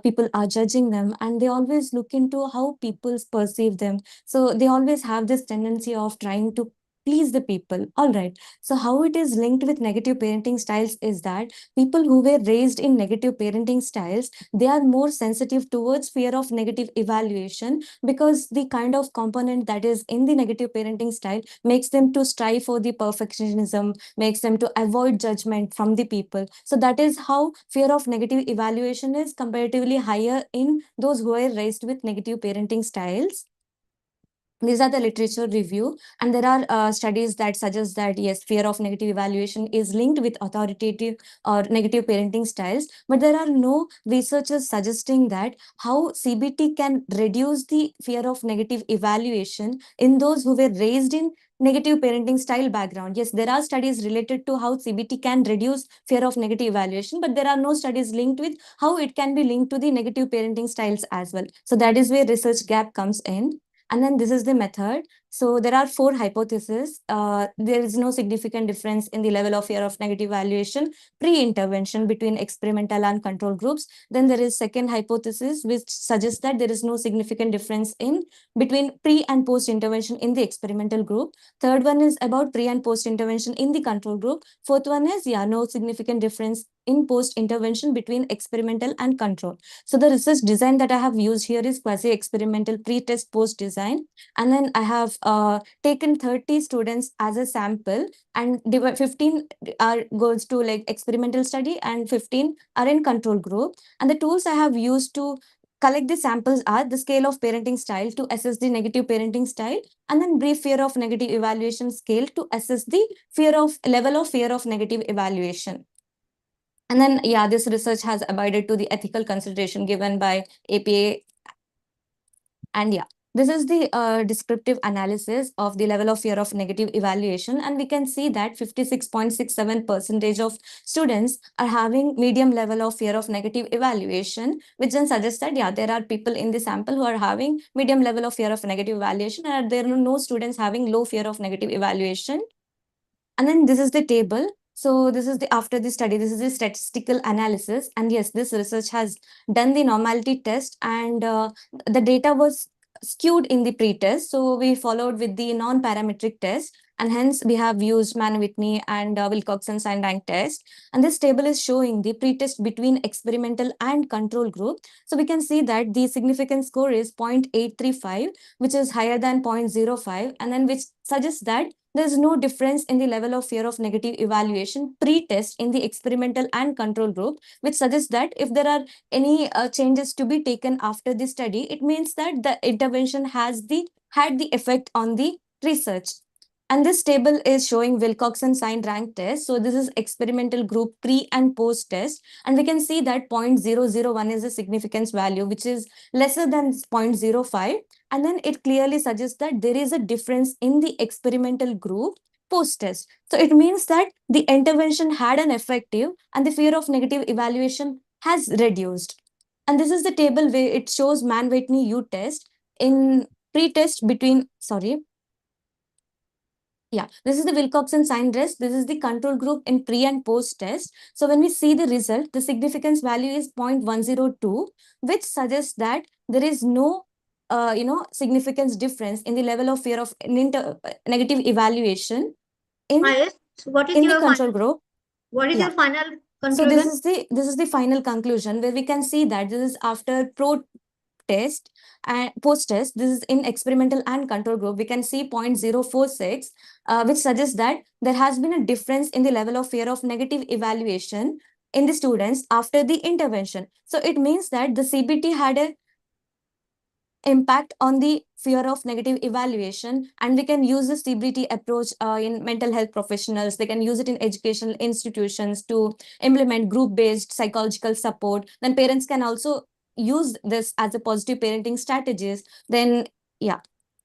people are judging them and they always look into how people perceive them. So they always have this tendency of trying to please the people. All right. So, how it is linked with negative parenting styles is that people who were raised in negative parenting styles, they are more sensitive towards fear of negative evaluation because the kind of component that is in the negative parenting style makes them to strive for the perfectionism, makes them to avoid judgment from the people. So that is how fear of negative evaluation is comparatively higher in those who are raised with negative parenting styles. These are the literature review, and there are studies that suggest that yes, fear of negative evaluation is linked with authoritative or negative parenting styles, but there are no researchers suggesting that how CBT can reduce the fear of negative evaluation in those who were raised in negative parenting style background. Yes, there are studies related to how CBT can reduce fear of negative evaluation, but there are no studies linked with how it can be linked to the negative parenting styles as well. So that is where research gap comes in. And then this is the method. So there are four hypotheses. There is no significant difference in the level of fear of negative evaluation pre-intervention between experimental and control groups. Then there is second hypothesis, which suggests that there is no significant difference in between pre and post intervention in the experimental group. Third one is about pre and post intervention in the control group. Fourth one is, yeah, no significant difference in post intervention between experimental and control. So the research design that I have used here is quasi-experimental pre-test post design. And then I have taken 30 students as a sample, and 15 are goes to like experimental study and 15 are in control group. And the tools I have used to collect the samples are the scale of parenting style to assess the negative parenting style, and then brief fear of negative evaluation scale to assess the fear of level of fear of negative evaluation. And then, yeah, this research has abided to the ethical consideration given by APA. And yeah, this is the descriptive analysis of the level of fear of negative evaluation. And we can see that 56.67% of students are having medium level of fear of negative evaluation, which then suggests that, yeah, there are people in the sample who are having medium level of fear of negative evaluation, and there are no students having low fear of negative evaluation. And then this is the table. So this is the after the study, this is the statistical analysis. And yes, this research has done the normality test, and the data was skewed in the pre-test. So we followed with the non-parametric test, and hence we have used Mann-Whitney and Wilcoxon sign rank test. And this table is showing the pre-test between experimental and control group. So we can see that the significance score is 0.835, which is higher than 0.05, and then which suggests that there's no difference in the level of fear of negative evaluation pre-test in the experimental and control group, which suggests that if there are any changes to be taken after the study, it means that the intervention had the effect on the research. And this table is showing Wilcoxon sign rank test. So this is experimental group pre and post test. And we can see that 0.001 is a significance value, which is lesser than 0.05. And then it clearly suggests that there is a difference in the experimental group post test. So it means that the intervention had an effective and the fear of negative evaluation has reduced. And this is the table where it shows Mann-Whitney U test in pre-test between, sorry, yeah, this is the Wilcoxon sign rest. This is the control group in pre and post test. So when we see the result, the significance value is 0.102, which suggests that there is no significance difference in the level of fear of negative evaluation in Ayush, what is in the your control final, group. what is Yeah. your final So conclusion? this is the final conclusion where we can see that this is after pro test and post test. This is in experimental and control group. We can see 0.046, which suggests that there has been a difference in the level of fear of negative evaluation in the students after the intervention. So it means that the CBT had a impact on the fear of negative evaluation, and we can use the CBT approach in mental health professionals. They can use it in educational institutions to implement group based psychological support. Then parents can also use this as a positive parenting strategies. Then yeah,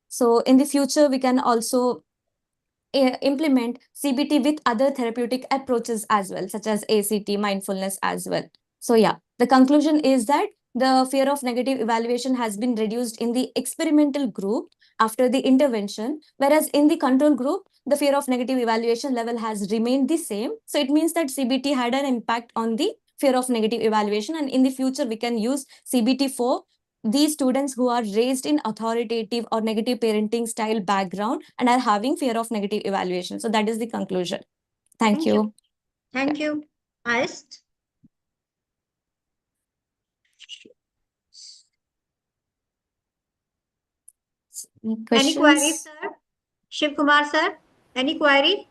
So in the future, we can also implement CBT with other therapeutic approaches as well, such as ACT, mindfulness as well. So yeah, the conclusion is that the fear of negative evaluation has been reduced in the experimental group after the intervention, whereas in the control group, the fear of negative evaluation level has remained the same. So it means that CBT had an impact on the fear of negative evaluation, and in the future, we can use CBT for these students who are raised in authoritative or negative parenting style background and are having fear of negative evaluation. So that is the conclusion. Thank you. Thank you. Ayest? Any queries, sir? Shiv Kumar, sir? Any query?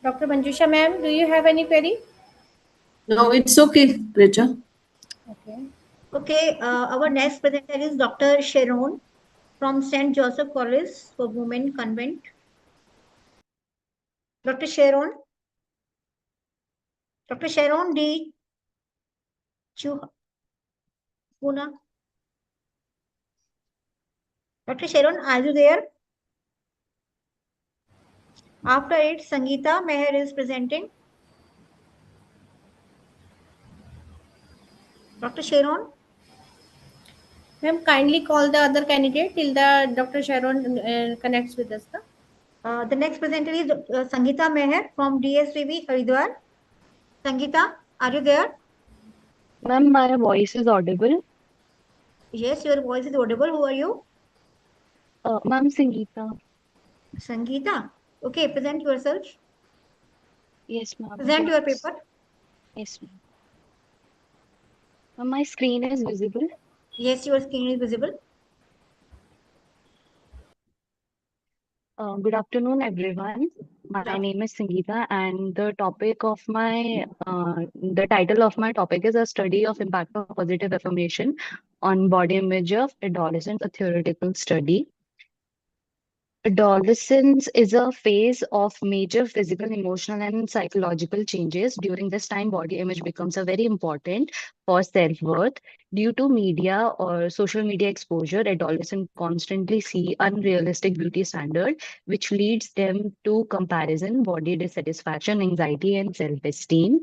Dr. Manjusha ma'am, do you have any query? No, it's okay, Richa. Okay. Okay, our next presenter is Dr. Sharon from St. Joseph College for Women Convent. Dr. Sharon? Dr. Sharon D. Puna. Dr. Sharon, are you there? After it, Sangeeta Meher is presenting. Dr. Sharon? Ma'am, kindly call the other candidate till the Dr. Sharon connects with us. The next presenter is Sangeeta Meher from DSVB Haridwar. Sangeeta, are you there? Ma'am, my voice is audible. Yes, your voice is audible. Who are you? Ma'am, Sangeeta. Sangeeta. Okay, present yourself. Yes, ma'am. Present your paper. Yes, ma'am. Ma'am, my screen is visible. Yes, your screen is visible. Good afternoon, everyone. My name is Sangeeta, and the title of my topic is a study of impact of positive affirmation on body image of adolescents, a theoretical study. Adolescence is a phase of major physical, emotional, and psychological changes. During this time, body image becomes a very important for self-worth. Due to media or social media exposure, adolescents constantly see unrealistic beauty standard, which leads them to comparison, body dissatisfaction, anxiety, and self-esteem.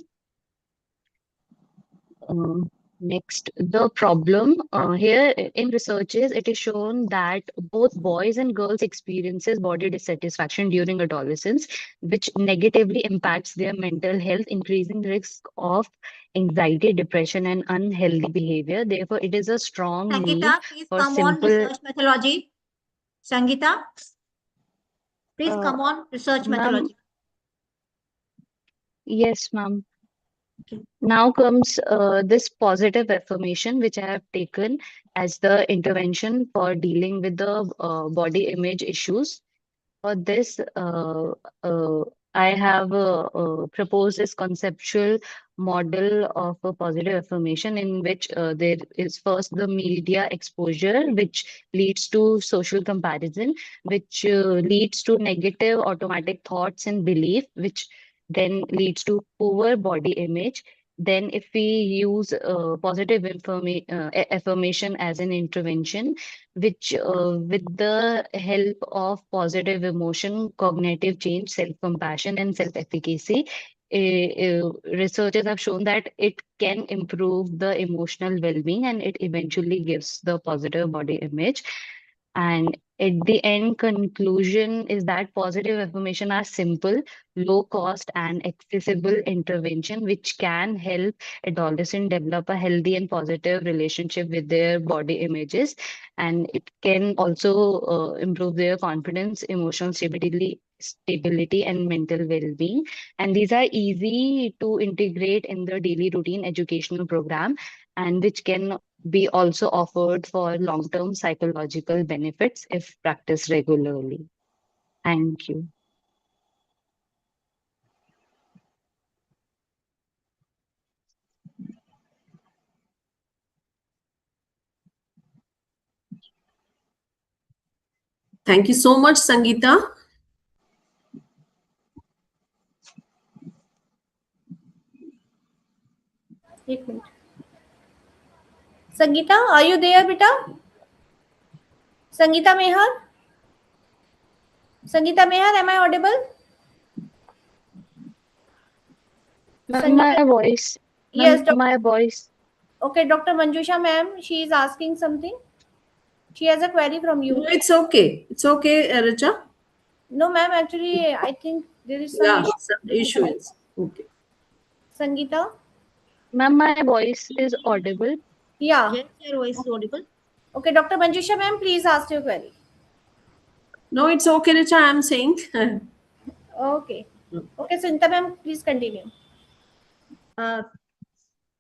Next, the problem here in researches, it is shown that both boys and girls experiences body dissatisfaction during adolescence, which negatively impacts their mental health, increasing risk of anxiety, depression, and unhealthy behavior. Therefore, it is a strong need Sangeeta, please for come on simple. research methodology. Sangeeta, please Uh, come on research ma'am, methodology. yes, ma'am. Now comes this positive affirmation, which I have taken as the intervention for dealing with the body image issues. For this, I have proposed this conceptual model of a positive affirmation in which there is first the media exposure, which leads to social comparison, which leads to negative automatic thoughts and belief, which then leads to poor body image. Then, if we use positive affirmation as an intervention, which with the help of positive emotion, cognitive change, self-compassion, and self-efficacy, researchers have shown that it can improve the emotional well-being and it eventually gives the positive body image. And at the end conclusion is that positive affirmation are simple, low cost and accessible intervention which can help adolescents develop a healthy and positive relationship with their body images, and it can also improve their confidence, emotional stability and mental well-being. And these are easy to integrate in the daily routine educational program, and which can be also offered for long-term psychological benefits if practiced regularly. Thank you. Thank you so much, Sangeeta. एक minute. Sangeeta, are you there, beta? Sangeeta Mehar? Sangeeta Mehar, am I audible? My voice. Yes, My voice. okay, Dr. Manjusha ma'am, she is asking something. She has a query from you. No, it's okay. It's okay, Richa. No, ma'am, actually, I think there is some Yeah, issue. some issue is. Okay. Sangeeta? Ma'am, my voice is audible. Yeah. Yes, your voice is audible. Okay, Dr. Manjusha ma'am, please ask your query. No, it's okay, Richa. I'm saying. Okay. Okay, Sunita ma'am, please continue.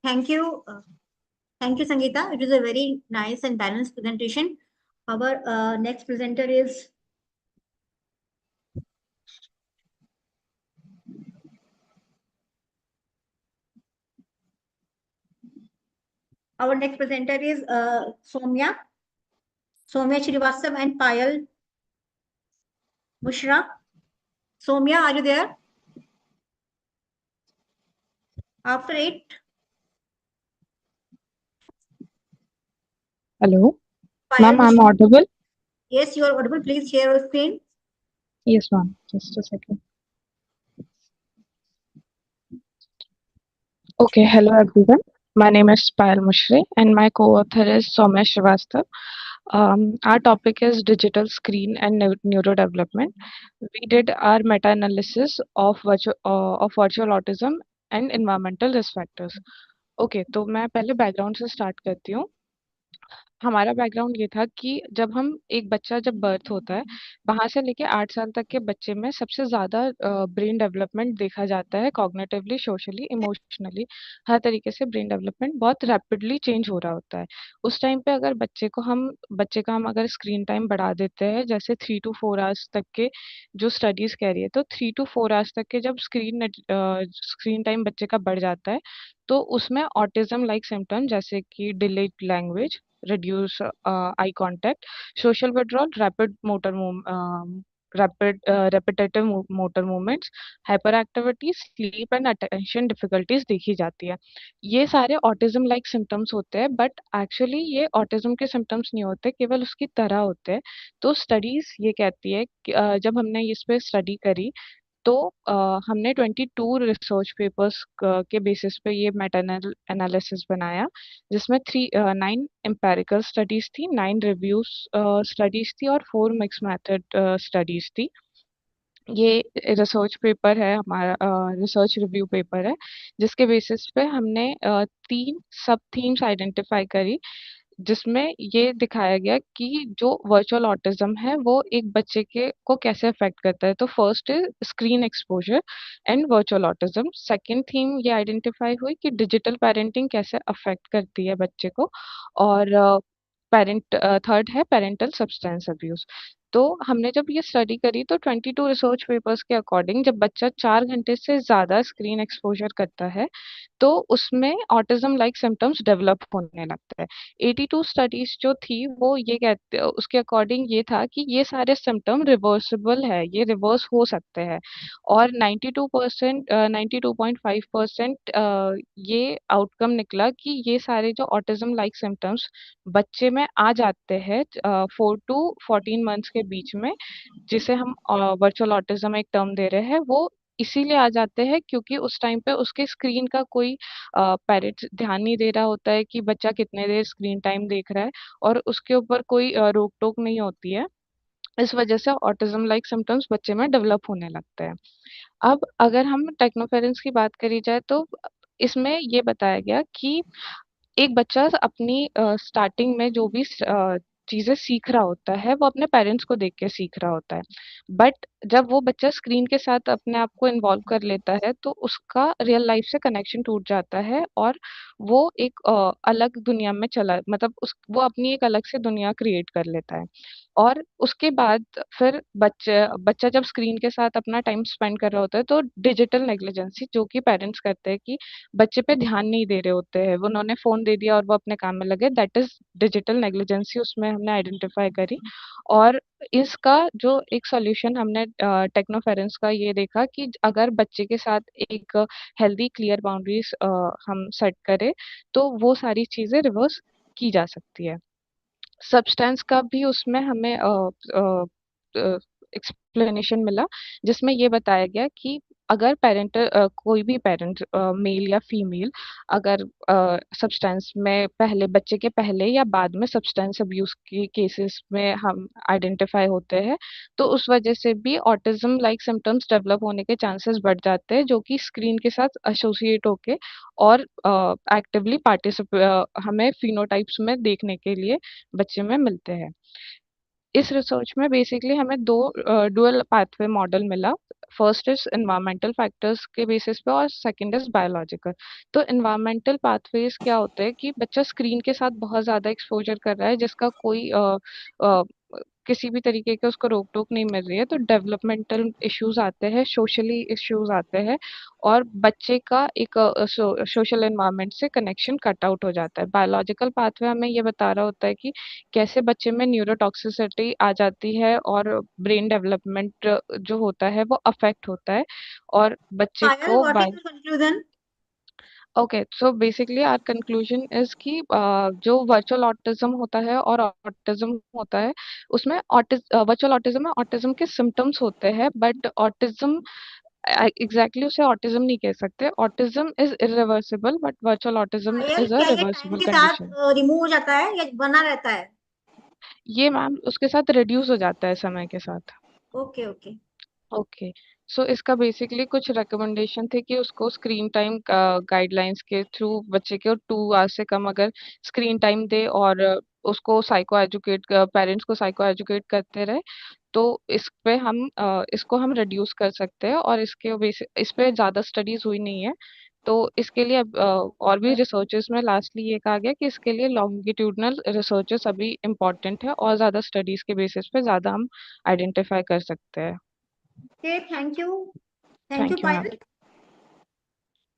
Thank you. Thank you, Sangeeta. It was a very nice and balanced presentation. Our next presenter is Soumya Srivastava and Payal Mushra. Soumya, are you there? After 8. Hello, Payal ma'am, I'm Mushra. audible? Yes, you are audible. Please share your screen. Yes, ma'am. Just a second. Okay, hello everyone. My name is Payal Mushri and my co-author is Soumya Srivastava. Our topic is digital screen and neurodevelopment. We did our meta-analysis of virtual autism and environmental risk factors. Okay, तो मैं पहले background से start करती हूँ. हमारा background ये था कि जब हम एक बच्चा जब बर्थ होता है, वहाँ से लेके 8 साल तक के बच्चे में सबसे ज़्यादा ब्रेन डेवलपमेंट देखा जाता है कॉग्निटिवली, सोशली, इमोशनली, हर तरीके से ब्रेन डेवलपमेंट बहुत रैपिडली चेंज हो रहा होता है। उस टाइम पे अगर बच्चे का हम अगर स्क्रीन टाइम बढ़ा देते हैं, जैसे 3 टू 4 आवर्स तक के जो स्टडीज़ कह रही है, तो 3 टू 4 आवर्स तक के जब स्क्रीन टाइम बच्चे का बढ़ जाता है, तो उसमें ऑटिज़्म लाइक सिम्पटम जैसे कि delayed language, reduce eye contact, social withdrawal, repetitive motor movements, hyperactivity, sleep and attention difficulties देखी जाती है. ये सारे ऑटिज्म लाइक सिम्टम्स होते हैं, बट एक्चुअली ये ऑटिज्म के सिम्टम्स नहीं होते, केवल उसकी तरह होते हैं. तो स्टडीज ये कहती है कि जब हमने इस पे स्टडी करी, तो हमने 22 रिसर्च पेपर्स के बेसिस पे ये मेटा एनालिसिस बनाया, जिसमें 9 एम्पेरिकल स्टडीज थी, 9 रिव्यूज स्टडीज थी और 4 मिक्स मेथड स्टडीज थी. ये रिसर्च पेपर है हमारा, रिसर्च रिव्यू पेपर है, जिसके बेसिस पे हमने 3 सब थीम्स आइडेंटिफाई करी, जिसमें ये दिखाया गया कि जो वर्चुअल ऑटिज्म है वो एक बच्चे के को कैसे अफेक्ट करता है. तो first is screen exposure and virtual autism. Second theme ये आइडेंटिफाई हुई कि डिजिटल पेरेंटिंग कैसे अफेक्ट करती है बच्चे को. और थर्ड है पेरेंटल सब्सटेंस अब्यूज. तो हमने जब ये स्टडी करी, तो 22 रिसर्च पेपर्स के अकॉर्डिंग जब बच्चा 4 घंटे से ज़्यादा स्क्रीन एक्सपोजर करता है, तो उसमें ऑटिज्म लाइक सिम्टम्स डेवलप होने लगता है. 82 स्टडीज जो थी वो ये कहते, उसके अकॉर्डिंग ये था कि ये सारे सिम्टम रिवर्सिबल है, ये रिवर्स हो सकते हैं. और 92.5% ये आउटकम निकला कि ये सारे जो ऑटिज्म लाइक सिम्टम्स बच्चे में आ जाते हैं 4 टू 14 मंथ्स के बीच में, जिसे हम वर्चुअल ऑटिज्म एक टर्म दे रहे हैं, वो इसीलिए आ जाते हैं क्योंकि उस टाइम पे उसके स्क्रीन का कोई पेरेंट्स ध्यान नहीं दे रहा होता है कि बच्चा कितने देर स्क्रीन टाइम देख रहा है, और उसके ऊपर कोई रोक टोक नहीं होती है. इस वजह से ऑटिज्म लाइक सिम्टम्स बच्चे में डेवलप होने लगते हैं. अब अगर हम टेक्नोफेरेंस की बात करी जाए, तो इसमें ये बताया गया कि एक बच्चा अपनी स्टार्टिंग में जो भी चीजें सीख रहा होता है, वो अपने पेरेंट्स को देख के सीख रहा होता है. बट जब वो बच्चा स्क्रीन के साथ अपने आप को इन्वॉल्व कर लेता है, तो उसका रियल लाइफ से कनेक्शन टूट जाता है, और वो एक अलग दुनिया में चला, मतलब वो अपनी एक अलग से दुनिया क्रिएट कर लेता है. और उसके बाद फिर बच्चा जब स्क्रीन के साथ अपना टाइम स्पेंड कर रहा होता है, तो डिजिटल नेग्लिजेंसी जो कि पेरेंट्स करते हैं कि बच्चे पे ध्यान नहीं दे रहे होते हैं, वो उन्होंने फोन दे दिया और वो अपने काम में लगे, दैट इज डिजिटल नेग्लिजेंसी, उसमें हम हमने आइडेंटिफाई करी। और इसका जो एक सॉल्यूशन हमने टेक्नोफेरेंस का ये देखा कि अगर बच्चे के साथ एक हेल्दी क्लियर बाउंड्रीज हम सेट करें तो वो सारी चीज़ें रिवर्स की जा सकती है। सब्सटेंस का भी उसमें हमें एक्सप्लेनेशन मिला, जिसमें ये बताया गया कि अगर पेरेंट कोई भी पेरेंट मेल या फीमेल अगर सब्सटेंस में पहले बच्चे के पहले या बाद में सब्सटेंस अब्यूज के केसेस में हम आइडेंटिफाई होते हैं तो उस वजह से भी ऑटिज्म लाइक सिम्टम्स डेवलप होने के चांसेस बढ़ जाते हैं, जो कि स्क्रीन के साथ एसोसिएट होके और एक्टिवली हमें फिनोटाइप्स में देखने के लिए बच्चे में मिलते हैं। इस रिसर्च में बेसिकली हमें दो डुअल पाथवे मॉडल मिला। फर्स्ट इज एनवायरमेंटल फैक्टर्स के बेसिस पे और सेकंड इज बायोलॉजिकल। तो एनवायरमेंटल पाथवेज क्या होते हैं कि बच्चा स्क्रीन के साथ बहुत ज़्यादा एक्सपोजर कर रहा है जिसका कोई किसी भी तरीके के उसको रोक टोक नहीं मिल रही है, तो डेवलपमेंटल इश्यूज आते हैं, सोशली इश्यूज आते हैं और बच्चे का एक सोशल एनवायरनमेंट से कनेक्शन कट आउट हो जाता है। बायोलॉजिकल पाथवे हमें ये बता रहा होता है कि कैसे बच्चे में न्यूरोटॉक्सिसिटी आ जाती है और ब्रेन डेवलपमेंट जो होता है वो अफेक्ट होता है और बच्चे Payal, को what is the conclusion? Okay, so basically our conclusion is कि जो वर्चुअल ऑटिज्म होता है और ऑटिज्म होता है उसमें वर्चुअल ऑटिज्म में ऑटिज्म के सिम्टम्स होते हैं, बट ऑटिज्म एग्जैक्टली उसे ऑटिज्म नहीं कह सकते। Autism is irreversible but virtual autism Payal, is a क्या ये टाइम रिवर्सिबल के साथ कंडीशन। रिमूव हो जाता है या बना रहता है? ये मैम उसके साथ रिड्यूस हो जाता है समय के साथ। Okay okay. ओके, सो इसका बेसिकली कुछ रिकमेंडेशन थे कि उसको स्क्रीन टाइम गाइडलाइंस के थ्रू बच्चे को 2 आवर्स से कम अगर स्क्रीन टाइम दे और उसको साइको एजुकेट पेरेंट्स को साइको एजुकेट करते रहे तो इस पे हम इसको हम रिड्यूस कर सकते हैं। और इसके इस पे ज़्यादा स्टडीज हुई नहीं है, तो इसके लिए अब और भी रिसर्चेस में लास्टली ये कहा गया कि इसके लिए लॉन्गिट्यूडनल रिसर्चेस अभी इम्पॉर्टेंट है और ज़्यादा स्टडीज के बेसिस पे ज़्यादा हम आइडेंटिफाई कर सकते हैं। Okay, thank you. Thank you, Thank you, ma'am. Payal.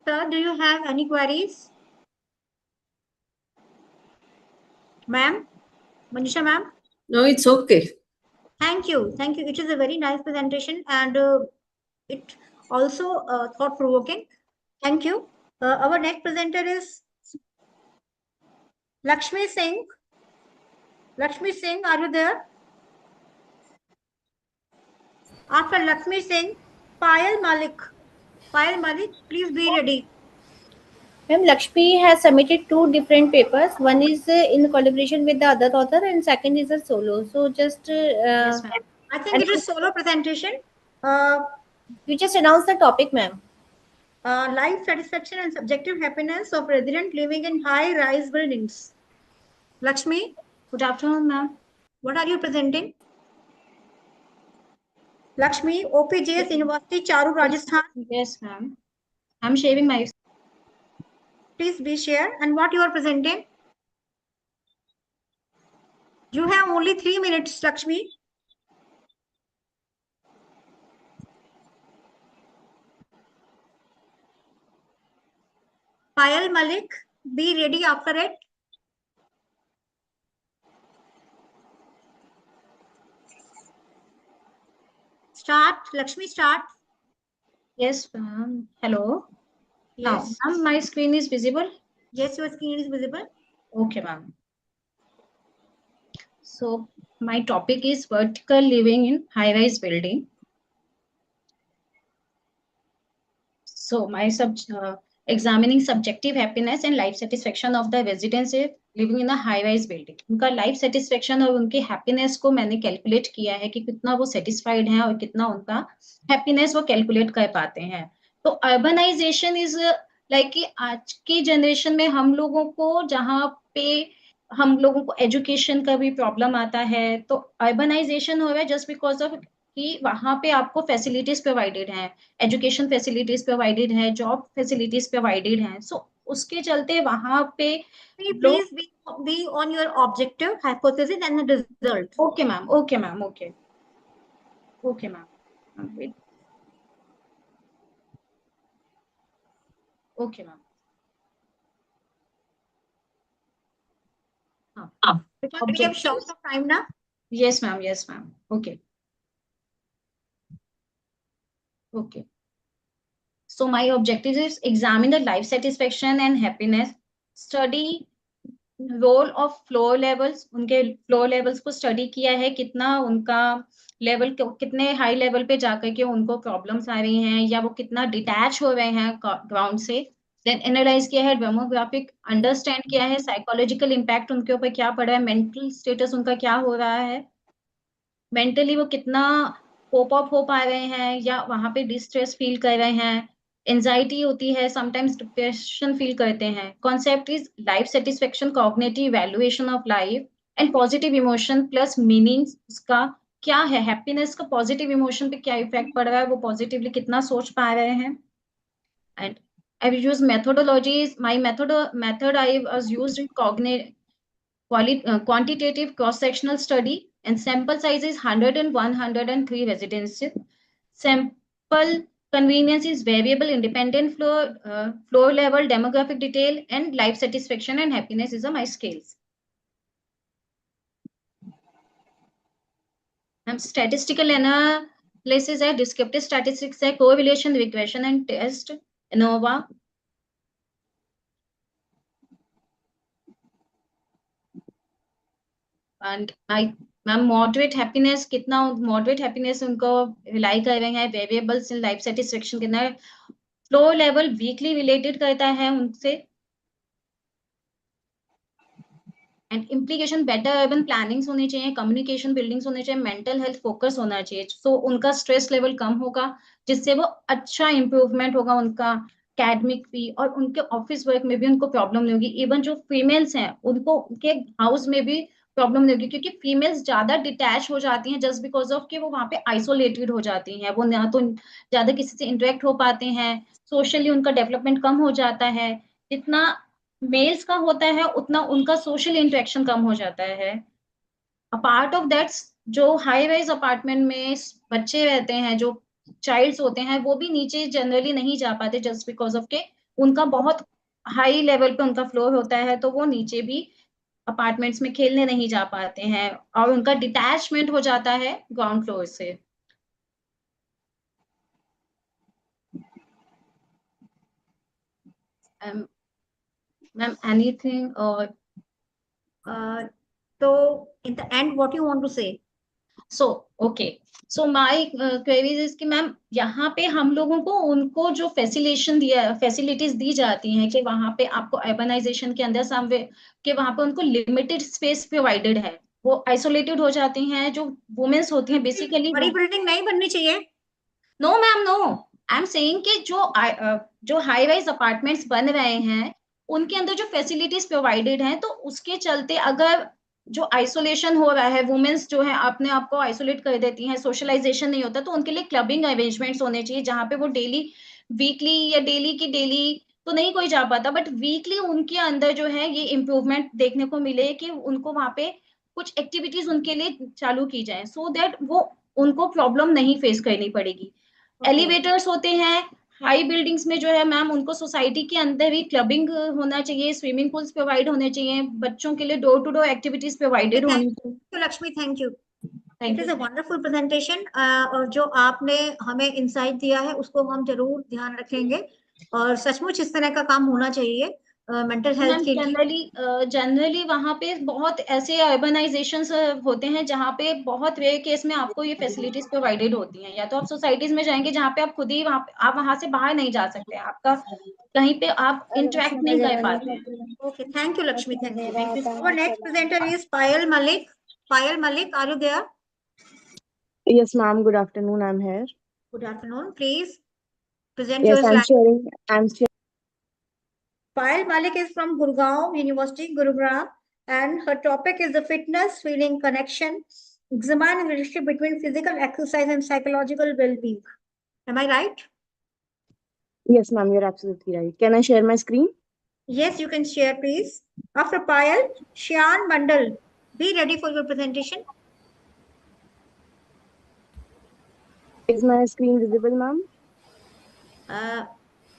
Sir, do you have any queries? Ma'am? Manisha ma'am? No, it's okay. Thank you. Thank you. It is a very nice presentation and it also thought-provoking. Thank you. Our next presenter is Lakshmi Singh. Lakshmi Singh, are you there? After Lakshmi Singh, Payal Malik. Payal Malik, please be ready. Ma'am, Lakshmi has submitted 2 different papers. One is in collaboration with the other author, and second is a solo. So just Yes, ma'am. I think it is solo presentation. You just announce the topic, ma'am. Life satisfaction and subjective happiness of residents living in high-rise buildings. Lakshmi, good afternoon, ma'am. What are you presenting? Lakshmi, OPJS University, Charu, Rajasthan. Yes, ma'am. I'm sharing my. Please be share and what you are presenting. You have only 3 minutes, Lakshmi. Payal Malik, be ready after it. Start, Lakshmi, start. Yes, ma'am. Hello. Yes. Now, ma'am, my screen is visible. Yes, your screen is visible. Okay, ma'am. So, my topic is vertical living in high-rise building. So, examining subjective happiness and life satisfaction of the residents living in a high-rise building. उनका life satisfaction और उनके happiness को मैंने calculate किया है कि कितना वो satisfied हैं और कितना उनका happiness वो calculate कर पाते हैं। तो urbanization is like कि आज की generation में हम लोगों को जहाँ पे हम लोगों को एजुकेशन का भी प्रॉब्लम आता है, तो अर्बनाइजेशन हो रहा है जस्ट बिकॉज ऑफ कि वहां पे आपको फैसिलिटीज प्रोवाइडेड हैं, एजुकेशन फैसिलिटीज प्रोवाइडेड है, जॉब फैसिलिटीज प्रोवाइडेड हैं, सो उसके चलते वहां पे Please be on your objective, hypothesis and the result. Okay ma'am, okay ma'am, okay okay ma'am, okay ma'am. Because we have short of time now. Yes, ma'am. Yes, ma'am. Okay. Okay. So my objective is examine the life satisfaction and happiness, study role of floor levels, उनके floor levels को study किया है, कितना उनका level कितने high level पे जाकर के उनको प्रॉब्लम्स आ रही हैं या वो कितना डिटैच हो रहे हैं ग्राउंड से। देन एनालाइज किया है डेमोग्राफिक, अंडरस्टैंड किया है साइकोलॉजिकल इम्पैक्ट उनके ऊपर क्या पड़ा है, मेंटल स्टेटस उनका क्या हो रहा है, मेंटली वो कितना कोप अप हो पा रहे हैं या वहां पे डिस्ट्रेस फील कर रहे हैं, एंजाइटी होती है, समटाइम्स डिप्रेशन फील करते हैं। Concept is life satisfaction, cognitive valuation of life and positive emotion plus meaning उसका क्या है, हैप्पीनेस का पॉजिटिव इमोशन पे क्या इफेक्ट पड़ रहा है, वो पॉजिटिवली कितना सोच पा रहे हैं। And I use methodologies. My method I was used in quantitative cross-sectional study, and sample size is 100 and 103 residences. Sample convenience is variable independent floor level demographic detail, and life satisfaction and happiness is my scales. Statistical analysis है, descriptive statistics है, correlation, regression and test, ANOVA. And ma'am moderate happiness कितना, moderate happiness उनको rely कर रहे हैं, variables in life satisfaction कितना है, flow level weekly related करता है उनसे, and implication better urban plannings होनी चाहिए, कम्युनिकेशन बिल्डिंग्स होने चाहिए, मेंटल हेल्थ फोकस होना चाहिए, सो उनका स्ट्रेस लेवल कम होगा जिससे वो अच्छा इंप्रूवमेंट होगा उनका एकेडमिक भी, और उनके ऑफिस वर्क में भी उनको प्रॉब्लम नहीं होगी। इवन जो फीमेल्स हैं उनको उनके हाउस में भी प्रॉब्लम नहीं होगी, क्योंकि फीमेल्स ज्यादा डिटैच हो जाती हैं जस्ट बिकॉज ऑफ कि वो वहां पे आइसोलेटेड हो जाती हैं, वो ना तो ज्यादा किसी से इंटरेक्ट हो पाते हैं, सोशली उनका डेवलपमेंट कम हो जाता है, जितना मेल्स का होता है उतना उनका सोशल इंटरेक्शन कम हो जाता है। अपार्ट ऑफ दैट, जो हाई राइज अपार्टमेंट में बच्चे रहते हैं, जो चाइल्ड्स होते हैं, वो भी नीचे जनरली नहीं जा पाते जस्ट बिकॉज ऑफ के उनका बहुत हाई लेवल पे उनका फ्लोर होता है, तो वो नीचे भी अपार्टमेंट्स में खेलने नहीं जा पाते हैं और उनका डिटैचमेंट हो जाता है ग्राउंड फ्लोर से। मैम एनीथिंग और So, in the end, what you want to say? So my queries is कि मैम यहाँ पे हम लोगों को उनको जो फैसिलिटीज दी जाती हैं कि वहाँ पे आपको अर्बनाइजेशन के अंदर कि वहाँ पे उनको लिमिटेड स्पेस प्रोवाइडेड है, वो आइसोलेटेड हो जाती हैं, जो वुमेन्स होती हैं बेसिकली। बड़ी बिल्डिंग नहीं बननी चाहिए। No ma'am no, I am saying कि जो हाई राइज अपार्टमेंट्स बन रहे हैं उनके अंदर जो फैसिलिटीज प्रोवाइडेड हैं, तो उसके चलते अगर जो आइसोलेशन हो रहा है, वुमेन्स जो है अपने आप को आइसोलेट कर देती हैं, सोशलाइजेशन नहीं होता, तो उनके लिए क्लबिंग अरेंजमेंट्स होने चाहिए जहाँ पे वो डेली वीकली या डेली की डेली तो नहीं कोई जा पाता, बट वीकली उनके अंदर जो है ये इम्प्रूवमेंट देखने को मिले कि उनको वहाँ पे कुछ एक्टिविटीज उनके लिए चालू की जाए, सो दैट वो उनको प्रॉब्लम नहीं फेस करनी पड़ेगी। एलिवेटर्स होते हैं हाई बिल्डिंग्स में जो है मैम, उनको सोसाइटी के अंदर ही क्लबिंग होना चाहिए, स्विमिंग पूल्स प्रोवाइड होने चाहिए, बच्चों के लिए door to door activities provided होनी चाहिए। Lakshmi, thank you. Thank it is you. A wonderful presentation, और जो आपने हमें इंसाइट दिया है उसको हम जरूर ध्यान रखेंगे, और सचमुच इस तरह का काम होना चाहिए मेंटल हेल्थ के लिए। जनरली वहाँ पे बहुत ऐसे अर्बनाइजेशंस होते हैं जहाँ पे बहुत रेयर केस में आपको ये फैसिलिटीज प्रोवाइडेड होती हैं, या तो आप सोसाइटीज में जाएंगे जहाँ पे आप खुद ही आप वहाँ से बाहर नहीं जा सकते, आपका कहीं पे आप इंटरेक्ट नहीं कर पाते हैं। Okay, thank you, Lakshmi. Thank you. Thank you. Our next presenter is Payal Malik. Payal Malik, are you there? Yes, ma'am. Good afternoon. I'm here. Good afternoon. Please present Yes, your I'm slide. sharing. Payal Malik is from Gurgaon University, Gurugram, and her topic is the fitness, feeling, connection, examine the relationship between physical exercise and psychological well-being. Am I right? Yes, ma'am. You're absolutely right. Can I share my screen? Yes, you can share, please. After Payal, Shyan Mandal, be ready for your presentation. Is my screen visible, ma'am?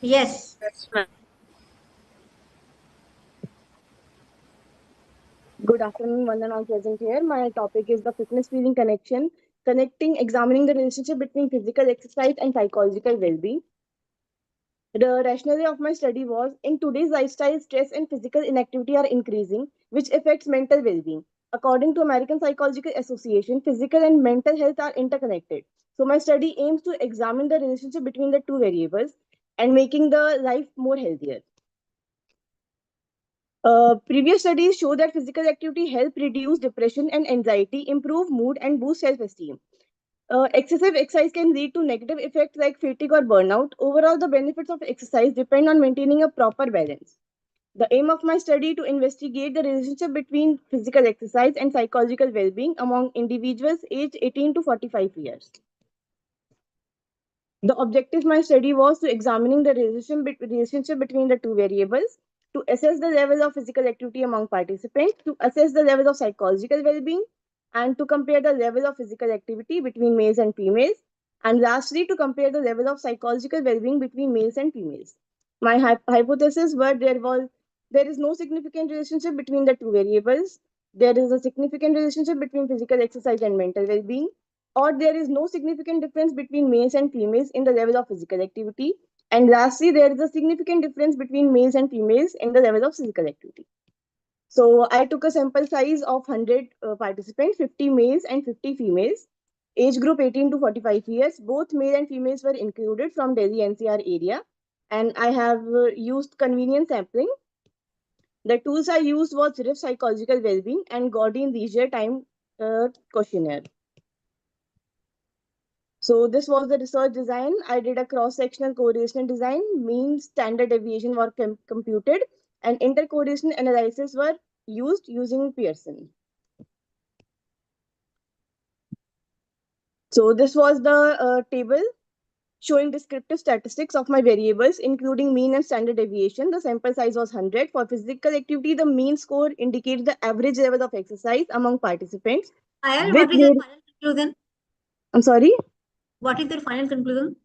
Yes. Good Good afternoon, one and all present here. My topic is the fitness feeling connection, examining the relationship between physical exercise and psychological well-being. The rationale of my study was in today's lifestyle, stress and physical inactivity are increasing, which affects mental well-being. According to American Psychological Association, physical and mental health are interconnected. So my study aims to examine the relationship between the two variables and making the life more healthier. Previous studies show that physical activity help reduce depression and anxiety, improve mood, and boost self-esteem. Excessive exercise can lead to negative effects like fatigue or burnout. Overall, the benefits of exercise depend on maintaining a proper balance. The aim of my study to investigate the relationship between physical exercise and psychological well-being among individuals aged 18 to 45 years. The objective of my study was to examining the relationship between the two variables, to assess the level of physical activity among participants, to assess the level of psychological well-being, and to compare the level of physical activity between males and females, and lastly, to compare the level of psychological well-being between males and females. My hypothesis were there is no significant relationship between the two variables. There is a significant relationship between physical exercise and mental well-being, or there is no significant difference between males and females in the level of physical activity. And lastly, there is a significant difference between males and females in the level of physical activity. So I took a sample size of 100 participants, 50 males and 50 females, age group 18 to 45 years. Both male and females were included from Delhi NCR area. And I have used convenience sampling. The tools I used was Rift Psychological Wellbeing and Gaudian Leisure Time Questionnaire. So this was the research design. I did a cross-sectional correlational design, mean standard deviation were computed, and intercorrelation analysis were used using Pearson. So this was the table showing descriptive statistics of my variables, including mean and standard deviation. The sample size was 100. For physical activity, the mean score indicates the average level of exercise among participants. What is your final conclusion? I'm sorry? What is your final conclusion?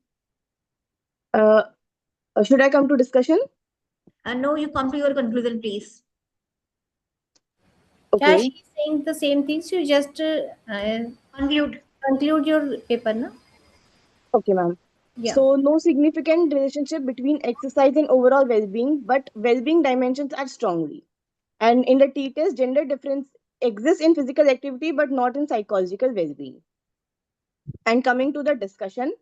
Should I come to discussion? No, you come to your conclusion, please. Yeah, Okay. she's saying the same things. You just conclude your paper, no? Okay, ma'am. Yeah. So no significant relationship between exercise and overall well-being, but well-being dimensions are strongly. And in the t-test, gender difference exists in physical activity, but not in psychological well-being. And coming to the discussion,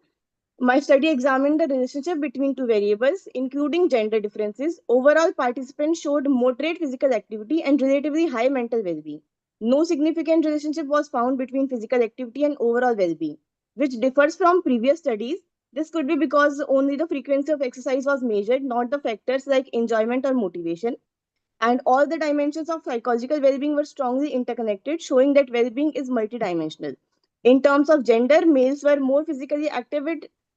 my study examined the relationship between two variables, including gender differences. Overall, participants showed moderate physical activity and relatively high mental well-being. No significant relationship was found between physical activity and overall well-being, which differs from previous studies. This could be because only the frequency of exercise was measured, not the factors like enjoyment or motivation. And all the dimensions of psychological well-being were strongly interconnected, showing that well-being is multidimensional. In terms of gender, males were more physically active,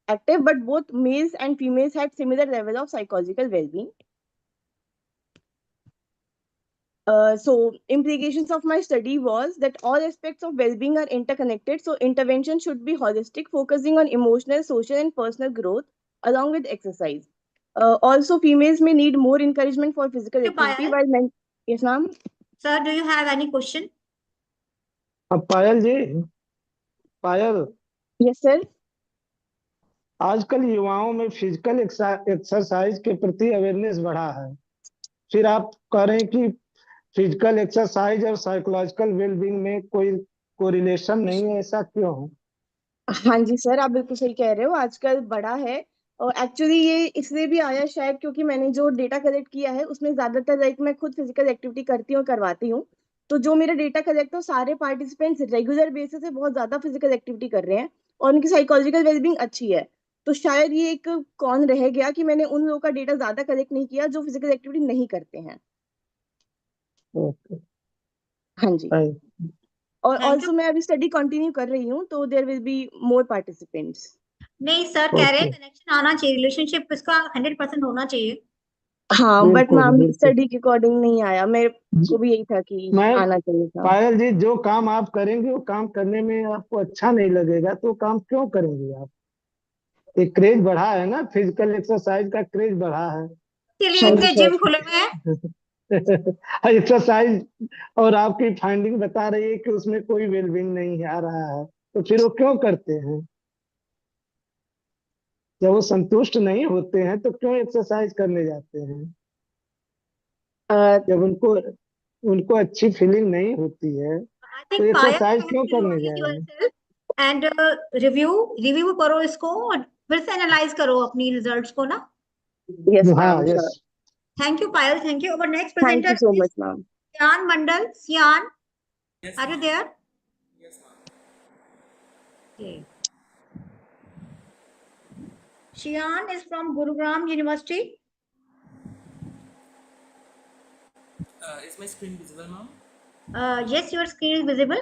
but both males and females had similar level of psychological well-being. So implications of my study was that all aspects of well-being are interconnected. So intervention should be holistic, focusing on emotional, social, and personal growth along with exercise. Also, females may need more encouragement for physical activity, while men. Yes, ma'am. Sir, do you have any question? अब पायल जी, पायल, yes sir. आजकल युवाओं में physical exercise के प्रति awareness बढ़ा है, फिर आप कह रहे हैं कि फिजिकल एक्सरसाइज और साइकोलॉजिकल वेलबींग में कोई कोरिलेशन नहीं है, ऐसा क्यों? हाँ जी सर, आप बिल्कुल सही कह रहे हो, आजकल बड़ा है। और एक्चुअली ये इसलिए भी आया शायद क्योंकि मैंने जो डेटा कलेक्ट किया है उसमें ज्यादातर लाइक मैं खुद फिजिकल एक्टिविटी करती हूँ, करवाती हूँ। तो जो मेरा डेटा कलेक्ट है सारे पार्टिसिपेंट्स रेगुलर बेसिस से बहुत ज्यादा फिजिकल एक्टिविटी कर रहे हैं और उनकी साइकोलॉजिकल वेलबींग अच्छी है। तो शायद ये एक कौन रह गया कि मैंने उन लोगों का डेटा ज्यादा कलेक्ट नहीं किया जो फिजिकल एक्टिविटी नहीं करते हैं। हाँ जी। और ऑल्सो मैं अभी स्टडी कंटिन्यू कर रही हूँ, तो there will be more participants. नहीं सर, कह रहे हैं कनेक्शन आना चाहिए, रिलेशनशिप इसका 100% होना चाहिए। हाँ, बट मैम स्टडी के अकॉर्डिंग नहीं आया, मेरे को भी यही था कि आना चाहिए था। पायल जी, जो काम आप करेंगे वो काम करने में आपको अच्छा नहीं लगेगा तो काम क्यों करेंगे आप? एक क्रेज बढ़ा है ना, फिजिकल एक्सरसाइज का क्रेज बढ़ा है। इसलिए इतने जिम खुले हुए हैं। एक्सरसाइज और आपकी फाइंडिंग बता रही है कि उसमें कोई वेलबींग नहीं आ रहा है, तो फिर वो क्यों करते हैं? जब वो संतुष्ट नहीं होते हैं तो क्यों एक्सरसाइज करने जाते हैं? जब उनको उनको अच्छी फीलिंग नहीं होती है I तो think Payal, exercise you have क्यों to करने notice जाएंगे? yourself and रिव्यू करो इसको और फिर से एनालाइज करो अपनी रिजल्ट्स को ना. Yes, हाँ, ma'am. Yes. Sure. Thank you, Payal. Thank you. Our next Thank presenter you so is much, ma'am. Sian Mandal. Sian, Yes, are you ma'am. there? Yes, ma'am. Okay. Sian is from Gurugram University. Is my screen visible, ma'am? Yes, your screen is visible.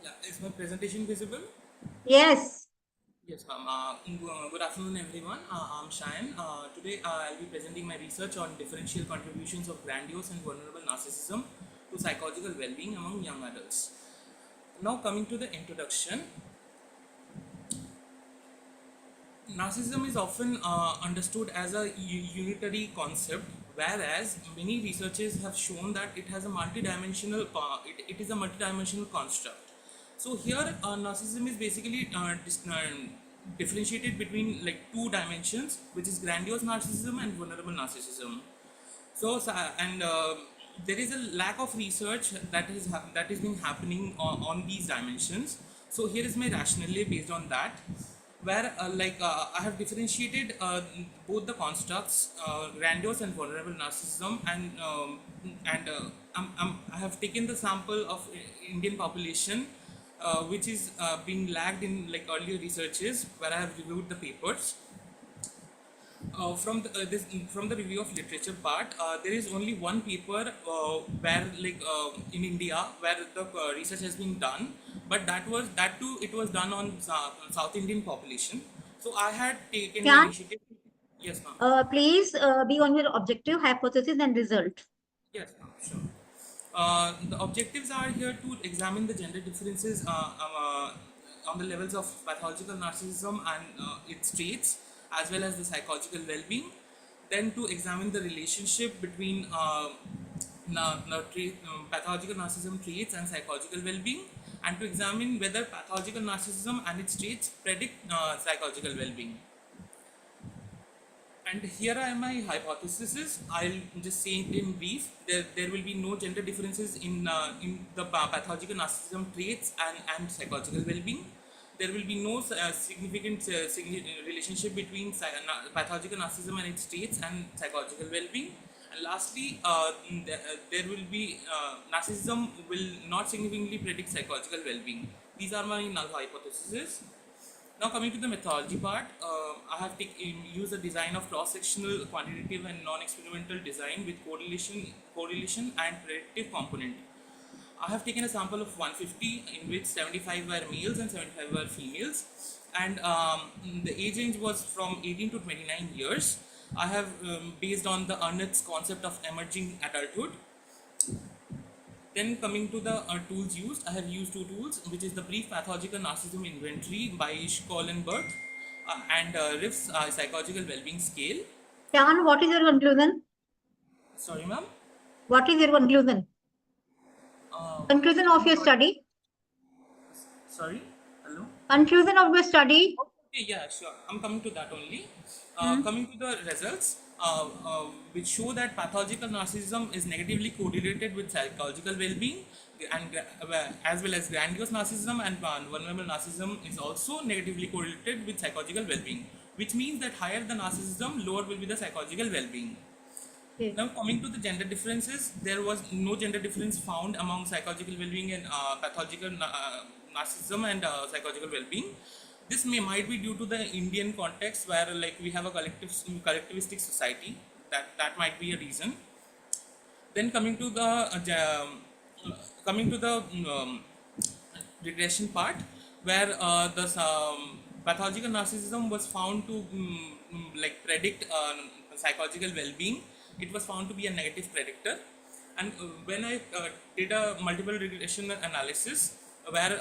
Yeah, is my presentation visible? Yes. Yes, ma'am. Good afternoon, everyone. I'm Shayan. Today, I'll be presenting my research on differential contributions of grandiose and vulnerable narcissism to psychological well-being among young adults. Now, coming to the introduction, narcissism is often understood as a unitary concept, whereas many researchers have shown that it has a multidimensional. It is a multidimensional construct. So here, narcissism is basically differentiated between like two dimensions, which is grandiose narcissism and vulnerable narcissism. There is a lack of research that is been happening on these dimensions. So here is my rationale based on that, where I have differentiated both the constructs, grandiose and vulnerable narcissism, and I have taken the sample of Indian population, which is being lagged in like earlier researches, where I have reviewed the papers. From the review of literature part, there is only one paper where in India where the research has been done, but that too it was done on South Indian population. So I had taken the Sian, initiative. Yes, ma'am. please be on your objective, hypothesis, and result. Yes, ma'am. Sure. The objectives are here to examine the gender differences on the levels of pathological narcissism and its traits, as well as the psychological well-being. Then to examine the relationship between pathological narcissism traits and psychological well-being, and to examine whether pathological narcissism and its traits predict psychological well-being. And here are my hypotheses. I'll just say it in brief. There will be no gender differences in the pathological narcissism traits and psychological well-being. There will be no significant relationship between pathological narcissism and its traits and psychological well-being. And lastly, there will be narcissism will not significantly predict psychological well-being. These are my null hypotheses. Now coming to the methodology part, I have used the design of cross-sectional, quantitative and non-experimental design with correlation and predictive component. I have taken a sample of 150 in which 75 were males and 75 were females, and the age range was from 18 to 29 years. I have based on the Arnott's concept of emerging adulthood. Then coming to the tools used, I have used two tools, which is the brief pathological narcissism inventory by Schkollenberg and Riff's psychological well-being scale. Sian, what is your conclusion? Sorry, ma'am. What is your conclusion? Conclusion of your study? Sorry, hello. Conclusion of your study? Okay, yeah, sure. I'm coming to that only. Coming to the results, which show that pathological narcissism is negatively correlated with psychological well-being, and as well as grandiose narcissism and vulnerable narcissism is also negatively correlated with psychological well-being, which means that higher the narcissism, lower will be the psychological well-being. Now coming to the gender differences, there was no gender difference found among psychological well-being and pathological narcissism and psychological well-being. This might be due to the Indian context where like we have a collectivistic society. That might be a reason. Then coming to the regression part, where the pathological narcissism was found to like predict psychological well-being. It was found to be a negative predictor. And when I did a multiple regression analysis where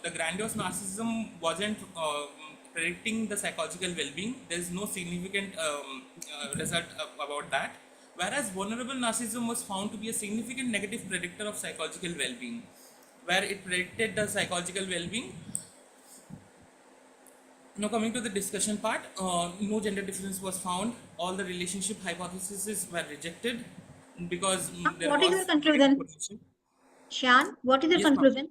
the grandiose narcissism wasn't predicting the psychological well-being, there's no significant result about that. Whereas vulnerable narcissism was found to be a significant negative predictor of psychological well-being, where it predicted the psychological well-being. Now coming to the discussion part, no gender difference was found. All the relationship hypotheses were rejected because there What is your was negative conclusion? correlation. Shan, what is your Yes, ma'am. conclusion?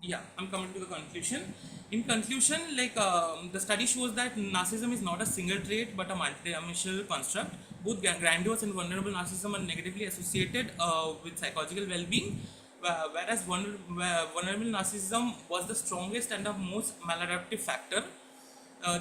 Yeah, I'm coming to the conclusion. In conclusion, like the study shows that narcissism is not a single trait but a multidimensional construct. Both grandiose and vulnerable narcissism are negatively associated with psychological well-being, whereas vulnerable narcissism was the strongest and the most maladaptive factor.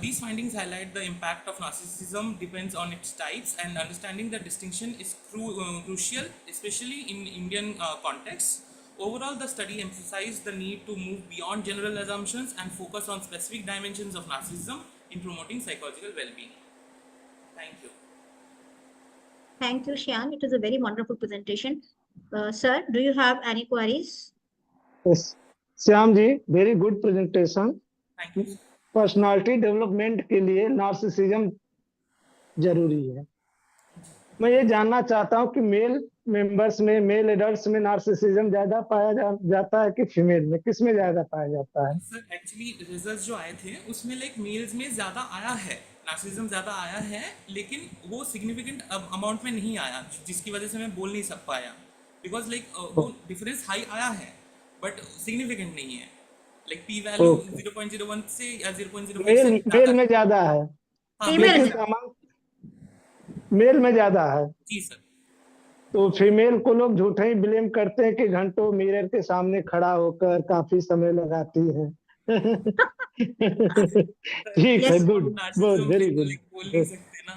These findings highlight the impact of narcissism depends on its types, and understanding the distinction is crucial, especially in Indian context. Overall, the study emphasized the need to move beyond general assumptions and focus on specific dimensions of narcissism in promoting psychological well-being. Thank you. Thank you, Shan. It was a very wonderful presentation. Sir, do you have any queries? Yes. Shyam ji, very good presentation. Thank you. Personality development के लिए narcissism जरूरी है. मैं ये जानना चाहता हूँ कि मेल मेंबर्स में, मेल एडल्ट्स में नार्सिसिज्म ज्यादा पाया जाता है कि फीमेल में, किस में ज्यादा पाया जाता है? सर एक्चुअली रिजल्ट जो आए थे उसमें लाइक मेल्स में ज्यादा आया है, नार्सिसिज्म ज्यादा आया है, लेकिन वो सिग्निफिकेंट अमाउंट में नहीं आया, जिसकी वजह से मैं बोल नहीं सक पाया, बिकॉज लाइक वो डिफरेंस हाई आया है बट सिग्निफिकेंट नहीं है. लाइक पी वैल्यू 0.01 से या 0.05 से मेल में ज्यादा है. हाँ, मेल में ज्यादा है. जी सर. तो फीमेल को लोग झूठे ही ब्लेम करते हैं कि घंटों मिरर के सामने खड़ा होकर काफी समय लगाती है. ठीक है, गुड, बहुत वेरी गुड. बोल नहीं सकते ना.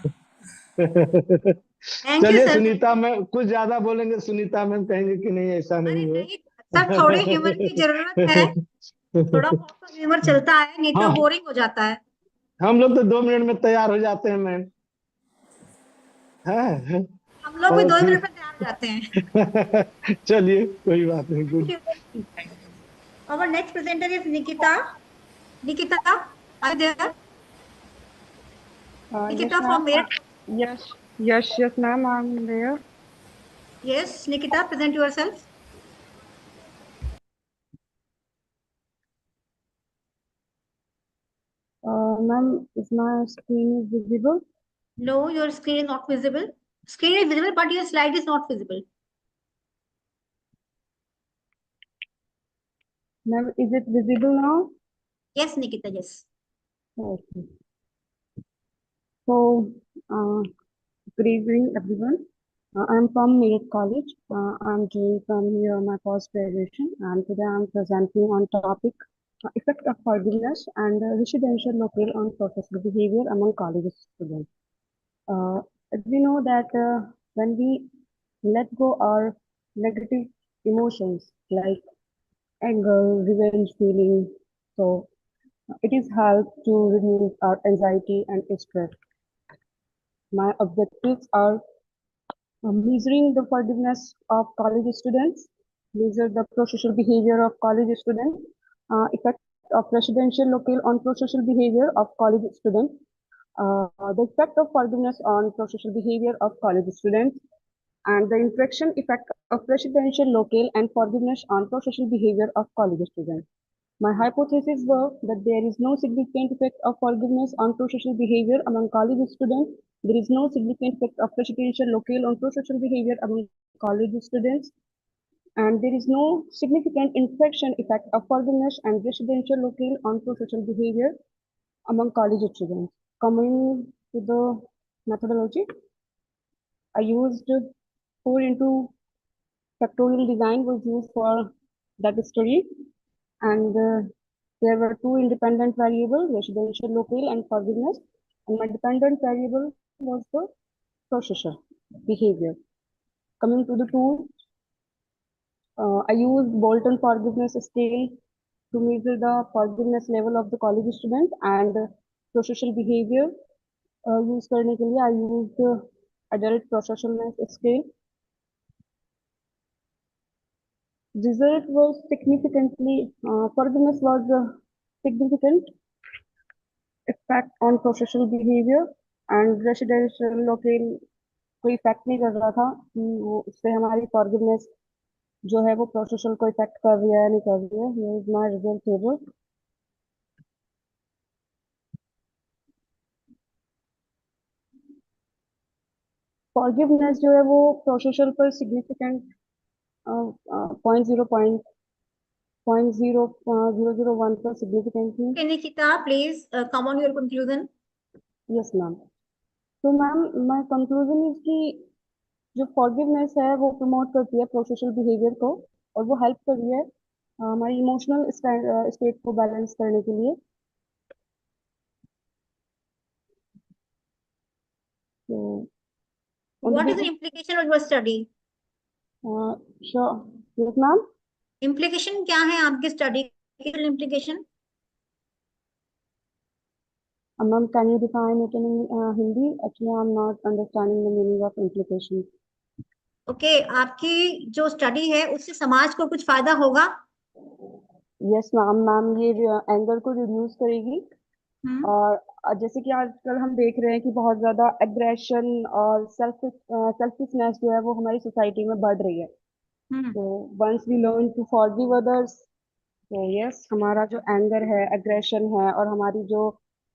चलिए सुनीता मैम कुछ ज्यादा बोलेंगे, सुनीता मैम कहेंगे कि नहीं ऐसा नहीं है. सर, थोड़े ह्यूमर की जरूरत है. थोड़ा बहुत तो ह्यूमर चलता है, नहीं तो बोरिंग हो जाता है. हम लोग तो 2 मिनट में तैयार हो जाते हैं मैम. हम लोग भी 2 मिनट में तैयार हो जाते हैं. चलिए, कोई बात नहीं. Good. Our next presenter is Nikita. Nikita, are you there? Nikita from where? Yes, ma'am, I'm there. Yes, Nikita, present yourself. Ma'am, is my screen visible? No, your screen is not visible. Screen is visible, but your slide is not visible. Ma'am, is it visible now? Yes, Nikita, yes. Okay. So, good evening, everyone. I'm from Meerut College. I'm doing from here my post-graduation, and today I'm presenting on topic effect of forgiveness and residential locale on professional behavior among college students. As we know that when we let go our negative emotions like anger, revenge feeling, so it is help to reduce our anxiety and stress. My objectives are measuring the forgiveness of college students, measure the prosocial behavior of college students, effect of residential locale on prosocial behavior of college students, the effect of forgiveness on prosocial behavior of college students, and the interaction effect of residential locale and forgiveness on prosocial behavior of college students. My hypothesis were that there is no significant effect of forgiveness on prosocial behavior among college students. There is no significant effect of residential locale on prosocial behavior among college students. And there is no significant interaction effect of forgiveness and residential locale on prosocial behavior among college students. Coming to the methodology, I used 4 into factorial design was used for that study, and there were 2 independent variables, residential locale and forgiveness, and my dependent variable was the prosocial behavior. Coming to the tool, I used Bolton forgiveness scale to measure the forgiveness level of the college student, and prosocial behavior used करने के लिए I used adult prosocialness scale. result was significantly, forgiveness was a significant effect on social behavior and residential लोग कोई effect नहीं कर रहा था कि वो उससे हमारी फॉरगिवनेस जो है वो प्रोसेसल को इफेक्ट कर रही है या नहीं कर रही है. Here is my result table. Forgiveness जो है वो प्रोसेसल पर सिग्निफिकेंट 0.001 पर सिग्निफिकेंट थी. Okay, Nikita, please come on your conclusion. Yes ma'am. तो मैम माय कंक्लूजन इज कि जो फॉरगिवनेस है वो प्रमोट करती है प्रोसेसल बिहेवियर को और वो हेल्प कर रही है हमारी इमोशनल स्टेट को बैलेंस करने के लिए. तो What is the implication of your study? Sure. Yes, ma'am. Implication क्या है आपके स्टडी के implication? Ma'am, can you define it in Hindi? Actually, I'm not understanding the meaning of implication. Okay, आपकी जो स्टडी है उससे समाज को कुछ फायदा होगा? Yes, ma'am. मैम ये एंगर को रिड्यूस करेगी और जैसे कि आजकल हम देख रहे हैं कि बहुत ज्यादा एग्रेशन और सेल्फिशनेस जो है वो हमारी सोसाइटी में बढ़ रही है. तो once we learn to forgive others, तो यस हमारा जो एंगर है, एग्रेशन है और हमारी जो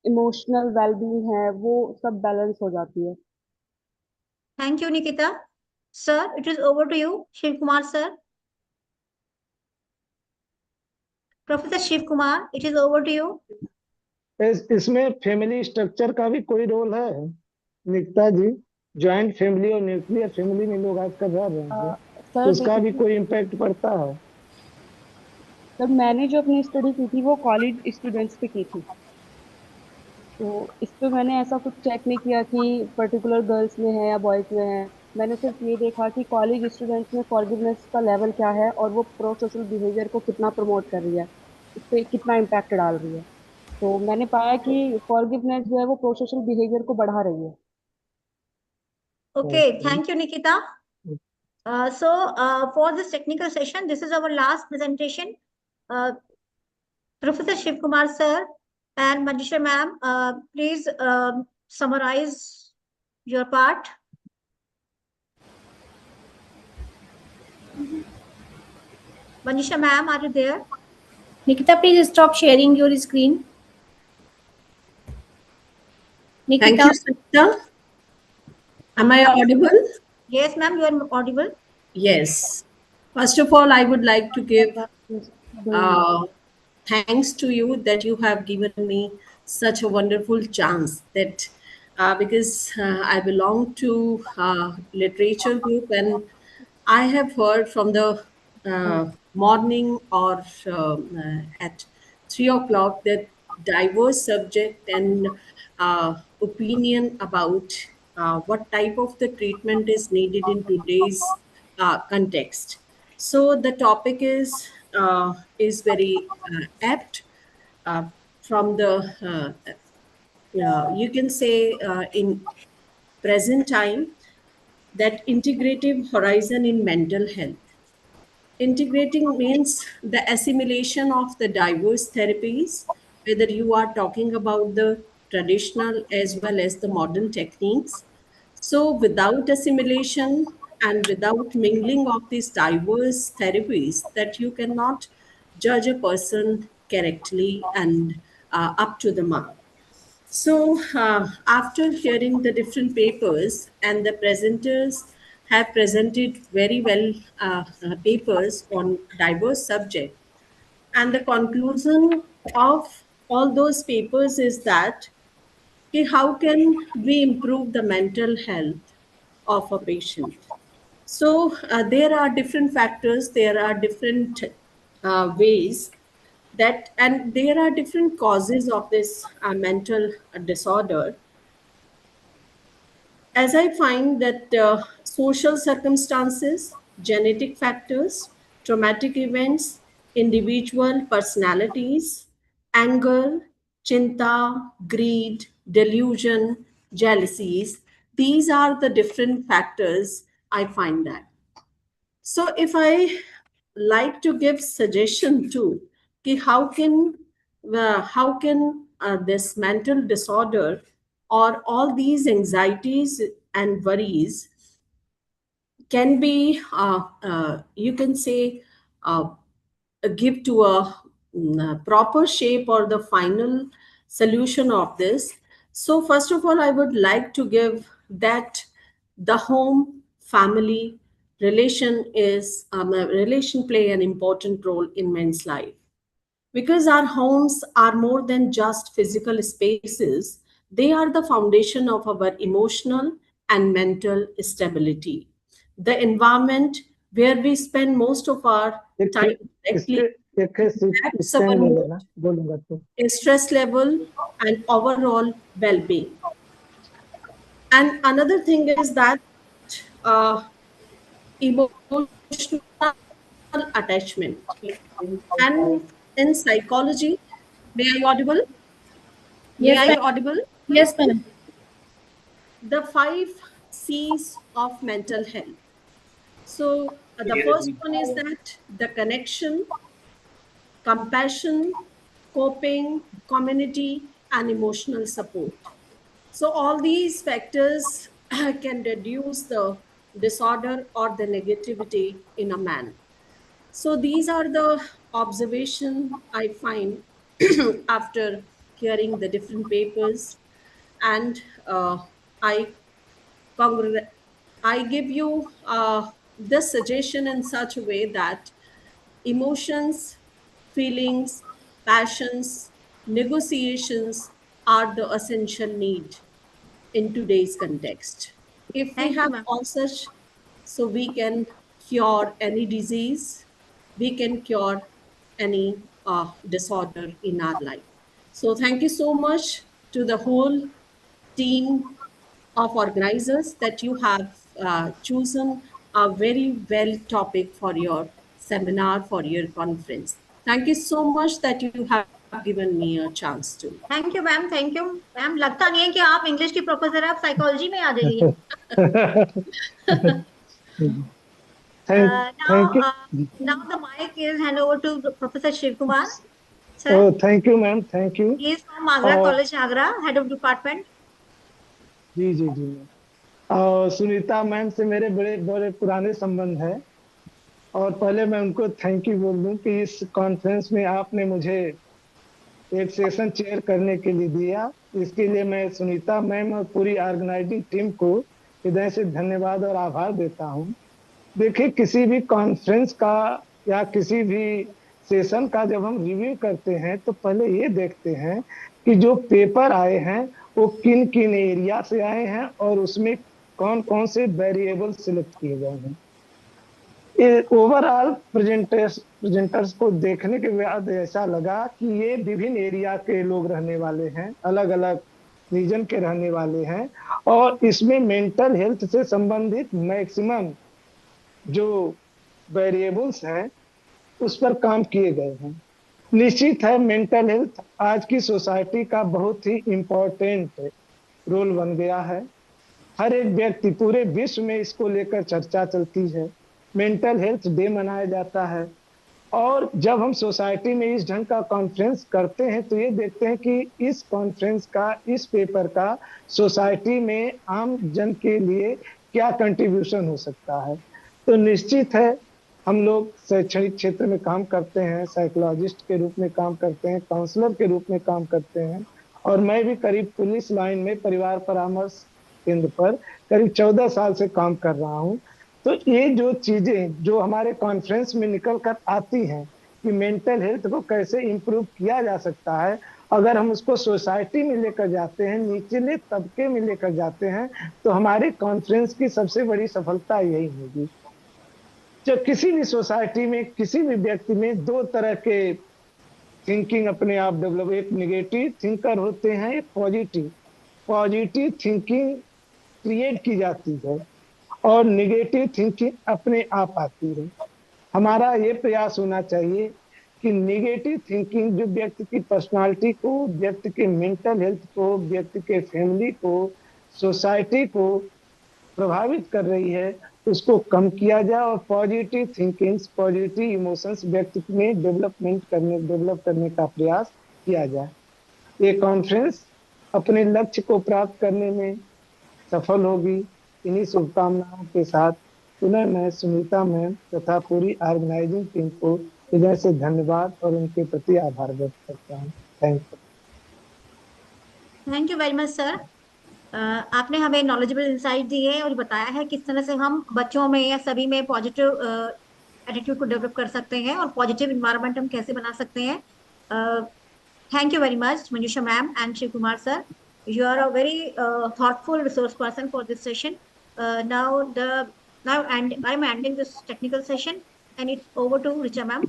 इमोशनल वेलबींग है वो सब बैलेंस हो जाती है. Thank you, Nikita. Sir, it is over to you. Shiv Kumar, sir. Professor Shiv Kumar, it is over to you. इसमें फैमिली स्ट्रक्चर का भी कोई रोल है निकिता जी? जॉइंट फैमिली और न्यूक्लियर फैमिली में लोग आजकल रह रहे हैं तो उसका भी कोई इम्पैक्ट पड़ता है? सर मैंने जो अपनी स्टडी की थी वो कॉलेज स्टूडेंट्स पे की थी. तो इस पे मैंने ऐसा कुछ चेक नहीं किया कि पर्टिकुलर गर्ल्स में है या बॉयज में है. मैंने सिर्फ ये देखा कि कॉलेज स्टूडेंट्स में फॉरगिवनेस का लेवल क्या है और वो प्रो सोशल बिहेवियर को कितना प्रमोट कर रही है, उस पर कितना इम्पैक्ट डाल रही है. तो मैंने पाया कि फॉरगिवनेस जो है वो प्रो सोशल बिहेवियर को बढ़ा रही है. Okay, thank you, Nikita. For this technical session, this is our last presentation. Professor Shiv Kumar sir and Manisha ma'am, please summarize your part. Manisha ma'am, are you there? Nikita, please stop sharing your screen. Nikita. Thank you, Sanita. Am I audible? Yes, ma'am, you are audible. Yes. First of all, I would like to give thanks to you that you have given me such a wonderful chance that because I belong to literature group and I have heard from the morning or at 3 o'clock that diverse subject and opinion about what type of the treatment is needed in today's context. So the topic is very apt from the you can say in present time that integrative horizon in mental health. Integrating means the assimilation of the diverse therapies, whether you are talking about the traditional as well as the modern techniques. So, without assimilation and without mingling of these diverse therapies, that you cannot judge a person correctly and up to the mark. So, after hearing the different papers and the presenters have presented very well papers on diverse subject, and the conclusion of all those papers is that how can we improve the mental health of a patient? So, there are different factors, there are different ways that, and there are different causes of this mental disorder. As I find that social circumstances, genetic factors, traumatic events, individual personalities, anger, chinta, greed, delusion, jealousies, these are the different factors I find that. So if I like to give suggestion too. कि how can this mental disorder or all these anxieties and worries can be you can say give to a proper shape or the final solution of this. So first of all, I would like to give that the home family relation play an important role in men's life, because our homes are more than just physical spaces. They are the foundation of our emotional and mental stability. The environment where we spend most of our एक time directly एक impacts our stand ले mood, लेना, बोलूंगा तो। stress level, and overall well-being. And another thing is that uh, emotional attachment. And in psychology, may I audible? May Yes, I ma'am. audible? Yes, ma'am. The five C's of mental health. So the first one is that the connection, compassion, coping, community, and emotional support. So all these factors can reduce the disorder or the negativity in a man. So these are the observation I find after hearing the different papers, and I congr- I give you this suggestion in such a way that emotions, feelings, passions, negotiations are the essential need in today's context. If we Thank you, have ma'am. all such, so we can cure any disease, we can cure any disorder in our life. So thank you so much to the whole team of organizers that you have chosen a very well topic for your seminar, for your conference. Thank you so much that you have given me a chance to. Thank you ma'am, thank you ma'am. लगता नहीं है कि आप English की professor, आप psychology में आ जाइए। Thank you. Now the mic is hand over to Professor Shiv Kumar, sir. Oh, thank you, ma'am. Thank you. He is from Agra और College, Agra, head of department. जी जी जी ma'am. और Sunita ma'am से मेरे बड़े बड़े पुराने संबंध है, और पहले मैं उनको थैंक यू बोल दूं कि इस कॉन्फ्रेंस में आपने मुझे एक सेशन चेयर करने के लिए दिया। इसके लिए मैं सुनीता मैम और पूरी ऑर्गेनाइजिंग टीम को हृदय से धन्यवाद और आभार देता हूं। देखिए, किसी भी कॉन्फ्रेंस का या किसी भी सेशन का जब हम रिव्यू करते हैं तो पहले ये देखते हैं कि जो पेपर आए हैं वो किन किन एरिया से आए हैं और उसमें कौन कौन से वेरिएबल सिलेक्ट किए गए हैं। ओवरऑल प्रेजेंटर्स को देखने के बाद ऐसा लगा कि ये विभिन्न एरिया के लोग रहने वाले हैं, अलग अलग रीजन के रहने वाले हैं, और इसमें मेंटल हेल्थ से संबंधित मैक्सिमम जो वेरिएबल्स हैं उस पर काम किए गए हैं। निश्चित है, मेंटल हेल्थ आज की सोसाइटी का बहुत ही इम्पोर्टेंट रोल बन गया है। हर एक व्यक्ति, पूरे विश्व में इसको लेकर चर्चा चलती है, मेंटल हेल्थ डे मनाया जाता है। और जब हम सोसाइटी में इस ढंग का कॉन्फ्रेंस करते हैं तो ये देखते हैं कि इस कॉन्फ्रेंस का, इस पेपर का सोसाइटी में आम जन के लिए क्या कंट्रीब्यूशन हो सकता है। तो निश्चित है, हम लोग शैक्षणिक क्षेत्र में काम करते हैं, साइकोलॉजिस्ट के रूप में काम करते हैं, काउंसलर के रूप में काम करते हैं, और मैं भी करीब पुलिस लाइन में परिवार परामर्श केंद्र पर करीब 14 साल से काम कर रहा हूँ। तो ये जो चीजें जो हमारे कॉन्फ्रेंस में निकल कर आती हैं कि मेंटल हेल्थ को कैसे इम्प्रूव किया जा सकता है, अगर हम उसको सोसाइटी में लेकर जाते हैं, निचले तबके में लेकर जाते हैं, तो हमारे कॉन्फ्रेंस की सबसे बड़ी सफलता यही होगी। जब किसी भी सोसाइटी में, किसी भी व्यक्ति में दो तरह के थिंकिंग अपने आप डेवलप, एक निगेटिव थिंकर होते हैं, एक पॉजिटिव। पॉजिटिव थिंकिंग क्रिएट की जाती है और निगेटिव थिंकिंग अपने आप आती है। हमारा ये प्रयास होना चाहिए कि निगेटिव थिंकिंग जो व्यक्ति की पर्सनालिटी को, व्यक्ति के मेंटल हेल्थ को, व्यक्ति के फैमिली को, सोसाइटी को प्रभावित कर रही है, उसको कम किया जाए और पॉजिटिव थिंकिंग्स, पॉजिटिव इमोशंस व्यक्ति में डेवलप करने का प्रयास किया जाए। ये कॉन्फ्रेंस अपने लक्ष्य को प्राप्त करने में सफल होगी। इन्हीं शुभकामनाओं के साथ पुनः मैं सुनीता मैम तथा पूरी ऑर्गेनाइजिंग टीम को हृदय से धन्यवाद और उनके प्रति आभार व्यक्त करता हूँ। Thank you very much sir. आपने हमें नॉलेजेबल इंसाइट दी है और बताया है किस तरह से हम बच्चों में या सभी में पॉजिटिव एटीट्यूड को डेवलप कर सकते हैं और पॉजिटिव इन्वायरमेंट हम कैसे बना सकते हैं। Thank you very much Manjusha ma'am and Shiv Kumar sir. You are a very thoughtful resource person for this session. Now and I'm ending this technical session and it's over to Richa ma'am.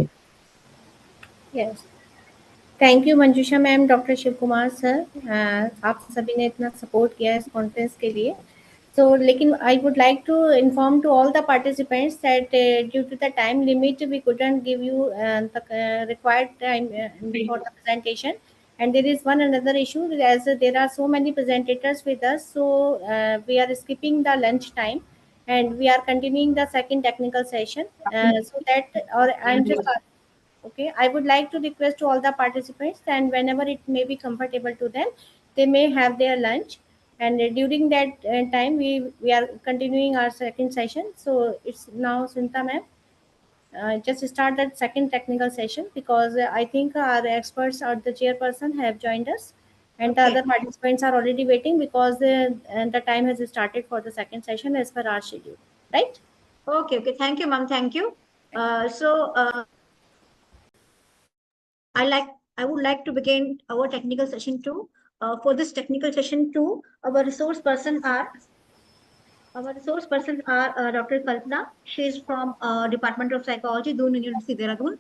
Yes. Thank you Manjusha ma'am, doctor Shiv Kumar sir. आप सभी ने इतना support किया इस conference के लिए। So, लेकिन I would like to inform to all the participants that due to the time limit, we couldn't give you the required time for the presentation. And there is one another issue, as there are so many presentators with us, so we are skipping the lunch time, and we are continuing the second technical session. So that, or I'm just okay, I would like to request to all the participants, and whenever it may be comfortable to them, they may have their lunch. And during that time, we are continuing our second session. So it's now Sunta ma'am. Just start that second technical session, because I think our experts or the chairperson have joined us, and the Okay. other participants are already waiting, because and the time has started for the second session as per our schedule. Right? Okay. Thank you, ma'am. Thank you. I would like to begin our technical session two. For this technical session two, our resource persons are Dr. Kalpana. She is from Department of Psychology, Doon University, Dehradun,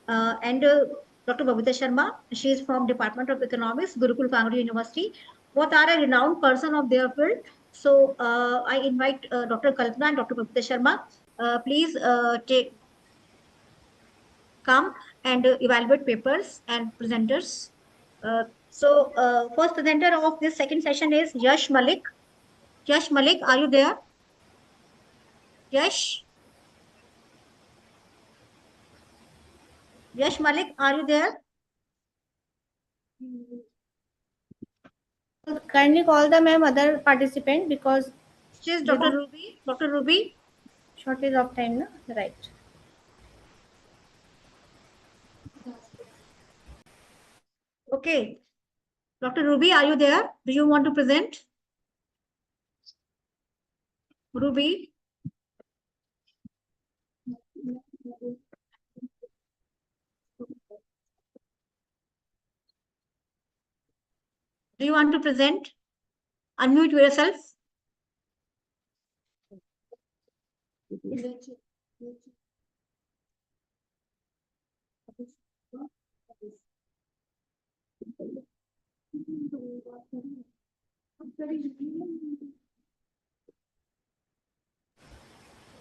and Dr. Babita Sharma. She is from Department of Economics, Gurukul Kangri University. Both are a renowned person of their field. So I invite Dr. Kalpana and Dr. Babita Sharma. Please come and evaluate papers and presenters. First presenter of this second session is Yash Malik. Yash Malik, are you there? Yash? Yash Malik, are you there? Kindly call the ma'am other participant, because She is Dr. Ruby. Dr. Ruby? Shortage of time, na? Right. Okay. Dr. Ruby, are you there? Do you want to present? Ruby? Do you want to present? Unmute yourself.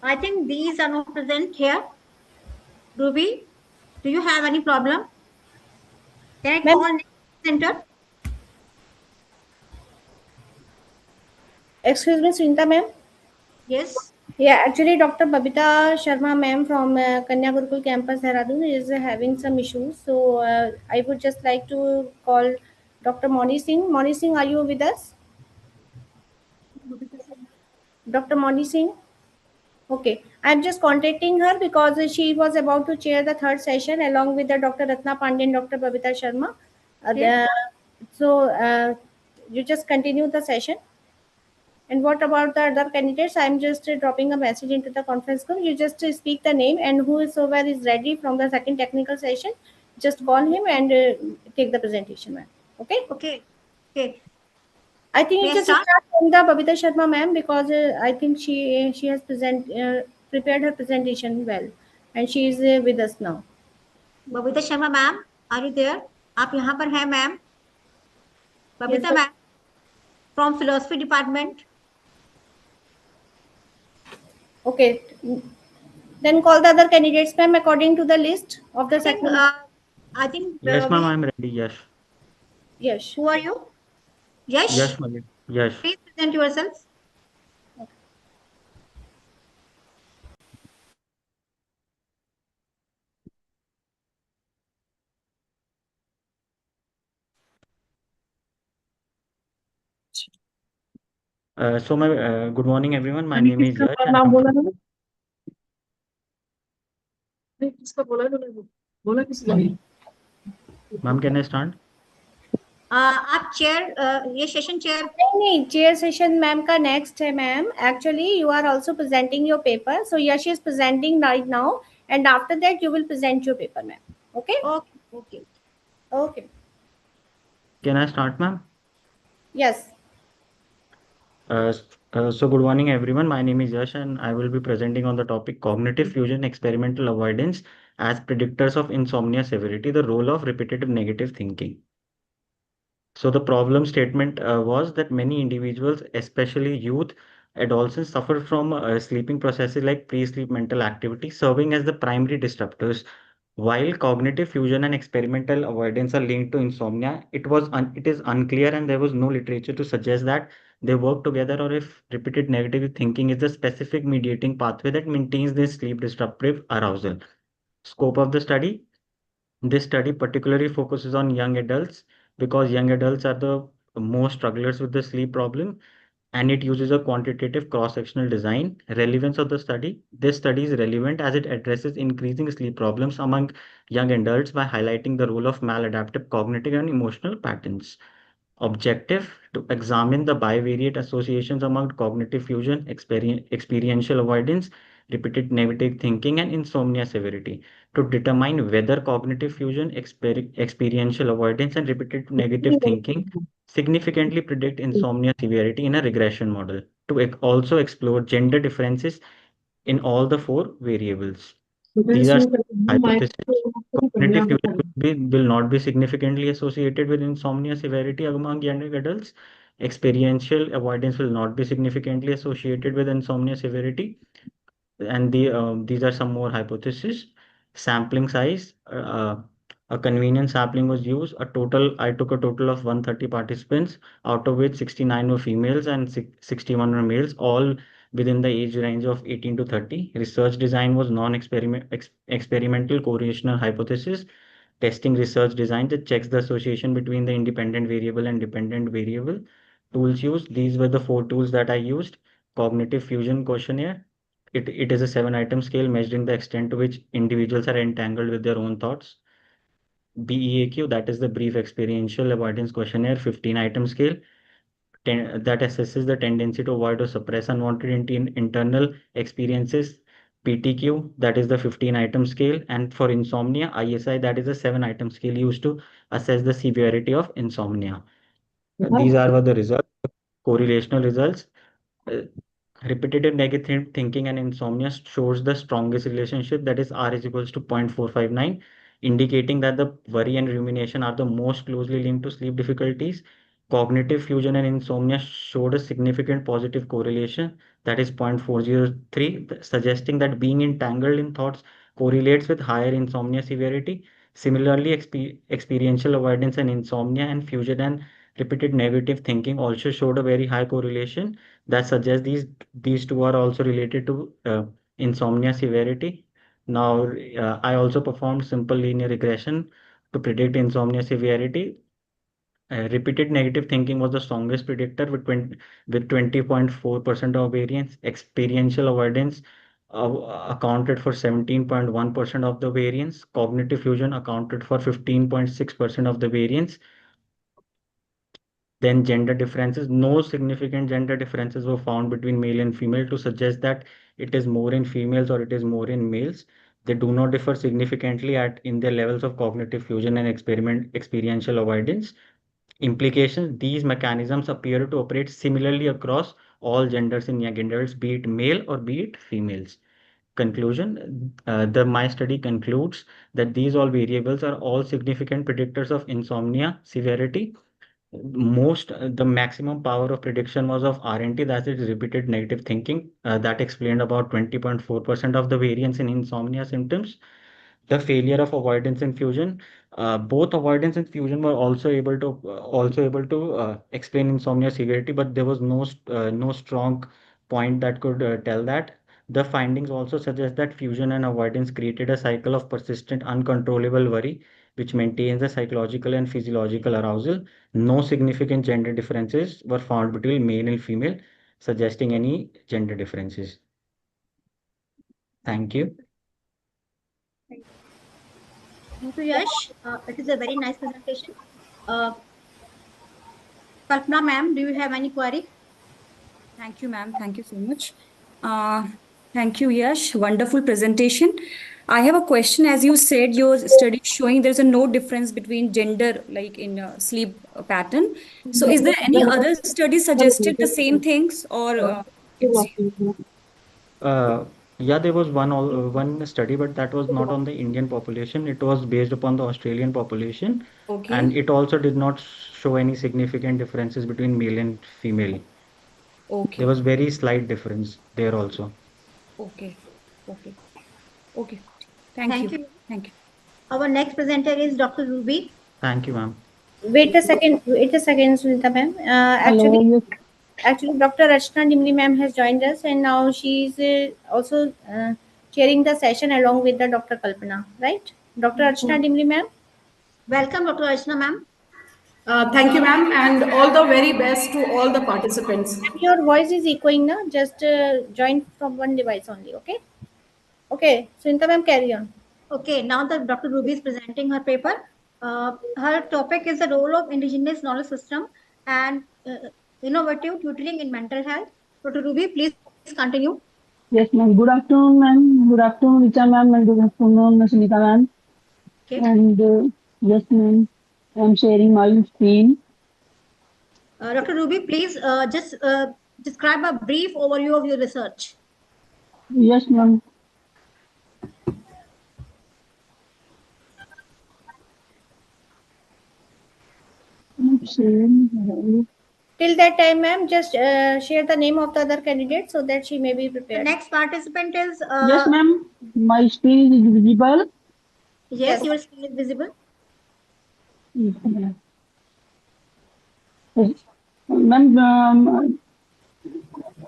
I think these are not present here. Ruby, do you have any problem? Can I call next presenter? Excuse me, Sunita ma'am. Yes. Yeah, actually, Dr. Babita Sharma ma'am from Kanya Gurukul campus, Dehradun, is having some issues. So I would just like to call Dr. Moni Singh. Moni Singh, are you with us? Dr. Moni Singh? Okay, I'm just contacting her because she was about to chair the third session along with the Dr. Ratna Pandey and Dr. Babita Sharma. Okay. You just continue the session. And what about the other candidates? I'm just dropping a message into the conference call. You just speak the name, and whoever is ready from the second technical session, just call him and take the presentation, ma'am. Okay? Okay. I think May you I just start? start from the Babita Sharma ma'am, because I think she has prepared her presentation well, and she is with us now. Babita Sharma ma'am, are you there? आप यहाँ पर हैं ma'am? Babita ma'am from philosophy department. Okay. Then call the other candidates, ma'am, according to the list of the second. I think Yes, ma'am, I'm ready. Yes. Yes. Who are you? Yes. Yes, ma'am. Yes. Please present yourself. Good morning, everyone. My name is Yash, and नाम I'm बोला था ना? नहीं, किसका बोला है तूने? बोला किसने? ma'am. Can I start? आप चेयर ये सेशन चेयर नहीं, चेयर सेशन मैम का नेक्स्ट है ma'am. Actually you are also presenting your paper, so Yash is presenting right now and after that you will present your paper, ma'am. Okay? Okay. Okay. Can I start, ma'am? Yes. So good morning, everyone. My name is Yash, and I will be presenting on the topic cognitive fusion experimental avoidance as predictors of insomnia severity, the role of repetitive negative thinking. So the problem statement was that many individuals, especially youth, adolescents, suffer from sleeping processes like pre-sleep mental activity, serving as the primary disruptors. While cognitive fusion and experimental avoidance are linked to insomnia, it is unclear, and there was no literature to suggest that they work together, or if repeated negative thinking is the specific mediating pathway that maintains this sleep disruptive arousal. Scope of the study: this study particularly focuses on young adults because young adults are the most strugglers with the sleep problem, and it uses a quantitative cross-sectional design. Relevance of the study: this study is relevant as it addresses increasing sleep problems among young adults by highlighting the role of maladaptive cognitive and emotional patterns. Objective: to examine the bivariate associations among cognitive fusion, experiential avoidance, repeated negative thinking, and insomnia severity. To determine whether cognitive fusion, experiential avoidance, and repeated negative thinking significantly predict insomnia severity in a regression model. To also explore gender differences in all the four variables. These are hypotheses. Cognitive fusion will not be significantly associated with insomnia severity among young adults. Experiential avoidance will not be significantly associated with insomnia severity. And these are some more hypotheses. Sampling size, a convenience sampling was used. I took a total of 130 participants, out of which 69 were females and 61 were males, all within the age range of 18 to 30. Research design was experimental correlational hypothesis. Testing research design that checks the association between the independent variable and dependent variable. Tools used: these were the four tools that I used. Cognitive fusion questionnaire. It is a 7-item scale measuring the extent to which individuals are entangled with their own thoughts. BEAQ, that is the brief experiential avoidance questionnaire, 15-item scale that assesses the tendency to avoid or suppress unwanted internal experiences. PTQ, that is the 15-item scale, and for insomnia, ISI, that is a 7-item scale used to assess the severity of insomnia. These are the results, correlational results. Uh, Repetitive negative thinking and insomnia shows the strongest relationship, that is R is equals to 0.459, indicating that the worry and rumination are the most closely linked to sleep difficulties. Cognitive fusion and insomnia showed a significant positive correlation, that is 0.403, suggesting that being entangled in thoughts correlates with higher insomnia severity. Similarly, experiential avoidance and insomnia and fusion and repeated negative thinking also showed a very high correlation that suggests these two are also related to insomnia severity. Now, I also performed simple linear regression to predict insomnia severity. Repeated negative thinking was the strongest predictor with 20.4% of variance. Experiential avoidance accounted for 17.1% of the variance. Cognitive fusion accounted for 15.6% of the variance. Then gender differences, no significant gender differences were found between male and female to suggest that it is more in females or it is more in males. They do not differ significantly in their levels of cognitive fusion and experiential avoidance. Implications: these mechanisms appear to operate similarly across all genders in young adults, be it male or be it females. Conclusion: my study concludes that these all variables are all significant predictors of insomnia severity. The maximum power of prediction was of RNT, that is repeated negative thinking, that explained about 20.4% of the variance in insomnia symptoms. The failure of avoidance and fusion, both avoidance and fusion were also able to explain insomnia severity, but there was no strong point that could tell that. The findings also suggest that fusion and avoidance created a cycle of persistent uncontrollable worry which maintains the psychological and physiological arousal. No significant gender differences were found between male and female. suggesting any gender differences. Thank you. Thank you, Yash. It is a very nice presentation. Kalpana, ma'am, do you have any query? Thank you, ma'am. Thank you so much. Thank you, Yash. Wonderful presentation. I have a question. As you said, your study is showing there's a no difference between gender, like in sleep pattern. So, is there any other study suggested the same things, or it's Uh, yeah, there was one study, but that was not on the Indian population. It was based upon the Australian population, and okay? it also did not show any significant differences between male and female. There Okay, was very slight difference there also. okay, okay, okay. Thank Thank you. you. Thank you. Our next presenter is Dr. Ruby. Thank you, ma'am. Wait a second. Wait a second, Sunita ma'am. Hello, yes, Actually, Dr. Rachna Dimri ma'am has joined us, and now she's also chairing the session along with the Dr. Kalpana, right? Dr. Rachna Dimri ma'am. Welcome, Dr. Archana, ma'am. Thank you, ma'am, and all the very best to all the participants. Your voice is echoing now. Just join from one device only, okay? Okay, Sunita ma'am, carry on. Okay, now that Dr. Ruby is presenting her paper, her topic is the role of indigenous knowledge system and innovative tutoring in mental health. Dr. Ruby, please continue. yes, ma'am. Good afternoon, ma'am. Good afternoon, Richa ma'am, and good afternoon, Sunita ma'am. Okay. And yes, ma'am, I'm sharing my screen. Dr. Ruby, please just describe a brief overview of your research. Yes, ma'am. I'm sharing. Till that time, ma'am, just share the name of the other candidate so that she may be The prepared. next participant is. Yes, ma'am. My screen is visible. Yes, your screen is visible. Yes, ma'am. Yes. Ma'am,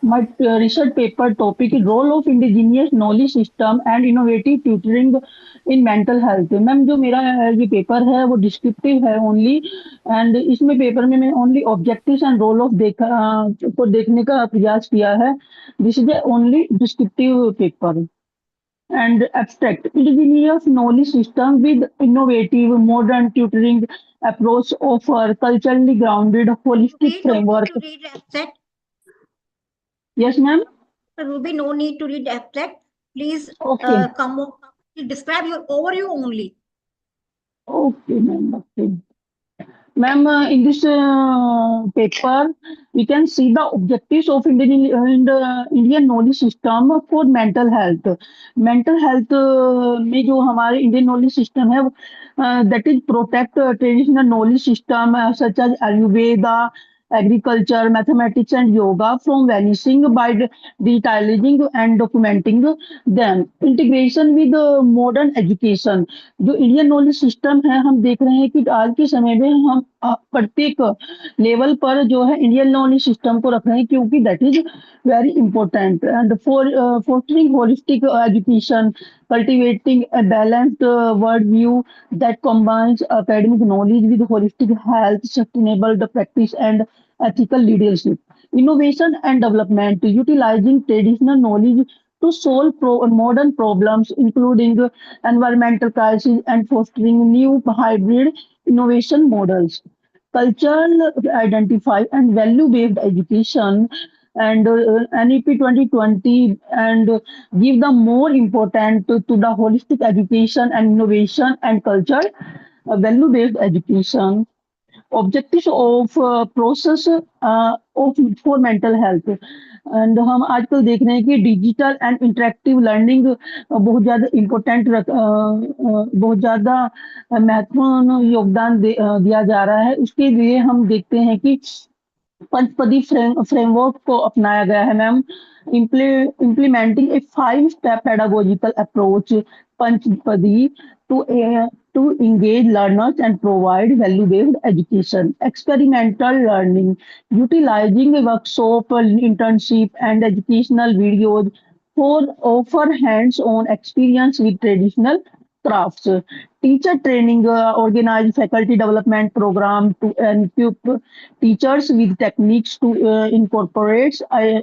my research paper topic is role of indigenous knowledge system and innovative tutoring in mental health। Ma'am जो मेरा ये paper है वो descriptive है only and इसमें paper में मैंने only objectives and role of को देखने का प्रयास किया है। This is only descriptive paper and abstract indigenous knowledge system with innovative modern tutoring approach offer culturally grounded holistic Ruby, no framework। need to read abstract. Yes, ma'am. Ruby, no need to read abstract. Please Okay. describe your overview only. Okay, ma'am. Okay. Ma'am, in this paper, we can see the objectives of Indian knowledge system for mental health। mental health में जो हमारे Indian knowledge system है, that is protect traditional knowledge system such as Ayurveda, agriculture, mathematics, and yoga from vanishing by digitalizing and documenting them। Integration with modern education। जो Indian knowledge system है हम देख रहे हैं कि आज के समय में हम प्रत्येक लेवल पर जो है इंडियन नॉलेज सिस्टम को रख रहे हैं क्योंकि that is very important and for fostering holistic education, cultivating a balanced world view that combines academic knowledge with holistic health, sustainable the practice and ethical leadership, innovation and development, utilizing traditional knowledge to solve modern problems, including environmental crisis and fostering new hybrid innovation models. Cultural identify and value-based education and NEP 2020 and give the more important to the holistic education and innovation and culture, value-based education objectives of process of for mental health and हम आजकल देख रहे हैं कि digital and interactive learning बहुत ज़्यादा important बहुत ज़्यादा महत्वपूर्ण योगदान दिया जा रहा है। उसके लिए हम देखते हैं कि पंचपदी फ्रेमवर्क को अपनाया गया है। Ma'am implementing a 5-step pedagogical approach panchpadi to engage learners and provide value-based education, experimental learning, utilizing a workshop, internship, and educational videos for offer hands-on experience with traditional crafts. Teacher training organize faculty development program to equip teachers with techniques to incorporate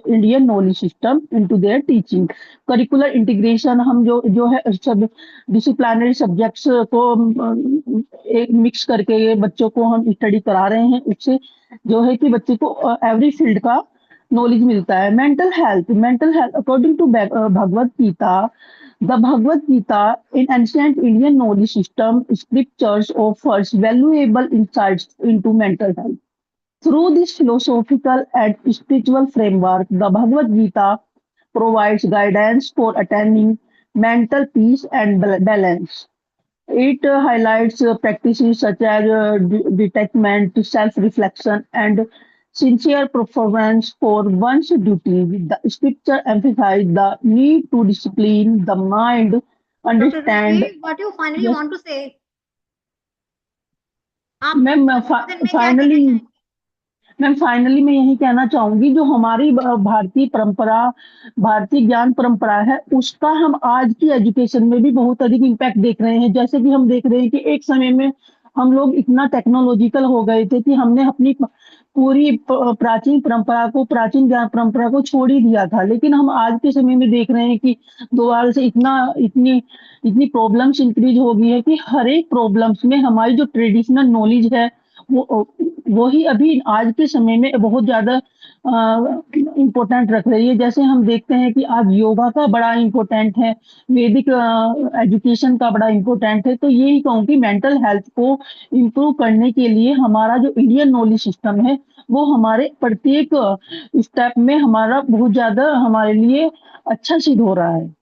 Indian knowledge system into their teaching. Curricular integration हम जो है सब disciplinary subjects को एक mix करके ये बच्चों को हम स्टडी करा रहे हैं उससे जो है कि बच्चे को एवरी फील्ड का नॉलेज मिलता है mental health according to Bhagavad Gita the Bhagavad Gita in ancient Indian knowledge system scriptures offers valuable insights into mental health. Through this philosophical and spiritual framework, the Bhagavad Gita provides guidance for attaining mental peace and balance. It highlights practices such as detachment, self-reflection, and sincere performance for one's duty. The scripture emphasizes the need to discipline the mind, Dr. understand. Ruby, what you finally Yes, want to say? आप ma'am conclusion में क्या कहना finally चाहेंगे? Ma'am finally मैं यही कहना चाहूंगी जो हमारी भारतीय परंपरा भारतीय ज्ञान परंपरा है उसका हम आज की एजुकेशन में भी बहुत अधिक इम्पैक्ट देख रहे हैं जैसे कि हम देख रहे हैं कि एक समय में हम लोग इतना टेक्नोलॉजिकल हो गए थे कि हमने अपनी पूरी प्राचीन परंपरा को प्राचीन ज्ञान परंपरा को छोड़ ही दिया था लेकिन हम आज के समय में देख रहे हैं कि दोबारा से इतनी इतनी प्रॉब्लम्स इंक्रीज हो गई है कि हर एक प्रॉब्लम्स में हमारी जो ट्रेडिशनल नॉलेज है वो वो ही अभी आज के समय में बहुत ज़्यादा इम्पोर्टेंट रख रही है। जैसे हम देखते हैं कि आज योगा का बड़ा इम्पोर्टेंट है, वैदिक एजुकेशन का बड़ा इम्पोर्टेंट है। तो यही कहूँ कि मेंटल हेल्थ को इम्प्रूव करने के लिए हमारा जो इंडियन नॉलेज सिस्टम है, वो हमारे प्रत्येक स्टेप में हमारा बहुत ज़्यादा हमारे लिए अच्छा सिद्ध हो रहा है।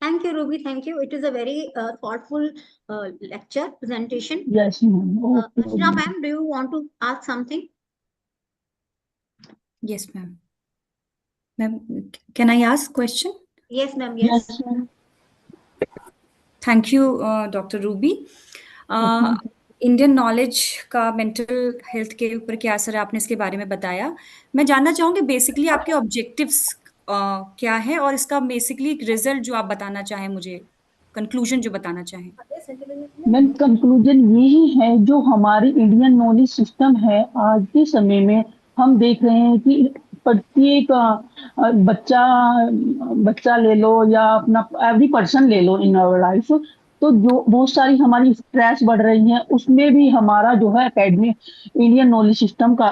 Thank you, Ruby. Thank you. It is a very thoughtful lecture presentation. Yes, ma'am. Okay. Archana ma'am, do you want to ask something? Yes, ma'am. Ma'am, can I ask question? Yes, ma'am. Yes. Yes, ma'am. Thank you, Dr. Ruby. Indian knowledge का mental health के ऊपर क्या असर है आपने इसके बारे में बताया। मैं जानना चाहूंगी बेसिकली आपके ऑब्जेक्टिव्स क्या है और इसका बेसिकली रिजल्ट जो आप बताना चाहें मुझे, कंक्लूजन जो बताना चाहें। मैम कंक्लूजन यही है जो हमारी इंडियन नॉलेज सिस्टम है आज के समय में हम देख रहे हैं कि प्रत्येक बच्चा बच्चा ले लो या अपना एवरी पर्सन ले लो इन आवर लाइफ तो जो बहुत सारी हमारी स्ट्रेस बढ़ रही है उसमें भी हमारा जो है एकेडमिक इंडियन नॉलेज सिस्टम का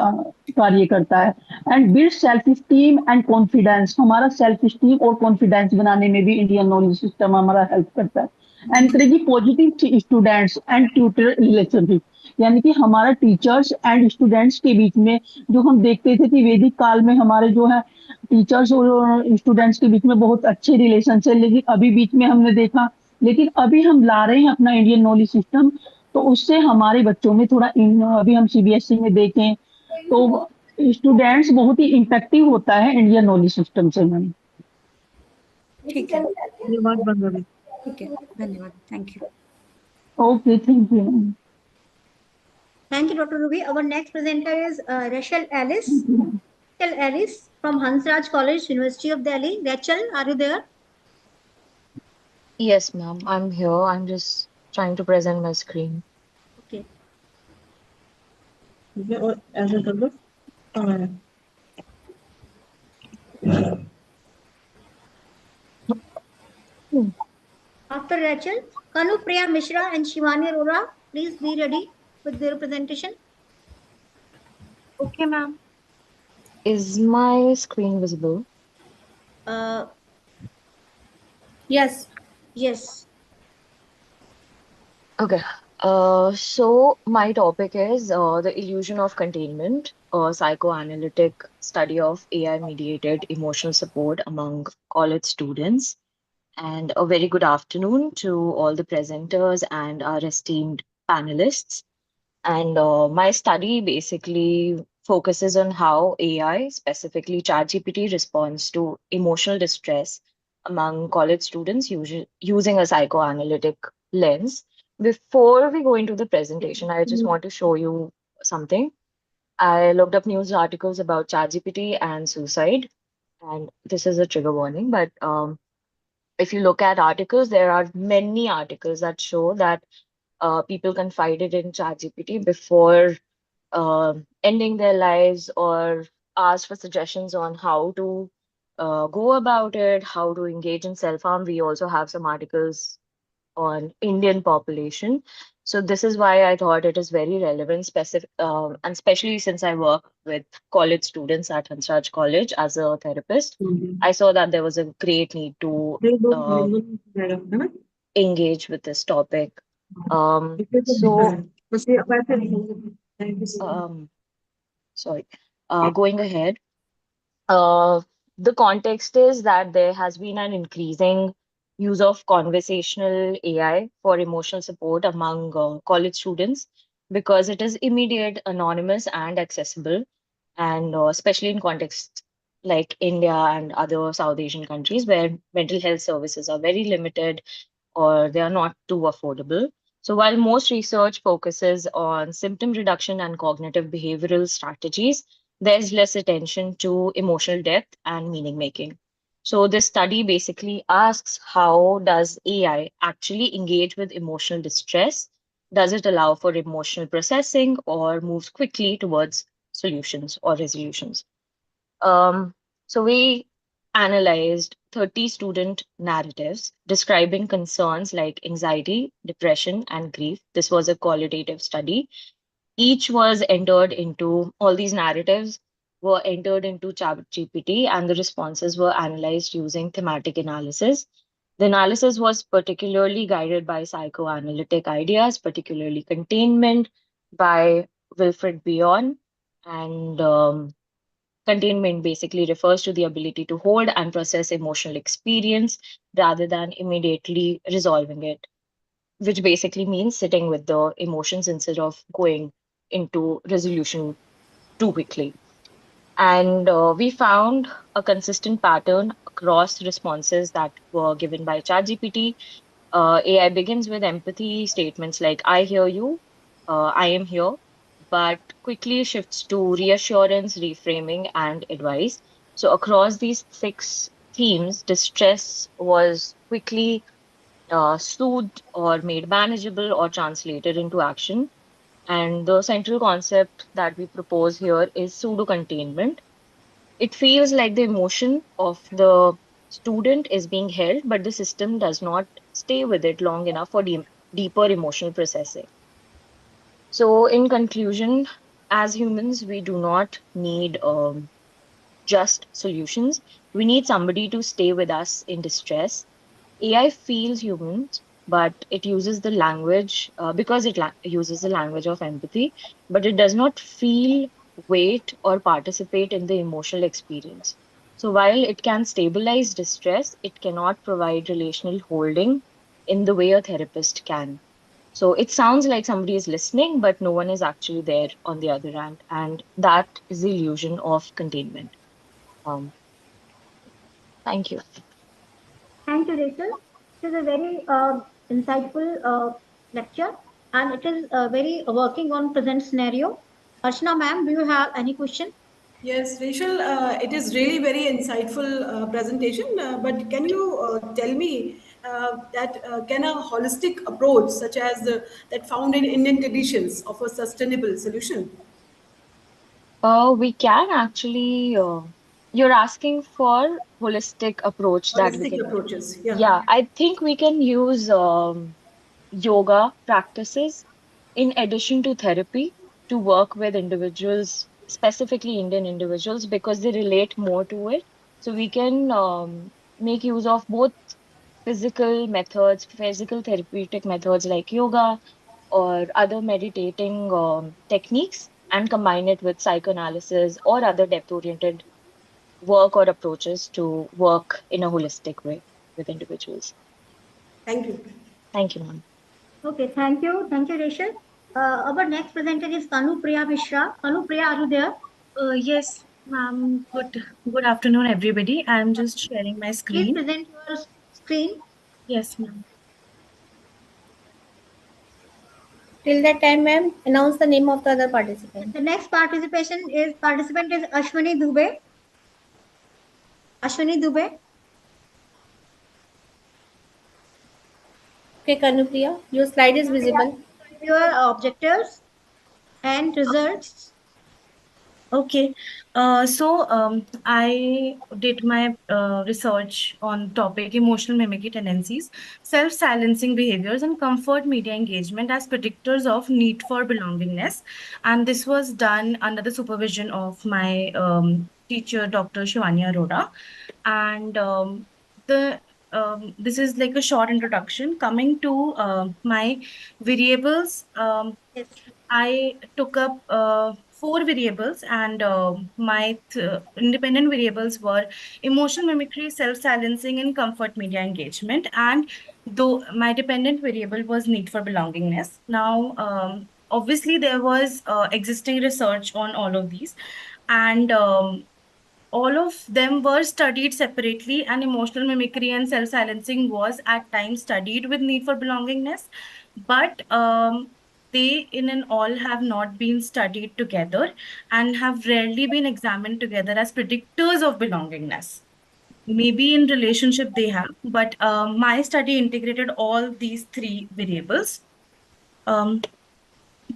कार्य करता है and build self esteem and confidence हमारा सेल्फ स्टीम और कॉन्फिडेंस बनाने में भी इंडियन नॉलेज सिस्टम हमारा हेल्प करता है encouraging positive students and tutor relationship यानी कि हमारा टीचर्स एंड स्टूडेंट्स के बीच में जो हम देखते थे कि वैदिक काल में हमारे जो है टीचर्स और स्टूडेंट्स के बीच में बहुत अच्छे रिलेशन है लेकिन अभी बीच में हमने देखा लेकिन अभी हम ला रहे हैं अपना इंडियन नॉलेज सिस्टम तो उससे हमारे बच्चों में थोड़ा अभी हम सीबीएसई में देखें तो स्टूडेंट्स बहुत ही इम्पैक्टिव होता है इंडियन नॉलेज सिस्टम से मैम। ठीक है, धन्यवाद। ठीक है, धन्यवाद, thank you. Okay, thank you. Thank you, Dr. Ruby. Our next presenter is Rachel Ellis. Rachel Ellis from Hansraj College, University of Delhi. Rachel, are you there? Yes, ma'am. I'm here. I'm just trying to present my screen. Okay. ऐसे कर दो। After Rachel, Kanu Priya Mishra and Shivani Arora, please be ready with their presentation. Okay, ma'am. Is my screen visible? Yes. Yes. Okay. So my topic is the illusion of containment, a psychoanalytic study of AI-mediated emotional support among college students. And a very good afternoon to all the presenters and our esteemed panelists. And my study basically focuses on how AI, specifically ChatGPT, responds to emotional distress among college students using a psychoanalytic lens. Before we go into the presentation, I just want to show you something. I looked up news articles about ChatGPT and suicide, and this is a trigger warning, but if you look at articles, there are many articles that show that people confided in ChatGPT before ending their lives or asked for suggestions on how to go about it, how to engage in self-harm. We also have some articles on Indian population. So this is why I thought it is very relevant, specific, and especially since I work with college students at Hansraj College as a therapist, I saw that there was a great need to engage with this topic. So, sorry, going ahead. Uh, the context is that there has been an increasing use of conversational AI for emotional support among college students because it is immediate, anonymous, and accessible, and especially in contexts like India and other South Asian countries where mental health services are very limited or they are not too affordable. So, while most research focuses on symptom reduction and cognitive behavioral strategies, there's less attention to emotional depth and meaning making. So, this study basically asks, how does AI actually engage with emotional distress? Does it allow for emotional processing or moves quickly towards solutions or resolutions? Um, so we analyzed 30 student narratives describing concerns like anxiety, depression, and grief. This was a qualitative study. Each was entered into, all these narratives were entered into ChatGPT, and the responses were analyzed using thematic analysis. The analysis was particularly guided by psychoanalytic ideas, particularly containment by Wilfred Bion, and containment basically refers to the ability to hold and process emotional experience rather than immediately resolving it, which basically means sitting with the emotions instead of going into resolution too quickly. And we found a consistent pattern across responses that were given by ChatGPT. AI begins with empathy statements like, I hear you, I am here, but quickly shifts to reassurance, reframing, and advice. So, across these six themes, distress was quickly soothed or made manageable or translated into action. And the central concept that we propose here is pseudo containment. It feels like the emotion of the student is being held, but the system does not stay with it long enough for deeper emotional processing. So, in conclusion, as humans, we do not need just solutions. We need somebody to stay with us in distress. AI feels humans, but it uses the language because it uses the language of empathy, but it does not feel, wait, or participate in the emotional experience. So while it can stabilize distress, it cannot provide relational holding in the way a therapist can. So it sounds like somebody is listening, but no one is actually there on the other end. And that is the illusion of containment. Um, thank you. Thank you, Rachel. It is a very insightful lecture, and it is very working on present scenario. Archana, ma'am, do you have any question? Yes, Rachel, it is really very insightful presentation. But can you tell me that can a holistic approach, such as that found in Indian traditions, offer sustainable solution? We can actually, you're asking for holistic approach that we Holistic can, approaches, yeah. yeah, I think we can use yoga practices in addition to therapy to work with individuals, specifically Indian individuals, because they relate more to it. So we can make use of both physical methods, physical therapeutic methods like yoga or other meditating techniques and combine it with psychoanalysis or other depth oriented work or approaches to work in a holistic way with individuals. Thank you. Thank you, ma'am. Okay, thank you. Thank you, Rachel. Our next presenter is Kanu Priya Mishra. Kanu Priya, are you there? Yes, ma'am. Good afternoon, everybody. I'm just sharing my Please screen. present your screen. Yes, ma'am. Till that time, ma'am, announce the name of the other participant. The next participant is Ashwini Dubey. Ashwini Dubey. Okay, Kanupriya, your slide is visible. Your objectives and results. Okay, I did my research on topic emotional mimicry tendencies, self-silencing behaviors, and comfort media engagement as predictors of need for belongingness. And this was done under the supervision of my teacher, Dr. Shivani Arora. And the this is like a short introduction. Coming to my variables, I took up four variables, and my independent variables were emotional mimicry, self-silencing, and comfort media engagement. And though my dependent variable was need for belongingness. Now, obviously, there was existing research on all of these, and all of them were studied separately, and emotional mimicry and self-silencing was at times studied with need for belongingness, but they in and all have not been studied together and have rarely been examined together as predictors of belongingness. Maybe in relationship they have, but my study integrated all these three variables. Um,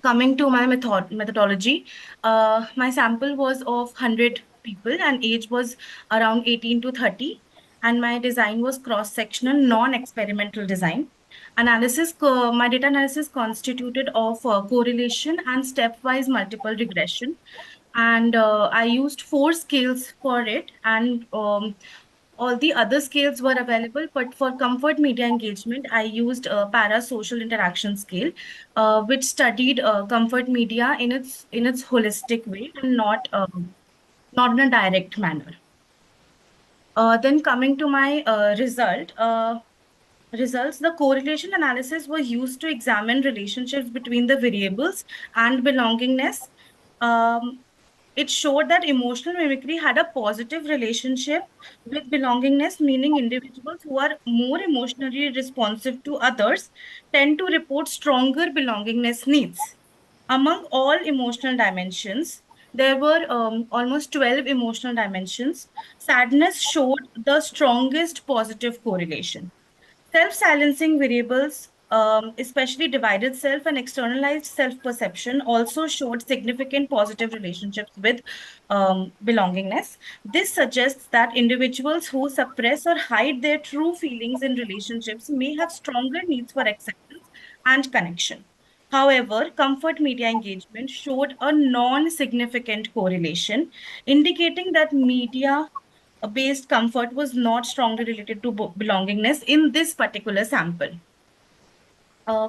Coming to my methodology, my sample was of 100 people and age was around 18 to 30. And my design was cross-sectional, non-experimental design. My data analysis constituted of correlation and stepwise multiple regression. And I used four scales for it. And all the other scales were available, but for comfort media engagement, I used a parasocial interaction scale, which studied comfort media in its holistic way and not in a direct manner. Then coming to my results, the correlation analysis was used to examine relationships between the variables and belongingness. Um, it showed that emotional mimicry had a positive relationship with belongingness, meaning individuals who are more emotionally responsive to others tend to report stronger belongingness needs. Among all emotional dimensions, there were almost 12 emotional dimensions. Sadness showed the strongest positive correlation. Self-silencing variables, especially divided self and externalized self-perception, also showed significant positive relationships with belongingness. This suggests that individuals who suppress or hide their true feelings in relationships may have stronger needs for acceptance and connection. However, comfort media engagement showed a non-significant correlation, indicating that media based comfort was not strongly related to belongingness in this particular sample.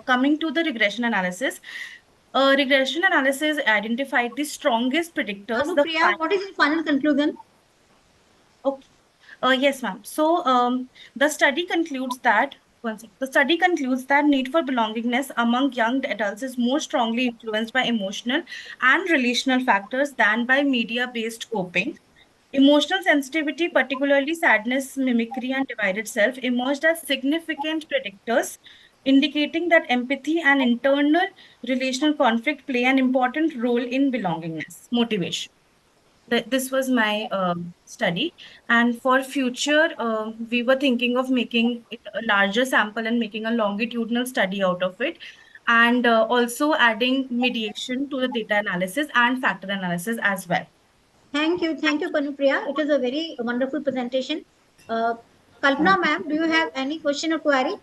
Coming to the regression analysis identified the strongest predictors. Anupriya, what is your final conclusion? Okay. Yes, ma'am. So the study concludes that the study concludes that need for belongingness among young adults is more strongly influenced by emotional and relational factors than by media-based coping. Emotional sensitivity, particularly sadness, mimicry, and divided self, emerged as significant predictors, indicating that empathy and internal relational conflict play an important role in belongingness motivation. This was my study, and for future, we were thinking of making it a larger sample and making a longitudinal study out of it, and also adding mediation to the data analysis and factor analysis as well. Thank you, Kanupriya. It is a very wonderful presentation. Kalpana, ma'am, do you have any question or query?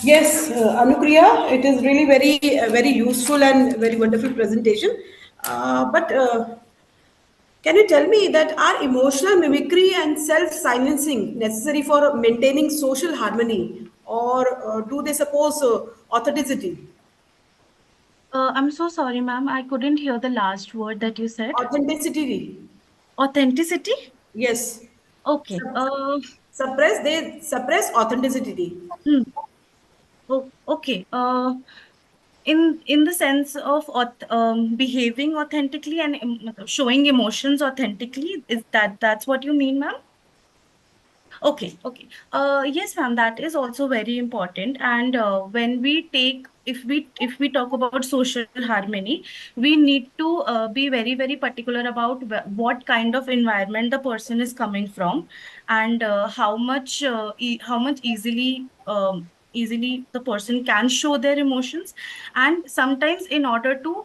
Yes, Anupriya, it is really very useful and very wonderful presentation. But can you tell me that are emotional mimicry and self-silencing necessary for maintaining social harmony, or do they suppose authenticity? I'm so sorry, ma'am. I couldn't hear the last word that you said. Authenticity. Authenticity? Yes. Okay. They suppress authenticity. Hmm. Okay. In the sense of behaving authentically and showing emotions authentically, is that's what you mean, ma'am? Okay, okay. Yes, ma'am, that is also very important. And when we take, if we talk about social harmony, we need to be very particular about what kind of environment the person is coming from, and how much easily easily the person can show their emotions. And sometimes in order to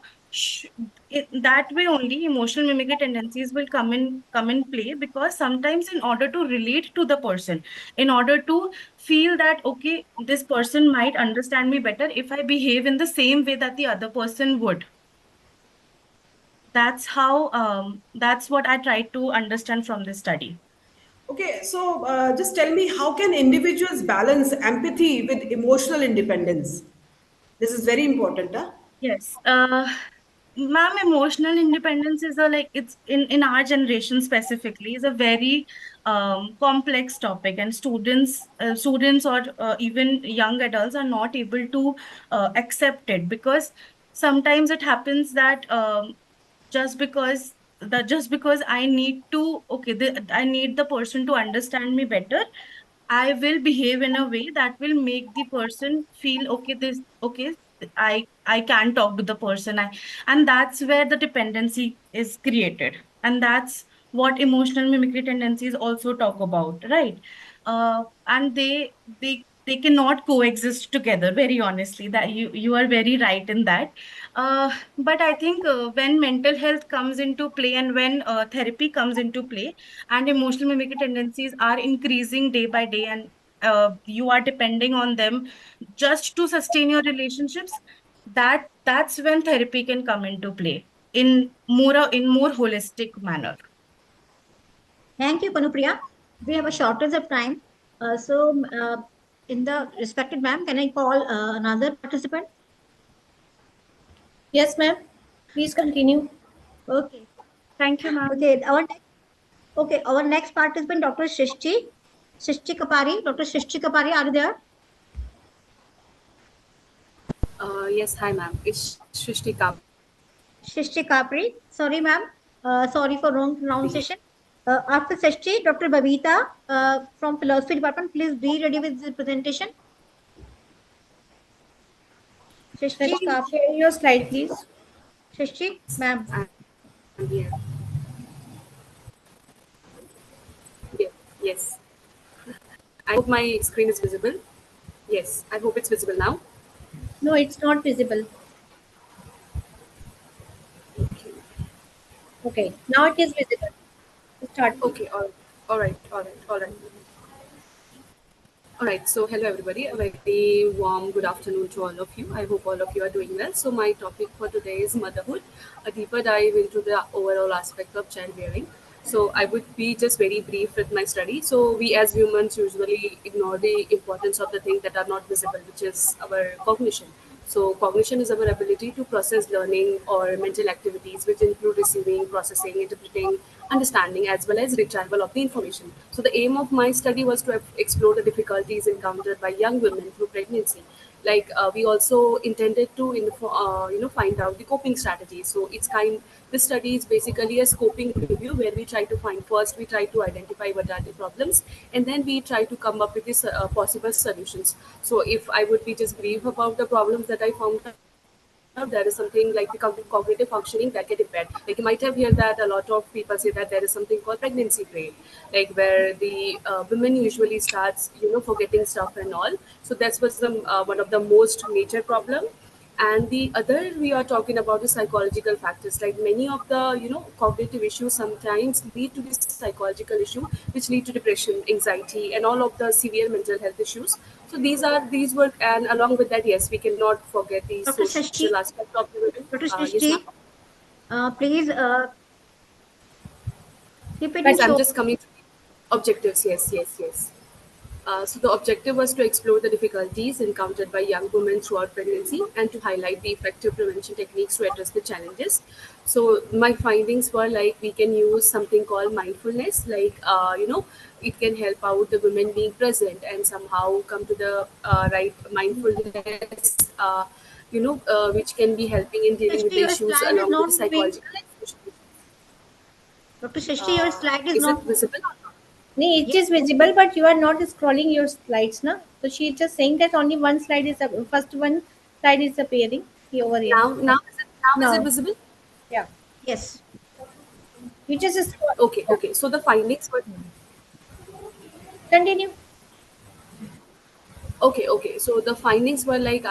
that way only emotional mimicry tendencies will come in play, because sometimes in order to relate to the person, in order to feel that okay, this person might understand me better if I behave in the same way that the other person would. That's what I tried to understand from this study. Okay, so just tell me, how can individuals balance empathy with emotional independence? This is very important, huh? Yes. Ma'am, emotional independence is a like it's in our generation specifically is a very complex topic, and students or even young adults are not able to accept it, because sometimes it happens that just because I need to okay I need the person to understand me better, I will behave in a way that will make the person feel okay, this okay, I can talk to the person. And that's where the dependency is created. And that's what emotional mimicry tendencies also talk about, right? And they cannot coexist together, very honestly. That you are very right in that. But I think when mental health comes into play, and when therapy comes into play, and emotional mimicry tendencies are increasing day by day, and you are depending on them just to sustain your relationships, that's when therapy can come into play in more holistic manner. Thank you, Kanupriya. We have a shortage of time. In the respected ma'am, can I call another participant? Yes, ma'am. Please continue. Okay. Thank you, ma'am. Okay, our next participant, Dr. Shrishti Kapari. Dr. Shrishti Kapari, are you there? Yes, hi ma'am. It's Shrishti Kapri. Shrishti Kapri. Sorry, ma'am. Sorry for wrong pronunciation. After Shrishti, Dr. Babita from Philosophy Department. Please be ready with the presentation. Shrishti, Share your slide, please. Shrishti, ma'am. I'm here. Yes, yes. I hope my screen is visible. Yes, I hope it's visible now. No, it's not visible. Okay, now it is visible. Start, please. Okay, all right, all right, all right. All right, so hello everybody. A very warm good afternoon to all of you. I hope all of you are doing well. So my topic for today is motherhood, a deeper dive into the overall aspect of childbearing. So I would be just very brief with my study. So we as humans usually ignore the importance of the things that are not visible, which is our cognition. So cognition is our ability to process learning or mental activities, which include receiving, processing, interpreting, understanding, as well as retrieval of the information. So the aim of my study was to explore the difficulties encountered by young women through pregnancy. Like we also intended to find out the coping strategies. So this study is basically a scoping review where we try to find, first we try to identify what are the problems, and then we try to come up with these possible solutions. So if I would be just brief about the problems that I found out, there is something like the cognitive functioning that get impaired. Like you might have heard that a lot of people say that there is something called pregnancy brain, like where the women usually starts forgetting stuff and all. So that's what's one of the most major problem. And the other we are talking about the psychological factors, like many of the cognitive issues sometimes lead to this psychological issue, which lead to depression, anxiety, and all of the severe mental health issues. So these were, and along with that, yes, we cannot forget the Dr. social Shrishti, aspect of the women. Dr. Yes ma'am. Shrishti, please keep it in Yes, I'm short. just coming to the objectives. Yes, yes, yes. So the objective was to explore the difficulties encountered by young women throughout pregnancy and to highlight the effective prevention techniques to address the challenges. So my findings were like we can use something called mindfulness, like it can help out the women being present and somehow come to the right mindfulness, which can be helping in dealing with Shrishti, the your issues slide is along with not the moving. psychological. Dr. Shrishti, your slide is Is it not moving. visible or not? Nee, it Yes. is visible, but you are not scrolling your slides, na? So she is just saying that only one slide is first one slide is appearing here over here. Now is it Now, visible? yeah, Yes. you just scroll. Okay, Yeah. okay. So the findings were Continue. Okay. So the findings were like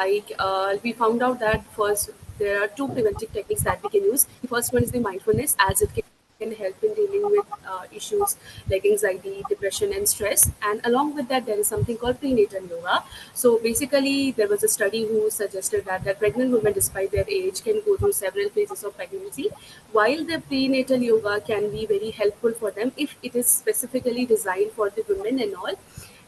we found out that first there are two preventive techniques that we can use. The first one is the mindfulness, as it can help in dealing with issues like anxiety, depression, and stress. And along with that, there is something called prenatal yoga. So basically, there was a study who suggested that pregnant women, despite their age, can go through several phases of pregnancy. While the prenatal yoga can be very helpful for them if it is specifically designed for the women and all.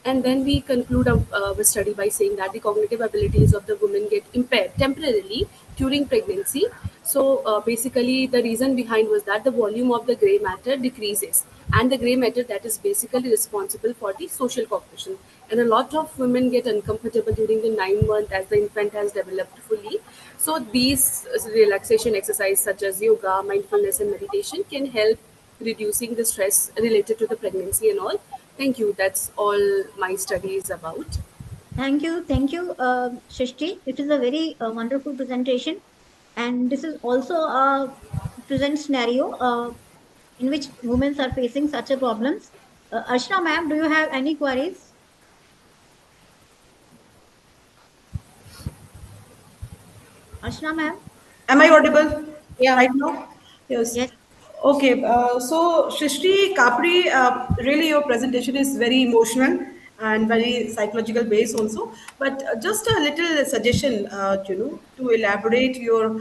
And then we conclude our study by saying that the cognitive abilities of the woman get impaired temporarily during pregnancy. So basically, the reason behind was that the volume of the gray matter decreases, and the gray matter that is basically responsible for the social cognition. And a lot of women get uncomfortable during the 9 month as the infant has developed fully. So these relaxation exercises such as yoga, mindfulness, and meditation can help reducing the stress related to the pregnancy and all. Thank you. That's all my study is about. Thank you, Shrishti. It is a very wonderful presentation, and this is also a present scenario in which women are facing such a problems. Arshna, ma'am, do you have any queries? Arshna, ma'am. Am I audible Yeah. right now? Yes. Yes. Okay. So, Shrishti Kapri, really your presentation is very emotional and very psychological based also. But just a little suggestion, to elaborate your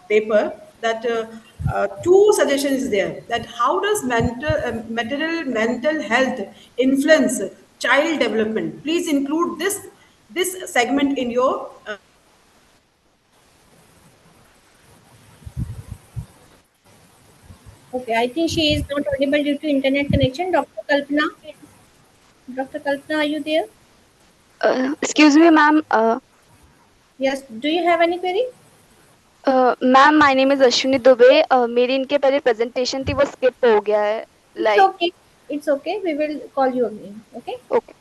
paper. That two suggestions there. That how does mental health influence child development? Please include this segment in your. Okay, I think she is not audible due to internet connection. Dr. Kalpana, Dr. Kalpana, are you there? Excuse me, ma'am. Yes. Do you have any query? Ma'am my name is Ashwini Dubey मेरी इनके पहले presentation थी वो skip हो गया है It's like okay. It's okay. We will call you again. Okay. Okay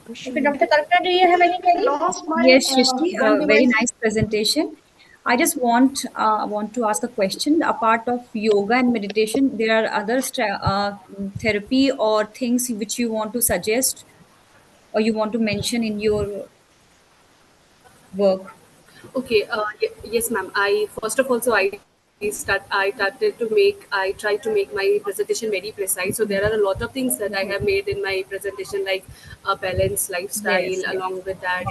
Okay, Dr. Kalpana, do you have any query? Yes, Shrishti, one very device. nice presentation. I just want to ask a question. Apart of yoga and meditation, there are other therapy or things which you want to suggest or you want to mention in your work. Okay. Yes, ma'am. I first of all, so I tried to make my presentation very precise. So there are a lot of things that I have made in my presentation, like a balanced lifestyle, Yes, along with that,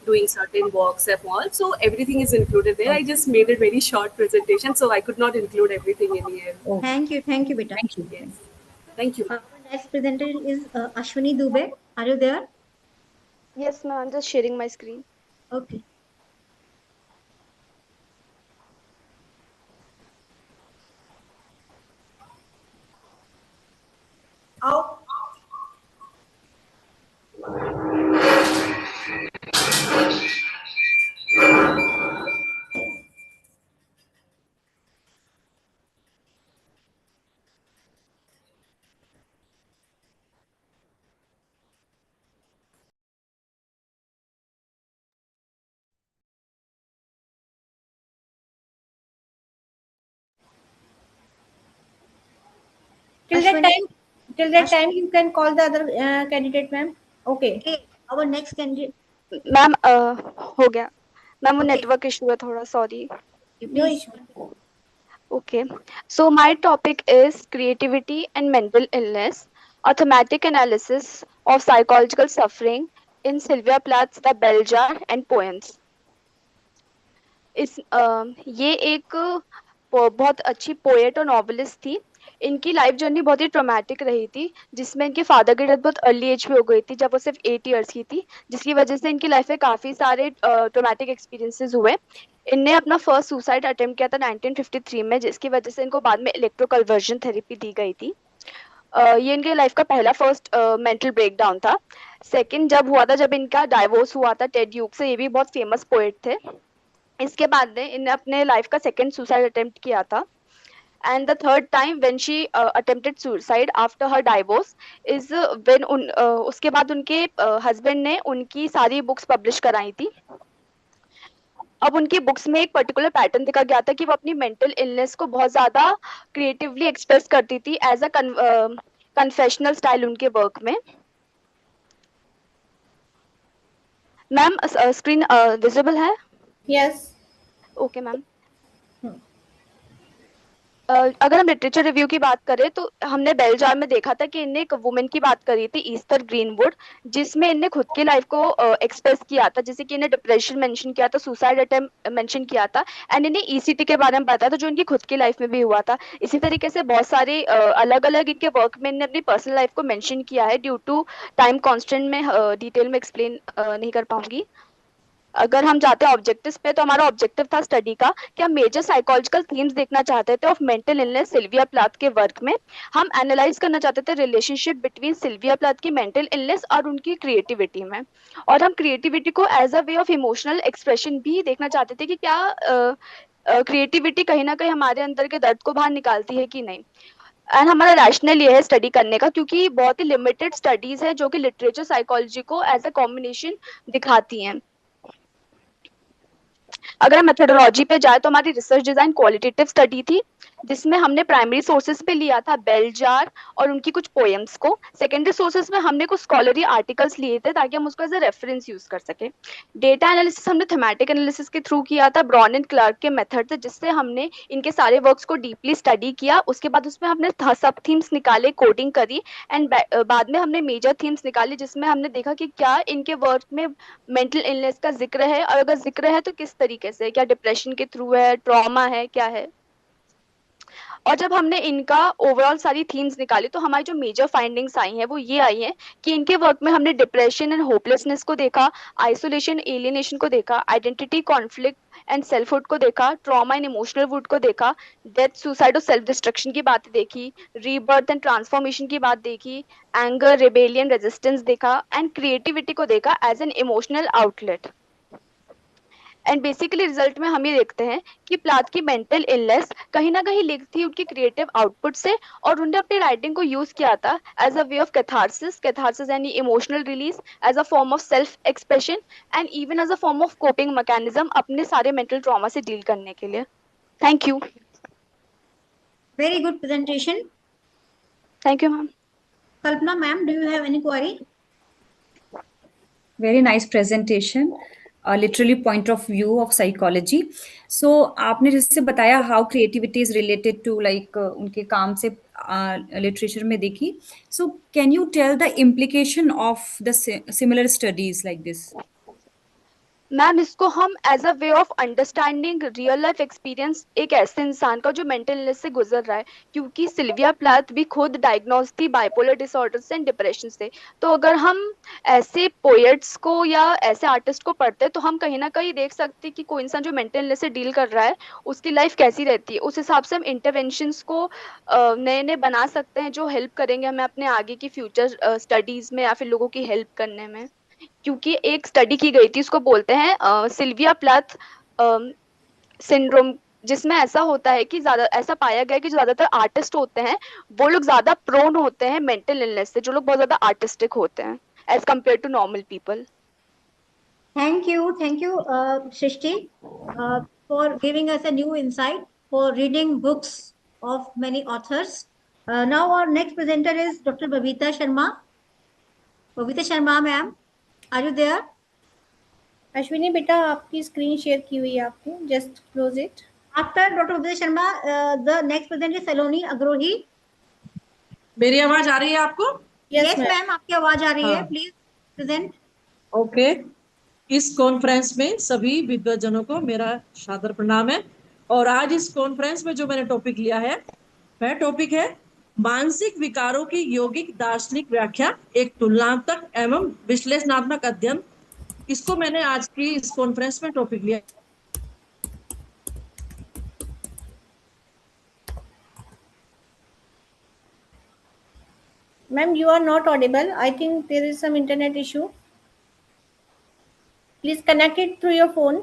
doing certain walks and all. So everything is included there. I just made it very short presentation, so I could not include everything in here. Thank you, Beta. Thank you. Yes. Thank you. Our next presenter is Ashwini Dubey. Are you there? yes ma'am I'm just sharing my screen Okay. How? Till that Ashwini? time, you can call the other candidate, ma'am. Okay. Okay. Our next candidate. Ma'am हो गया ma'am वो Okay. Network issue है थोड़ा sorry No Please. issue. okay so my topic is creativity and mental illness a thematic analysis of psychological suffering in Sylvia Plath's The Bell Jar and Poems ये एक बहुत अच्छी poet और novelist थी इनकी life journey बहुत ही traumatic रही थी जिसमें इनके फादर की डेथ बहुत अर्ली एज पे हो गई थी जब वो सिर्फ 8 इयर्स की थी जिसकी वजह से इनकी लाइफ में काफी सारे ट्रॉमेटिक एक्सपीरियंसेस हुए इनने अपना फर्स्ट सुसाइड अटेम्प्ट किया था 1953 में जिसकी वजह से इनको बाद में इलेक्ट्रोकन्वर्जन थेरेपी दी गई थी ये इनके लाइफ का पहला फर्स्ट मेंटल ब्रेकडाउन था सेकंड जब हुआ था जब इनका डाइवोर्स हुआ था टेड ह्यूग से ये भी बहुत फेमस पोएट थे इसके बाद ने इन्हें अपने लाइफ का सेकंड सुसाइड अटेम्प्ट किया था and the third time when she attempted suicide after her divorce is when उसके बाद उनके हस्बैंड ने उनकी सारी बुक्स पब्लिश कराई थी अब उनकी बुक्स में एक पर्टिकुलर पैटर्न देखा गया था कि वो अपनी मेंटल इलनेस को बहुत ज्यादा क्रिएटिवली एक्सप्रेस करती थी एज अ कन्फेशनल स्टाइल उनके वर्क में. मैम स्क्रीन विजिबल है? यस। Okay ma'am. अगर हम लिटरेचर रिव्यू की बात करें तो हमने बेल जार में देखा था कि इनने एक वुमेन की बात करी थी, ईस्टर ग्रीनवुड, जिसमें इनने खुद की लाइफ को एक्सप्रेस किया था, जैसे कि इन्हें डिप्रेशन मेंशन किया था, सुसाइड अटेम्प्ट मेंशन किया था, एंड इन्हें ईसीटी के बारे में बताया था जो इनकी खुद की लाइफ में भी हुआ था। इसी तरीके से बहुत सारे अलग अलग इनके वर्क में इन्हें अपनी पर्सनल लाइफ को मेंशन किया है। ड्यू टू टाइम कॉन्स्टेंट में डिटेल में एक्सप्लेन नहीं कर पाऊंगी। अगर हम जाते हैं ऑब्जेक्टिव्स पे, तो हमारा ऑब्जेक्टिव था स्टडी का कि हम मेजर साइकोलॉजिकल थीम्स देखना चाहते थे of mental illness Sylvia Plath के वर्क में। हम एनालाइज करना चाहते थे रिलेशनशिप बिटवीन सिल्विया प्लाथ की मेंटल इलनेस और उनकी क्रिएटिविटी में, और हम क्रिएटिविटी को as a way of emotional expression भी देखना चाहते थे कि क्या क्रिएटिविटी कहीं ना कहीं हमारे अंदर के दर्द को बाहर निकालती है कि नहीं। एंड हमारा रैशनल ये है स्टडी करने का, क्योंकि बहुत ही लिमिटेड स्टडीज है जो कि लिटरेचर साइकोलॉजी को एज अ कॉम्बिनेशन दिखाती हैं। अगर हम मेथोडोलॉजी पे जाए तो हमारी रिसर्च डिजाइन क्वालिटेटिव स्टडी थी, जिसमें हमने प्राइमरी सोर्सेज पे लिया था बेल जार और उनकी कुछ पोएम्स को। सेकेंडरी सोर्सेज में हमने कुछ स्कॉलरी आर्टिकल्स लिए थे ताकि हम उसको एज अ रेफरेंस यूज कर सके। डेटा एनालिसिस हमने थेमेटिक एनालिसिस के थ्रू किया था, ब्रॉन एंड क्लार्क के मेथड से, जिससे हमने इनके सारे वर्क्स को डीपली स्टडी किया। उसके बाद उसमें हमने सब थीम्स निकाले, कोडिंग करी, एंड बाद में हमने मेजर थीम्स निकाली, जिसमें हमने देखा कि क्या इनके वर्क में मेंटल इलनेस का जिक्र है, और अगर जिक्र है तो किस तरीके से, क्या डिप्रेशन के थ्रू है, ट्रॉमा है, क्या है। और जब हमने इनका ओवरऑल सारी थीम्स निकाली तो हमारी जो मेजर फाइंडिंग्स आई हैं वो ये आई हैं कि इनके वर्क में हमने डिप्रेशन एंड होपलेसनेस को देखा, आइसोलेशन एलियनेशन को देखा, आइडेंटिटी कॉन्फ्लिक्ट एंड सेल्फहुड को देखा, ट्रॉमा एंड इमोशनल वुड को देखा, डेथ सुसाइड और सेल्फ डिस्ट्रक्शन की बात देखी, रीबर्थ एंड ट्रांसफॉर्मेशन की बात देखी, एंगर रिबेलियन रेजिस्टेंस देखा, एंड क्रिएटिविटी को देखा as an emotional outlet. And basically result में हम ये देखते हैं कि प्लाथ की मेंटल इलनेस कहीं ना कहीं लिंक थी उनकी क्रिएटिव आउटपुट से, और उन्होंने अपनी राइटिंग को यूज किया था as a way of catharsis यानी emotional release, as a form of self expression, and even as a form of coping mechanism अपने सारे मेंटल ट्रॉमा से डील करने के लिए। Thank you. Very good presentation. Thank you ma'am. Kalpana ma'am, do you have any query? Very nice presentation. Literally point of view of psychology. So आपने जैसे बताया how creativity is related to like उनके काम से literature में देखी. So can you tell the implication of the similar studies like this? Ma'am इसको हम as a way of understanding real life experience एक ऐसे इंसान का जो मेंटल इलनेस से गुजर रहा है, क्योंकि सिल्विया प्लाथ भी खुद डायग्नोज थी बाइपोलर डिसऑर्डर से एंड डिप्रेशन से। तो अगर हम ऐसे पोएट्स को या ऐसे आर्टिस्ट को पढ़ते हैं तो हम कहीं ना कहीं देख सकते हैं कि कोई इंसान जो मेंटल इलनेस से डील कर रहा है उसकी लाइफ कैसी रहती है। उस हिसाब से हम इंटरवेंशंस को नए नए बना सकते हैं जो हेल्प करेंगे हमें अपने आगे की फ्यूचर स्टडीज में या फिर लोगों की हेल्प करने में। क्योंकि एक स्टडी की गई थी, उसको बोलते हैं सिल्विया प्लाथ सिंड्रोम, जिसमें ऐसा होता है कि ज्यादा ऐसा पाया गया है कि जो ज्यादातर आर्टिस्ट होते हैं वो लोग ज्यादा प्रोन होते हैं मेंटल इलनेस से, जो लोग बहुत ज्यादा आर्टिस्टिक होते हैं as compare to normal people. Thank you, Shrishti, for giving us a new insight for reading books of many authors. Now our next presenter is Dr. Babita Sharma. Babita Sharma, ma'am, are you there? Ashwini बेटा आपकी screen share की हुई है आपने, just close it. After Dr. Babita Sharma, the next presenter is Saloni Agrohi. मेरी आवाज आ रही है आपको? Yes, ma'am, आपकी आवाज आ रही है। हाँ। Please present. ओके। इस कॉन्फ्रेंस में सभी विद्वजनों को मेरा सादर प्रणाम है। और आज इस कॉन्फ्रेंस में जो मैंने टॉपिक लिया है वह टॉपिक है मानसिक विकारों की यौगिक दार्शनिक व्याख्या, एक तुलनात्मक एवं विश्लेषणात्मक अध्ययन। इसको मैंने आज की इस कॉन्फ्रेंस में टॉपिक लिया। Ma'am, you are not audible. I think there is some internet issue. Please connect it through your phone.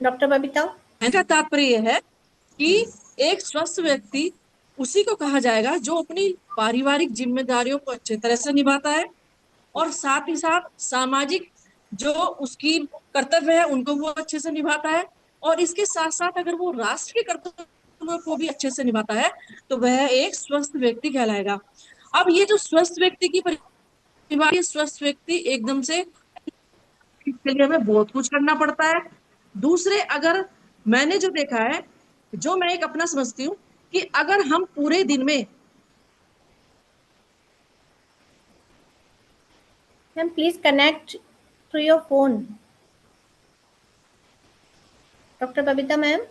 Dr. Babita. इनका तात्पर्य यह है कि एक स्वस्थ व्यक्ति उसी को कहा जाएगा जो अपनी पारिवारिक जिम्मेदारियों को अच्छे तरह से निभाता है और साथ ही साथ सामाजिक जो उसकी कर्तव्य है उनको वो अच्छे से निभाता है, और इसके साथ साथ अगर वो राष्ट्र के कर्तव्यों को भी अच्छे से निभाता है तो वह एक स्वस्थ व्यक्ति कहलाएगा। अब ये जो स्वस्थ व्यक्ति की परिभाषा, स्वस्थ व्यक्ति एकदम से इसके लिए हमें बहुत कुछ करना पड़ता है। दूसरे, अगर मैंने जो देखा है, जो मैं एक अपना समझती हूँ कि अगर हम पूरे दिन में Ma'am, please connect to your phone. Dr. Babita ma'am?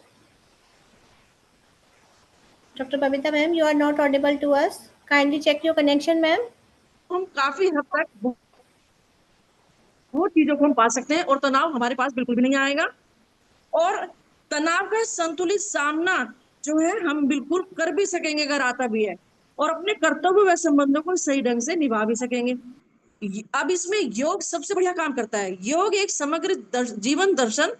Dr. Babita ma'am, you are not audible to us. Kindly check your connection, ma'am. हम काफी हद तक वो चीजों को हम पा सकते हैं और तनाव हमारे पास बिल्कुल भी नहीं आएगा। और तनाव का संतुलित सामना जो है हम बिल्कुल कर भी सकेंगे अगर आता भी है, और अपने कर्तव्य व संबंधों को सही ढंग से निभा भी सकेंगे। अब इसमें योग सबसे बढ़िया काम करता है। योग एक समग्र जीवन दर्शन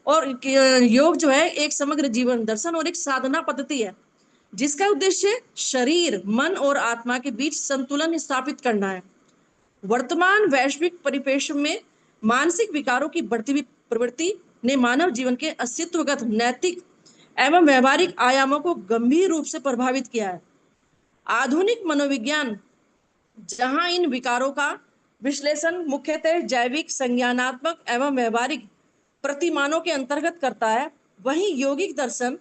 और योग जो है एक समग्र जीवन दर्शन और एक साधना पद्धति है, जिसका उद्देश्य शरीर, मन और आत्मा के बीच संतुलन स्थापित करना है। वर्तमान वैश्विक परिपेक्ष में मानसिक विकारों की बढ़ती हुई प्रवृत्ति ने मानव जीवन के अस्तित्वगत, नैतिक एवं व्यवहारिक आयामों को गंभीर रूप से प्रभावित किया है। आधुनिक मनोविज्ञान जहां इन विकारों का विश्लेषण मुख्यतः जैविक, संज्ञानात्मक एवं व्यवहारिक प्रतिमानों के अंतर्गत करता है, वहीं यौगिक दर्शन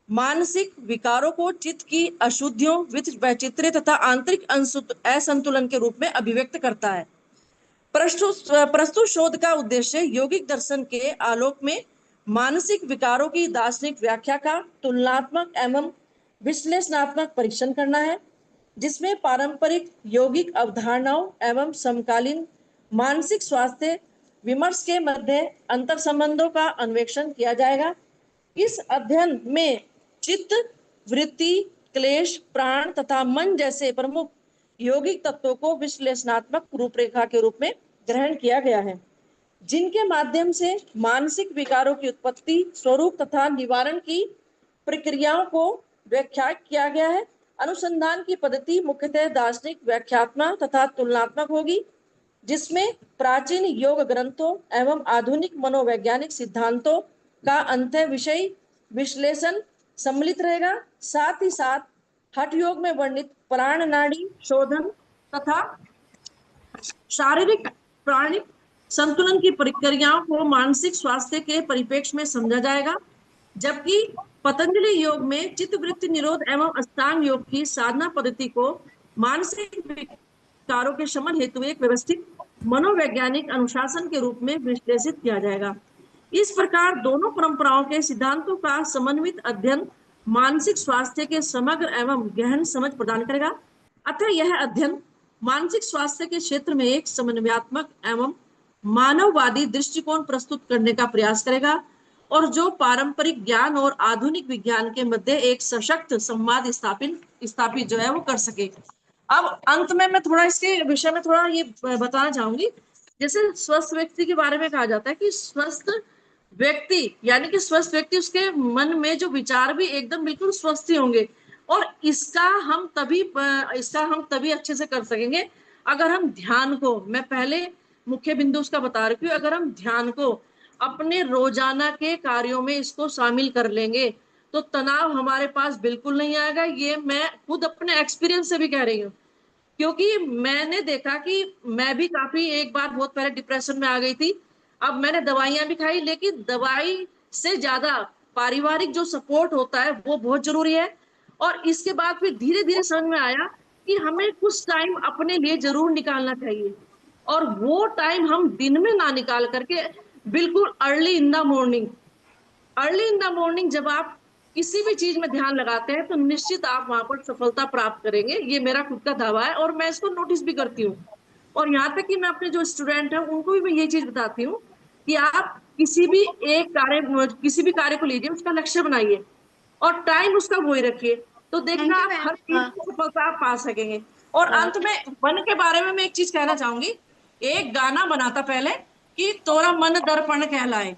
मानसिक विकारों को चित्त की अशुद्धियों, वैचित्र्य तथा आंतरिक असंतुलन के रूप में अभिव्यक्त करता है। प्रस्तुत शोध का उद्देश्य यौगिक दर्शन के आलोक में मानसिक विकारों की दार्शनिक व्याख्या का तुलनात्मक एवं विश्लेषणात्मक परीक्षण करना है, जिसमें पारंपरिक यौगिक अवधारणाओं एवं समकालीन मानसिक स्वास्थ्य विमर्श के मध्य अंतर संबंधों का अन्वेषण किया जाएगा। इस अध्ययन में चित्त, वृत्ति, क्लेश, प्राण तथा मन जैसे प्रमुख यौगिक तत्वों को विश्लेषणात्मक रूपरेखा के रूप में ग्रहण किया गया है, जिनके माध्यम से मानसिक विकारों की उत्पत्ति, स्वरूप तथा निवारण की प्रक्रियाओं को व्याख्या किया गया है। अनुसंधान की पद्धति मुख्यतः दार्शनिक, व्याख्यात्मक तथा तुलनात्मक होगी, जिसमें प्राचीन योग ग्रंथों एवं आधुनिक मनोवैज्ञानिक सिद्धांतों का अंतः विषय विश्लेषण सम्मिलित रहेगा। साथ ही साथ हठ योग में वर्णित प्राण नाड़ी शोधन तथा शारीरिक प्राणिक संतुलन की प्रक्रियाओं को मानसिक स्वास्थ्य के परिप्रेक्ष्य में समझा जाएगा, जबकि पतंजलि योग में चित्तवृत्ति निरोध एवं अष्टांग योग की साधना पद्धति को मानसिक विकारों के शमन हेतु एक व्यवस्थित मनोवैज्ञानिक अनुशासन के रूप में विश्लेषित किया जाएगा। इस प्रकार दोनों परंपराओं के सिद्धांतों का समन्वित अध्ययन मानसिक स्वास्थ्य के समग्र एवं गहन समझ प्रदान करेगा। अतः यह अध्ययन मानसिक स्वास्थ्य के क्षेत्र में एक समन्वयात्मक एवं मानववादी दृष्टिकोण प्रस्तुत करने का प्रयास करेगा, और जो पारंपरिक ज्ञान और आधुनिक विज्ञान के मध्य एक सशक्त संवाद स्थापित जो है वो कर सके। अब अंत में मैं थोड़ा इसके विषय में थोड़ा ये बताना चाहूंगी। जैसे स्वस्थ व्यक्ति के बारे में कहा जाता है कि स्वस्थ व्यक्ति यानी कि स्वस्थ व्यक्ति, उसके मन में जो विचार भी एकदम बिल्कुल स्वस्थ ही होंगे, और इसका हम तभी अच्छे से कर सकेंगे अगर हम ध्यान को, मैं पहले मुख्य बिंदु उसका बता रही हूँ, अगर हम ध्यान को अपने रोजाना के कार्यों में इसको शामिल कर लेंगे तो तनाव हमारे पास बिल्कुल नहीं आएगा। ये मैं खुद अपने एक्सपीरियंस से भी कह रही हूँ, क्योंकि मैंने देखा कि मैं भी काफी एक बार बहुत पहले डिप्रेशन में आ गई थी। अब मैंने दवाइयां भी खाई, लेकिन दवाई से ज्यादा पारिवारिक जो सपोर्ट होता है वो बहुत जरूरी है। और इसके बाद फिर धीरे धीरे समझ में आया कि हमें कुछ टाइम अपने लिए जरूर निकालना चाहिए, और वो टाइम हम दिन में ना निकाल करके बिल्कुल अर्ली इन द मॉर्निंग जब आप किसी भी चीज में ध्यान लगाते हैं तो निश्चित आप वहां पर सफलता प्राप्त करेंगे। ये मेरा खुद का दावा है और मैं इसको नोटिस भी करती हूँ। और यहाँ तक कि मैं अपने जो स्टूडेंट हैं उनको भी मैं ये चीज बताती हूँ कि आप किसी भी कार्य को लीजिए, उसका लक्ष्य बनाइए और टाइम उसका वही रखिए, तो देखना आप हर चीज में सफलता आप पा सकेंगे। और अंत में मन के बारे में मैं एक चीज कहना चाहूंगी। एक गाना बना था पहले कि तोरा मन दर्पण कहलाए।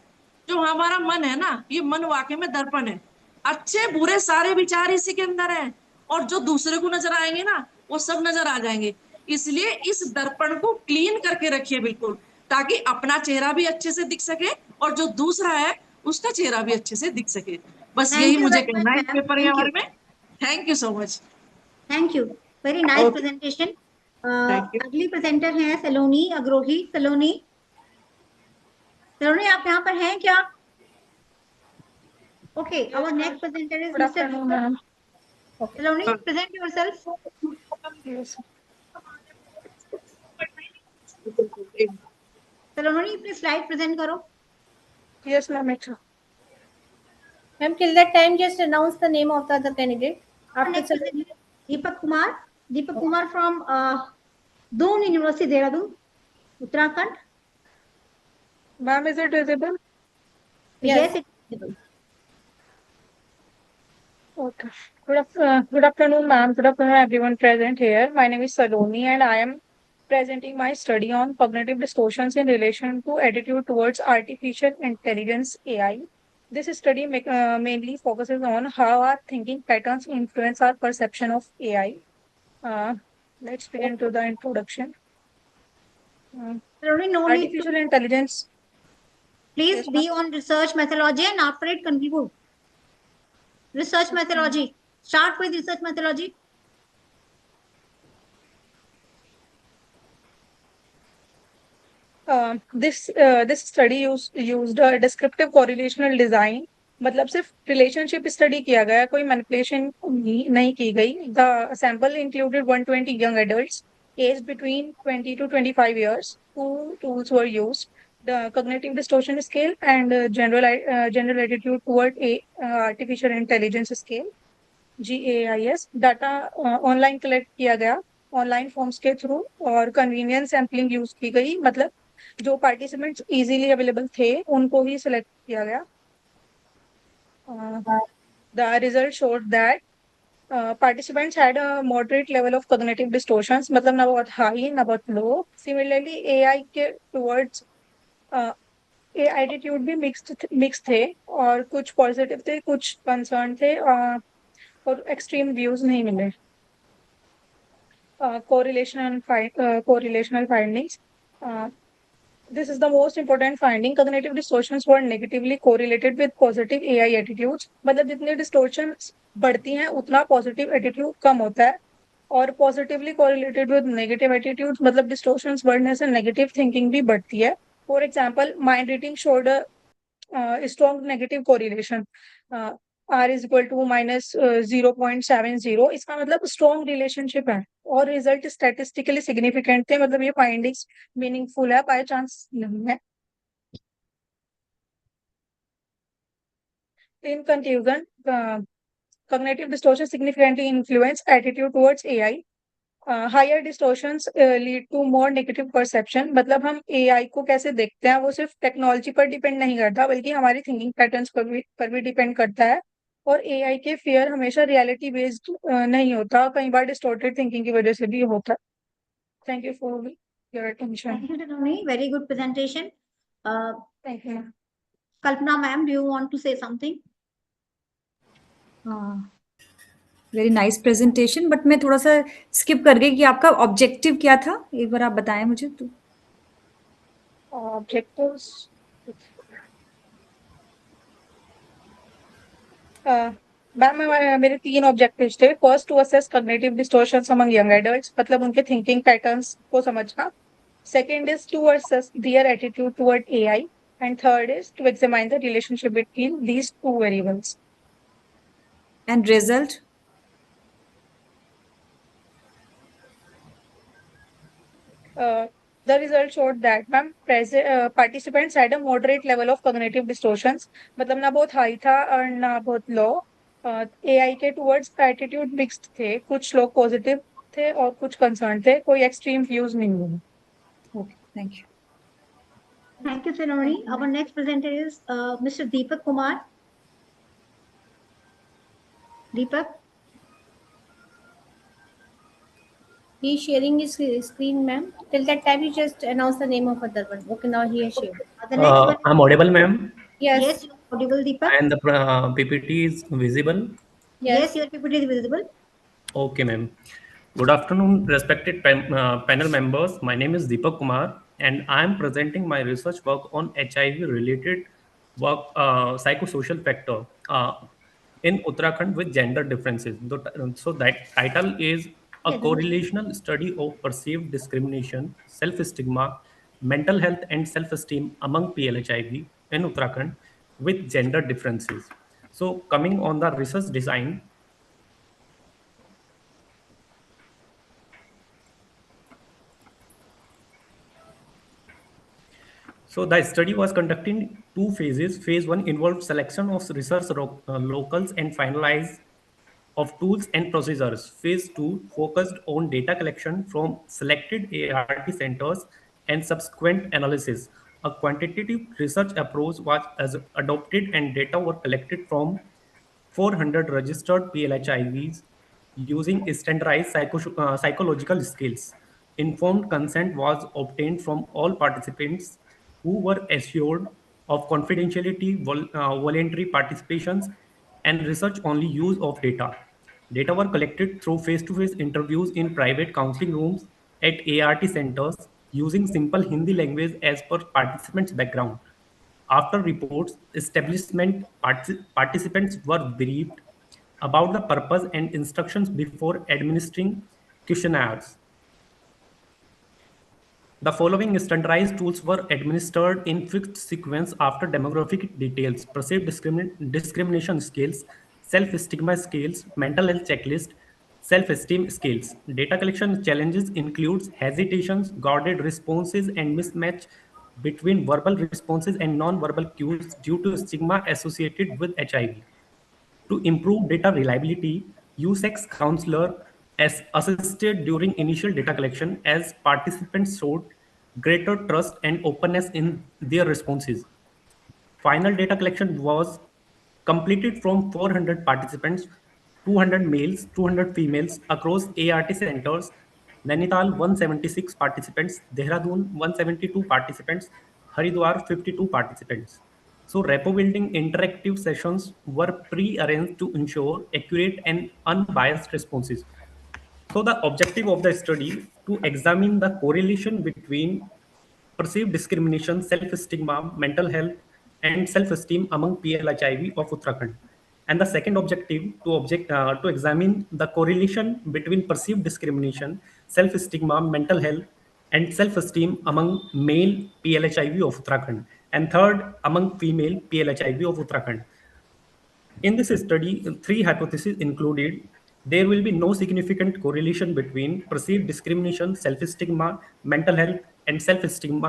जो हमारा मन है ना, ये मन वाकई में दर्पण है। अच्छे बुरे सारे विचार इसी के अंदर हैं, और जो दूसरे को नजर आएंगे ना वो सब नजर आ जाएंगे। इसलिए इस दर्पण को क्लीन करके रखिए बिल्कुल, ताकि अपना चेहरा भी अच्छे से दिख सके और जो दूसरा है उसका चेहरा भी अच्छे से दिख सके। बस यही मुझे कहना है पेपर के बारे में। Thank you so much. Thank you, very nice presentation. अगली प्रेजेंटर है सलोनी अग्रोही। सलोनी। सलोनी आप यहाँ पर हैं क्या? Okay, our next presenter is Good Mr. afternoon, Deepak. ma'am. Saloni, present yourself. Yes. Saloni, please slide present करो. Yes, ma'am. It's Ma'am, till that time, just announce the name of the other candidate. Our next presenter is Deepak Kumar. Deepak Kumar from Doon University, Dehradun, Uttarakhand. Ma'am, is it visible? Yes, it's visible. Okay. Good afternoon, ma'am. Good afternoon, everyone present here. My name is Saloni, and I am presenting my study on cognitive distortions in relation to attitude towards artificial intelligence (AI). This study mainly focuses on how our thinking patterns influence our perception of AI. Let's begin to the introduction. Saloni, no need to. Artificial intelligence. Please Yes, be on research methodology and after it contribute. Research methodology. Start with research methodology. This study used a descriptive correlational design. मतलब सिर्फ relationship study किया गया, कोई manipulation नहीं की गई. The sample included 120 young adults aged between 20 to 25 years. Two tools were used: the cognitive distortion scale and general attitude toward artificial intelligence scale GAIS. Data online collect किया गया, online forms के through, और convenience sampling use की गई. मतलब जो participants easily available थे उनको ही सिलेक्ट किया गया. The result showed that participants had a moderate level of cognitive distortions, मतलब ना बहुत high ना बहुत low. Similarly, AI के towards एटीट्यूड भी मिक्स थे, और कुछ पॉजिटिव थे, कुछ कंसर्न थे, और एक्सट्रीम व्यूज नहीं मिले. Correlational findings. This is the most important finding. Cognitive distortions were negatively correlated with positive AI attitudes. मतलब जितने distortions बढ़ती हैं उतना positive attitude कम होता है, और positively correlated with negative attitudes मतलब distortions बढ़ने से negative thinking भी बढ़ती है. For example, mind reading showed a strong negative correlation. R is equal to minus 0.70. इसका मतलब स्ट्रॉन्ग रिलेशनशिप है, और रिजल्ट स्टैटिस्टिकली सिग्निफिकेंट थे. मतलब ये फाइंडिंग्स मीनिंगफुल है, बाय चांस नहीं है. In conclusion, cognitive distortion significantly influence attitude towards AI. Higher distortions lead to more negative perception. मतलब हम एआई को कैसे देखते हैं वो सिर्फ टेक्नोलॉजी पर डिपेंड नहीं करता, बल्कि हमारी थिंकिंग पैटर्न्स पर भी डिपेंड करता है. और एआई के फियर हमेशा रियलिटी बेस्ड नहीं होता, कई बार डिस्टॉर्टेड थिंकिंग की वजह से भी होता है. Thank you for your attention. Thank you, Saloni. Very good presentation. Thank you. Kalpana ma'am, do you want to say something? Very nice presentation, but मैं थोड़ा सा स्किप कर गई कि आपका ऑब्जेक्टिव क्या था, एक बार आप बताएं मुझे. तो ऑब्जेक्टिव्स मैम मेरे 3 ऑब्जेक्टिव्स थे. First, to assess cognitive distortions among young adults, मतलब उनके थिंकिंग पैटर्न्स को समझना. Second is to assess their attitude toward AI, and third is to examine the relationship between these two variables. And result? The result showed that participants had a moderate level of cognitive distortions. मतलब ना बहुत high था और ना बहुत लो. AI के towards attitude mixed थे, कुछ लोग पॉजिटिव थे और कुछ कंसर्न थे, कोई एक्सट्रीम व्यूज नहीं हुए. Okay, thank you. Thank you, Saloni. Our next presenter is Mr. Deepak Kumar. Deepak. He is sharing his screen, ma'am. Till that time, you just announce the name of other one. Okay, now he has shared. The next one. I'm audible, ma'am. Yes. Yes, you're audible, Deepak. And the PPT is visible. Yes, your PPT is visible. Okay, ma'am. Good afternoon, respected panel members. My name is Deepak Kumar, and I am presenting my research work on HIV-related work, psychosocial factor in Uttarakhand with gender differences. So that title is a correlational study of perceived discrimination, self-stigma, mental health and self-esteem among PLHIV in Uttarakhand with gender differences. So coming on the research design, so the study was conducted in two phases. Phase one involved selection of research locals and finalize of tools and procedures. Phase two focused on data collection from selected ART centers and subsequent analysis. A quantitative research approach was adopted and data were collected from 400 registered PLHIVs using standardized psychological skills. Informed consent was obtained from all participants who were assured of confidentiality, voluntary participations, and research-only use of data. Data were collected through face-to-face interviews in private counseling rooms at ART centers using simple Hindi language as per participants' background. After reports establishment, participants were briefed about the purpose and instructions before administering questionnaires. The following standardized tools were administered in fixed sequence after demographic details, perceived discrimination scales, self-stigma scales, mental health checklist, self-esteem scales. Data collection challenges includes hesitations, guarded responses, and mismatch between verbal responses and non-verbal cues due to stigma associated with HIV. To improve data reliability, USEX counselor as assisted during initial data collection as participants showed greater trust and openness in their responses. Final data collection was completed from 400 participants, 200 males, 200 females across ART centers, Nainital 176 participants, Dehradun 172 participants, Haridwar 52 participants. So repo building interactive sessions were pre-arranged to ensure accurate and unbiased responses. So the objective of the study to examine the correlation between perceived discrimination, self-stigma, mental health, and self-esteem among PLHIV of Uttarakhand. And the second objective to examine the correlation between perceived discrimination, self-stigma, mental health, and self-esteem among male PLHIV of Uttarakhand. And third, among female PLHIV of Uttarakhand. In this study, three hypotheses included there will be no significant correlation between perceived discrimination, self-stigma, mental health, and self-esteem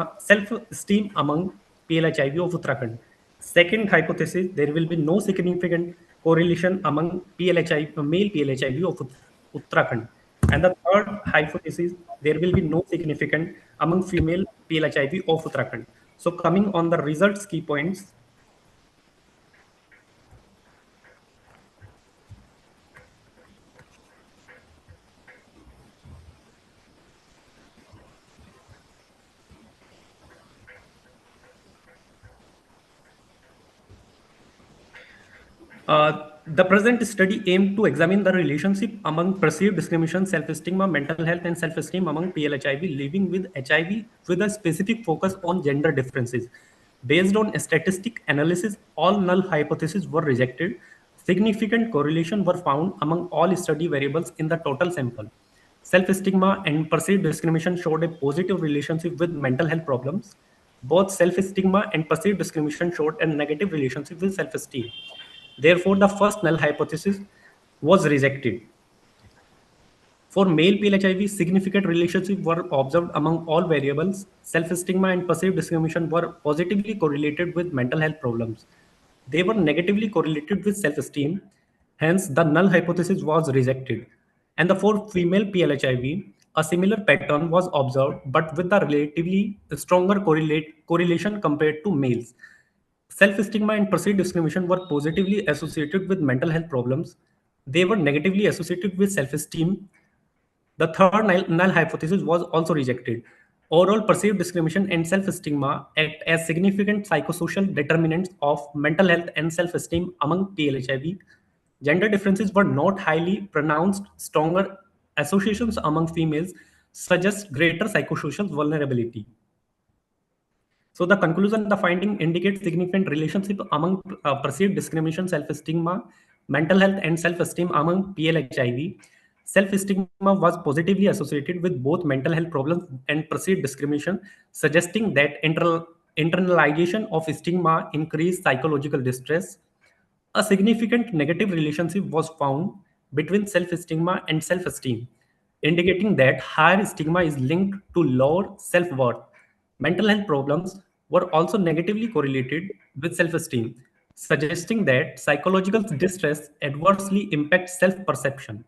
among PLHIV of Uttarakhand. Second hypothesis, there will be no significant correlation among male PLHIV of Uttarakhand. And the third hypothesis, there will be no significant among female PLHIV of Uttarakhand. So coming on the results key points, the present study aimed to examine the relationship among perceived discrimination, self-esteem, mental health, and self-esteem among PLHIV living with HIV with a specific focus on gender differences. Based on statistic analysis, all null hypotheses were rejected. Significant correlation were found among all study variables in the total sample. Self-stigma and perceived discrimination showed a positive relationship with mental health problems. Both self-stigma and perceived discrimination showed a negative relationship with self-esteem. Therefore, the first null hypothesis was rejected. For male PLHIV, significant relationships were observed among all variables. Self-stigma and perceived discrimination were positively correlated with mental health problems. They were negatively correlated with self-esteem. Hence, the null hypothesis was rejected. And the for female PLHIV, a similar pattern was observed, but with a relatively stronger correlation compared to males. Self-stigma and perceived discrimination were positively associated with mental health problems. They were negatively associated with self-esteem. The third null hypothesis was also rejected. Overall, perceived discrimination and self-stigma act as significant psychosocial determinants of mental health and self-esteem among PLHIV. Gender differences were not highly pronounced. Stronger associations among females suggest greater psychosocial vulnerability. So the conclusion, the finding indicates significant relationship among perceived discrimination, self-stigma, mental health, and self-esteem among PLHIV. Self-stigma was positively associated with both mental health problems and perceived discrimination, suggesting that internalization of stigma increased psychological distress. A significant negative relationship was found between self-stigma and self-esteem, indicating that higher stigma is linked to lower self-worth. Mental health problems were also negatively correlated with self-esteem, suggesting that psychological distress adversely impacts self-perception.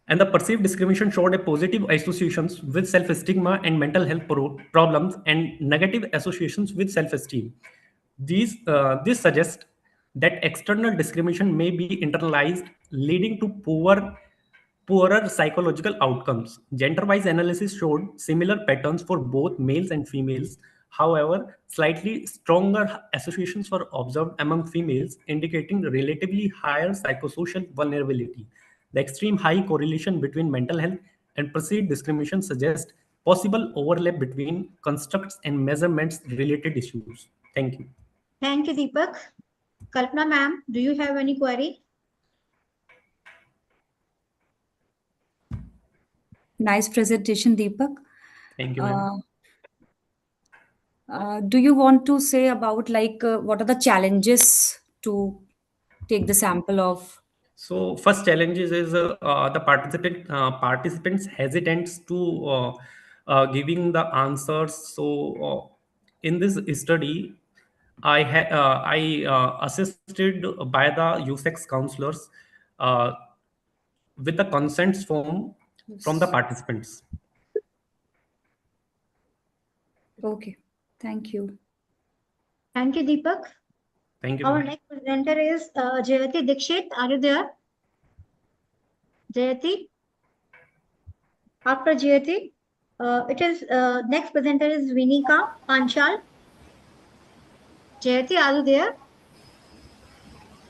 And the perceived discrimination showed a positive associations with self-stigma and mental health problems and negative associations with self-esteem. This suggests that external discrimination may be internalized, leading to poorer psychological outcomes. Gender-wise analysis showed similar patterns for both males and females. However, slightly stronger associations were observed among females, indicating relatively higher psychosocial vulnerability. The extreme high correlation between mental health and perceived discrimination suggests possible overlap between constructs and measurements related issues. Thank you. Thank you, Deepak. Kalpana ma'am, do you have any query? Nice presentation, Deepak. Thank you, ma'am. Do you want to say about what are the challenges to take the sample of? So first challenges is the participants hesitants to giving the answers. So in this study, I assisted by the USEX counselors uh, with the consents form from the participants. Okay, thank you. Thank you, Deepak. Thank you, Our ma'am. next presenter is Jayati Dikshit. Are you there? Jayati? After Jayati, it is next presenter is Vinika Panchal. Jayati, are you there?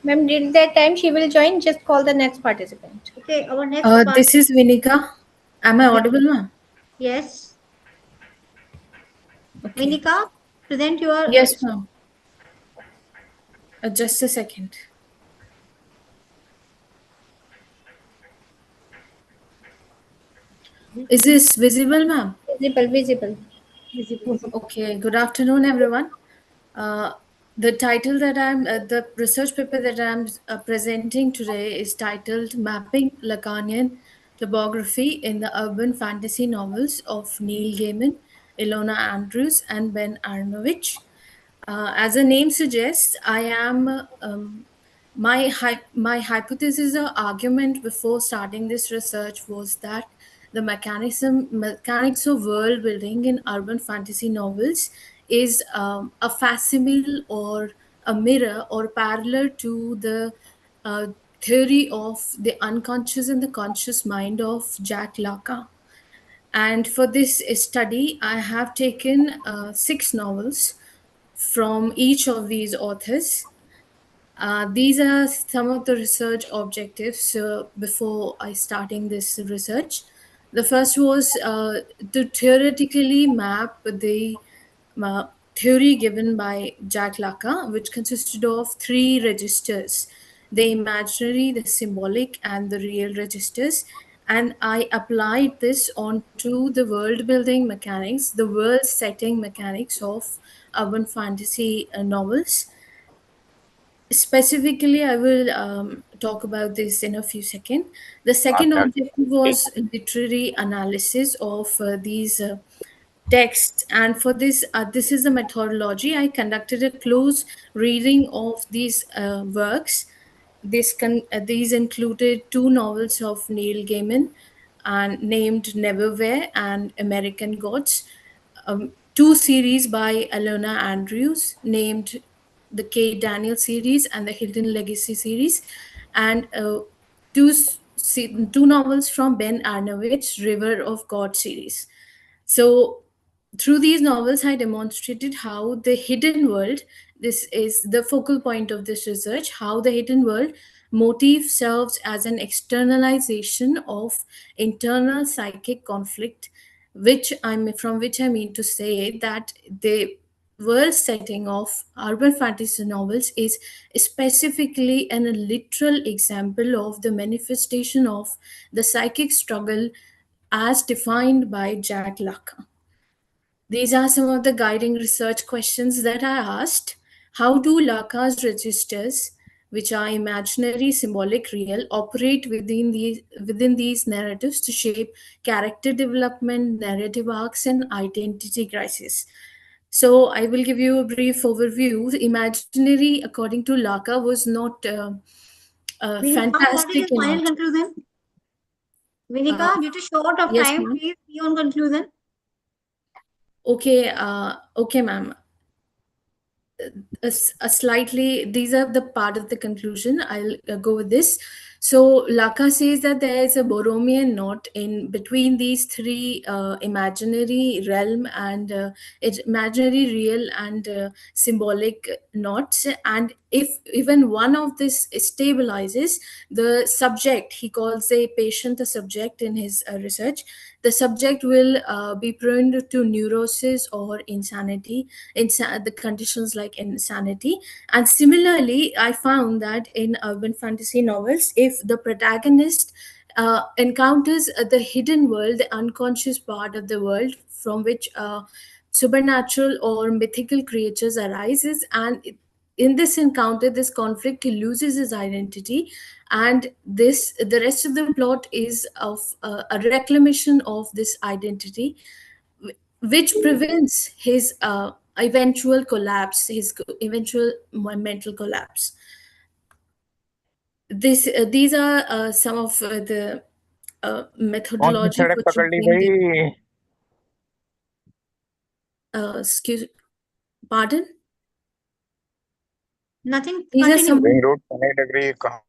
Ma'am, till that time she will join, just call the next participant. Okay, our next This is Vinika. Am I audible, ma'am? Yes. Okay. Vinika, present your Yes, ma'am. Just a second. Is this visible, ma'am? Visible. Okay, good afternoon, everyone. The title that the research paper that I'm presenting today is titled Mapping Lacanian Topography in the Urban Fantasy Novels of Neil Gaiman, Ilona Andrews, and Ben Arnovich. As the name suggests, I am my hypothesis or argument before starting this research was that the mechanics of world building in urban fantasy novels is a facsimile or a mirror or parallel to the uh, theory of the unconscious and the conscious mind of Jack Lacan. And for this study, I have taken 6 novels from each of these authors. These are some of the research objectives before I starting this research. The first was to theoretically map the theory given by Jack Lacan, which consisted of 3 registers: the imaginary, the symbolic, and the real registers. And I applied this onto the world building mechanics, the world setting mechanics of urban fantasy novels. Specifically, I will talk about this in a few seconds. The second objective was literary analysis of these texts, and for this, this is the methodology. I conducted a close reading of these works. These included 2 novels of Neil Gaiman, and named Neverwhere and American Gods, 2 series by Alona Andrews named the Kate Daniel series and the Hilton Legacy series, and 2 novels from Ben Arnovitz, River of God series. So, through these novels, I demonstrated how the hidden world, this is the focal point of this research, how the hidden world motif serves as an externalization of internal psychic conflict, which I mean to say that they world setting of urban fantasy novels is specifically and a literal example of the manifestation of the psychic struggle as defined by Jack Lacan. These are some of the guiding research questions that I asked. How do Lacan's registers, which are imaginary, symbolic, real, operate within these narratives to shape character development, narrative arcs, and identity crisis? So I will give you a brief overview. Imaginary, according to Lacan, was not Vinika, what is fantastic your in final nature. conclusion? Vinika, due to short of Yes, time, ma'am. please be on conclusion. Okay, okay, ma'am. A slightly, these are the part of the conclusion. I'll go with this. So Laka says that there is a Borromean knot in between these three imaginary realm and imaginary, real, and symbolic knots. And if even one of this stabilizes, the subject, he calls a patient a subject in his research, the subject will be prone to neurosis or insanity, the conditions like insanity. And similarly, I found that in urban fantasy novels, if the protagonist encounters the hidden world, the unconscious part of the world from which supernatural or mythical creatures arises, and in this encounter, this conflict, he loses his identity, and this the rest of the plot is of a reclamation of this identity, which prevents his eventual collapse, his eventual mental collapse. These are some of the कौन सी methodology सड़क for पकड़ ली choosing the भाई? excuse, pardon. Nothing. These are some. Ring road connect agree कहाँ?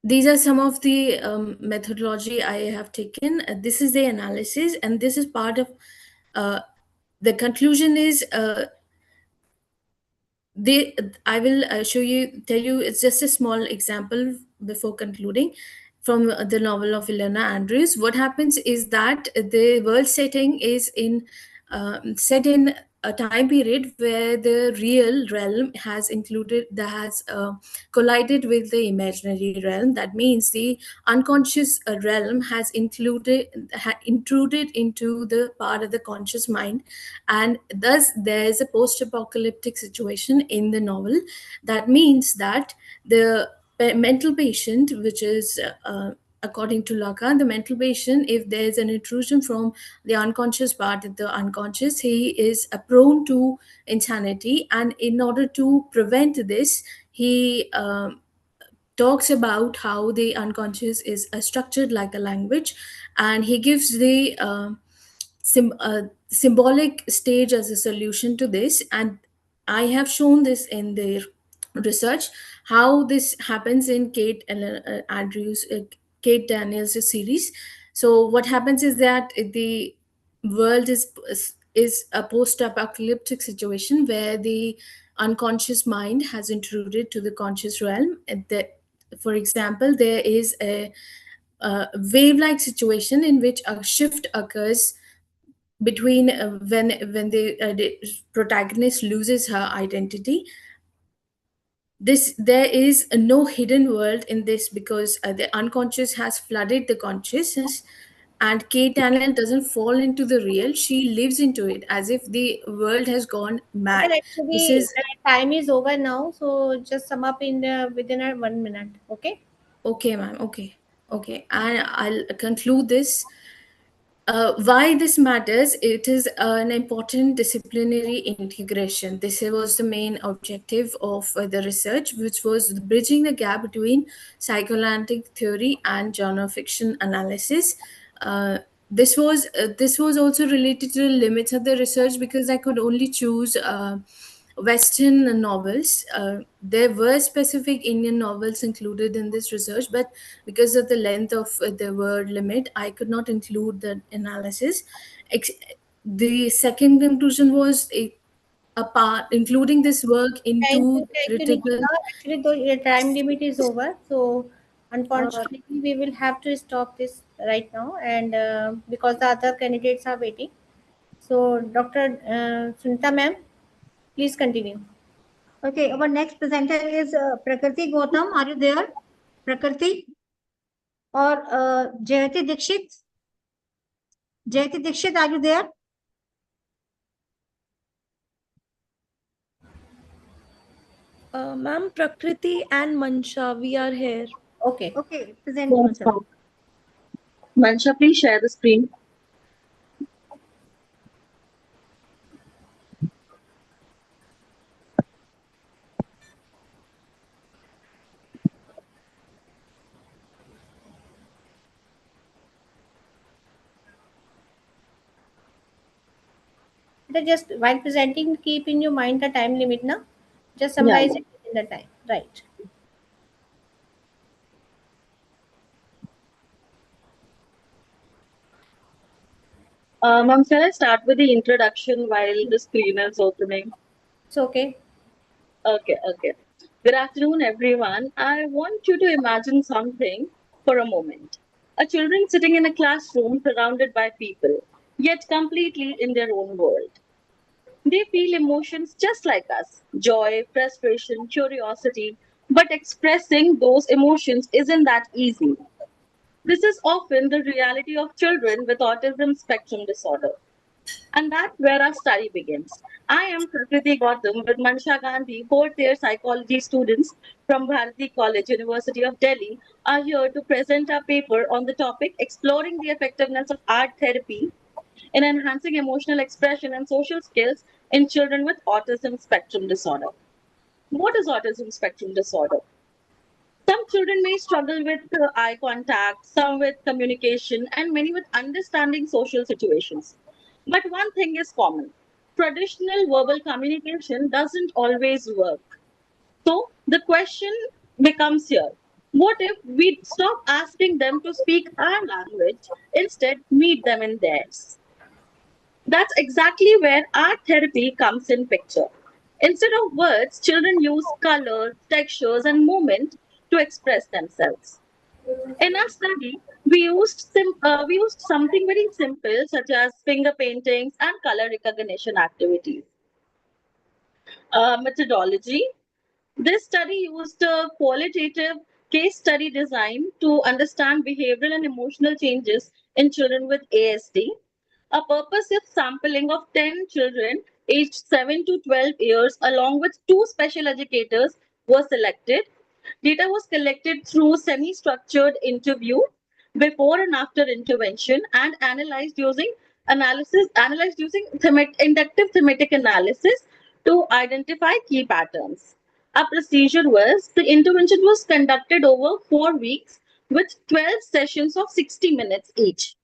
These are some of the methodology I have taken. This is the analysis, and this is part of uh, the conclusion is they. I will show you, tell you. It's just a small example before concluding from the novel of Elena Andrews. What happens is that the world setting is in set in a time period where the real realm has included that has collided with the imaginary realm. That means the unconscious realm has intruded into the part of the conscious mind, and thus there is a post-apocalyptic situation in the novel. That means that the mental patient, which is according to Lacan, the mental patient, if there is an intrusion from the unconscious part of the unconscious, he is prone to insanity. And in order to prevent this, he talks about how the unconscious is structured like a language, and he gives the symbolic stage as a solution to this. And I have shown this in the research how this happens in Kate Daniels series. So what happens is that the world is a post-apocalyptic situation where the unconscious mind has intruded to the conscious realm. For example, there is a wave-like situation in which a shift occurs between when the protagonist loses her identity. This there is no hidden world in this because the unconscious has flooded the consciousness, and Kate Daniel doesn't fall into the real, she lives into it as if the world has gone Okay, mad. This actually, is the time is over now, so just sum up in within a 1 minute. Okay. okay, ma'am. Okay, and I'll conclude this. Why this matters, it is an important disciplinary integration. This was the main objective of the research, which was bridging the gap between psychoanalytic theory and genre fiction analysis. This was also related to the limits of the research because I could only choose Western novels. There were specific Indian novels included in this research, but because of the length of the word limit, I could not include the analysis. Ex- the second conclusion was a part including this work into the Thank you, critical. Nikita. Actually, the time limit is over, so Uh, unfortunately, we will have to stop this right now, and because the other candidates are waiting. So, Dr. Sunita ma'am, please continue. Okay, our next presenter is Prakriti Gautam. Are you there? Prakriti or Jayati Dikshit? Jayati Dikshit, are you there? Ma'am, Prakriti and Mansha, we are here. Okay. Okay, present yourself. Mansha, please share the screen. Just while presenting, keep in your mind the time limit, na? Just Yeah, summarize yeah. it in the time, right? Ma'am, shall I start with the introduction while the screen is opening? It's okay. Okay, okay. Good afternoon, everyone. I want you to imagine something for a moment. A children sitting in a classroom surrounded by people, yet completely in their own world. They feel emotions just like us: joy, frustration, curiosity. But expressing those emotions isn't that easy. This is often the reality of children with autism spectrum disorder. And that's where our study begins. I am Prakriti Gautam with Mansha Gandhi, fourth year psychology students from Bharati College, University of Delhi, are here to present our paper on the topic exploring the effectiveness of art therapy in enhancing emotional expression and social skills in children with autism spectrum disorder. What is autism spectrum disorder? Some children may struggle with eye contact, some with communication, and many with understanding social situations. But one thing is common: traditional verbal communication doesn't always work. So the question becomes here: what if we stop asking them to speak our language, instead meet them in theirs? That's exactly where art therapy comes in picture. Instead of words, children use color, textures, and movement to express themselves. In our study, we used something very simple such as finger paintings and color recognition activities. Methodology: this study used a qualitative case study design to understand behavioral and emotional changes in children with ASD. A purposive sampling of 10 children aged 7 to 12 years, along with two special educators, was selected. Data was collected through semi structured interview, before and after intervention, and analyzed using inductive thematic analysis to identify key patterns. Our procedure was: the intervention was conducted over 4 weeks with 12 sessions of 60 minutes each.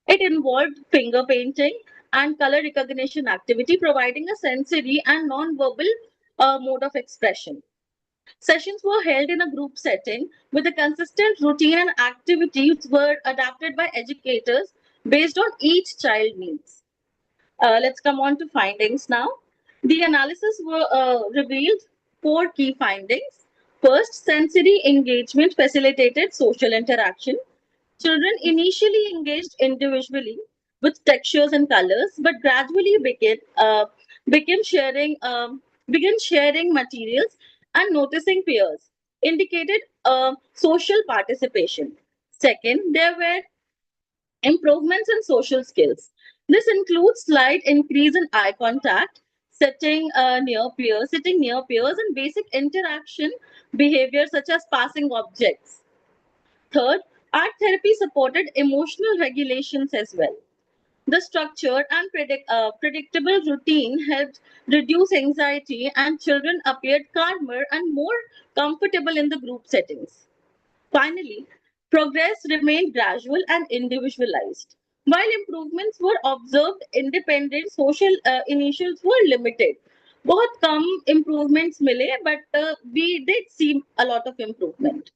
It involved finger painting and color recognition activity, providing a sensory and non-verbal mode of expression. Sessions were held in a group setting with a consistent routine, and activities were adapted by educators based on each child needs. Let's come on to findings now. The analysis revealed four key findings. First, sensory engagement facilitated social interaction. Children initially engaged individually with textures and colors, but gradually became sharing began sharing materials and noticing peers, indicated social participation. Second, there were improvements in social skills. This includes slight increase in eye contact, sitting near peers, and basic interaction behavior such as passing objects. Third, art therapy supported emotional regulations as well. The structured and predictable routine helped reduce anxiety, and children appeared calmer and more comfortable in the group settings. Finally, progress remained gradual and individualized. While improvements were observed, independent social initials were limited. बहुत कम improvements मिले, but we did see a lot of improvement.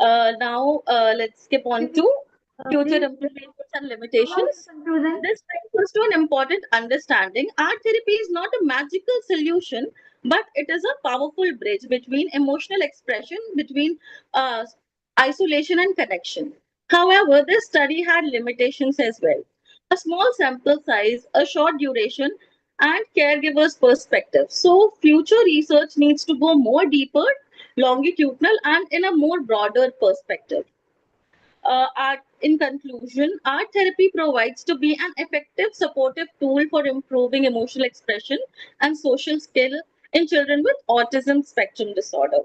Now, let's skip on to future Please, implementations and limitations. conclusion. This brings us to an important understanding. Art therapy is not a magical solution, but it is a powerful bridge between emotional expression, between uh, isolation and connection. However, this study had limitations as well. a small sample size, a short duration, and caregivers' perspective. So, future research needs to go more deeper, longitudinal, and in a more broader perspective. In conclusion, art therapy provides to be an effective supportive tool for improving emotional expression and social skill in children with autism spectrum disorder.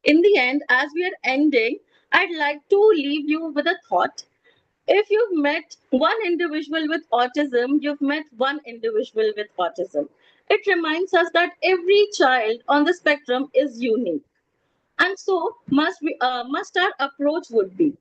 In the end, as we are ending, I'd like to leave you with a thought. If you've met one individual with autism, you've met one individual with autism. It reminds us that every child on the spectrum is unique. And so must our approach would be.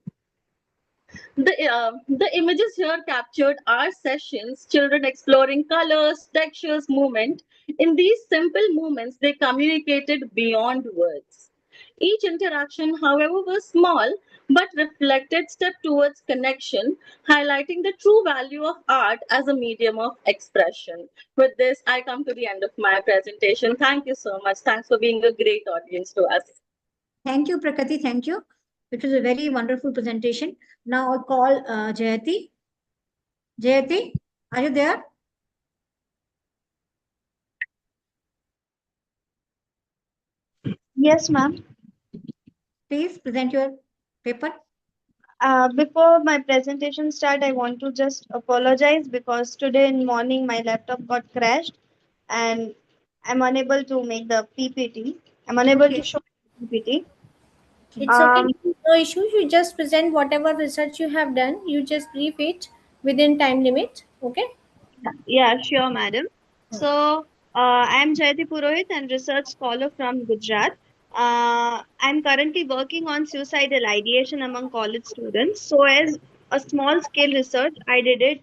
The images here captured are sessions, children exploring colors, textures, movement. In these simple movements, they communicated beyond words. Each interaction, however, was small but reflected step towards connection, highlighting the true value of art as a medium of expression. With this, I come to the end of my presentation. Thank you so much. Thanks for being a great audience to us. Thank you, Prakriti. Thank you. It was a very wonderful presentation. Now I call Jayati. Jayati, are you there? Yes, ma'am. Please present your paper. Before my presentation start, I want to just apologize because today in morning my laptop got crashed and I'm unable to make the PPT. I'm unable to show PPT. It's okay, no issue. You just present whatever research you have done. You just brief it within time limit. Okay. Yeah, sure, madam. So, I'm Jayati Purohit and research scholar from Gujarat. I'm currently working on suicidal ideation among college students. So, as a small scale research, I did it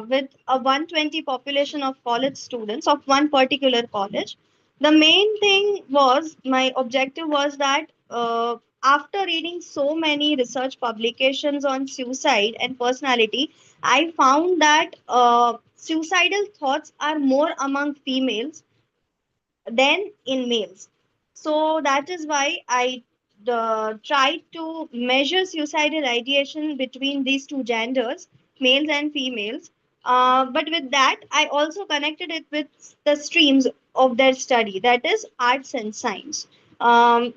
with a 120 population of college students of one particular college. The main thing was my objective was that after reading so many research publications on suicide and personality, I found that suicidal thoughts are more among females than in males. So that is why I tried to measure suicidal ideation between these two genders, males and females. But with that, I also connected it with the streams of their study, that is arts and science.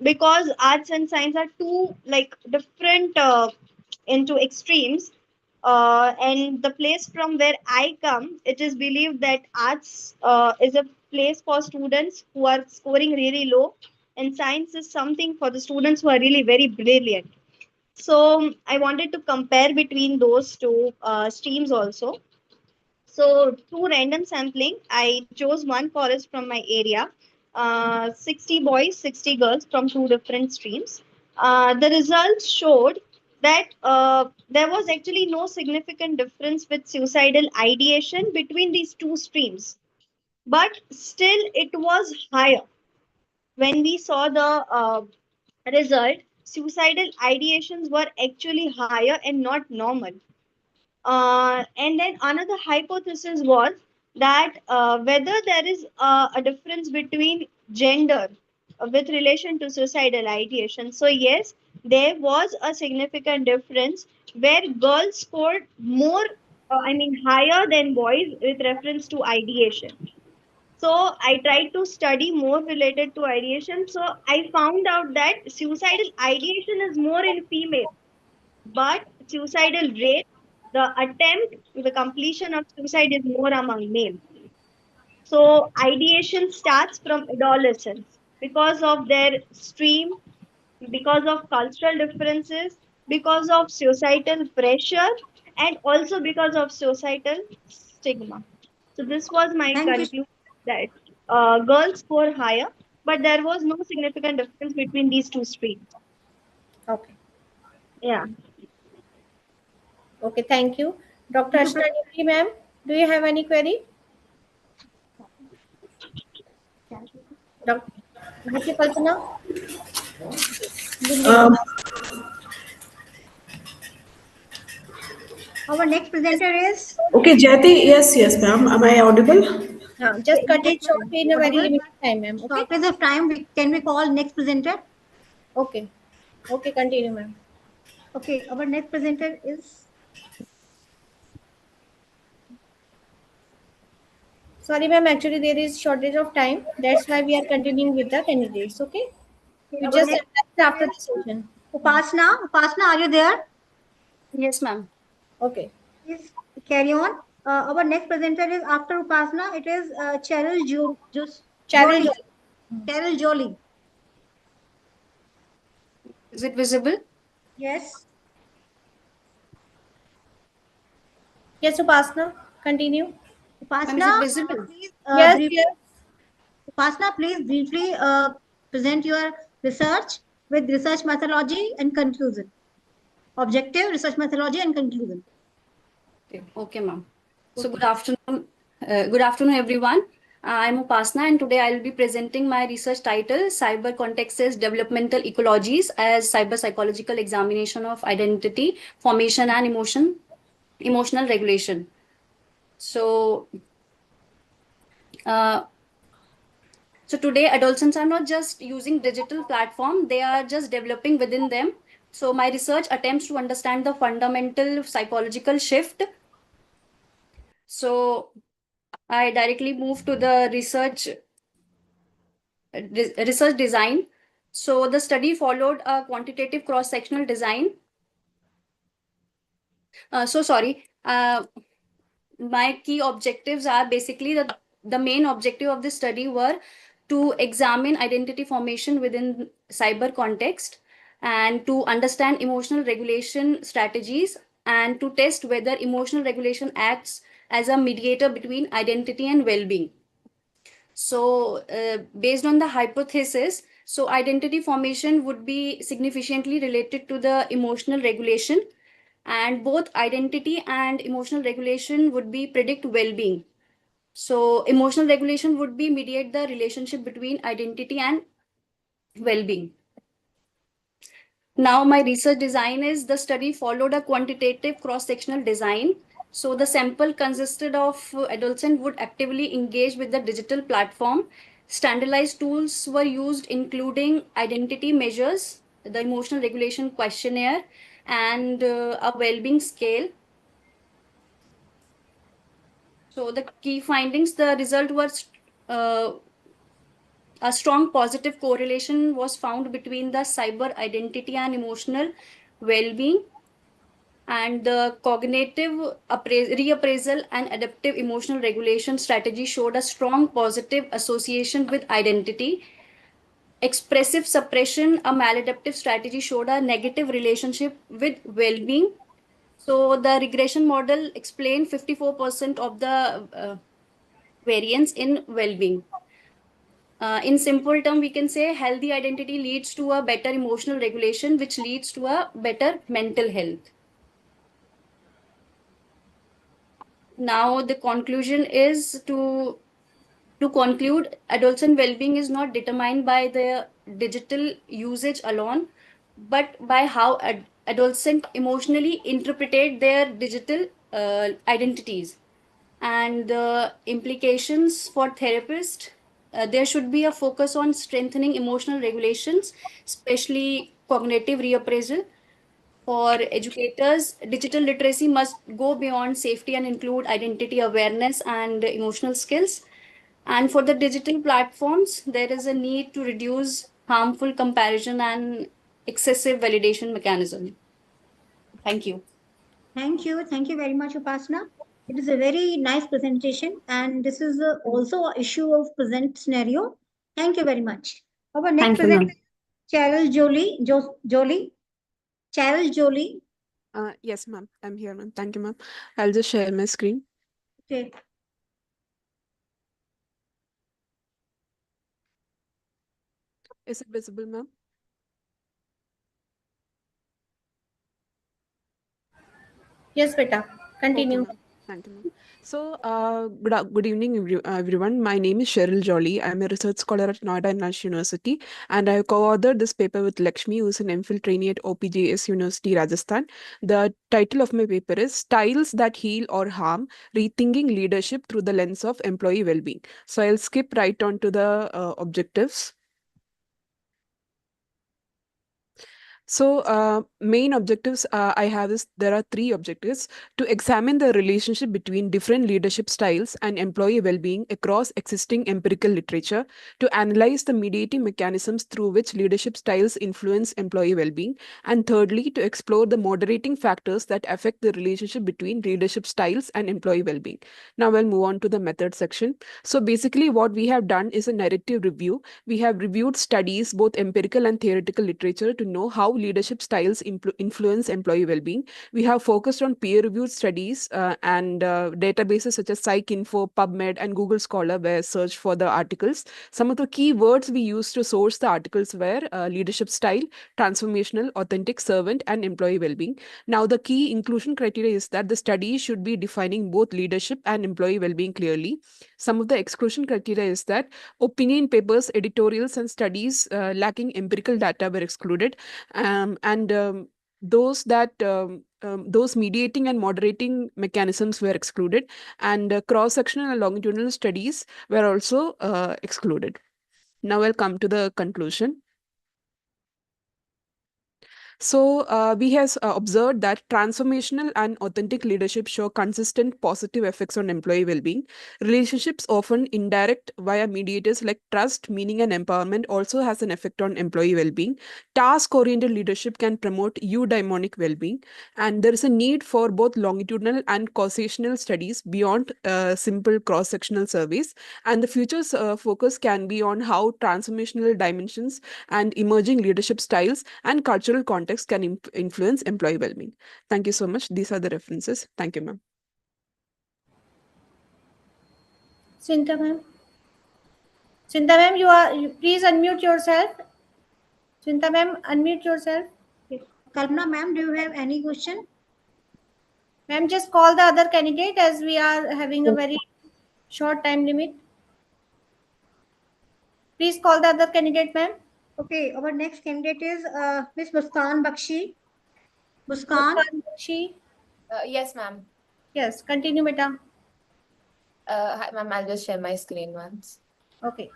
Because arts and science are two like different into extremes, and the place from where I come, it is believed that arts is a place for students who are scoring really low, and science is something for the students who are really very brilliant. So I wanted to compare between those two streams also. So through random sampling, I chose one college from my area, 60 boys, 60 girls from two different streams. The results showed that there was actually no significant difference with suicidal ideation between these two streams, but still it was higher. When we saw the result, suicidal ideations were actually higher and not normal. And then another hypothesis was that whether there is a difference between gender with relation to suicidal ideation. So yes, there was a significant difference where girls scored more, higher than boys with reference to ideation. So I tried to study more related to ideation. So I found out that suicidal ideation is more in female, but suicidal rate, the attempt, the completion of suicide is more among males. So ideation starts from adolescence because of their stream, because of cultural differences, because of societal pressure, and also because of societal stigma. So this was my conclusion that girls score higher, but there was no significant difference between these two streams. Okay. Yeah. Okay, thank you. Dr. Ashna Devi, ma'am, do you have any query? Dr. Kalpana? Um, Our next presenter is. okay, Jayati, yes, ma'am. Am I audible? Just cut it short in a very limited time, ma'am. Okay. Shortage of time, can we call next presenter? Okay. Okay, continue, ma'am. Okay, our next presenter is. Sorry, ma'am. Actually, there is shortage of time. That's why we are continuing with the candidates. Okay. You Our just next apply after is the session. Upasna, are you there? Yes, ma'am. Okay. Please carry on. Our next presenter is after Upasna. It is Cheryl Jolie. Jolie. Cheryl Jolie. Is it visible? Yes. Yes, Upasna. Continue. Ma'am, is Upasna, it visible? please Yes, yes. Upasna, please briefly present your research with research methodology and conclusion. Objective, research methodology, and conclusion. Okay, ma'am. So good afternoon. Good afternoon, everyone. I'm Upasna, and today I'll be presenting my research title, Cyber Contexts Developmental Ecologies as Cyber Psychological Examination of Identity, Formation, and Emotional Regulation. So, uh, so today adolescents are not just using digital platform, they are just developing within them. So my research attempts to understand the fundamental psychological shift. So I directly move to the research design. So the study followed a quantitative cross-sectional design. So sorry. My key objectives are basically the main objective of this study were to examine identity formation within cyber context and to understand emotional regulation strategies and to test whether emotional regulation acts as a mediator between identity and well-being. So, based on the hypothesis, so identity formation would be significantly related to the emotional regulation, and both identity and emotional regulation would be predict well-being. So, emotional regulation would be mediate the relationship between identity and well-being. Now, my research design is the study followed a quantitative cross-sectional design. So the sample consisted of adolescents would actively engage with the digital platform. Standardized tools were used, including identity measures, the emotional regulation questionnaire, and a well-being scale. So the key findings, the result was uh, a strong positive correlation was found between the cyber identity and emotional well-being, and the cognitive reappraisal and adaptive emotional regulation strategy showed a strong positive association with identity. Expressive suppression, a maladaptive strategy, showed a negative relationship with well-being. So the regression model explained 54% of the variance in well-being. In simple term, we can say healthy identity leads to a better emotional regulation, which leads to a better mental health. Now, the conclusion is to conclude, adolescent well-being is not determined by the digital usage alone, but by how adolescent emotionally interpret their digital identities and the implications for therapists. There should be a focus on strengthening emotional regulations, especially cognitive reappraisal. For educators, digital literacy must go beyond safety and include identity awareness and emotional skills. And for the digital platforms, there is a need to reduce harmful comparison and excessive validation mechanism. Thank you. Thank you. Thank you very much, Upasna. It is a very nice presentation, and this is also an issue of present scenario. Thank you very much. Our next Thank you, presenter, ma'am. Cheryl Jolie. Cheryl Jolie. Yes, ma'am. I'm here, ma'am. Thank you, ma'am. I'll just share my screen. Okay. Is it visible, ma'am? Yes, beta. Okay, Continue. ma'am. Thank you, ma'am. So, good evening, everyone. My name is Cheryl Jolly. I'm a research scholar at Noida National University, and I co-authored this paper with Lakshmi, who's an MPhil trainee at OPJS University, Rajasthan. The title of my paper is "Styles That Heal or Harm: Rethinking Leadership Through the Lens of Employee Wellbeing." So, I'll skip right on to the objectives. So, main objectives I have is there are three objectives: to examine the relationship between different leadership styles and employee well-being across existing empirical literature, to analyze the mediating mechanisms through which leadership styles influence employee well-being, and thirdly, to explore the moderating factors that affect the relationship between leadership styles and employee well-being. Now, we'll move on to the method section. So, basically, what we have done is a narrative review. We have reviewed studies, both empirical and theoretical literature, to know how leadership styles influence employee well-being. We have focused on peer-reviewed studies and databases such as PsycInfo, PubMed, and Google Scholar were searched for the articles. Some of the key words we used to source the articles were leadership style, transformational, authentic, servant, and employee well-being. Now, the key inclusion criteria is that the study should be defining both leadership and employee well-being clearly. Some of the exclusion criteria is that opinion papers, editorials, and studies lacking empirical data were excluded, and those mediating and moderating mechanisms were excluded, and cross-sectional and longitudinal studies were also excluded. Now I'll come to the conclusion. So we have observed that transformational and authentic leadership show consistent positive effects on employee well-being. Relationships, often indirect via mediators like trust, meaning, and empowerment, also has an effect on employee well-being. Task-oriented leadership can promote eudaimonic well-being, and there is a need for both longitudinal and causational studies beyond simple cross-sectional surveys. And the future's focus can be on how transformational dimensions and emerging leadership styles and cultural context can influence employee well-being. Thank you so much. These are the references. Thank you, ma'am. Cinta ma'am. Cinta ma'am, please unmute yourself. Cinta ma'am, unmute yourself. Yes. Kalpana ma'am, do you have any question? Ma'am, just call the other candidate as we are having a very short time limit. Please call the other candidate, ma'am. Okay, our next candidate is Miss Muskan Bakshi. Muskan Bakshi. Yes, ma'am. Yes, continue, beta. Hi, ma'am. I'll just share my screen once. Okay.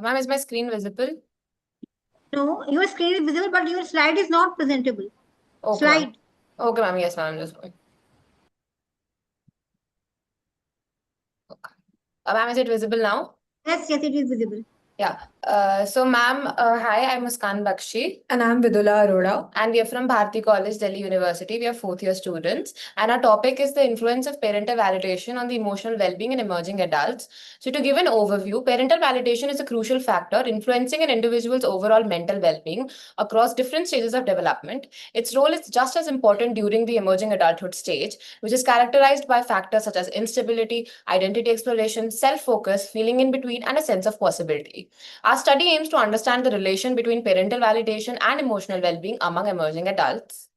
Ma'am, is my screen visible? No, your screen is visible, but your slide is not presentable. Okay, Slide. ma'am. Okay, ma'am. Yes, ma'am. I'm just going. Okay. Ma'am, is it visible now? Yes, yes, it is visible. Yeah. So, ma'am, hi, I'm Muskan Bakshi. And I'm Vidula Arora. And we are from Bharati College, Delhi University. We are fourth-year students. And our topic is the influence of parental validation on the emotional well-being in emerging adults. So, to give an overview, parental validation is a crucial factor influencing an individual's overall mental well-being across different stages of development. Its role is just as important during the emerging adulthood stage, which is characterized by factors such as instability, identity exploration, self-focus, feeling in between, and a sense of possibility. Our study aims to understand the relation between parental validation and emotional well-being among emerging adults.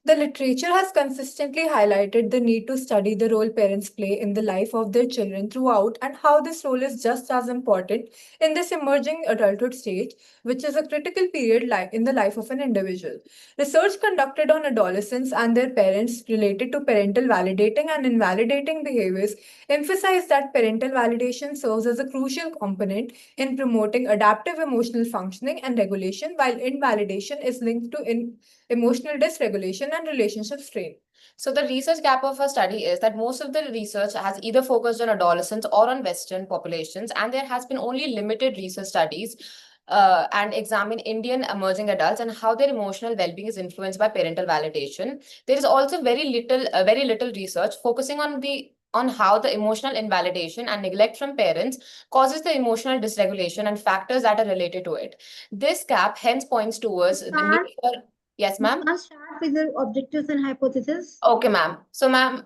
The literature has consistently highlighted the need to study the role parents play in the life of their children throughout and how this role is just as important in this emerging adulthood stage, which is a critical period in the life of an individual. Research conducted on adolescents and their parents related to parental validating and invalidating behaviors emphasize that parental validation serves as a crucial component in promoting adaptive emotional functioning and regulation, while invalidation is linked to emotional dysregulation and relationship strain. So the research gap of our study is that most of the research has either focused on adolescents or on Western populations, and there has been only limited research studies and examine Indian emerging adults and how their emotional well-being is influenced by parental validation. There is also very little research focusing on how the emotional invalidation and neglect from parents causes the emotional dysregulation and factors that are related to it. This gap hence points towards the need for. Yes, ma'am. Let's start with the objectives and hypothesis. Okay, ma'am. So, ma'am,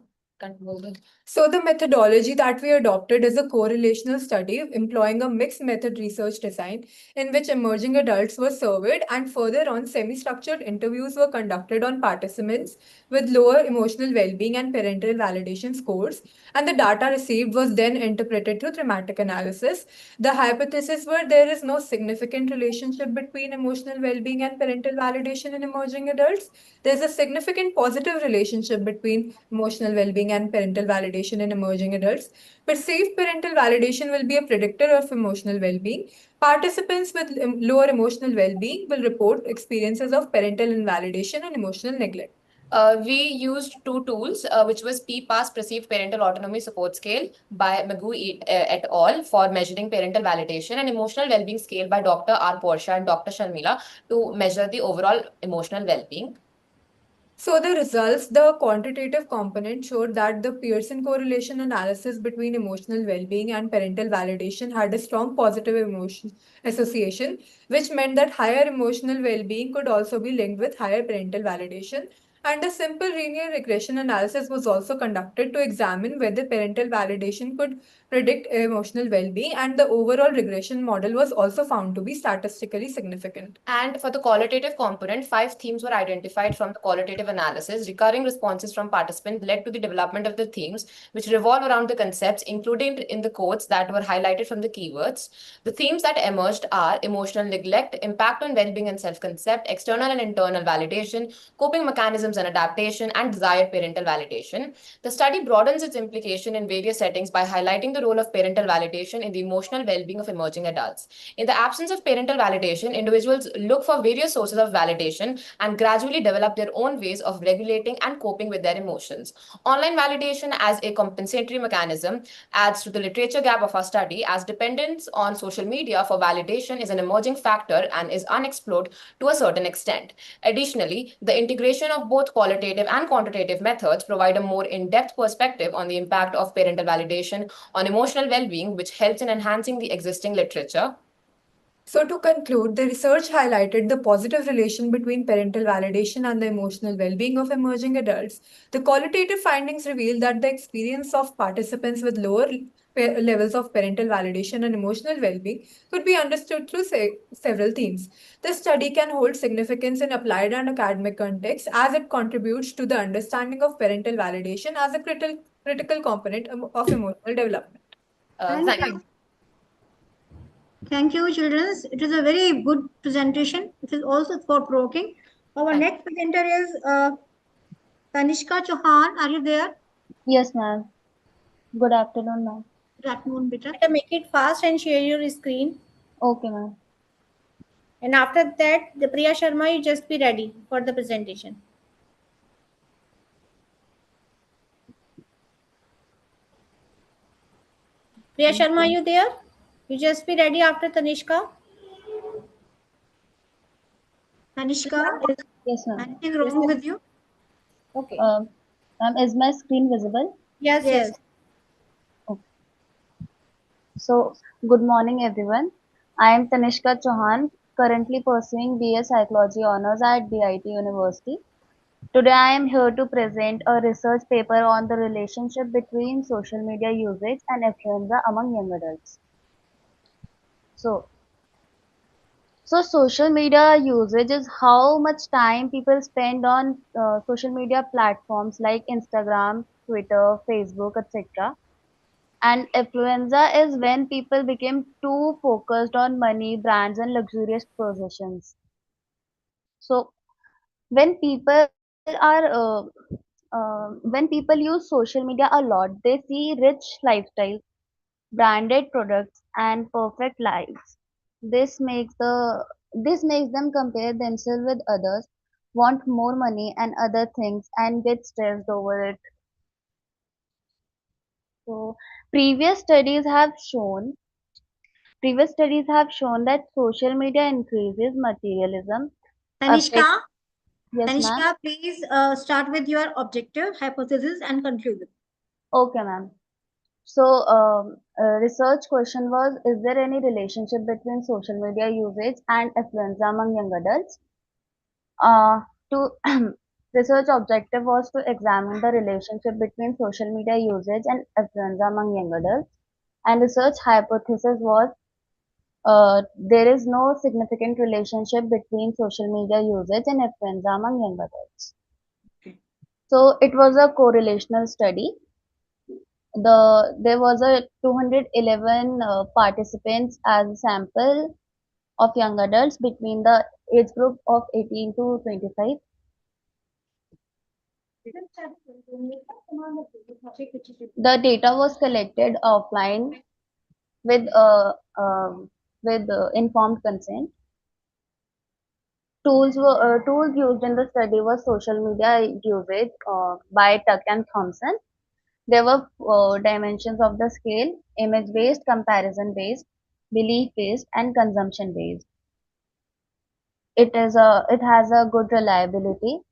So the methodology that we adopted is a correlational study employing a mixed method research design in which emerging adults were surveyed and further on semi-structured interviews were conducted on participants with lower emotional well-being and parental validation scores, and the data received was then interpreted through thematic analysis. The hypothesis were there is no significant relationship between emotional well-being and parental validation in emerging adults. There's a significant positive relationship between emotional well-being and parental validation in emerging adults. Perceived parental validation will be a predictor of emotional well-being. Participants with lower emotional well-being will report experiences of parental invalidation and emotional neglect. We used two tools, which was PPAS Perceived Parental Autonomy Support Scale by et al. For measuring parental validation, and Emotional Wellbeing Scale by Dr. R. Porsche and Dr. Sharmila to measure the overall emotional well-being. So the results, the quantitative component showed that the Pearson correlation analysis between emotional well-being and parental validation had a strong positive emotion association, which meant that higher emotional well-being could also be linked with higher parental validation. And a simple linear regression analysis was also conducted to examine whether parental validation could predict emotional well-being, and the overall regression model was also found to be statistically significant. And for the qualitative component, 5 themes were identified from the qualitative analysis. Recurring responses from participants led to the development of the themes, which revolve around the concepts, including in the codes that were highlighted from the keywords. The themes that emerged are emotional neglect, impact on well-being and self-concept, external and internal validation, coping mechanisms and adaptation, and desired parental validation. The study broadens its implication in various settings by highlighting the role of parental validation in the emotional well-being of emerging adults. In the absence of parental validation, individuals look for various sources of validation and gradually develop their own ways of regulating and coping with their emotions. Online validation as a compensatory mechanism adds to the literature gap of our study, as dependence on social media for validation is an emerging factor and is unexplored to a certain extent. Additionally, the integration of both qualitative and quantitative methods provide a more in-depth perspective on the impact of parental validation on emotional well-being, which helps in enhancing the existing literature. So to conclude, the research highlighted the positive relation between parental validation and the emotional well-being of emerging adults. The qualitative findings reveal that the experience of participants with lower levels of parental validation and emotional well-being could be understood through several themes. The study can hold significance in applied and academic contexts as it contributes to the understanding of parental validation as a critical component of emotional development. Thank you. Thank you, children. It is a very good presentation. It is also thought-provoking. Our next presenter is Tanishka Chauhan. Are you there? Yes, ma'am. Good afternoon, ma'am. Good afternoon, beta. Better make it fast and share your screen. Okay, ma'am. And after that, the Priya Sharma, you just be ready for the presentation. Priya Sharma, are you there? You just be ready after Tanishka. Tanishka, is Yes, ma'am. anything wrong with you? Okay. Ma'am, is my screen visible? Yes, yes. Okay. So, good morning, everyone. I am Tanishka Chauhan, currently pursuing BA Psychology Honours at DIT University. Today, I am here to present a research paper on the relationship between social media usage and influenza among young adults. So social media usage is how much time people spend on social media platforms like Instagram, Twitter, Facebook, etc. And influenza is when people became too focused on money, brands, and luxurious possessions. So when people are when people use social media a lot, they see rich lifestyles, branded products, and perfect lives. This makes the this makes them compare themselves with others, want more money and other things, and get stressed over it. So previous studies have shown that social media increases materialism. Tanishka, Yes, ma'am. Tanishka, please start with your objective, hypothesis, and conclusion. Okay, ma'am. So, research question was, is there any relationship between social media usage and influenza among young adults? To Research objective was to examine the relationship between social media usage and influenza among young adults. And research hypothesis was there is no significant relationship between social media usage and influenza among young adults. So it was a correlational study. There was a 211 participants as a sample of young adults between the age group of 18 to 25. The data was collected offline with informed consent. Tools used in the study was social media usage by Tuck and Thompson. There were dimensions of the scale: image-based, comparison-based, belief-based, and consumption-based. It has a good reliability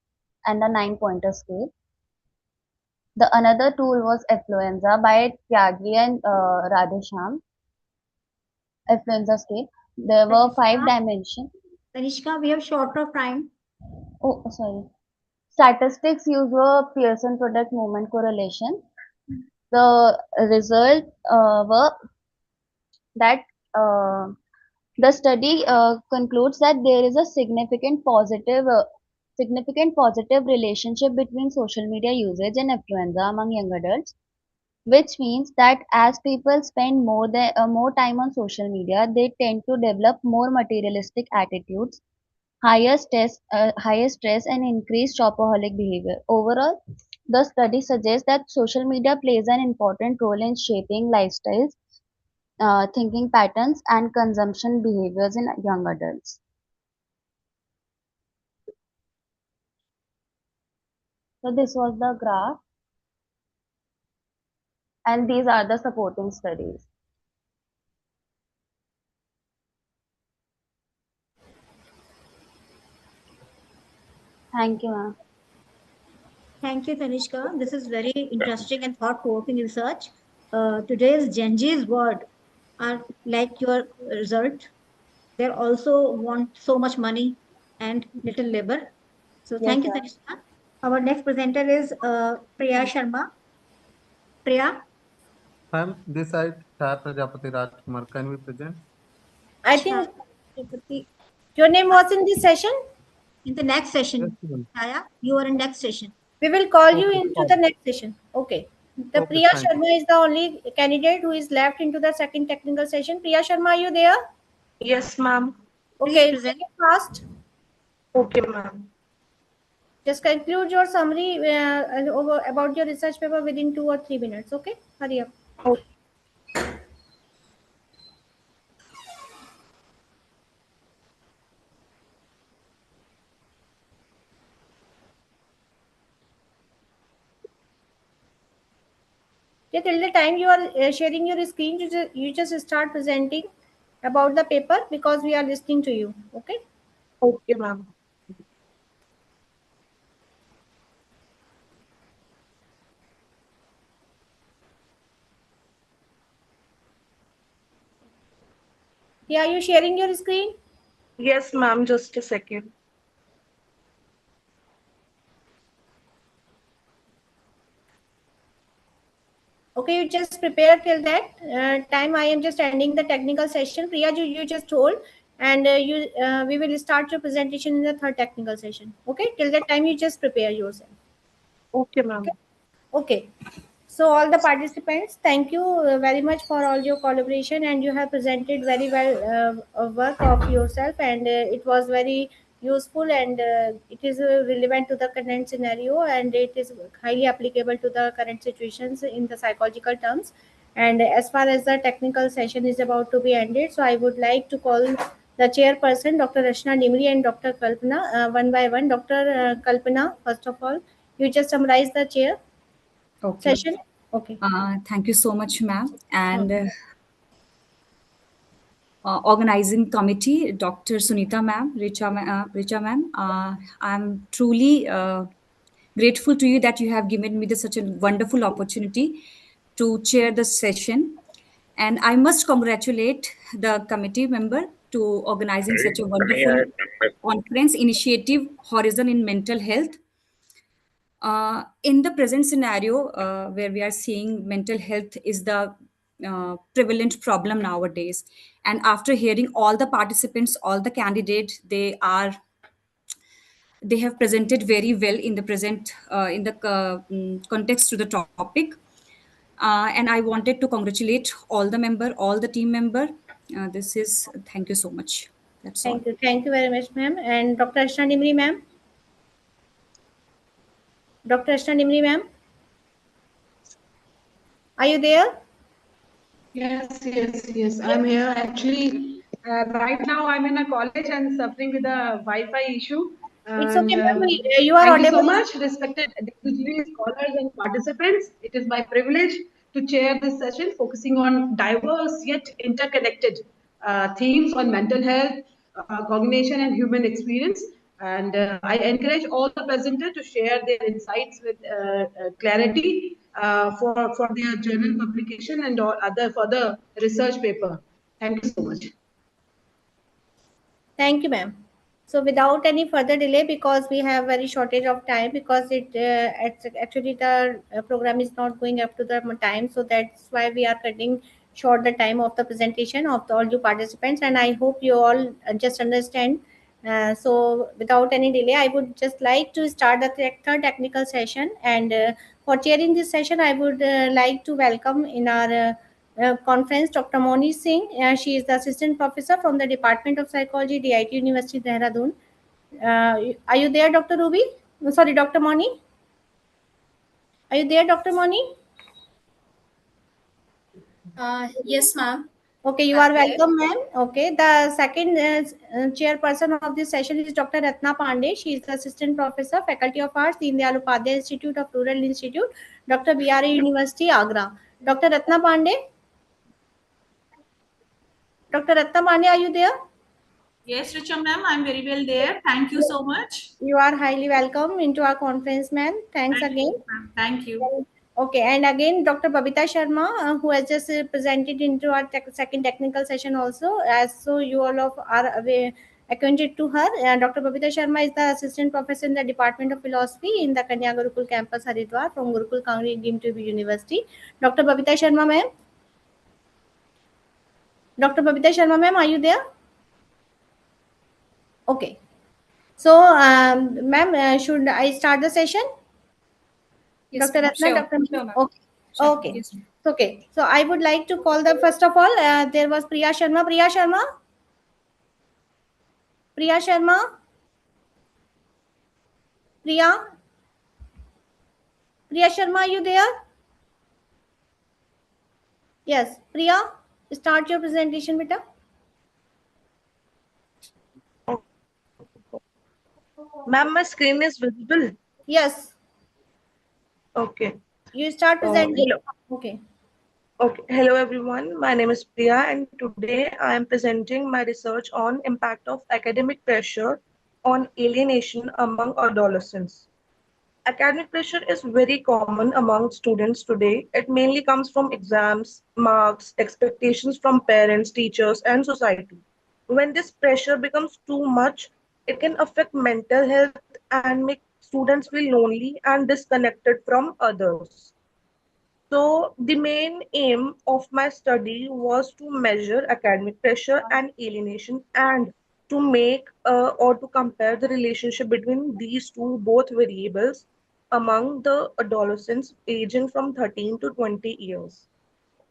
and a 9-pointer scale. The another tool was Affluenza by Tyagi and Radhesham. Affluenza scale. There were 5 dimensions. Tanishka, we have short of time. Oh, sorry. Statistics used were Pearson product movement correlation. The result were that the study concludes that there is a significant positive relationship between social media usage and influenza among young adults, which means that as people spend more time on social media, they tend to develop more materialistic attitudes, higher stress, and increased shopaholic behavior. Overall, the study suggests that social media plays an important role in shaping lifestyles, thinking patterns, and consumption behaviors in young adults. So this was the graph, and these are the supporting studies. Thank you, ma'am. Thank you, Tanishka. This is very interesting and thought-provoking research. Today's Gen Z's word are like your result. They also want so much money and little labor. So Yes, thank you, ma'am. Tanishka. Our next presenter is Priya Sharma. Priya, Ma'am, this side, Shah Prajapati Rajkumar. Can we present? I think your name was in this session. in the next Yes, session, ma'am. Chaya, you are in next session. We will call you Okay, into the sorry. next session. Okay. The Okay, Priya thank you. Sharma is the only candidate who is left into the second technical session. Priya Sharma, are you there? Yes, ma'am. Okay, make it fast. Okay, ma'am. Just conclude your summary about your research paper within 2 or 3 minutes. Okay, hurry up. Okay. Okay, till the time you are sharing your screen, you just start presenting about the paper because we are listening to you. Okay. Okay, ma'am. Yeah, are you sharing your screen? Yes, ma'am. Just a second. Okay, you just prepare till that time. I am just ending the technical session. Priya, you just told, and we will start your presentation in the third technical session. Okay, till that time you just prepare yourself. Okay, ma'am. Okay. So all the participants, thank you very much for all your collaboration, and you have presented very well work of yourself, and it was very useful, and it is relevant to the current scenario, and it is highly applicable to the current situations in the psychological terms. And as far as the technical session is about to be ended, so I would like to call the chairperson, Dr. Rashna Nimri and Dr. Kalpana, one by one. Dr. Kalpana, first of all, you just summarize the chair Okay. session. Okay. Thank you so much, ma'am. And organizing committee, Dr. Sunita ma'am, Richa ma'am. I'm truly grateful to you that you have given me such a wonderful opportunity to chair the session. And I must congratulate the committee member to organizing such a wonderful conference initiative, Horizon in Mental Health. In the present scenario, where we are seeing mental health is the prevalent problem nowadays, and after hearing all the participants, all the candidates, they have presented very well in the present in the context to the topic. And I wanted to congratulate all the member, all the team member. This is Thank you so much. That's all. Thank you very much, ma'am. And Dr. Ashna Nimri, ma'am. Dr. Ashna Nimri, ma'am. Are you there? Yes. I'm here. Actually, right now I'm in a college and suffering with a Wi-Fi issue. It's And okay, ma'am. You are thank you so audible. much, respected distinguished scholars and participants. It is my privilege to chair this session focusing on diverse yet interconnected themes on mental health, cognition, and human experience. And I encourage all the presenters to share their insights with clarity for their journal publication and or other further research paper. Thank you so much. Thank you, ma'am. So without any further delay, because we have very shortage of time, because actually the program is not going up to the time, so that's why we are cutting short the time of the presentation of all you participants, and I hope you all just understand. So without any delay, I would just like to start the third technical session, and for chairing this session, I would like to welcome in our conference Dr. Moni Singh. She is the assistant professor from the Department of Psychology, DIT University, Dehradun. Are you there, Dr. Ruby? Sorry, Dr. Moni. Are you there, Dr. Moni? Yes, ma'am. Okay, you are welcome, ma'am. Okay, the second chairperson of this session is Dr. Ratna Pandey. She is the assistant professor, Faculty of Arts, Deen Dayal Upadhyay Institute of Rural Institute, Dr. BRA University, Agra. Dr. Ratna Pandey. Dr. Ratna Pandey, are you there? Yes, Richa ma'am, I'm very well there. Thank you so much. You are highly welcome into our conference, ma'am. Thanks again. Thank you. Okay, and again, Dr. Babita Sharma, who has just presented into our second technical session also, as so you all of are acquainted to her. Dr. Babita Sharma is the assistant professor in the Department of Philosophy in the Kanya Gurukul campus, Haridwar, from Gurukul Kangri Deemed to be University. Dr. Babita Sharma, ma'am. Dr. Babita Sharma, ma'am, are you there? Okay. So, ma'am, should I start the session? Yes, Dr. ma'am. Ratna, Sure. Dr. Sure, ma'am. Okay. Sure. Okay. Yes, ma'am. Okay. So I would like to call the first of all, there was Priya Sharma. Priya Sharma. Priya Sharma. Priya. Priya Sharma, are you there? Yes. Priya, start your presentation, beta. Ma'am, my screen is visible. Yes. Okay. You start presenting. Hello. Okay. Okay. Hello, everyone. My name is Priya, and today I am presenting my research on impact of academic pressure on alienation among adolescents. Academic pressure is very common among students today. It mainly comes from exams, marks, expectations from parents, teachers, and society. When this pressure becomes too much, it can affect mental health and make students feel lonely and disconnected from others. So, the main aim of my study was to measure academic pressure and alienation and to make or to compare the relationship between these two both variables among the adolescents aging from 13 to 20 years.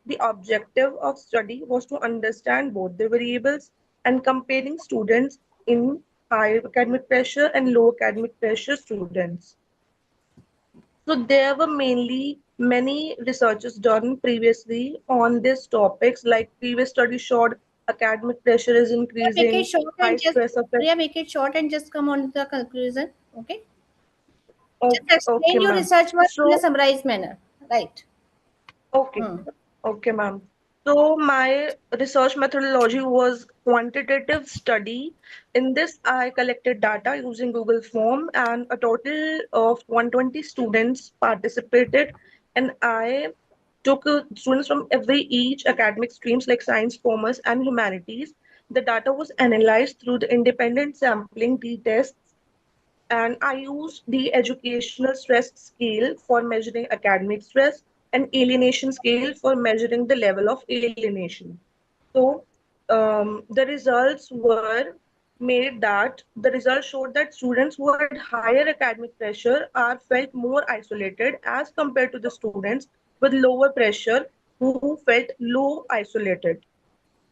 The objective of study was to understand both the variables and comparing students in high academic pressure and low academic pressure students. So there were mainly many researches done previously on these topics, like previous studies showed academic pressure is Priya, make it increasing, short high and just stress affect. Priya, make it short and just come on to the conclusion. Okay. Oh, Just explain okay, your ma'am. research work in a So, summarized manner. Right. okay, okay, ma'am. So my research methodology was quantitative study. In this, I collected data using Google Form, and a total of 120 students participated, and I took students from every each academic streams like science, commerce, and humanities. The data was analyzed through the independent sampling t-tests And I use the educational stress scale for measuring academic stress and alienation scale for measuring the level of alienation. So the results were made that the results showed that students who had higher academic pressure are felt more isolated as compared to the students with lower pressure who felt low isolated.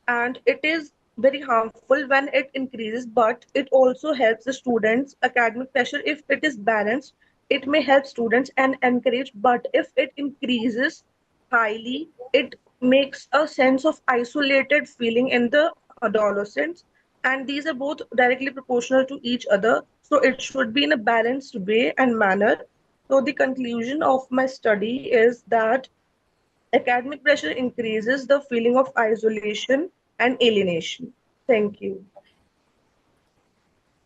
And it is very harmful when it increases, but it also helps the students academic pressure. If it is balanced, it may help students and encourage, but if it increases highly, it makes a sense of isolated feeling in the adolescents, and these are both directly proportional to each other, so it should be in a balanced way and manner. So the conclusion of my study is that academic pressure increases the feeling of isolation and alienation. Thank you.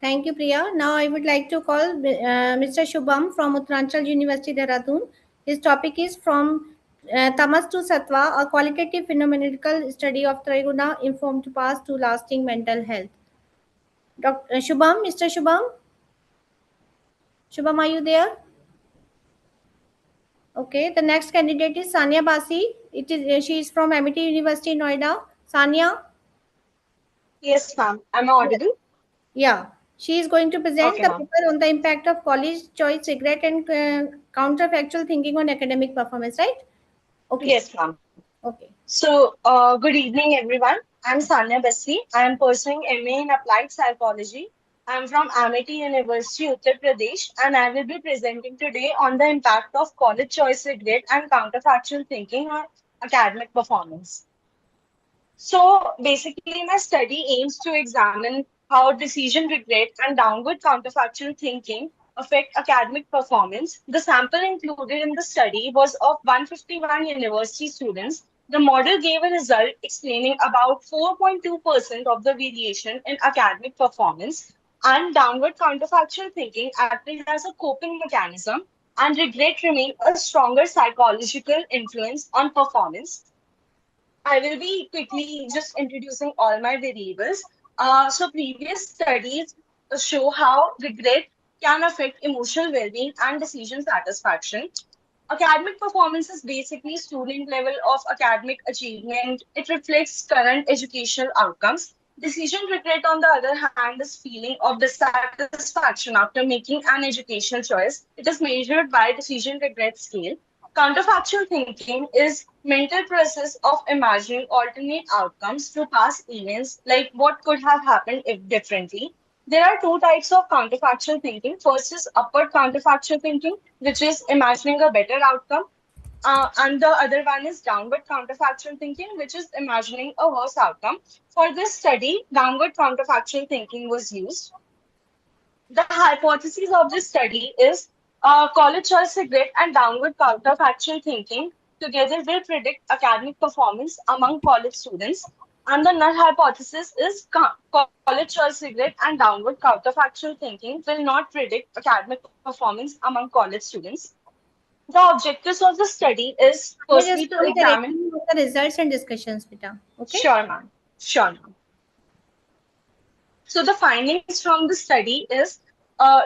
Thank you, Priya. Now I would like to call Mr. Shubham from Uttaranchal University, Dehradun. His topic is from Tamas to Sattva, a qualitative phenomenological study of Triguna informed past to lasting mental health. Dr. Shubham, Mr. Shubham? Shubham, are you there? Okay, the next candidate is Sania Basi. She is from Amity University, Noida. Sania? Yes, ma'am. Am I audible? Yeah. She is going to present Okay, the ma'am. paper on the impact of college choice regret and counterfactual thinking on academic performance, right? Okay. Yes, ma'am. Okay. So, good evening, everyone. I'm Sanya Bassi. I am pursuing MA in Applied Psychology. I'm from Amity University, Uttar Pradesh, and I will be presenting today on the impact of college choice regret and counterfactual thinking on academic performance. So basically, my study aims to examine how decision regret and downward counterfactual thinking affect academic performance. The sample included in the study was of 151 university students. The model gave a result explaining about 4.2% of the variation in academic performance, and downward counterfactual thinking acted as a coping mechanism, and regret remained a stronger psychological influence on performance. I will be quickly just introducing all my variables. So previous studies show how regret can affect emotional well-being and decision satisfaction. Academic performance is basically student level of academic achievement. It reflects current educational outcomes. Decision regret, on the other hand, is feeling of dissatisfaction after making an educational choice. It is measured by decision regret scale. Counterfactual thinking is mental process of imagining alternate outcomes to past events, like what could have happened if differently. There are two types of counterfactual thinking. First is upward counterfactual thinking, which is imagining a better outcome. And the other one is downward counterfactual thinking, which is imagining a worse outcome. For this study, downward counterfactual thinking was used. The hypothesis of this study is college choice regret and downward counterfactual thinking together will predict academic performance among college students. And the null hypothesis is college choice regret and downward counterfactual thinking will not predict academic performance among college students. The objectives of the study is Can you firstly just to give me the examine. resume of the results and discussions, Beta? Okay. Sure, ma'am. Sure, ma'am. So the findings from the study is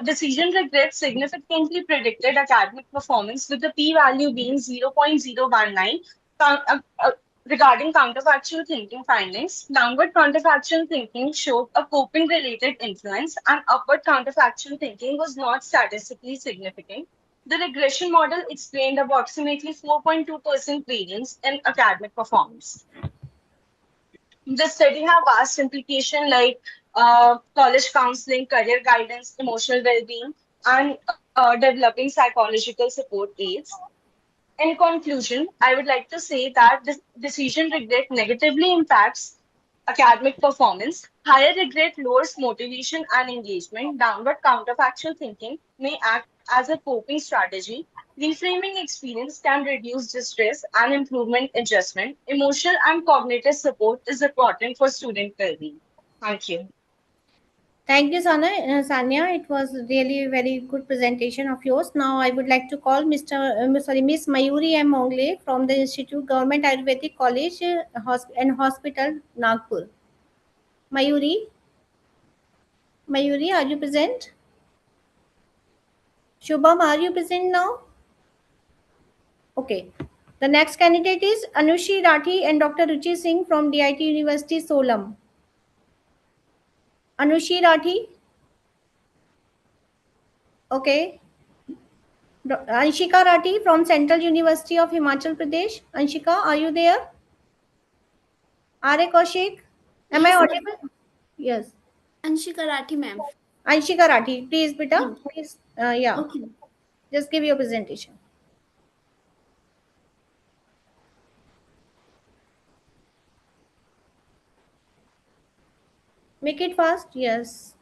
decision regret significantly predicted academic performance with the p-value being 0.019. Regarding counterfactual thinking findings, downward counterfactual thinking showed a coping related influence, and upward counterfactual thinking was not statistically significant. The regression model explained approximately 4.2% variance in academic performance. The study have vast implication like college counseling, career guidance, emotional well-being, and developing psychological support aids. In conclusion, I would like to say that this decision regret negatively impacts academic performance. Higher regret lowers motivation and engagement. Downward counterfactual thinking may act as a coping strategy. Reframing experience can reduce distress and improvement adjustment. Emotional and cognitive support is important for student well-being. Thank you. Thank you, Sanya. It was really very good presentation of yours. Now I would like to call Miss Mayuri M. Mongle from the Institute Government Ayurvedic College and Hospital, Nagpur. Mayuri, are you present? Shubham, are you present now? Okay. The next candidate is Anushi Rathi and Dr. Ruchi Singh from DIT University, Solam. Anushi Rathi. Okay. Anshika Rathi from Central University of Himachal Pradesh. Anshika, are you there? Are Kaushik? Am I Yes, ma'am. audible? Yes. Anshika Rathi, ma'am. Anshika Rathi, please, beta. Yes. Please, yeah. Okay. Just give your presentation. Make it fast. Yes.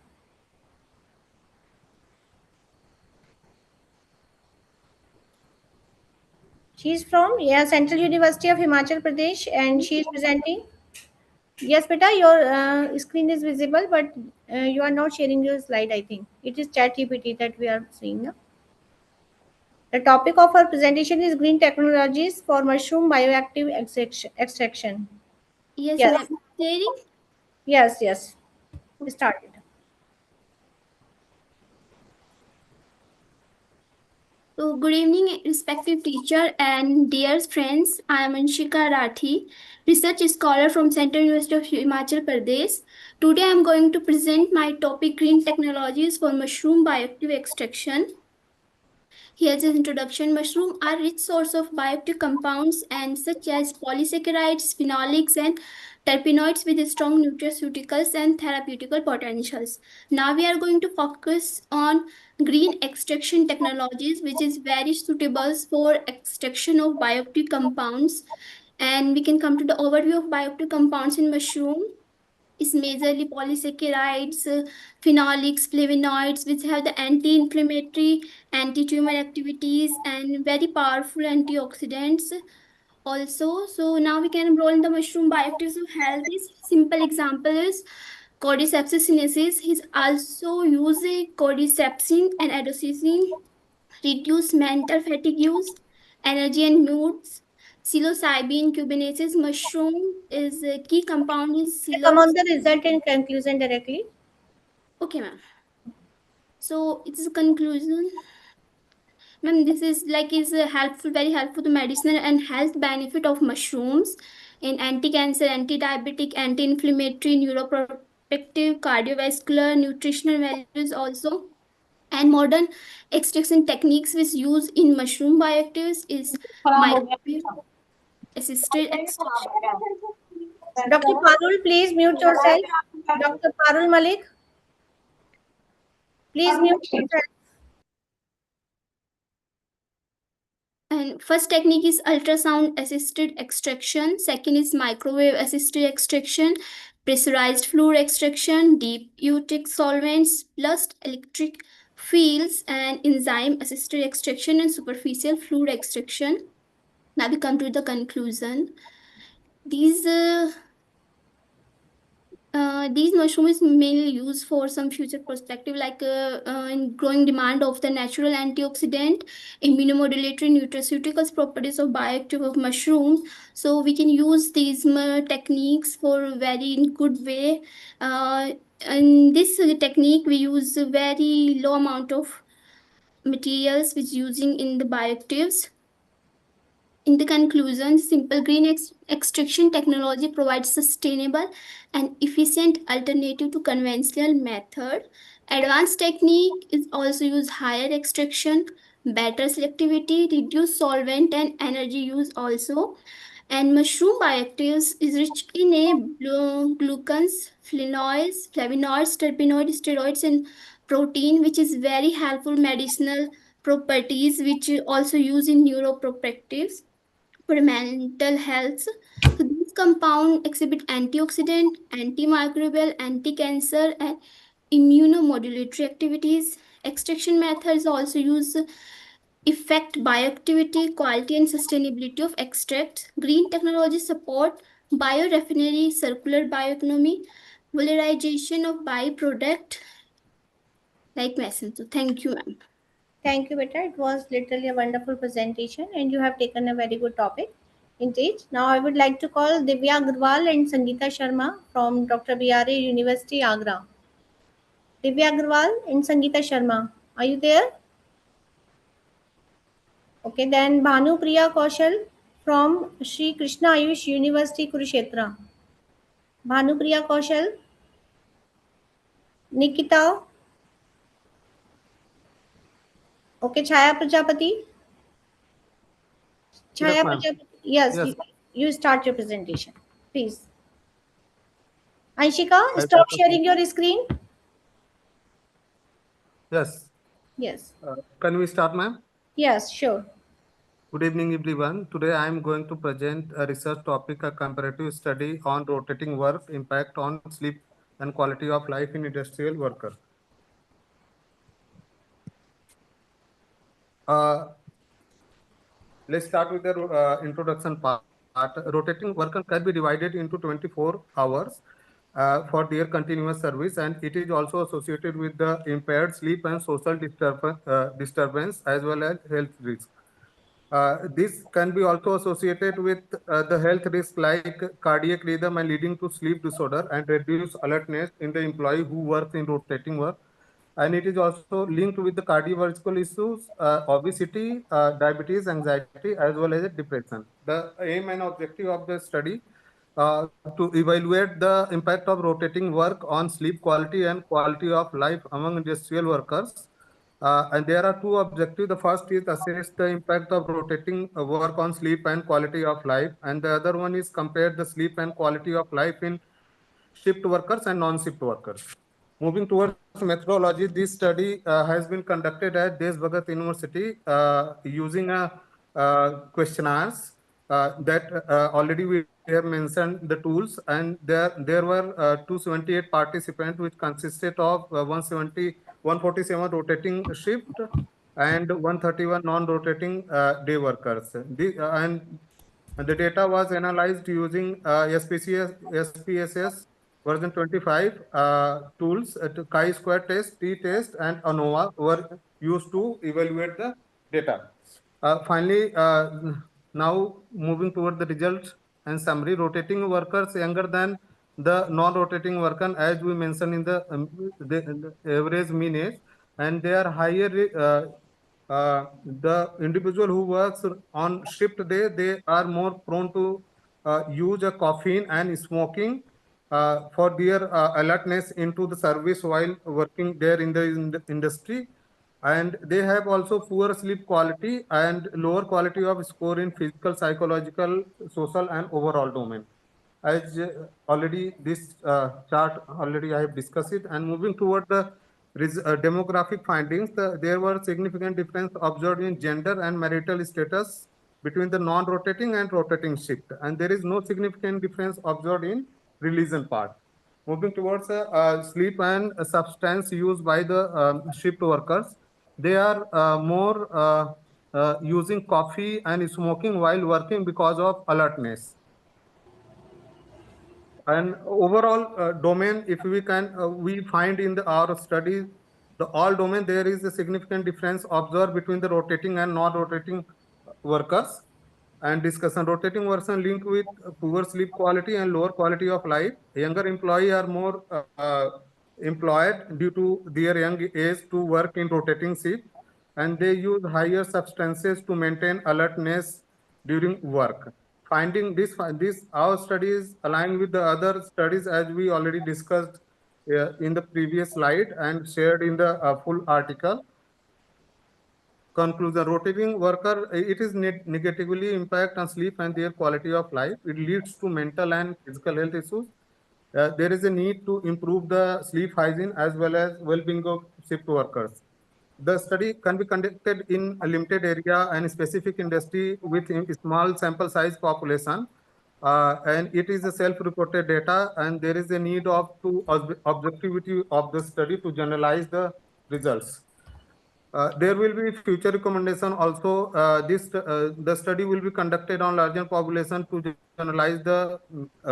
She's from Central University of Himachal Pradesh, and she is presenting. Yes, beta, your screen is visible, but you are not sharing your slide. I think it is ChatGPT that we are seeing now. The topic of our presentation is green technologies for mushroom bioactive extraction. Yes, Yes. ma'am. Sharing. Yes, yes. Start it. So, good evening, respected teacher and dear friends. I am Anshika Rathi, research scholar from Central University of Himachal Pradesh. Today, I am going to present my topic: green technologies for mushroom bioactive extraction. Here's an introduction. Mushroom are rich source of bioactive compounds and such as polysaccharides, phenolics, and terpenoids with strong nutraceuticals and therapeutical potentials. Now we are going to focus on green extraction technologies, which is very suitable for extraction of bioactive compounds. And we can come to the overview of bioactive compounds in mushroom is majorly polysaccharides, phenolics, flavonoids, which have the anti-inflammatory, anti-tumor activities, and very powerful antioxidants also. So now we can enroll in the mushroom bioactives of health. Is simple example is cordyceps sinensis. He's also using cordycepsin and adenosine reduce mental fatigue, energy and moods. Psilocybin cubaceous mushroom is a key compound in Come on the psilocybin. result and conclusion directly. Okay, ma'am. So it's a conclusion. Ma'am, this is like is a helpful, very helpful to medicinal and health benefit of mushrooms in anti-cancer, anti-diabetic, anti-inflammatory, neuroprotective, cardiovascular, nutritional values also. And modern extraction techniques which use in mushroom bioactives is microwave assisted extraction. Dr. Parul, please mute yourself. Dr. Parul Malik, please mute yourself. And first technique is ultrasound assisted extraction. Second is microwave assisted extraction, pressurized fluid extraction, deep eutectic solvents, plus electric fields, and enzyme assisted extraction and superficial fluid extraction. Now we come to the conclusion. These mushrooms mainly used for some future perspective, like in growing demand of the natural antioxidant, immunomodulatory nutraceuticals properties of bioactive of mushrooms. So we can use these techniques for very in good way. In this technique, we use a very low amount of materials which using in the bioactives. In the conclusion, simple green extraction technology provides sustainable and efficient alternative to conventional method. Advanced technique is also use higher extraction, better selectivity, reduce solvent and energy use also. And mushroom bioactives is rich in a glucans, flavonoids, terpenoids, steroids, and protein, which is very helpful medicinal properties, which also use in neuroprotectives for mental health. So these compounds exhibit antioxidant, antimicrobial, anti-cancer, and immunomodulatory activities. Extraction methods also use effect bioactivity, quality, and sustainability of extracts. Green technology support biorefinery, circular bioeconomy, valorization of byproduct like medicine. So thank you, ma'am. Thank you, Beta. It was literally a wonderful presentation, and you have taken a very good topic. Indeed. Now, I would like to call Divya Agarwal and Sangeeta Sharma from Dr. B.R.A. University, Agra. Divya Agarwal and Sangeeta Sharma, are you there? Okay, then Bhanu Priya Kaushal from Sri Krishna Ayush University, Kurukshetra. Bhanu Priya Kaushal, Nikita. Okay, Chaya Prajapati. Yes, Chaya ma'am. Prajapati. Yes, Yes, you start your presentation, please. Anshika, I stop start the sharing your screen. Yes. Yes. Can we start, ma'am? Yes, sure. Good evening, everyone. Today I am going to present a research topic, a comparative study on rotating work impact on sleep and quality of life in industrial worker. Uh, let's start with the introduction part. Rotating worker can be divided into 24 hours for their continuous service, and it is also associated with the impaired sleep and social disturbance as well as health risk. This can be also associated with the health risk like cardiac rhythm and leading to sleep disorder and reduced alertness in the employee who works in rotating work. And it is also linked with the cardiovascular issues, obesity, diabetes, anxiety, as well as depression. The aim and objective of the study to evaluate the impact of rotating work on sleep quality and quality of life among industrial workers. And there are two objectives. The first is assess the impact of rotating work on sleep and quality of life, and the other one is compare the sleep and quality of life in shift workers and non-shift workers. Moving towards methodology, this study has been conducted at Desh Bhagat University using a questionnaires that already we have mentioned the tools, and there were 278 participants, which consisted of 147 rotating shift and 131 non-rotating day workers. And the data was analyzed using SPSS version 25 tools, chi-square test, t-test, and ANOVA were used to evaluate the data. Finally, now moving toward the results and summary, rotating workers younger than the non-rotating worker, as we mentioned in the average mean age, and they are higher. The individual who works on shift day, they are more prone to use a caffeine and smoking for their alertness into the service while working there in the industry, and they have also poor sleep quality and lower quality of score in physical, psychological, social, and overall domain. As already this chart already I have discussed it, and moving toward the demographic findings, there were significant difference observed in gender and marital status between the non-rotating and rotating shift, and there is no significant difference observed in religion part. Moving towards sleep and substance used by the shift workers, they are more using coffee and smoking while working because of alertness. And overall domain, if we can, we find in our study, the all domain, there is a significant difference observed between the rotating and non-rotating workers. And discussion, rotating version linked with poor sleep quality and lower quality of life. Younger employee are more employed due to their young age to work in rotating shift, and they use higher substances to maintain alertness during work. Finding this our studies align with the other studies as we already discussed in the previous slide and shared in the full article. Conclusion, rotating worker, it is negatively impact on sleep and their quality of life. It leads to mental and physical health issues. There is a need to improve the sleep hygiene as well as well-being of shift workers. The study can be conducted in a limited area and specific industry with a small sample size population. And it is a self-reported data, and there is a need of to objectivity of the study to generalize the results. There will be future recommendation also. The study will be conducted on larger population to generalize the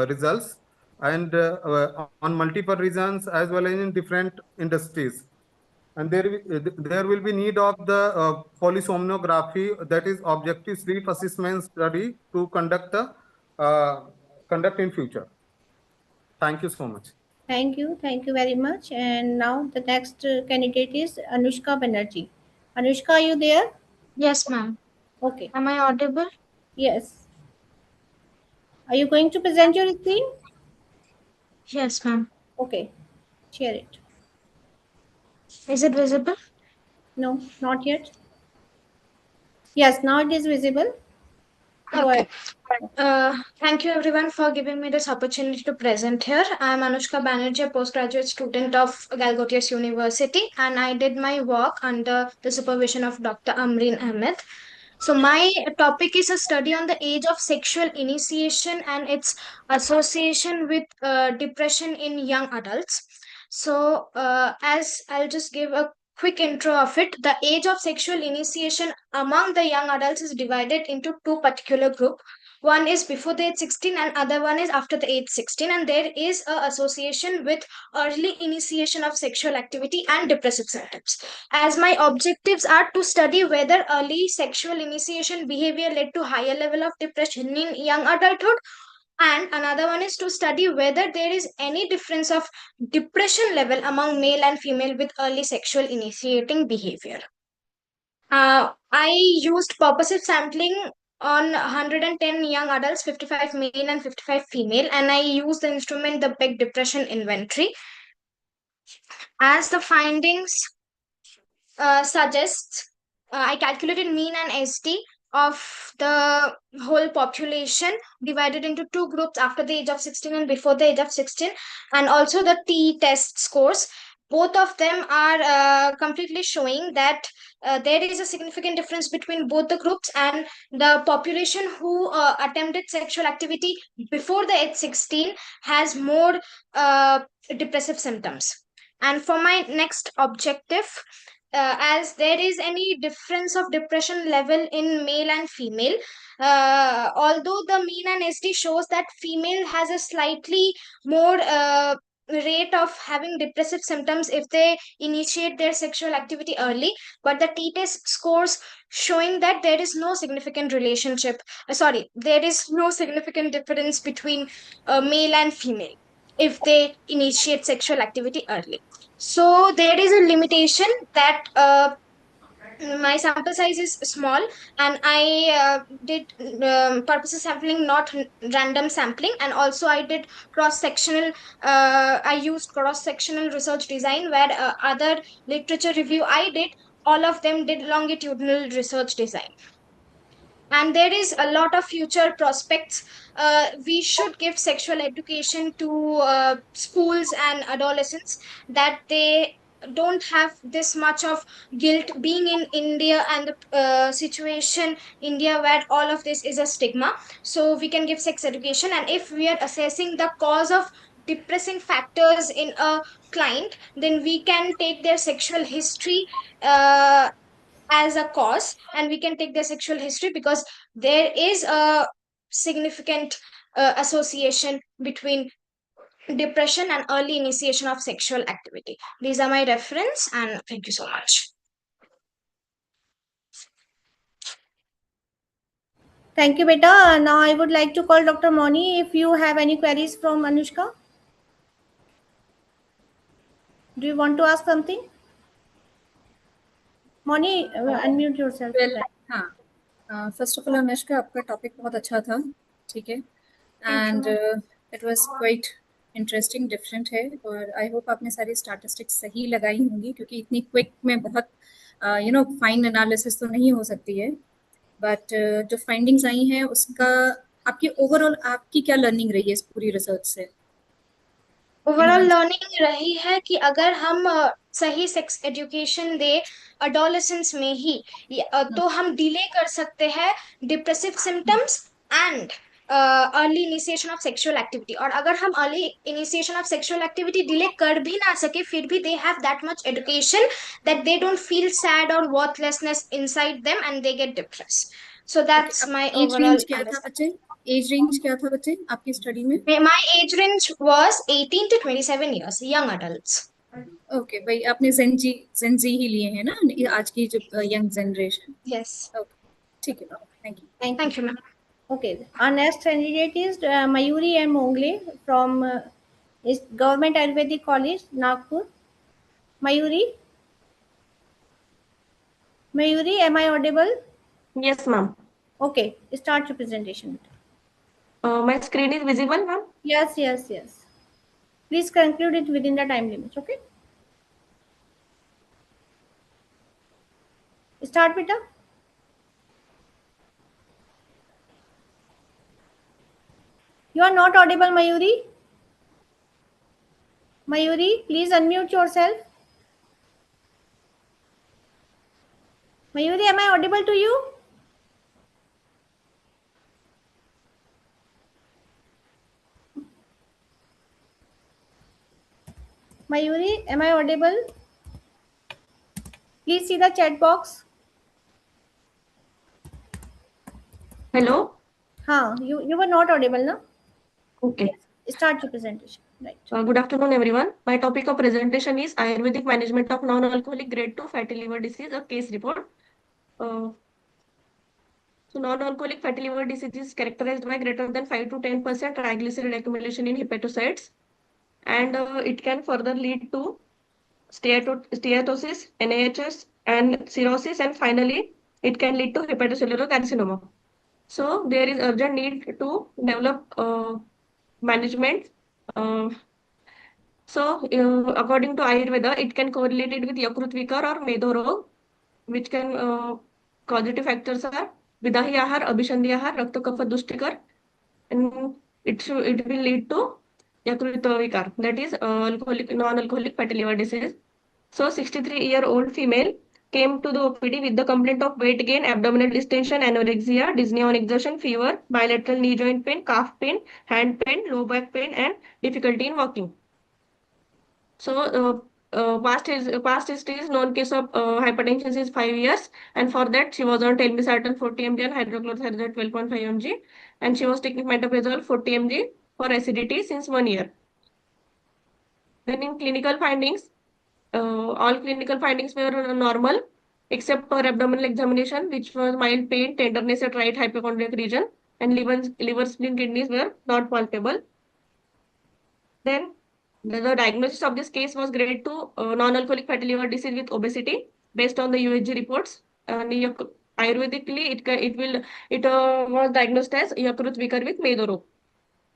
results, and on multiple regions as well as in different industries. And there will be need of the polysomnography, that is objective sleep assessment study, to conduct in future. Thank you so much. Thank you very much. And now the next candidate is Anushka Banerjee. Anushka, are you there? Yes, ma'am. Okay. Am I audible? Yes. Are you going to present your screen? Yes, ma'am. Okay. Share it. Is it visible? No, not yet. Yes, now it is visible. Go Okay. ahead. Thank you everyone for giving me this opportunity to present here. I am Anushka Banerjee, a postgraduate student of Galgotius University, and I did my work under the supervision of Dr. Amreen Ahmed. So my topic is a study on the age of sexual initiation and its association with depression in young adults. So as I'll just give a quick intro of it, the age of sexual initiation among the young adults is divided into two particular groups. One is before the age 16 and other one is after the age 16, and there is a association with early initiation of sexual activity and depressive symptoms. As my objectives are to study whether early sexual initiation behavior led to higher level of depression in young adulthood, and another one is to study whether there is any difference of depression level among male and female with early sexual initiating behavior. I used purposive sampling on 110 young adults, 55 male and 55 female, and I used the instrument the Beck Depression Inventory. As the findings suggests, I calculated mean and ST of the whole population divided into two groups after the age of 16 and before the age of 16, and also the T test scores. Both of them are completely showing that there is a significant difference between both the groups, and the population who attempted sexual activity before the age 16 has more depressive symptoms. And for my next objective, as there is any difference of depression level in male and female, although the mean and SD shows that female has a slightly more rate of having depressive symptoms if they initiate their sexual activity early, but the t-test scores showing that there is no significant relationship, sorry, there is no significant difference between male and female if they initiate sexual activity early. So there is a limitation that my sample size is small, and I did purposes sampling, not random sampling, and also I did cross sectional, I used cross sectional research design where other literature review I did, all of them did longitudinal research design. And there is a lot of future prospects. We should give sexual education to schools and adolescents, that they don't have this much of guilt being in India, and the situation India where all of this is a stigma. So we can give sex education, and if we are assessing the cause of depressing factors in a client, then we can take their sexual history as a cause, and we can take their sexual history because there is a significant association between depression and early initiation of sexual activity. These are my reference, and thank you so much. Thank you, beta. Now I would like to call Dr. Moni if you have any queries from Anushka. Do you want to ask something? Moni, unmute yourself. Well, हाँ first of all Anushka, आपका topic बहुत अच्छा था, ठीक है, and it was quite interesting, different है, और I hope आपने सारी स्टैटिस्टिक्स सही लगाई होंगी, क्योंकि इतनी क्विक में बहुत फाइन एनालिसिस तो नहीं हो सकती है, बट जो फाइंडिंग्स आई हैं उसका आपकी ओवरऑल आपकी क्या लर्निंग रही है इस पूरी रिसर्च से? ओवरऑल लर्निंग रही है कि अगर हम सही सेक्स एजुकेशन दे अडोलेसेंस में ही, तो हम डिले कर सकते हैं depressive symptoms and early initiation of sexual activity. और अगर हम early initiation of sexual activity delay कर भी ना सके, फिर भी they have that much education that they don't feel sad और worthlessness inside them and they get depressed. So that's my age overall range क्या था बच्चे? एज रेंज क्या था बच्चे आपकी स्टडी में? My age range was 18 to 27 years, young adults. Okay भाई, आपने जेनजी ही लिए हैं ना आज की जो यंग जनरेशन? Yes. ओके, ठीक है, थैंk you. Thank you, ma'am. Okay, our next candidate is Mayuri M. Mongle from is Government Ayurvedic College, Nagpur. Mayuri? Mayuri, am I audible? Yes, ma'am. Okay, start your presentation. My screen is visible, ma'am? Yes, yes, yes. Please conclude it within the time limit. Okay. Start, Pita. You are not audible, Mayuri. Mayuri, please unmute yourself. Mayuri, am I audible to you? Mayuri, am I audible? Please see the chat box. Hello? You were not audible, no? Okay. Yes. Start your presentation. Right. Good afternoon, everyone. My topic of presentation is Ayurvedic Management of Non-Alcoholic Grade 2 Fatty Liver Disease, a case report. So non-alcoholic fatty liver disease is characterized by greater than 5 to 10% triglyceride accumulation in hepatocytes, and it can further lead to steatosis, NAHS, and cirrhosis, and finally, it can lead to hepatocellular carcinoma. So there is urgent need to develop management. Uh, according to Ayurveda, it can correlate it with Yakrut Vikar or Medho Rog, which can causative factors are Vidahi Ahar, Abhishandi Ahar, Rakta Kapha Dushtikar, and it will lead to Yakrut Vikar, that is non-alcoholic fatty liver disease. So 63-year-old female came to the OPD with the complaint of weight gain, abdominal distension, anorexia, dyspnea on exertion, fever, bilateral knee joint pain, calf pain, hand pain, low back pain, and difficulty in walking. So past history is known case of hypertension is 5 years, and for that she was on telmisartan 40 mg and hydrochlorothiazide 12.5 mg, and she was taking metronidazole 40 mg for acidity since 1 year. Then in clinical findings, all clinical findings were normal except for abdominal examination, which was mild pain, tenderness at right hypochondriac region, and liver, spleen, kidneys were not palpable. Then the diagnosis of this case was grade 2 non-alcoholic fatty liver disease with obesity based on the UHG reports. And Ayurvedically, it was diagnosed as Yakrut Vikar with Medoro.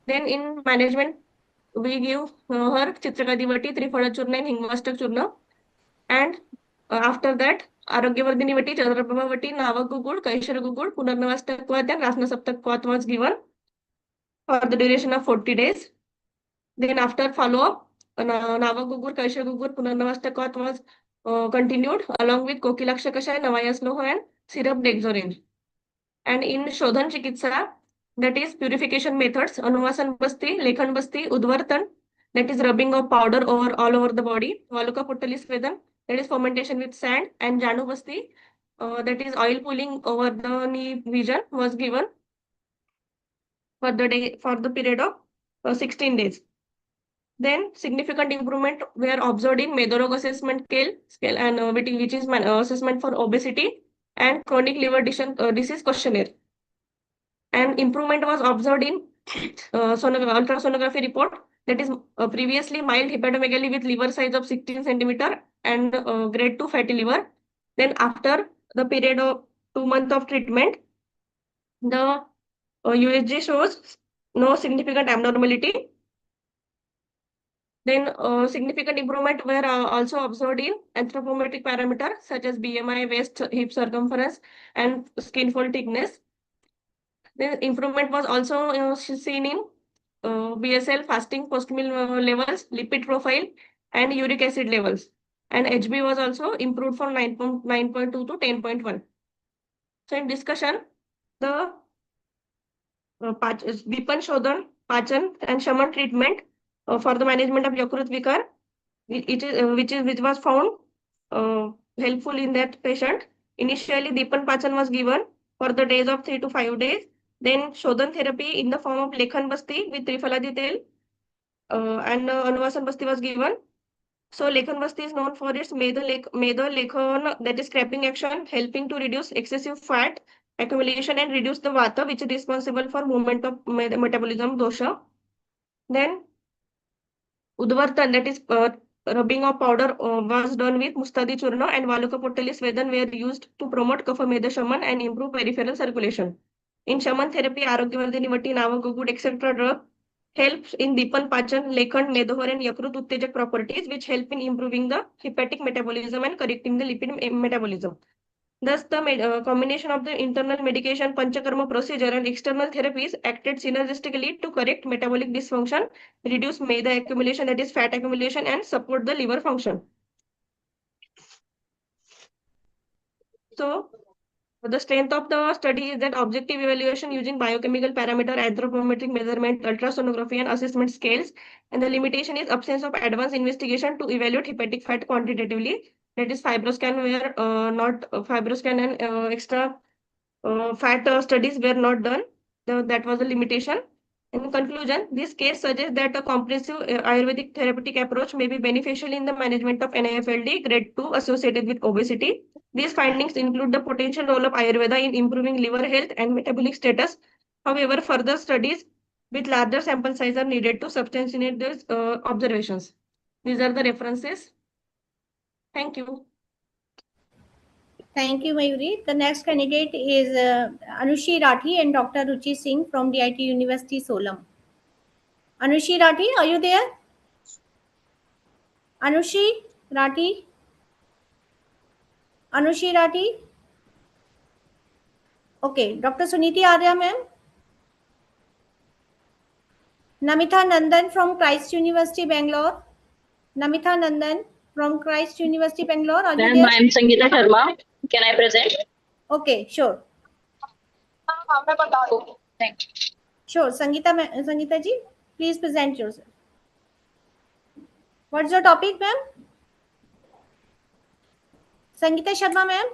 Then in management, we give her Chitrakadivati, Trifala Churna, and Hingvastak Churna. And after that, Arogyavardhini Vati, Chandraprabha Vati, Navagugud, Kaishara Punarnavastak Kvat, and Rasna Saptak Kvat was given for the duration of 40 days. Then after follow-up, Navagugur, Kaishagugur, Punarnavastakot was continued along with Kokilaksha Kashai, Navayasloho, and syrup Dexorange. And in Shodhan Chikitsa, that is purification methods, Anuvasan Basti, Lekhan Basti, Udvartan, that is rubbing of powder all over the body, Valuka Puttali Svedam, that is fermentation with sand, and Janu Basti, that is oil pulling over the knee vision, was given for the period of 16 days. Then significant improvement were observed in Medorog assessment scale and which is assessment for obesity and chronic liver disease questionnaire. And improvement was observed in ultrasonography report, that is previously mild hepatomegaly with liver size of 16 centimeter and grade 2 fatty liver. Then after the period of 2 months of treatment, the USG shows no significant abnormality. Then significant improvement were also observed in anthropometric parameters such as BMI, waist, hip circumference, and skin fold thickness. Then improvement was also seen in BSL, fasting post-meal levels, lipid profile, and uric acid levels. And HB was also improved from 9.2 to 10.1. So in discussion, the Vipan Shodhan, Pachan, and Shaman treatment for the management of Yakrut Vikar, which was found helpful in that patient. Initially, Dipan Pachan was given for the days of 3 to 5 days. Then Shodhan therapy in the form of Lekhan Basti with Trifaladi Tel and Anuvasan Basti was given. So Lekhan Basti is known for its Medha Lekhan, that is scrapping action, helping to reduce excessive fat accumulation and reduce the vata, which is responsible for movement of metabolism dosha. Then Udvartan, that is rubbing of powder was done with Mustadi Churna and Valokapotali Svedan were used to promote Kapha Meda Shaman and improve peripheral circulation. In Shaman therapy, Arogyavardhini Vati, Navagugud, etc. drug helps in Dipan Pachan, Lekhand, Medohar and Yakrut Uttejak properties which help in improving the hepatic metabolism and correcting the lipid metabolism. Thus, the combination of the internal medication, panchakarma procedure, and external therapies acted synergistically to correct metabolic dysfunction, reduce maida accumulation, that is fat accumulation, and support the liver function. So, the strength of the study is that objective evaluation using biochemical parameter, anthropometric measurement, ultrasonography, and assessment scales. And the limitation is absence of advanced investigation to evaluate hepatic fat quantitatively. That is fibroscan where not fibroscan and extra fat studies were not done. That was a limitation. In conclusion, this case suggests that a comprehensive Ayurvedic therapeutic approach may be beneficial in the management of NAFLD grade 2 associated with obesity. These findings include the potential role of Ayurveda in improving liver health and metabolic status. However, further studies with larger sample size are needed to substantiate these observations. These are the references. Thank you. Thank you, Mayuri. The next candidate is Anushi Rathi and Dr. Ruchi Singh from DIT University, Solam. Anushi Rathi, are you there? Anushi Rathi? Anushi Rathi? Okay, Dr. Suniti Arya, ma'am. Namitha Nandan from Christ University, Bangalore. Namitha Nandan from Christ University, Bangalore. Are you Ma'am, there? I am Sangeeta Sharma. Can I present? Okay, sure. Okay, thank you. Sure, Sangeeta ji, please present yourself. What's your topic, ma'am? Sangeeta Sharma, ma'am.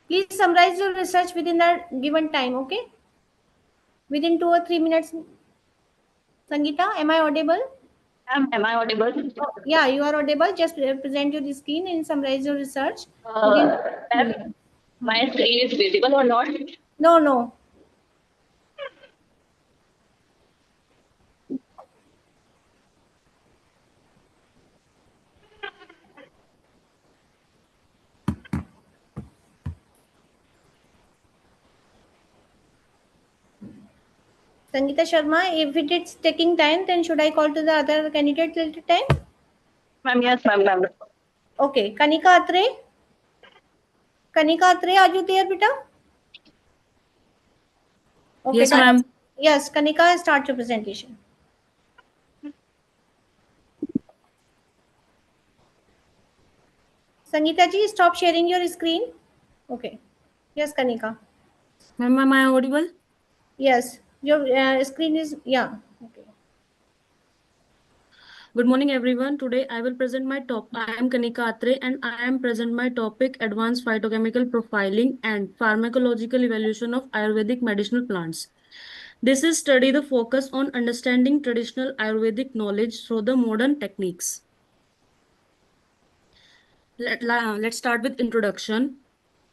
Please summarize your research within the given time, okay? Within 2 or 3 minutes. Sangeeta, am I audible? Am I audible? Yeah, you are audible. Just present your screen and summarize your research within 3 Ma'am, minutes. my screen is visible or not? No, no. Sangeeta Sharma, if it is taking time, then should I call to the other candidate till time? Ma'am, yes, ma'am. Okay, Kanika Atre. Kanika Atre, are you there, beta? Okay, Yes, ma'am. Yes, Kanika, start your presentation. Sangeeta ji, stop sharing your screen. Okay. Yes, Kanika. Ma'am, am I audible? Yes, your screen is, yeah. Okay. Good morning, everyone. Today I will present my top. I am Kanika Atre and I am present my topic Advanced Phytochemical Profiling and Pharmacological Evaluation of Ayurvedic Medicinal Plants. This is study the focus on understanding traditional Ayurvedic knowledge through the modern techniques. Let's start with introduction.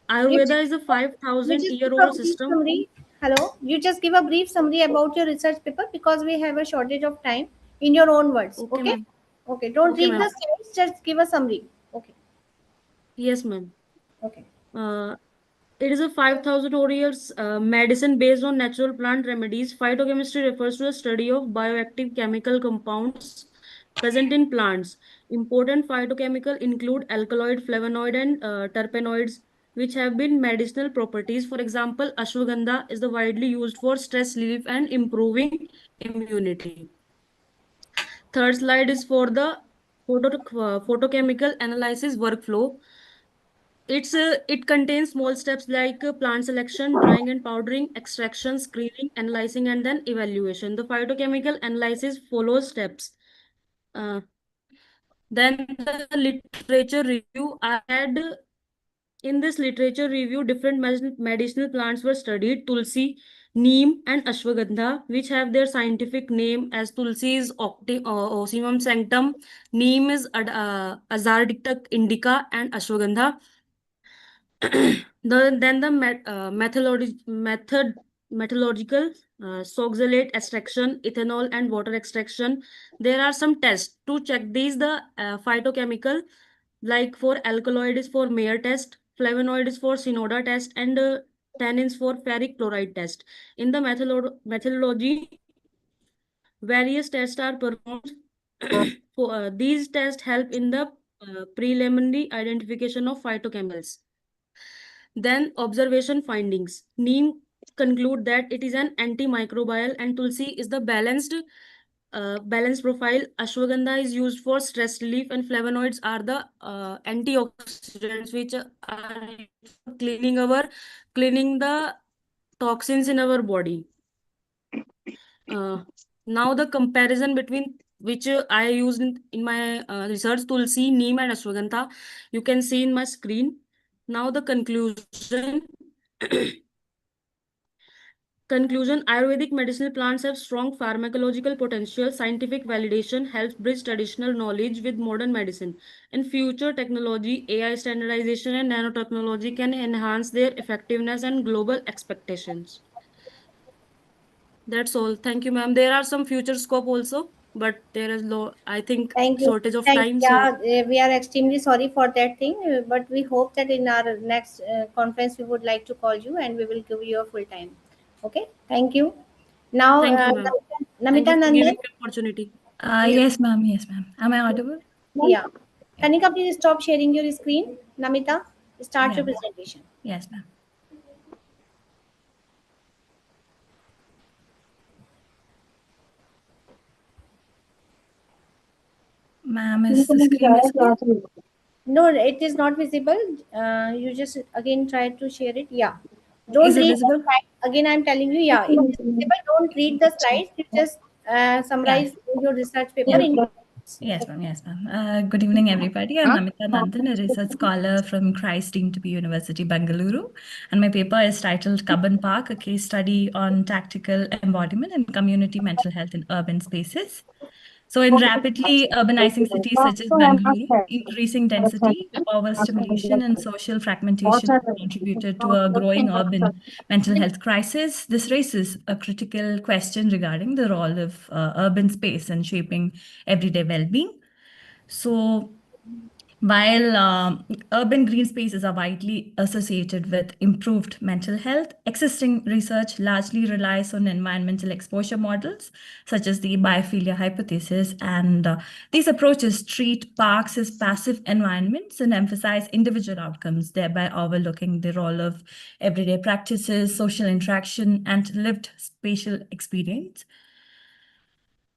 Ayurveda is a 5,000-year-old system. Hello, you just give a brief summary about your research paper because we have a shortage of time in your own words. Okay. Okay. Don't Okay, read the slides, just give a summary. Okay. Yes, ma'am. Okay. It is a 5,000 years medicine based on natural plant remedies. Phytochemistry refers to the study of bioactive chemical compounds present in plants. Important phytochemical include alkaloid, flavonoid, and terpenoids, which have been medicinal properties. For example, ashwagandha is the widely used for stress relief and improving immunity. Third slide is for the photochemical analysis workflow. It contains small steps like plant selection, drying and powdering, extraction, screening, analyzing, and then evaluation. The phytochemical analysis follows steps. Then the literature review. In this literature review, different medicinal plants were studied: tulsi, neem, and ashwagandha, which have their scientific name as tulsi is Ocimum sanctum, neem is Azardicta indica, and ashwagandha. Then the methodological Soxalate extraction, ethanol, and water extraction. There are some tests to check these. The phytochemical, like for alkaloid is for Mayer test, flavonoid is for Synoda test, and tannins for ferric chloride test. In the methodology, various tests are performed. These tests help in the preliminary identification of phytochemicals. Then observation findings. Neem conclude that it is an antimicrobial and tulsi is the balanced profile. Ashwagandha is used for stress relief and flavonoids are the antioxidants which are cleaning the toxins in our body. Now the comparison between which I used in my research, tulsi, neem and ashwagandha, you can see in my screen. Now the conclusion. Conclusion, Ayurvedic medicinal plants have strong pharmacological potential. Scientific validation helps bridge traditional knowledge with modern medicine. In future, technology, AI standardization, and nanotechnology can enhance their effectiveness and global expectations. That's all. Thank you, ma'am. There are some future scope also, but there is low, I think, Thank you. shortage of time. Yeah, So we are extremely sorry for that thing, but we hope that in our next conference we would like to call you and we will give you a full time. Okay, thank you. Now, thank you, ma'am. Thank Namita you for Nandan. giving me opportunity. Yes. Yes, ma'am. Yes, ma'am. Am I audible? Yeah. Kanika, please stop sharing your screen. Namita, start Yeah. your presentation. Yes, ma'am. Ma'am, is the screen visible? No, it is not visible. You just again try to share it. Yeah. Is Don't it read the visible? slide. Again, I'm telling you, yeah, it is visible. Don't read the slides. You just Yeah. summarize your research paper Yeah. in. Yes, ma'am. Yes, ma'am. Good evening, everybody. I'm Namita Nandan, a research scholar from Christ deemed to be University, Bangalore. And my paper is titled Kaban Park, a case study on tactical embodiment and community mental health in urban spaces. So, in rapidly urbanizing cities such as Bangalore, increasing density, overstimulation, and social fragmentation have contributed to a growing urban mental health crisis. This raises a critical question regarding the role of urban space in shaping everyday well being. So, while urban green spaces are widely associated with improved mental health, existing research largely relies on environmental exposure models, such as the biophilia hypothesis. And these approaches treat parks as passive environments and emphasize individual outcomes, thereby overlooking the role of everyday practices, social interaction, and lived spatial experience.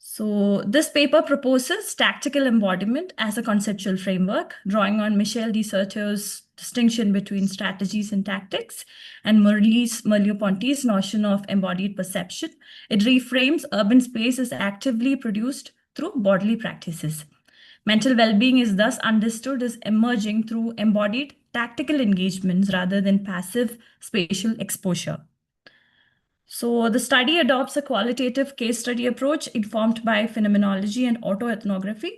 So, this paper proposes tactical embodiment as a conceptual framework, drawing on Michel de Certeau's distinction between strategies and tactics and Maurice Merleau-Ponty's notion of embodied perception. It reframes urban space as actively produced through bodily practices. Mental well being is thus understood as emerging through embodied tactical engagements rather than passive spatial exposure. So the study adopts a qualitative case study approach informed by phenomenology and autoethnography.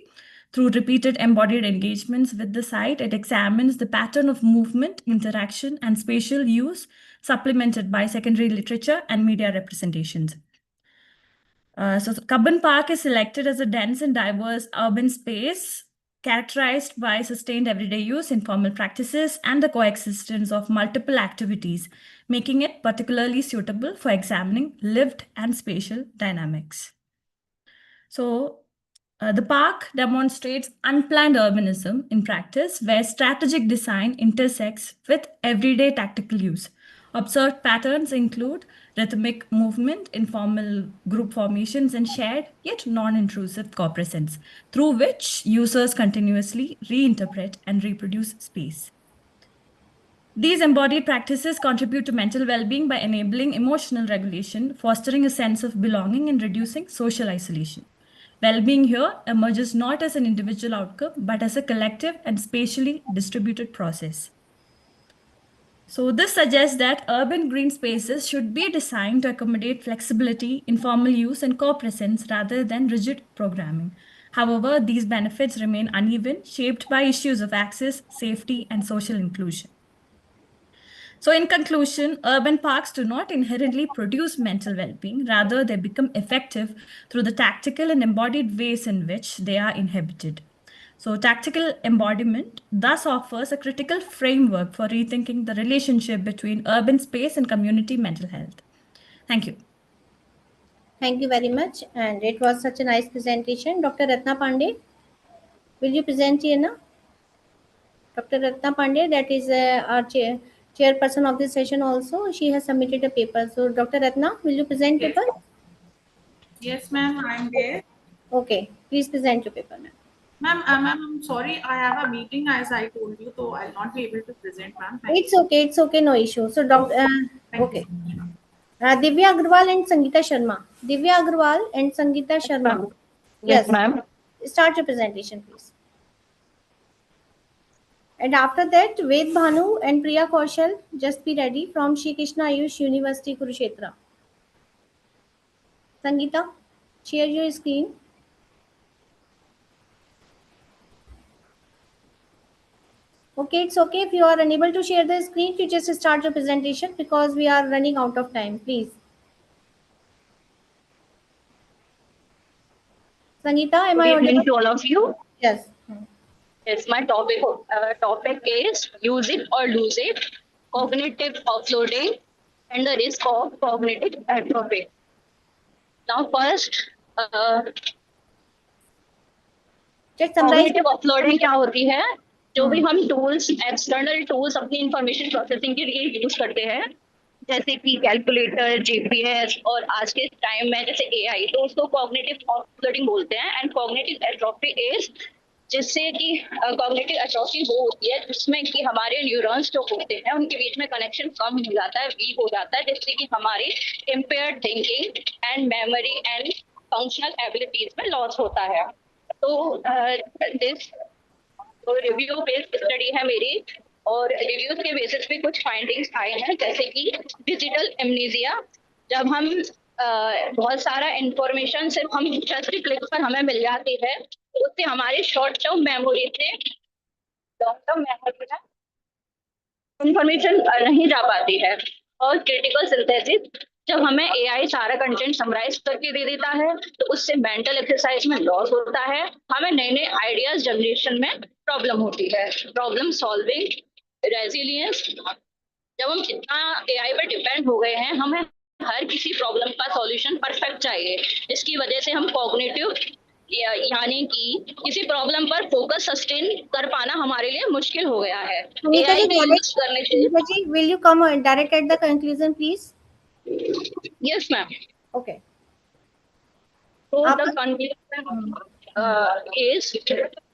Through repeated embodied engagements with the site, it examines the pattern of movement, interaction, and spatial use, supplemented by secondary literature and media representations. So Cubbon Park is selected as a dense and diverse urban space characterized by sustained everyday use, informal practices, and the coexistence of multiple activities, making it particularly suitable for examining lived and spatial dynamics. So, the park demonstrates unplanned urbanism in practice, where strategic design intersects with everyday tactical use. Observed patterns include rhythmic movement, informal group formations, and shared yet non intrusive co-presence, through which users continuously reinterpret and reproduce space. These embodied practices contribute to mental well being by enabling emotional regulation, fostering a sense of belonging, and reducing social isolation. Well being here emerges not as an individual outcome, but as a collective and spatially distributed process. So, this suggests that urban green spaces should be designed to accommodate flexibility, informal use, and co presence rather than rigid programming. However, these benefits remain uneven, shaped by issues of access, safety, and social inclusion. So, in conclusion, urban parks do not inherently produce mental well being, rather, they become effective through the tactical and embodied ways in which they are inhabited. So, tactical embodiment thus offers a critical framework for rethinking the relationship between urban space and community mental health. Thank you. Thank you very much. And it was such a nice presentation. Dr. Ratna Pandey, will you present here now? Dr. Ratna Pandey, that is our chairperson of this session also. She has submitted a paper. So, Dr. Ratna, will you present paper? Yes, ma'am, I'm there. Okay, please present your paper, ma'am. Ma'am, I'm sorry, I have a meeting as I told you, so I'll not be able to present, ma'am. It's okay, no issue. So, Doctor, Thank okay. Divya Agarwal and Sangeeta Sharma. Divya Agarwal and Sangeeta Sharma. Yes, Yes. ma'am. Start your presentation, please. And after that, Ved Bhanu and Priya Kaushal, just be ready from Shri Krishna Ayush University, Kurukshetra. Sangeeta, share your screen. Okay, it's okay if you are unable to share the screen, you just start your presentation because we are running out of time, please. Sangeeta, am Good I evening audible? to all of you. Yes. Yes, my topic is use it or lose it, cognitive offloading, and the risk of cognitive atrophy. Now, first, Just summarize. Cognitive offloading क्या होती है? जो भी हम tools, external tools अपनी information processing के लिए use करते हैं, जैसे कि कैलकुलेटर, जीपीएस और आज के टाइम में जैसे एआई, तो उसको कॉग्निटिव ऑफलोडिंग बोलते हैं। एंड कॉग्निटिव एट्रोफी इज जिससे कि कॉग्निटिव एट्रोफी वो होती है जिसमें कि हमारे न्यूरॉन्स जो होते हैं उनके बीच में कनेक्शन कम हो जाता है, वीक हो जाता है, जिससे कि हमारी impaired thinking and memory and functional abilities में लॉस होता है। तो दिस तो रिव्यू बेस्ड स्टडी है मेरी, और रिव्यूज के बेसिस पे कुछ फाइंडिंग्स आए हैं, जैसे कि डिजिटल एमनीजिया। जब हम बहुत सारा इंफॉर्मेशन सिर्फ हम जस्ट क्लिक पर हमें मिल जाती है, तो उससे हमारे शॉर्ट टर्म मेमोरी से लॉन्ग टर्म मेमोरी में इंफॉर्मेशन नहीं जा पाती है। और क्रिटिकल सिंथेसिस, जब हमें एआई सारा कंटेंट समराइज करके दे देता है, तो उससे मेंटल एक्सरसाइज में लॉस होता है, हमें नए नए आइडियाज जनरेशन में प्रॉब्लम होती है, प्रॉब्लम सॉल्विंग, रेजिलियंस। जब हम इतना एआई पर डिपेंड हो गए हैं, हमें हर किसी प्रॉब्लम का सॉल्यूशन परफेक्ट चाहिए। इसकी वजह से हम कॉग्निटिव यानी कि किसी प्रॉब्लम पर फोकस सस्टेन कर पाना हमारे लिए मुश्किल हो गया है। Sunita एआई ji, के यूज करने से Sunita ji, will you come direct at the conclusion, please? Yes, ma'am. Okay. So the conclusion is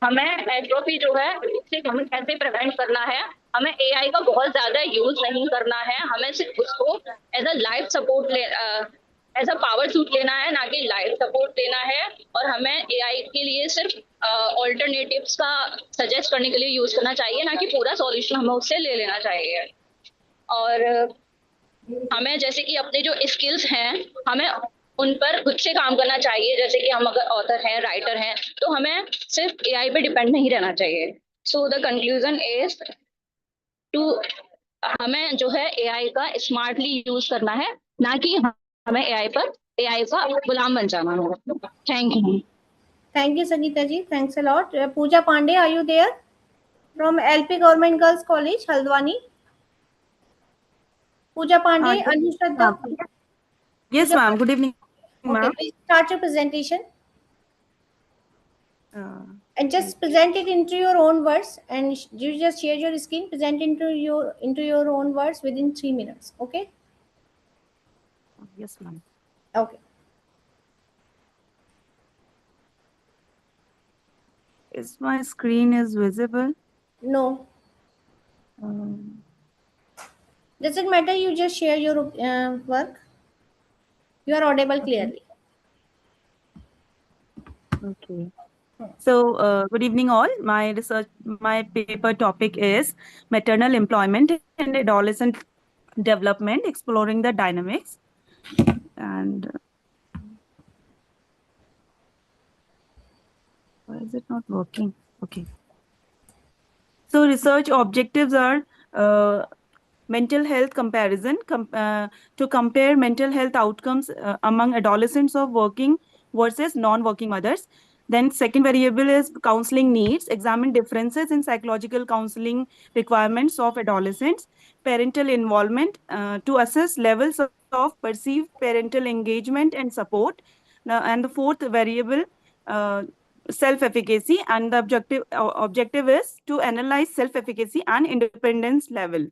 हमें एट्रोफी जो है उससे हमें कैसे प्रिवेंट करना है। हमें एआई का बहुत ज्यादा यूज नहीं करना है, हमें सिर्फ उसको as a life support as a power suit लेना है, ना कि लाइफ सपोर्ट लेना है। और हमें एआई के लिए सिर्फ ऑल्टरनेटिव्स का सजेस्ट करने के लिए यूज करना चाहिए, ना कि पूरा सॉल्यूशन हमें उससे ले लेना चाहिए। और हमें जैसे कि अपने जो स्किल्स हैं हमें उन पर खुद से काम करना चाहिए, जैसे कि हम अगर ऑथर हैं, राइटर हैं, तो हमें सिर्फ एआई पे डिपेंड नहीं रहना चाहिए। So the conclusion is to हमें जो है एआई का स्मार्टली यूज करना है, ना कि हमें एआई का गुलाम बन जाना है। Thank you. Thank you, Sangeeta ji. Thanks a lot. Pooja Pandey, are you there? From LP Government Girls College, Haldwani. Pooja Pandey, Yes, Anushradha. yes, Pooja ma'am. Good evening, Okay, ma'am. please start your presentation and just present it into your own words. And you just share your screen, present into your own words within 3 minutes. Okay. Yes, ma'am. Okay. Is my screen is visible? No. Um, Doesn't matter. You just share your work. You are audible clearly. okay. So, good evening, all. My paper topic is maternal employment and adolescent development, exploring the dynamics. And why is it not working? Okay. So, research objectives are mental health comparison to compare mental health outcomes among adolescents of working versus non-working mothers. Then second variable is counseling needs, examine differences in psychological counseling requirements of adolescents, parental involvement to assess levels of perceived parental engagement and support. And the fourth variable, self-efficacy, and the objective is to analyze self-efficacy and independence level,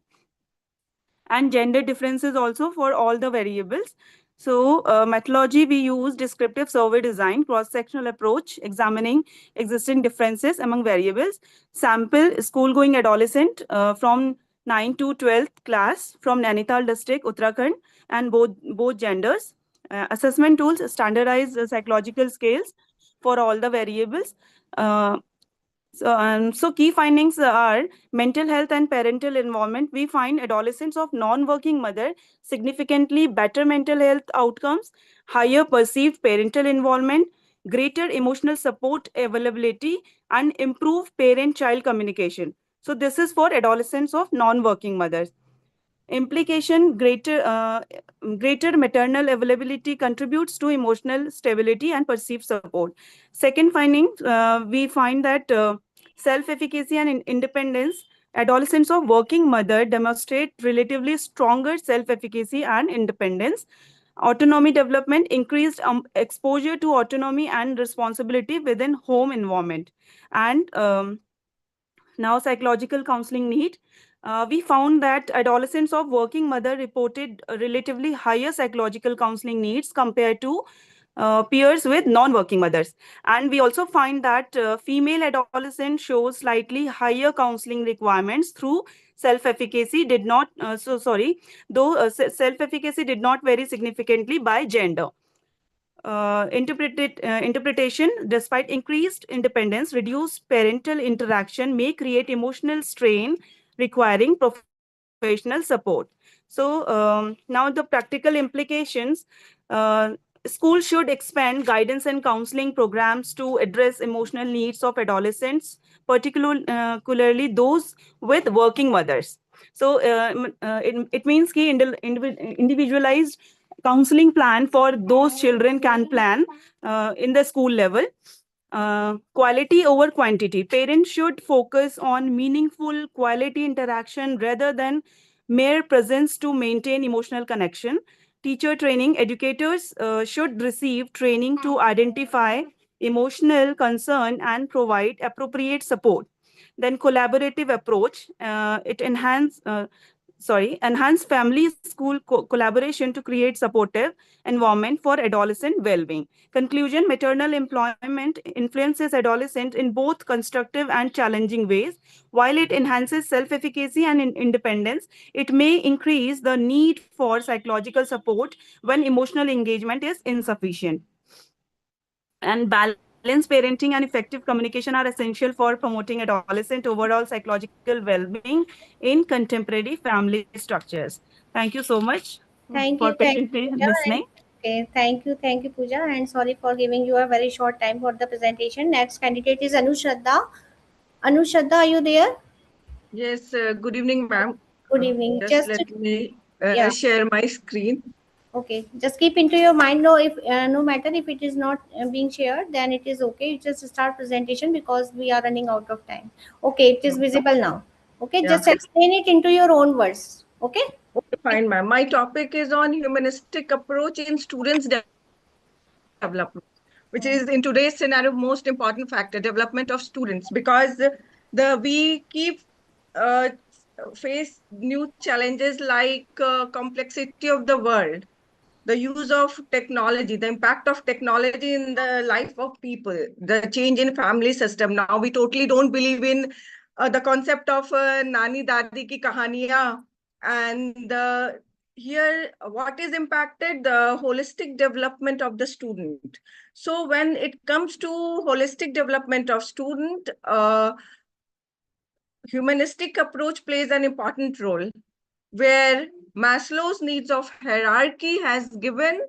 and gender differences also for all the variables. So methodology, we use descriptive survey design, cross-sectional approach, examining existing differences among variables, sample school-going adolescent from 9 to 12th class from Nainital district, Uttarakhand, and both genders. Assessment tools, standardized psychological scales for all the variables. So key findings are mental health and parental involvement. We find adolescents of non-working mother significantly better mental health outcomes, higher perceived parental involvement, greater emotional support availability, and improved parent-child communication. So this is for adolescents of non-working mothers. Implication, greater maternal availability contributes to emotional stability and perceived support. Second finding, we find that self-efficacy and independence, adolescents of working mother demonstrate relatively stronger self-efficacy and independence. Autonomy development, increased exposure to autonomy and responsibility within home environment. And now psychological counseling need. We found that adolescents of working mother reported relatively higher psychological counseling needs compared to peers with non-working mothers. And we also find that female adolescent shows slightly higher counseling requirements through self-efficacy did not, though self-efficacy did not vary significantly by gender. Interpretation, despite increased independence, reduced parental interaction may create emotional strain requiring professional support. So now the practical implications. Schools should expand guidance and counseling programs to address emotional needs of adolescents, particularly those with working mothers. So it means ki individualized counseling plan for those children can plan in the school level. Quality over quantity. Parents should focus on meaningful quality interaction rather than mere presence to maintain emotional connection. Teacher training. Educators should receive training to identify emotional concern and provide appropriate support. Then collaborative approach. It enhance family school collaboration to create supportive environment for adolescent well-being. Conclusion, maternal employment influences adolescent in both constructive and challenging ways. While it enhances self-efficacy and independence, it may increase the need for psychological support when emotional engagement is insufficient. And balanced parenting and effective communication are essential for promoting adolescent overall psychological well-being in contemporary family structures. Thank you so much for Thank you, patiently Pooja. listening. And okay, thank you, Pooja. And sorry for giving you a very short time for the presentation. Next candidate is Anushraddha. Anushraddha, are you there? Yes, good evening, ma'am. Good evening. Just let me Yeah. share my screen. Okay, just keep into your mind. No, if no matter if it is not being shared, then it is okay. You just start presentation because we are running out of time. Okay, it is visible now. Okay, Yeah. just explain it into your own words. Okay. Okay, fine, ma'am. My topic is on humanistic approach in students' development, which is in today's scenario most important factor, development of students, because we keep uh, face new challenges like complexity of the world, the use of technology, the impact of technology in the life of people, the change in family system. Now we totally don't believe in the concept of nani dadi ki kahaniya, and here what is impacted, the holistic development of the student. So when it comes to holistic development of student, humanistic approach plays an important role, where Maslow's needs of hierarchy has given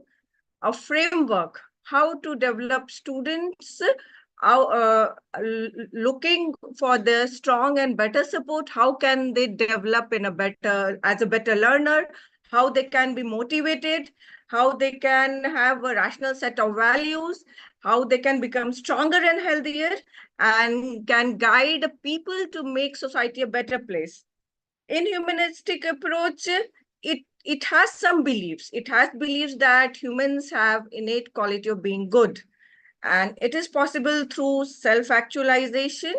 a framework how to develop students looking for the strong and better support. How can they develop in a better, as a better learner? How they can be motivated? How they can have a rational set of values? How they can become stronger and healthier, and can guide people to make society a better place. In humanistic approach, it has some beliefs. It has beliefs that humans have innate quality of being good, and it is possible through self-actualization.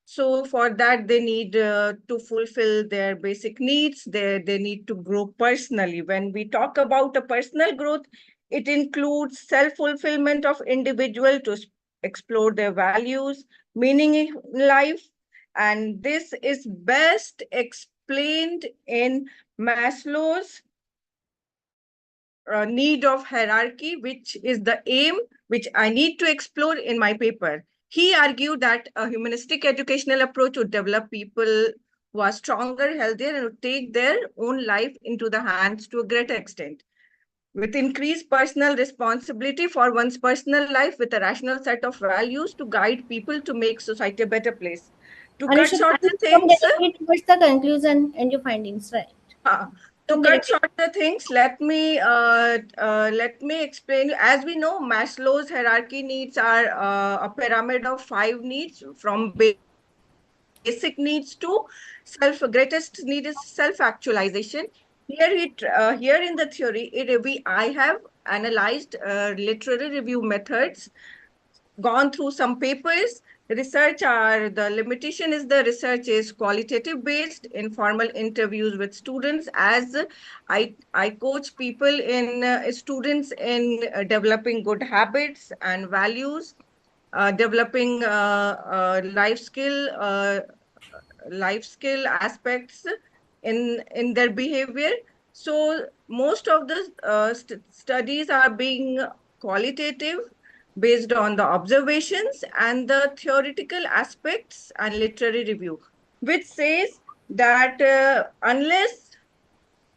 So for that, they need to fulfill their basic needs. They need to grow personally. When we talk about a personal growth, it includes self-fulfillment of individual to explore their values, meaning in life. And this is best explained in Maslow's need of hierarchy, which is the aim which I need to explore in my paper. He argued that a humanistic educational approach would develop people who are stronger, healthier, and would take their own life into the hands to a greater extent. With increased personal responsibility for one's personal life, with a rational set of values to guide people to make society a better place. To cut Anisha, short the come things, directly towards the conclusion and your findings, right? uh, to Come cut directly. short the things, let me explain. As we know, Maslow's hierarchy needs are a pyramid of 5 needs, from basic needs to greatest need is self-actualization. Here in the theory, I have analyzed literary review methods, gone through some papers. Research are the limitation is the research is qualitative based, informal interviews with students, as I coach people in students in developing good habits and values, developing life skill aspects in their behavior. So most of the studies are being qualitative, based on the observations and the theoretical aspects and literary review, which says that unless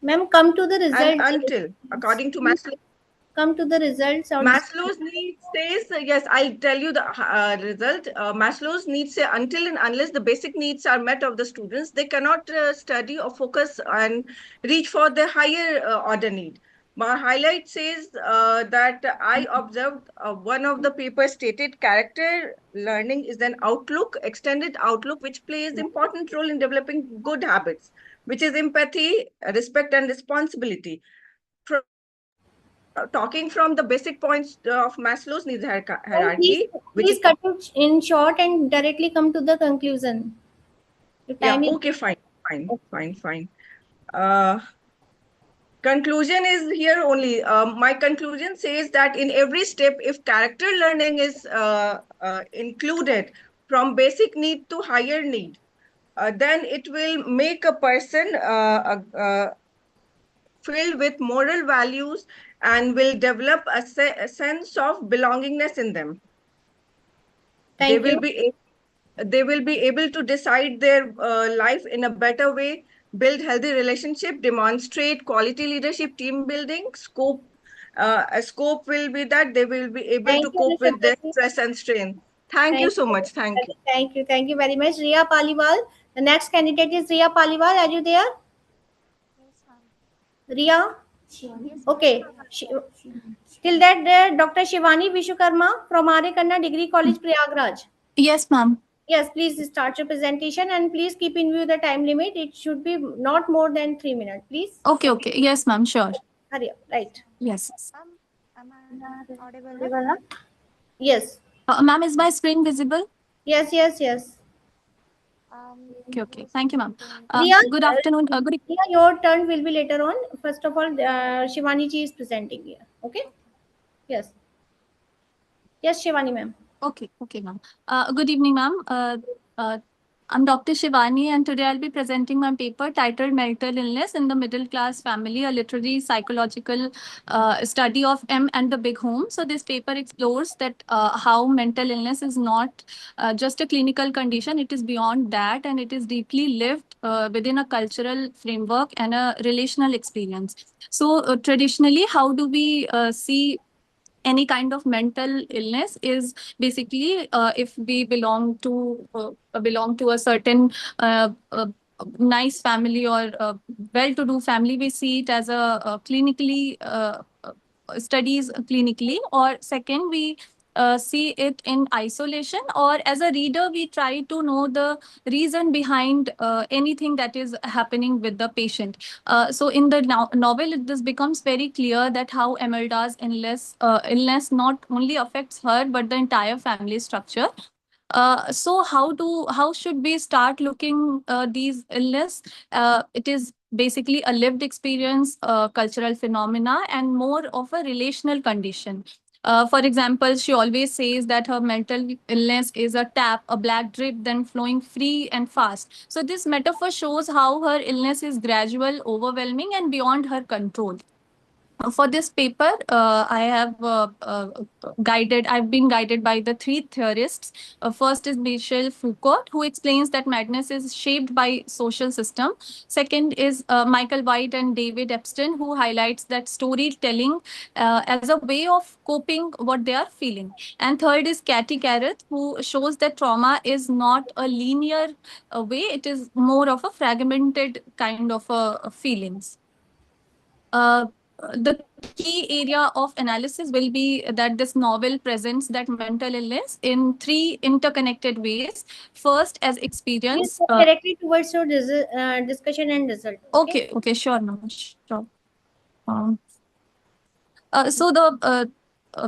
Ma'am, come to the and result. until, according to Maslow, Come to the results or Maslow's needs says, yes, I'll tell you the result. Maslow's needs say until and unless the basic needs are met of the students, they cannot study or focus and reach for the higher order need. My highlight says that I observed one of the papers stated character learning is an outlook, extended outlook, which plays important role in developing good habits, which is empathy, respect, and responsibility. Talking from the basic points of Maslow's needs Ma'am, hierarchy, which please is cut it in short and directly come to the conclusion. The yeah, time is okay, fine. Uh, Conclusion is here only. My conclusion says that in every step, if character learning is included from basic need to higher need, then it will make a person filled with moral values and will develop a sense of belongingness in them. They Thank will you. be they will be able to decide their life in a better way, build healthy relationship, demonstrate quality leadership, team building. A scope will be that they will be able Thank to you, cope Anisha with their Prasad. stress and strain. Thank you Thank so you. much. Thank you. Thank you. Thank you very much. Ria Paliwal. The next candidate is Ria Paliwal. Are you there? Ria? Okay. Till that, Dr. Shivani Vishwakarma from Arya Kanna Degree College, Prayagraj. Yes, ma'am. Yes, please start your presentation and please keep in view the time limit. It should be not more than 3 minutes, please. Okay, okay. Yes, ma'am. Sure. Hurry up. Right. Yes. Yes. Ma'am, is my screen visible? Yes. Okay, okay. Thank you, ma'am. Ria, Good afternoon. Good. Ria, your turn will be later on. First of all, Shivani ji is presenting here. Okay? Yes. Yes, Shivani ma'am. Okay, ma'am. Good evening, ma'am. I'm Dr. Shivani, and today I'll be presenting my paper titled Mental Illness in the Middle Class Family, a literary psychological study of M and the Big Home. So this paper explores that how mental illness is not just a clinical condition, it is beyond that, and it is deeply lived within a cultural framework and a relational experience. So traditionally, how do we see any kind of mental illness is basically if we belong to a certain nice family or well-to-do family, we see it as a clinically studies clinically, or second, we see it in isolation, or as a reader we try to know the reason behind anything that is happening with the patient. So in the novel, this becomes very clear that how Emelda's illness not only affects her but the entire family structure. So how should we start looking these illness? It is basically a lived experience, cultural phenomena, and more of a relational condition. For example, she always says that her mental illness is a tap, a black drip, then flowing free and fast. So this metaphor shows how her illness is gradual, overwhelming, and beyond her control. For this paper, I've been guided by the three theorists. First is Michel Foucault, who explains that madness is shaped by social system. Second is Michael White and David Epstein, who highlights that storytelling as a way of coping what they are feeling. And third is Cathy Garrett, who shows that trauma is not a linear way; it is more of a fragmented kind of feelings. Uh, the key area of analysis will be that this novel presents that mental illness in three interconnected ways. First, as Please experience. go directly towards your discussion and result. Okay, sure, no, sure. Um, so the uh,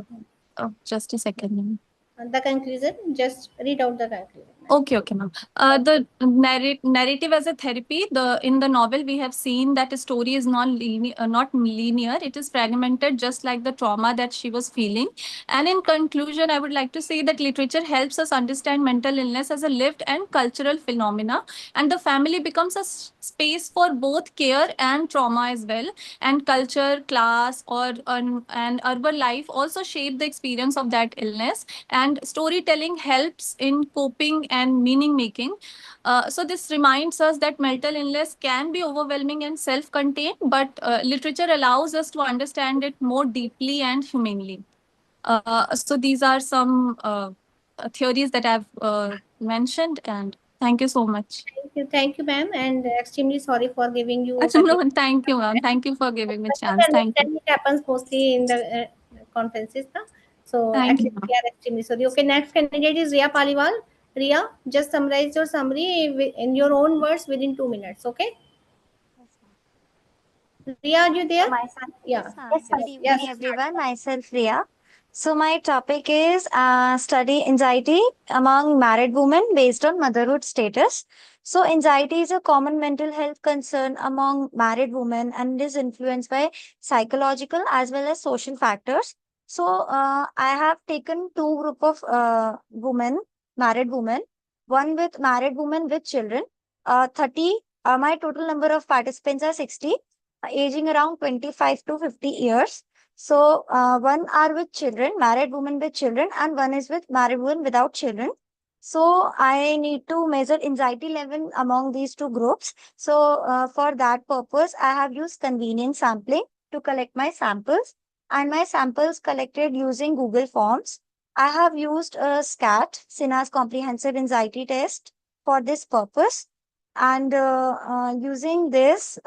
just a second. The conclusion, just read out the conclusion. Okay, ma'am. The narrative as a therapy. In the novel, we have seen that a story is not linear. It is fragmented, just like the trauma that she was feeling. And in conclusion, I would like to say that literature helps us understand mental illness as a lived and cultural phenomena, and the family becomes a space for both care and trauma as well. And culture, class, and urban life also shape the experience of that illness. And storytelling helps in coping and meaning making. So this reminds us that mental illness can be overwhelming and self-contained, but literature allows us to understand it more deeply and humanely. So these are some theories that I've mentioned, and thank you so much. Thank you, ma'am, and extremely sorry for giving you. No, thank you, ma'am. Thank you for giving me a chance. Thank you. It happens mostly in the conferences. Na? So Thank actually, you, ma'am. we are extremely sorry. Okay, next candidate is Ria Paliwal. Ria, just summarize your summary in your own words within 2 minutes. Okay. Ria, are you there? Yeah. Yes, good evening, everyone. Myself, Riya. So, my topic is study anxiety among married women based on motherhood status. So, anxiety is a common mental health concern among married women and is influenced by psychological as well as social factors. So, I have taken two group of married women, one with married women with children, 30. My total number of participants are 60 aging around 25 to 50 years. So, one are with children, married women with children, and one is with married women without children. So, I need to measure anxiety level among these two groups. So, for that purpose, I have used convenient sampling to collect my samples, and my samples collected using Google Forms. I have used a SCAT, Sinha's Comprehensive Anxiety Test, for this purpose. And using this,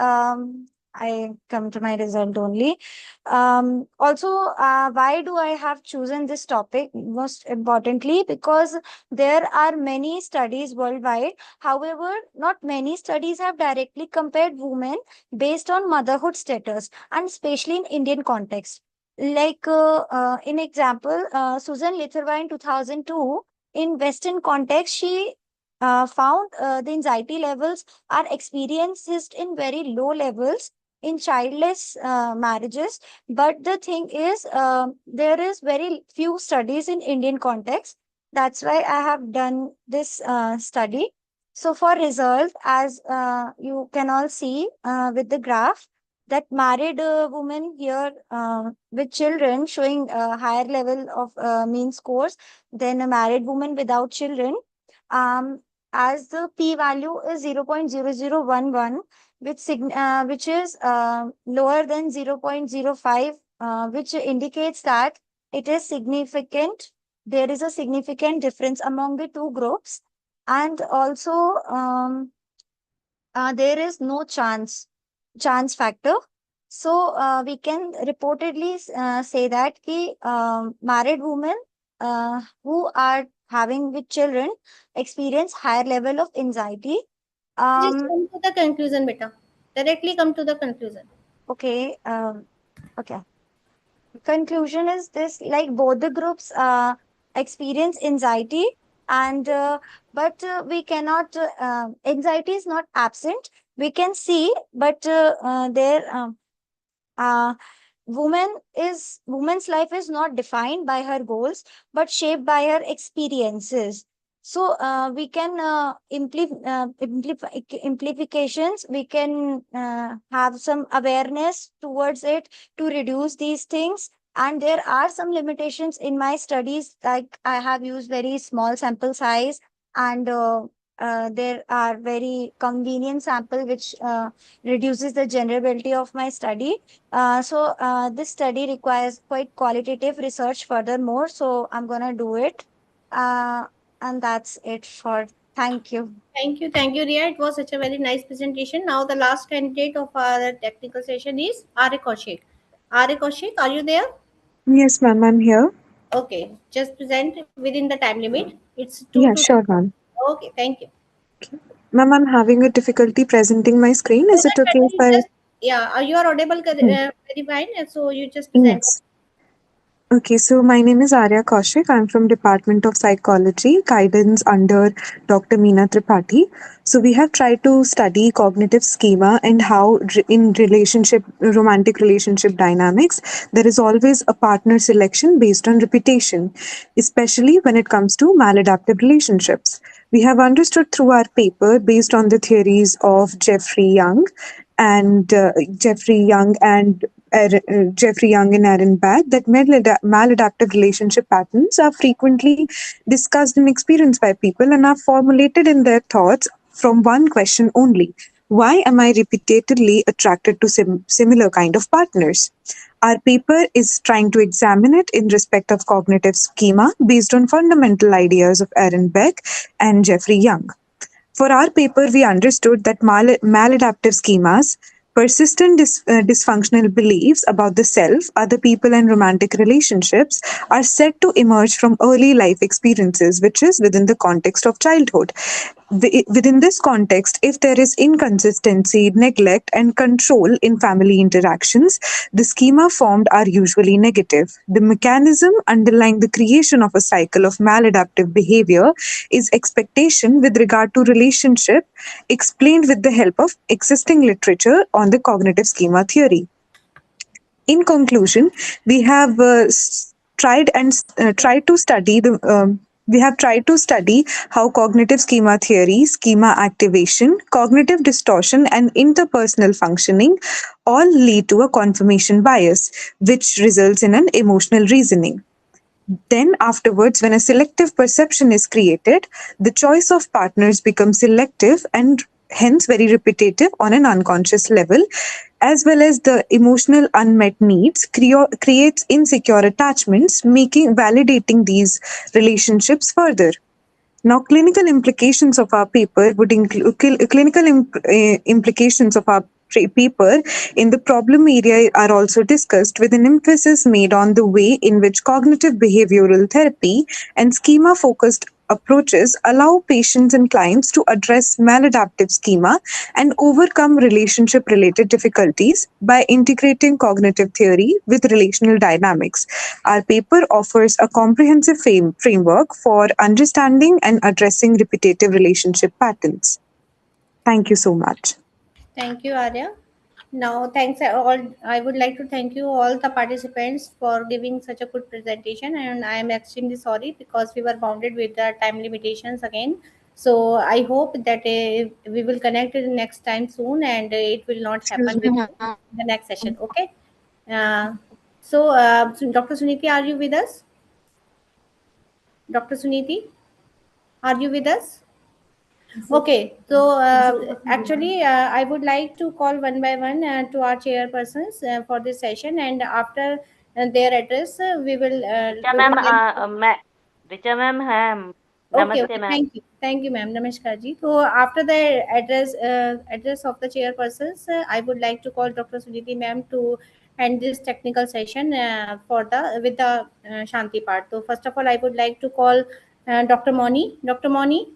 I come to my result only. Also, why do I have chosen this topic? Most importantly, because there are many studies worldwide. However, not many studies have directly compared women based on motherhood status, and especially in Indian context. Like, in example, Susan Litherwa in 2002, in Western context, she found the anxiety levels are experienced in very low levels in childless marriages. But the thing is, there is very few studies in Indian context. That's why I have done this study. So for result, as you can all see with the graph, that married woman here with children showing a higher level of mean scores than a married woman without children. Um, as the p value is 0.0011, which is lower than 0.05, which indicates that it is significant. There is a significant difference among the two groups, and also there is no chance factor. So we can reportedly say that married women who are having with children experience higher level of anxiety. Just come to the conclusion, beta. Directly come to the conclusion. Okay. Okay. Conclusion is this: like both the groups experience anxiety, and we cannot. Anxiety is not absent. We can see, but there. Uh, woman's life is not defined by her goals but shaped by her experiences. So we can implications, we can have some awareness towards it to reduce these things. And there are some limitations in my studies, like I have used very small sample size, and there are very convenient sample which reduces the generability of my study. This study requires quite qualitative research furthermore, so I'm gonna do it. Uh, and that's it for. Thank you. Thank you, Ria. It was such a very nice presentation. Now the last candidate of our technical session is Arya Kaushik. Arya Kaushik, are you there? Yes, ma'am, I'm here. Okay, just present within the time limit. It's two Yeah, to sure, ma'am. Okay, thank you. Ma'am, I'm having a difficulty presenting my screen. Is it Doesn't okay matter. if You I? just you are audible Hmm. very fine, and so you just present. Yes. Okay, so my name is Arya Kaushik. I'm from Department of Psychology, guidance under Dr. Meena Tripathi. So we have tried to study cognitive schema and how in romantic relationship dynamics, there is always a partner selection based on repetition, especially when it comes to maladaptive relationships. We have understood through our paper based on the theories of Jeffrey Young and Jeffrey Young and Aaron Back that maladaptive relationship patterns are frequently discussed and experienced by people and are formulated in their thoughts from one question only: why am I repeatedly attracted to similar kind of partners? Our paper is trying to examine it in respect of cognitive schema based on fundamental ideas of Aaron Beck and Jeffrey Young. For our paper, we understood that maladaptive schemas, persistent dysfunctional beliefs about the self, other people, and romantic relationships are said to emerge from early life experiences, which is within the context of childhood. Within this context, if there is inconsistency, neglect, and control in family interactions, the schema formed are usually negative. The mechanism underlying the creation of a cycle of maladaptive behavior is expectation with regard to relationship, explained with the help of existing literature on the cognitive schema theory. In conclusion, we have tried to study the we have tried to study how cognitive schema theory, schema activation, cognitive distortion, and interpersonal functioning all lead to a confirmation bias, which results in an emotional reasoning. Then, afterwards, when a selective perception is created, the choice of partners becomes selective and hence very repetitive on an unconscious level, as well as the emotional unmet needs creates insecure attachments, making validating these relationships further. Now, clinical implications of our paper would include implications of our paper in the problem area are also discussed, with an emphasis made on the way in which cognitive behavioral therapy and schema focused approaches allow patients and clients to address maladaptive schema and overcome relationship related difficulties by integrating cognitive theory with relational dynamics. Our paper offers a comprehensive framework for understanding and addressing repetitive relationship patterns. Thank you so much. Thank you, Arya. Now, thanks all. I would like to thank you all the participants for giving such a good presentation, and I am extremely sorry because we were bounded with the time limitations again. So I hope that we will connect in next time soon, and it will not Excuse happen me, with ma'am. the next session. Okay. Uh, Dr. Suniti, are you with us? Dr. Suniti, are you with us? Okay, so actually, I would like to call one by one to our chairpersons for this session, and after their address, we will Richa do ma'am it. मैं Richa ma'am है Okay, नमस्ते okay. Ma'am Thank you, ma'am. Namaskar ji. So after the address of the chairpersons, I would like to call Dr. Suniti ma'am to end this technical session for the with the Shanti part. So first of all, I would like to call Dr. Moni. Dr. Moni.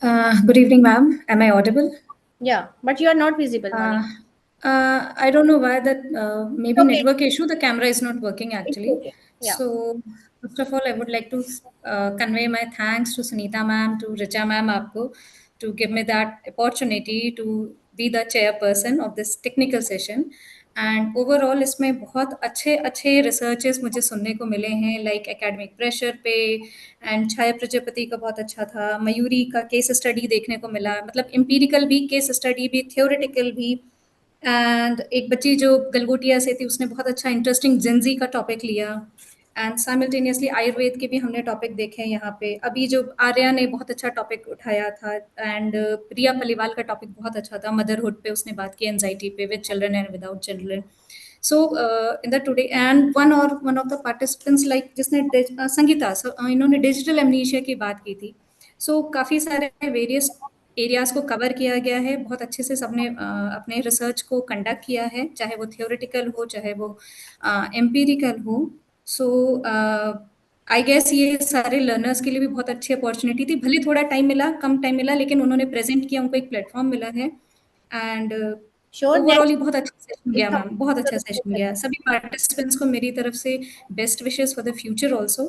Good evening, ma'am. Am I audible? Yeah, but you are not visible, Moni. I don't know why that maybe Okay. network issue. The camera is not working It's actually. okay. Yeah. So first of all, I would like to convey my thanks to Sunita ma'am, to Richa ma'am, आपको to give me that opportunity to be the chairperson of this technical session. And overall इसमें बहुत अच्छे अच्छे researches मुझे सुनने को मिले हैं, like academic pressure पे, एंड छाया प्रजापति का बहुत अच्छा था, मयूरी का केस स्टडी देखने को मिला, मतलब एम्पिरिकल भी केस स्टडी भी, थ्योरेटिकल भी। एंड एक बच्ची जो गलगोटिया से थी उसने बहुत अच्छा इंटरेस्टिंग जिंजी का टॉपिक लिया, एंड साइमल्टेनियसली आयुर्वेद के भी हमने टॉपिक देखे हैं यहाँ पे। अभी जो आर्या ने बहुत अच्छा टॉपिक उठाया था, एंड प्रिया पलीवाल का टॉपिक बहुत अच्छा था, मदरहुड पे उसने बात की, एंजाइटी पे, with children and without children. So in the today and one of the participants like जिसने संगीता, इन्होंने डिजिटल एमनीशिया की बात की थी। सो काफ़ी सारे वेरियस एरियाज को कवर किया गया है, बहुत अच्छे से सबने अपने रिसर्च को कंडक्ट किया है, चाहे वो थियोरेटिकल हो चाहे वो एम्पिरिकल हो। सो आई गेस ये सारे लर्नर्स के लिए भी बहुत अच्छी अपॉर्चुनिटी थी, भले थोड़ा टाइम मिला, कम टाइम मिला, लेकिन उन्होंने प्रेजेंट किया, उनको एक प्लेटफॉर्म मिला है। And Sure. Overall Next. ही बहुत अच्छा सेशन गया मैम, बहुत अच्छा सेशन गया। सभी पार्टिसिपेंट्स को मेरी तरफ से best wishes for the future also,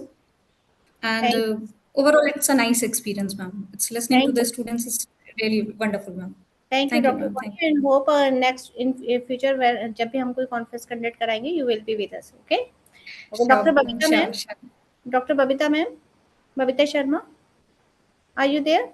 and overall it's a nice experience ma'am, it's listening to the students is really wonderful ma'am. Thank you, thank you Dr. Ma'am, thank Moni, and hope next in future where जब भी हम कोई conference conduct कराएंगे, you will be with us. Okay. Okay. Sure, Dr. ma'am, Babita sure, ma'am. sure. Dr. Babita ma'am. Babita Sharma. Are you there?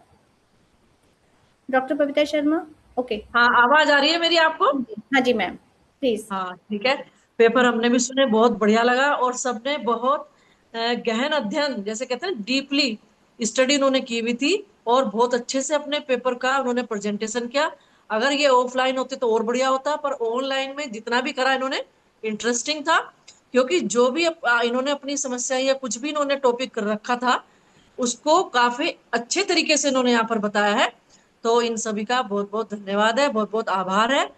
Dr. Babita Sharma. Okay. हाँ, आवाज आ रही है मेरी आपको? हाँ जी मैम, प्लीज। हाँ ठीक है। पेपर हमने भी सुने, बहुत बढ़िया लगा, और सबने बहुत गहन अध्ययन, जैसे कहते हैं डीपली स्टडी उन्होंने की हुई थी, और बहुत अच्छे से अपने पेपर का उन्होंने प्रेजेंटेशन किया। अगर ये ऑफलाइन होते तो और बढ़िया होता, पर ऑनलाइन में जितना भी करा इन्होंने इंटरेस्टिंग था, क्योंकि जो भी इन्होंने अपनी समस्या या कुछ भी इन्होंने टॉपिक रखा था उसको काफी अच्छे तरीके से इन्होंने यहाँ पर बताया है। तो इन सभी का बहुत बहुत धन्यवाद है, बहुत बहुत आभार है।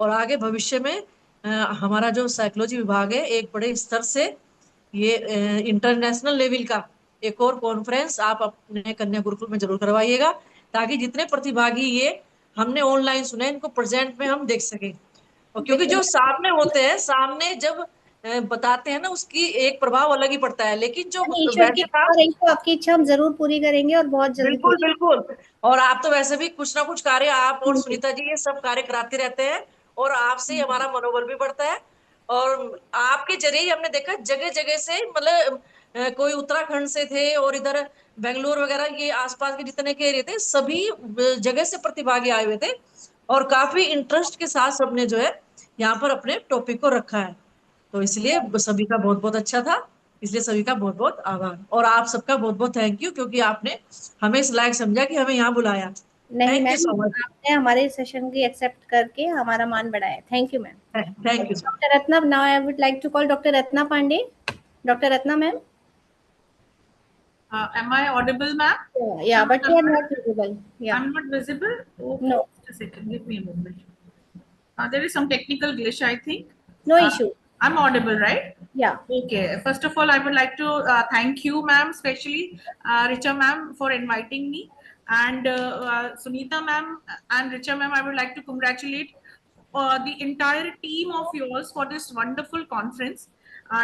और आगे भविष्य में हमारा जो साइकोलॉजी विभाग है, एक बड़े स्तर से ये इंटरनेशनल लेवल का एक और कॉन्फ्रेंस आप अपने कन्या गुरुकुल में जरूर करवाइएगा, ताकि जितने प्रतिभागी ये हमने ऑनलाइन सुने इनको प्रेजेंट में हम देख सकें। और क्योंकि जो सामने होते हैं, सामने जब बताते हैं ना, उसकी एक प्रभाव अलग ही पड़ता है, लेकिन जो ईश्वर की वैसे इच्छा रही तो आपकी इच्छा हम जरूर पूरी करेंगे, और बहुत जल्दी बिल्कुल पूरी। बिल्कुल। और आप तो वैसे भी कुछ ना कुछ कार्य, आप और सुनीता जी ये सब कार्य कराते रहते हैं, और आपसे ही हमारा मनोबल भी बढ़ता है। और आपके जरिए ही हमने देखा जगह जगह से, मतलब कोई उत्तराखंड से थे, और इधर बेंगलोर वगैरह ये आसपास के जितने के एरिया थे, सभी जगह से प्रतिभागी आए हुए थे, और काफी इंटरेस्ट के साथ सबने जो है यहाँ पर अपने टॉपिक को रखा है। तो इसलिए सभी का बहुत बहुत अच्छा था, इसलिए सभी का बहुत बहुत आभार, और आप सबका बहुत बहुत थैंक यू, क्योंकि आपने हमें इस लायक समझा कि हमें यहाँ बुलाया। नहीं thank you ma'am, so much. आपने हमारे सेशन की एक्सेप्ट करके हमारा मान बढ़ाया। Thank you ma'am. Thank you. Doctor Ratna, now I would like to call doctor Ratna Pandey. Doctor Ratna ma'am. Am I audible, ma'am? Yeah, but you are not visible. Yeah. I'm not visible? Oh, No. just a second. Give me a moment. There is some technical glitch, I think. No issue. I'm audible, right? Yeah. Okay. First of all, I would like to thank you, ma'am, especially Richa ma'am, for inviting me. And Sunita ma'am and Richa ma'am, I would like to congratulate the entire team of yours for this wonderful conference.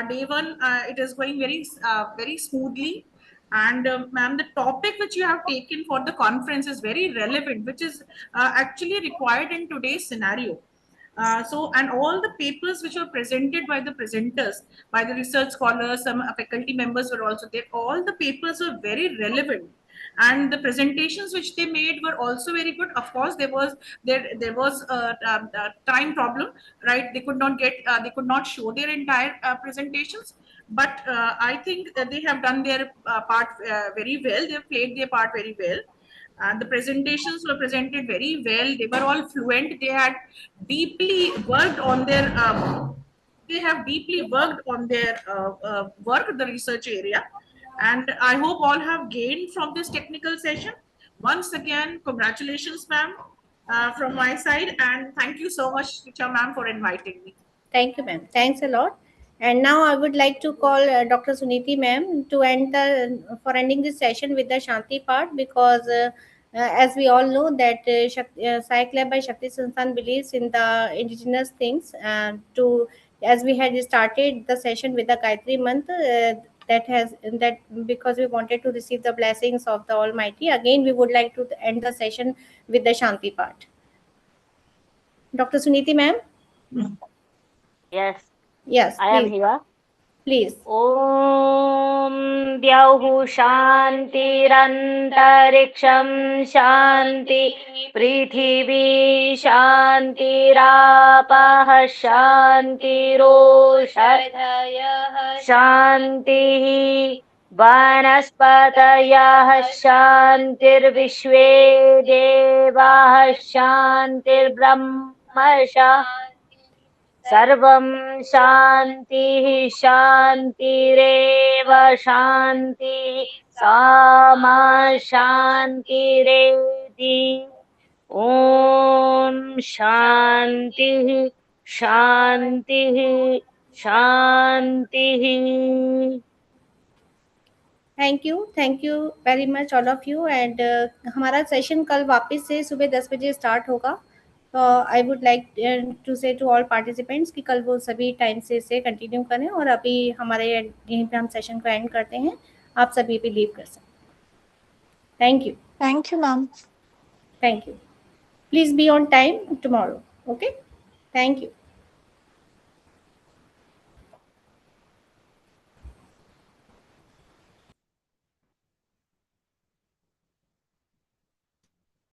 Day one, it is going very smoothly. And ma'am, the topic which you have taken for the conference is very relevant, which is actually required in today's scenario. And all the papers which were presented by the presenters, by the research scholars, some faculty members were also there. All the papers were very relevant, and the presentations which they made were also very good. Of course, there was a time problem, right? They could not they could not show their entire presentations, but I think they have done their part very well. They have played their part very well. The presentations were presented very well. They were all fluent. They had deeply worked on their they have deeply worked on their work, the research area. And I hope all have gained from this technical session. Once again, congratulations, ma'am, from my side. And thank you so much, Richa ma'am, for inviting me. Thank you, ma'am. Thanks a lot. And now I would like to call Dr. Suniti ma'am to end for ending this session with the Shanti part, because as we all know that Psych Lab by Shakti Sansthan believes in the indigenous things. As we had started the session with the Gayatri month, that because we wanted to receive the blessings of the Almighty. Again, we would like to end the session with the Shanti part. Dr. Suniti ma'am. Yes, Yes, I am please. here. Please. ॐ द्यौः शान्तिरन्तरिक्षं शान्ति पृथिवी शान्तिरापः शान्तिरोषधयः शान्तिः वनस्पतयः शान्तिर्विश्वे देवाः शान्तिर्ब्रह्म सर्वं शान्तिः शान्तिरेव शान्तिः सामा शान्तिरेधि ॐ शान्तिः शान्तिः शान्तिः thank you very much all of you. And हमारा सेशन कल वापस से सुबह 10 बजे स्टार्ट होगा। तो आई वुड लाइक टू से टू ऑल पार्टिसिपेंट्स कि कल वो सभी टाइम से इसे कंटिन्यू करें। और अभी हमारे यहीं पे हम सेशन को एंड करते हैं। आप सभी भी लीव कर सकते हैं। Thank you. Thank you, ma'am. Thank you. Please be on time tomorrow. Okay, thank you.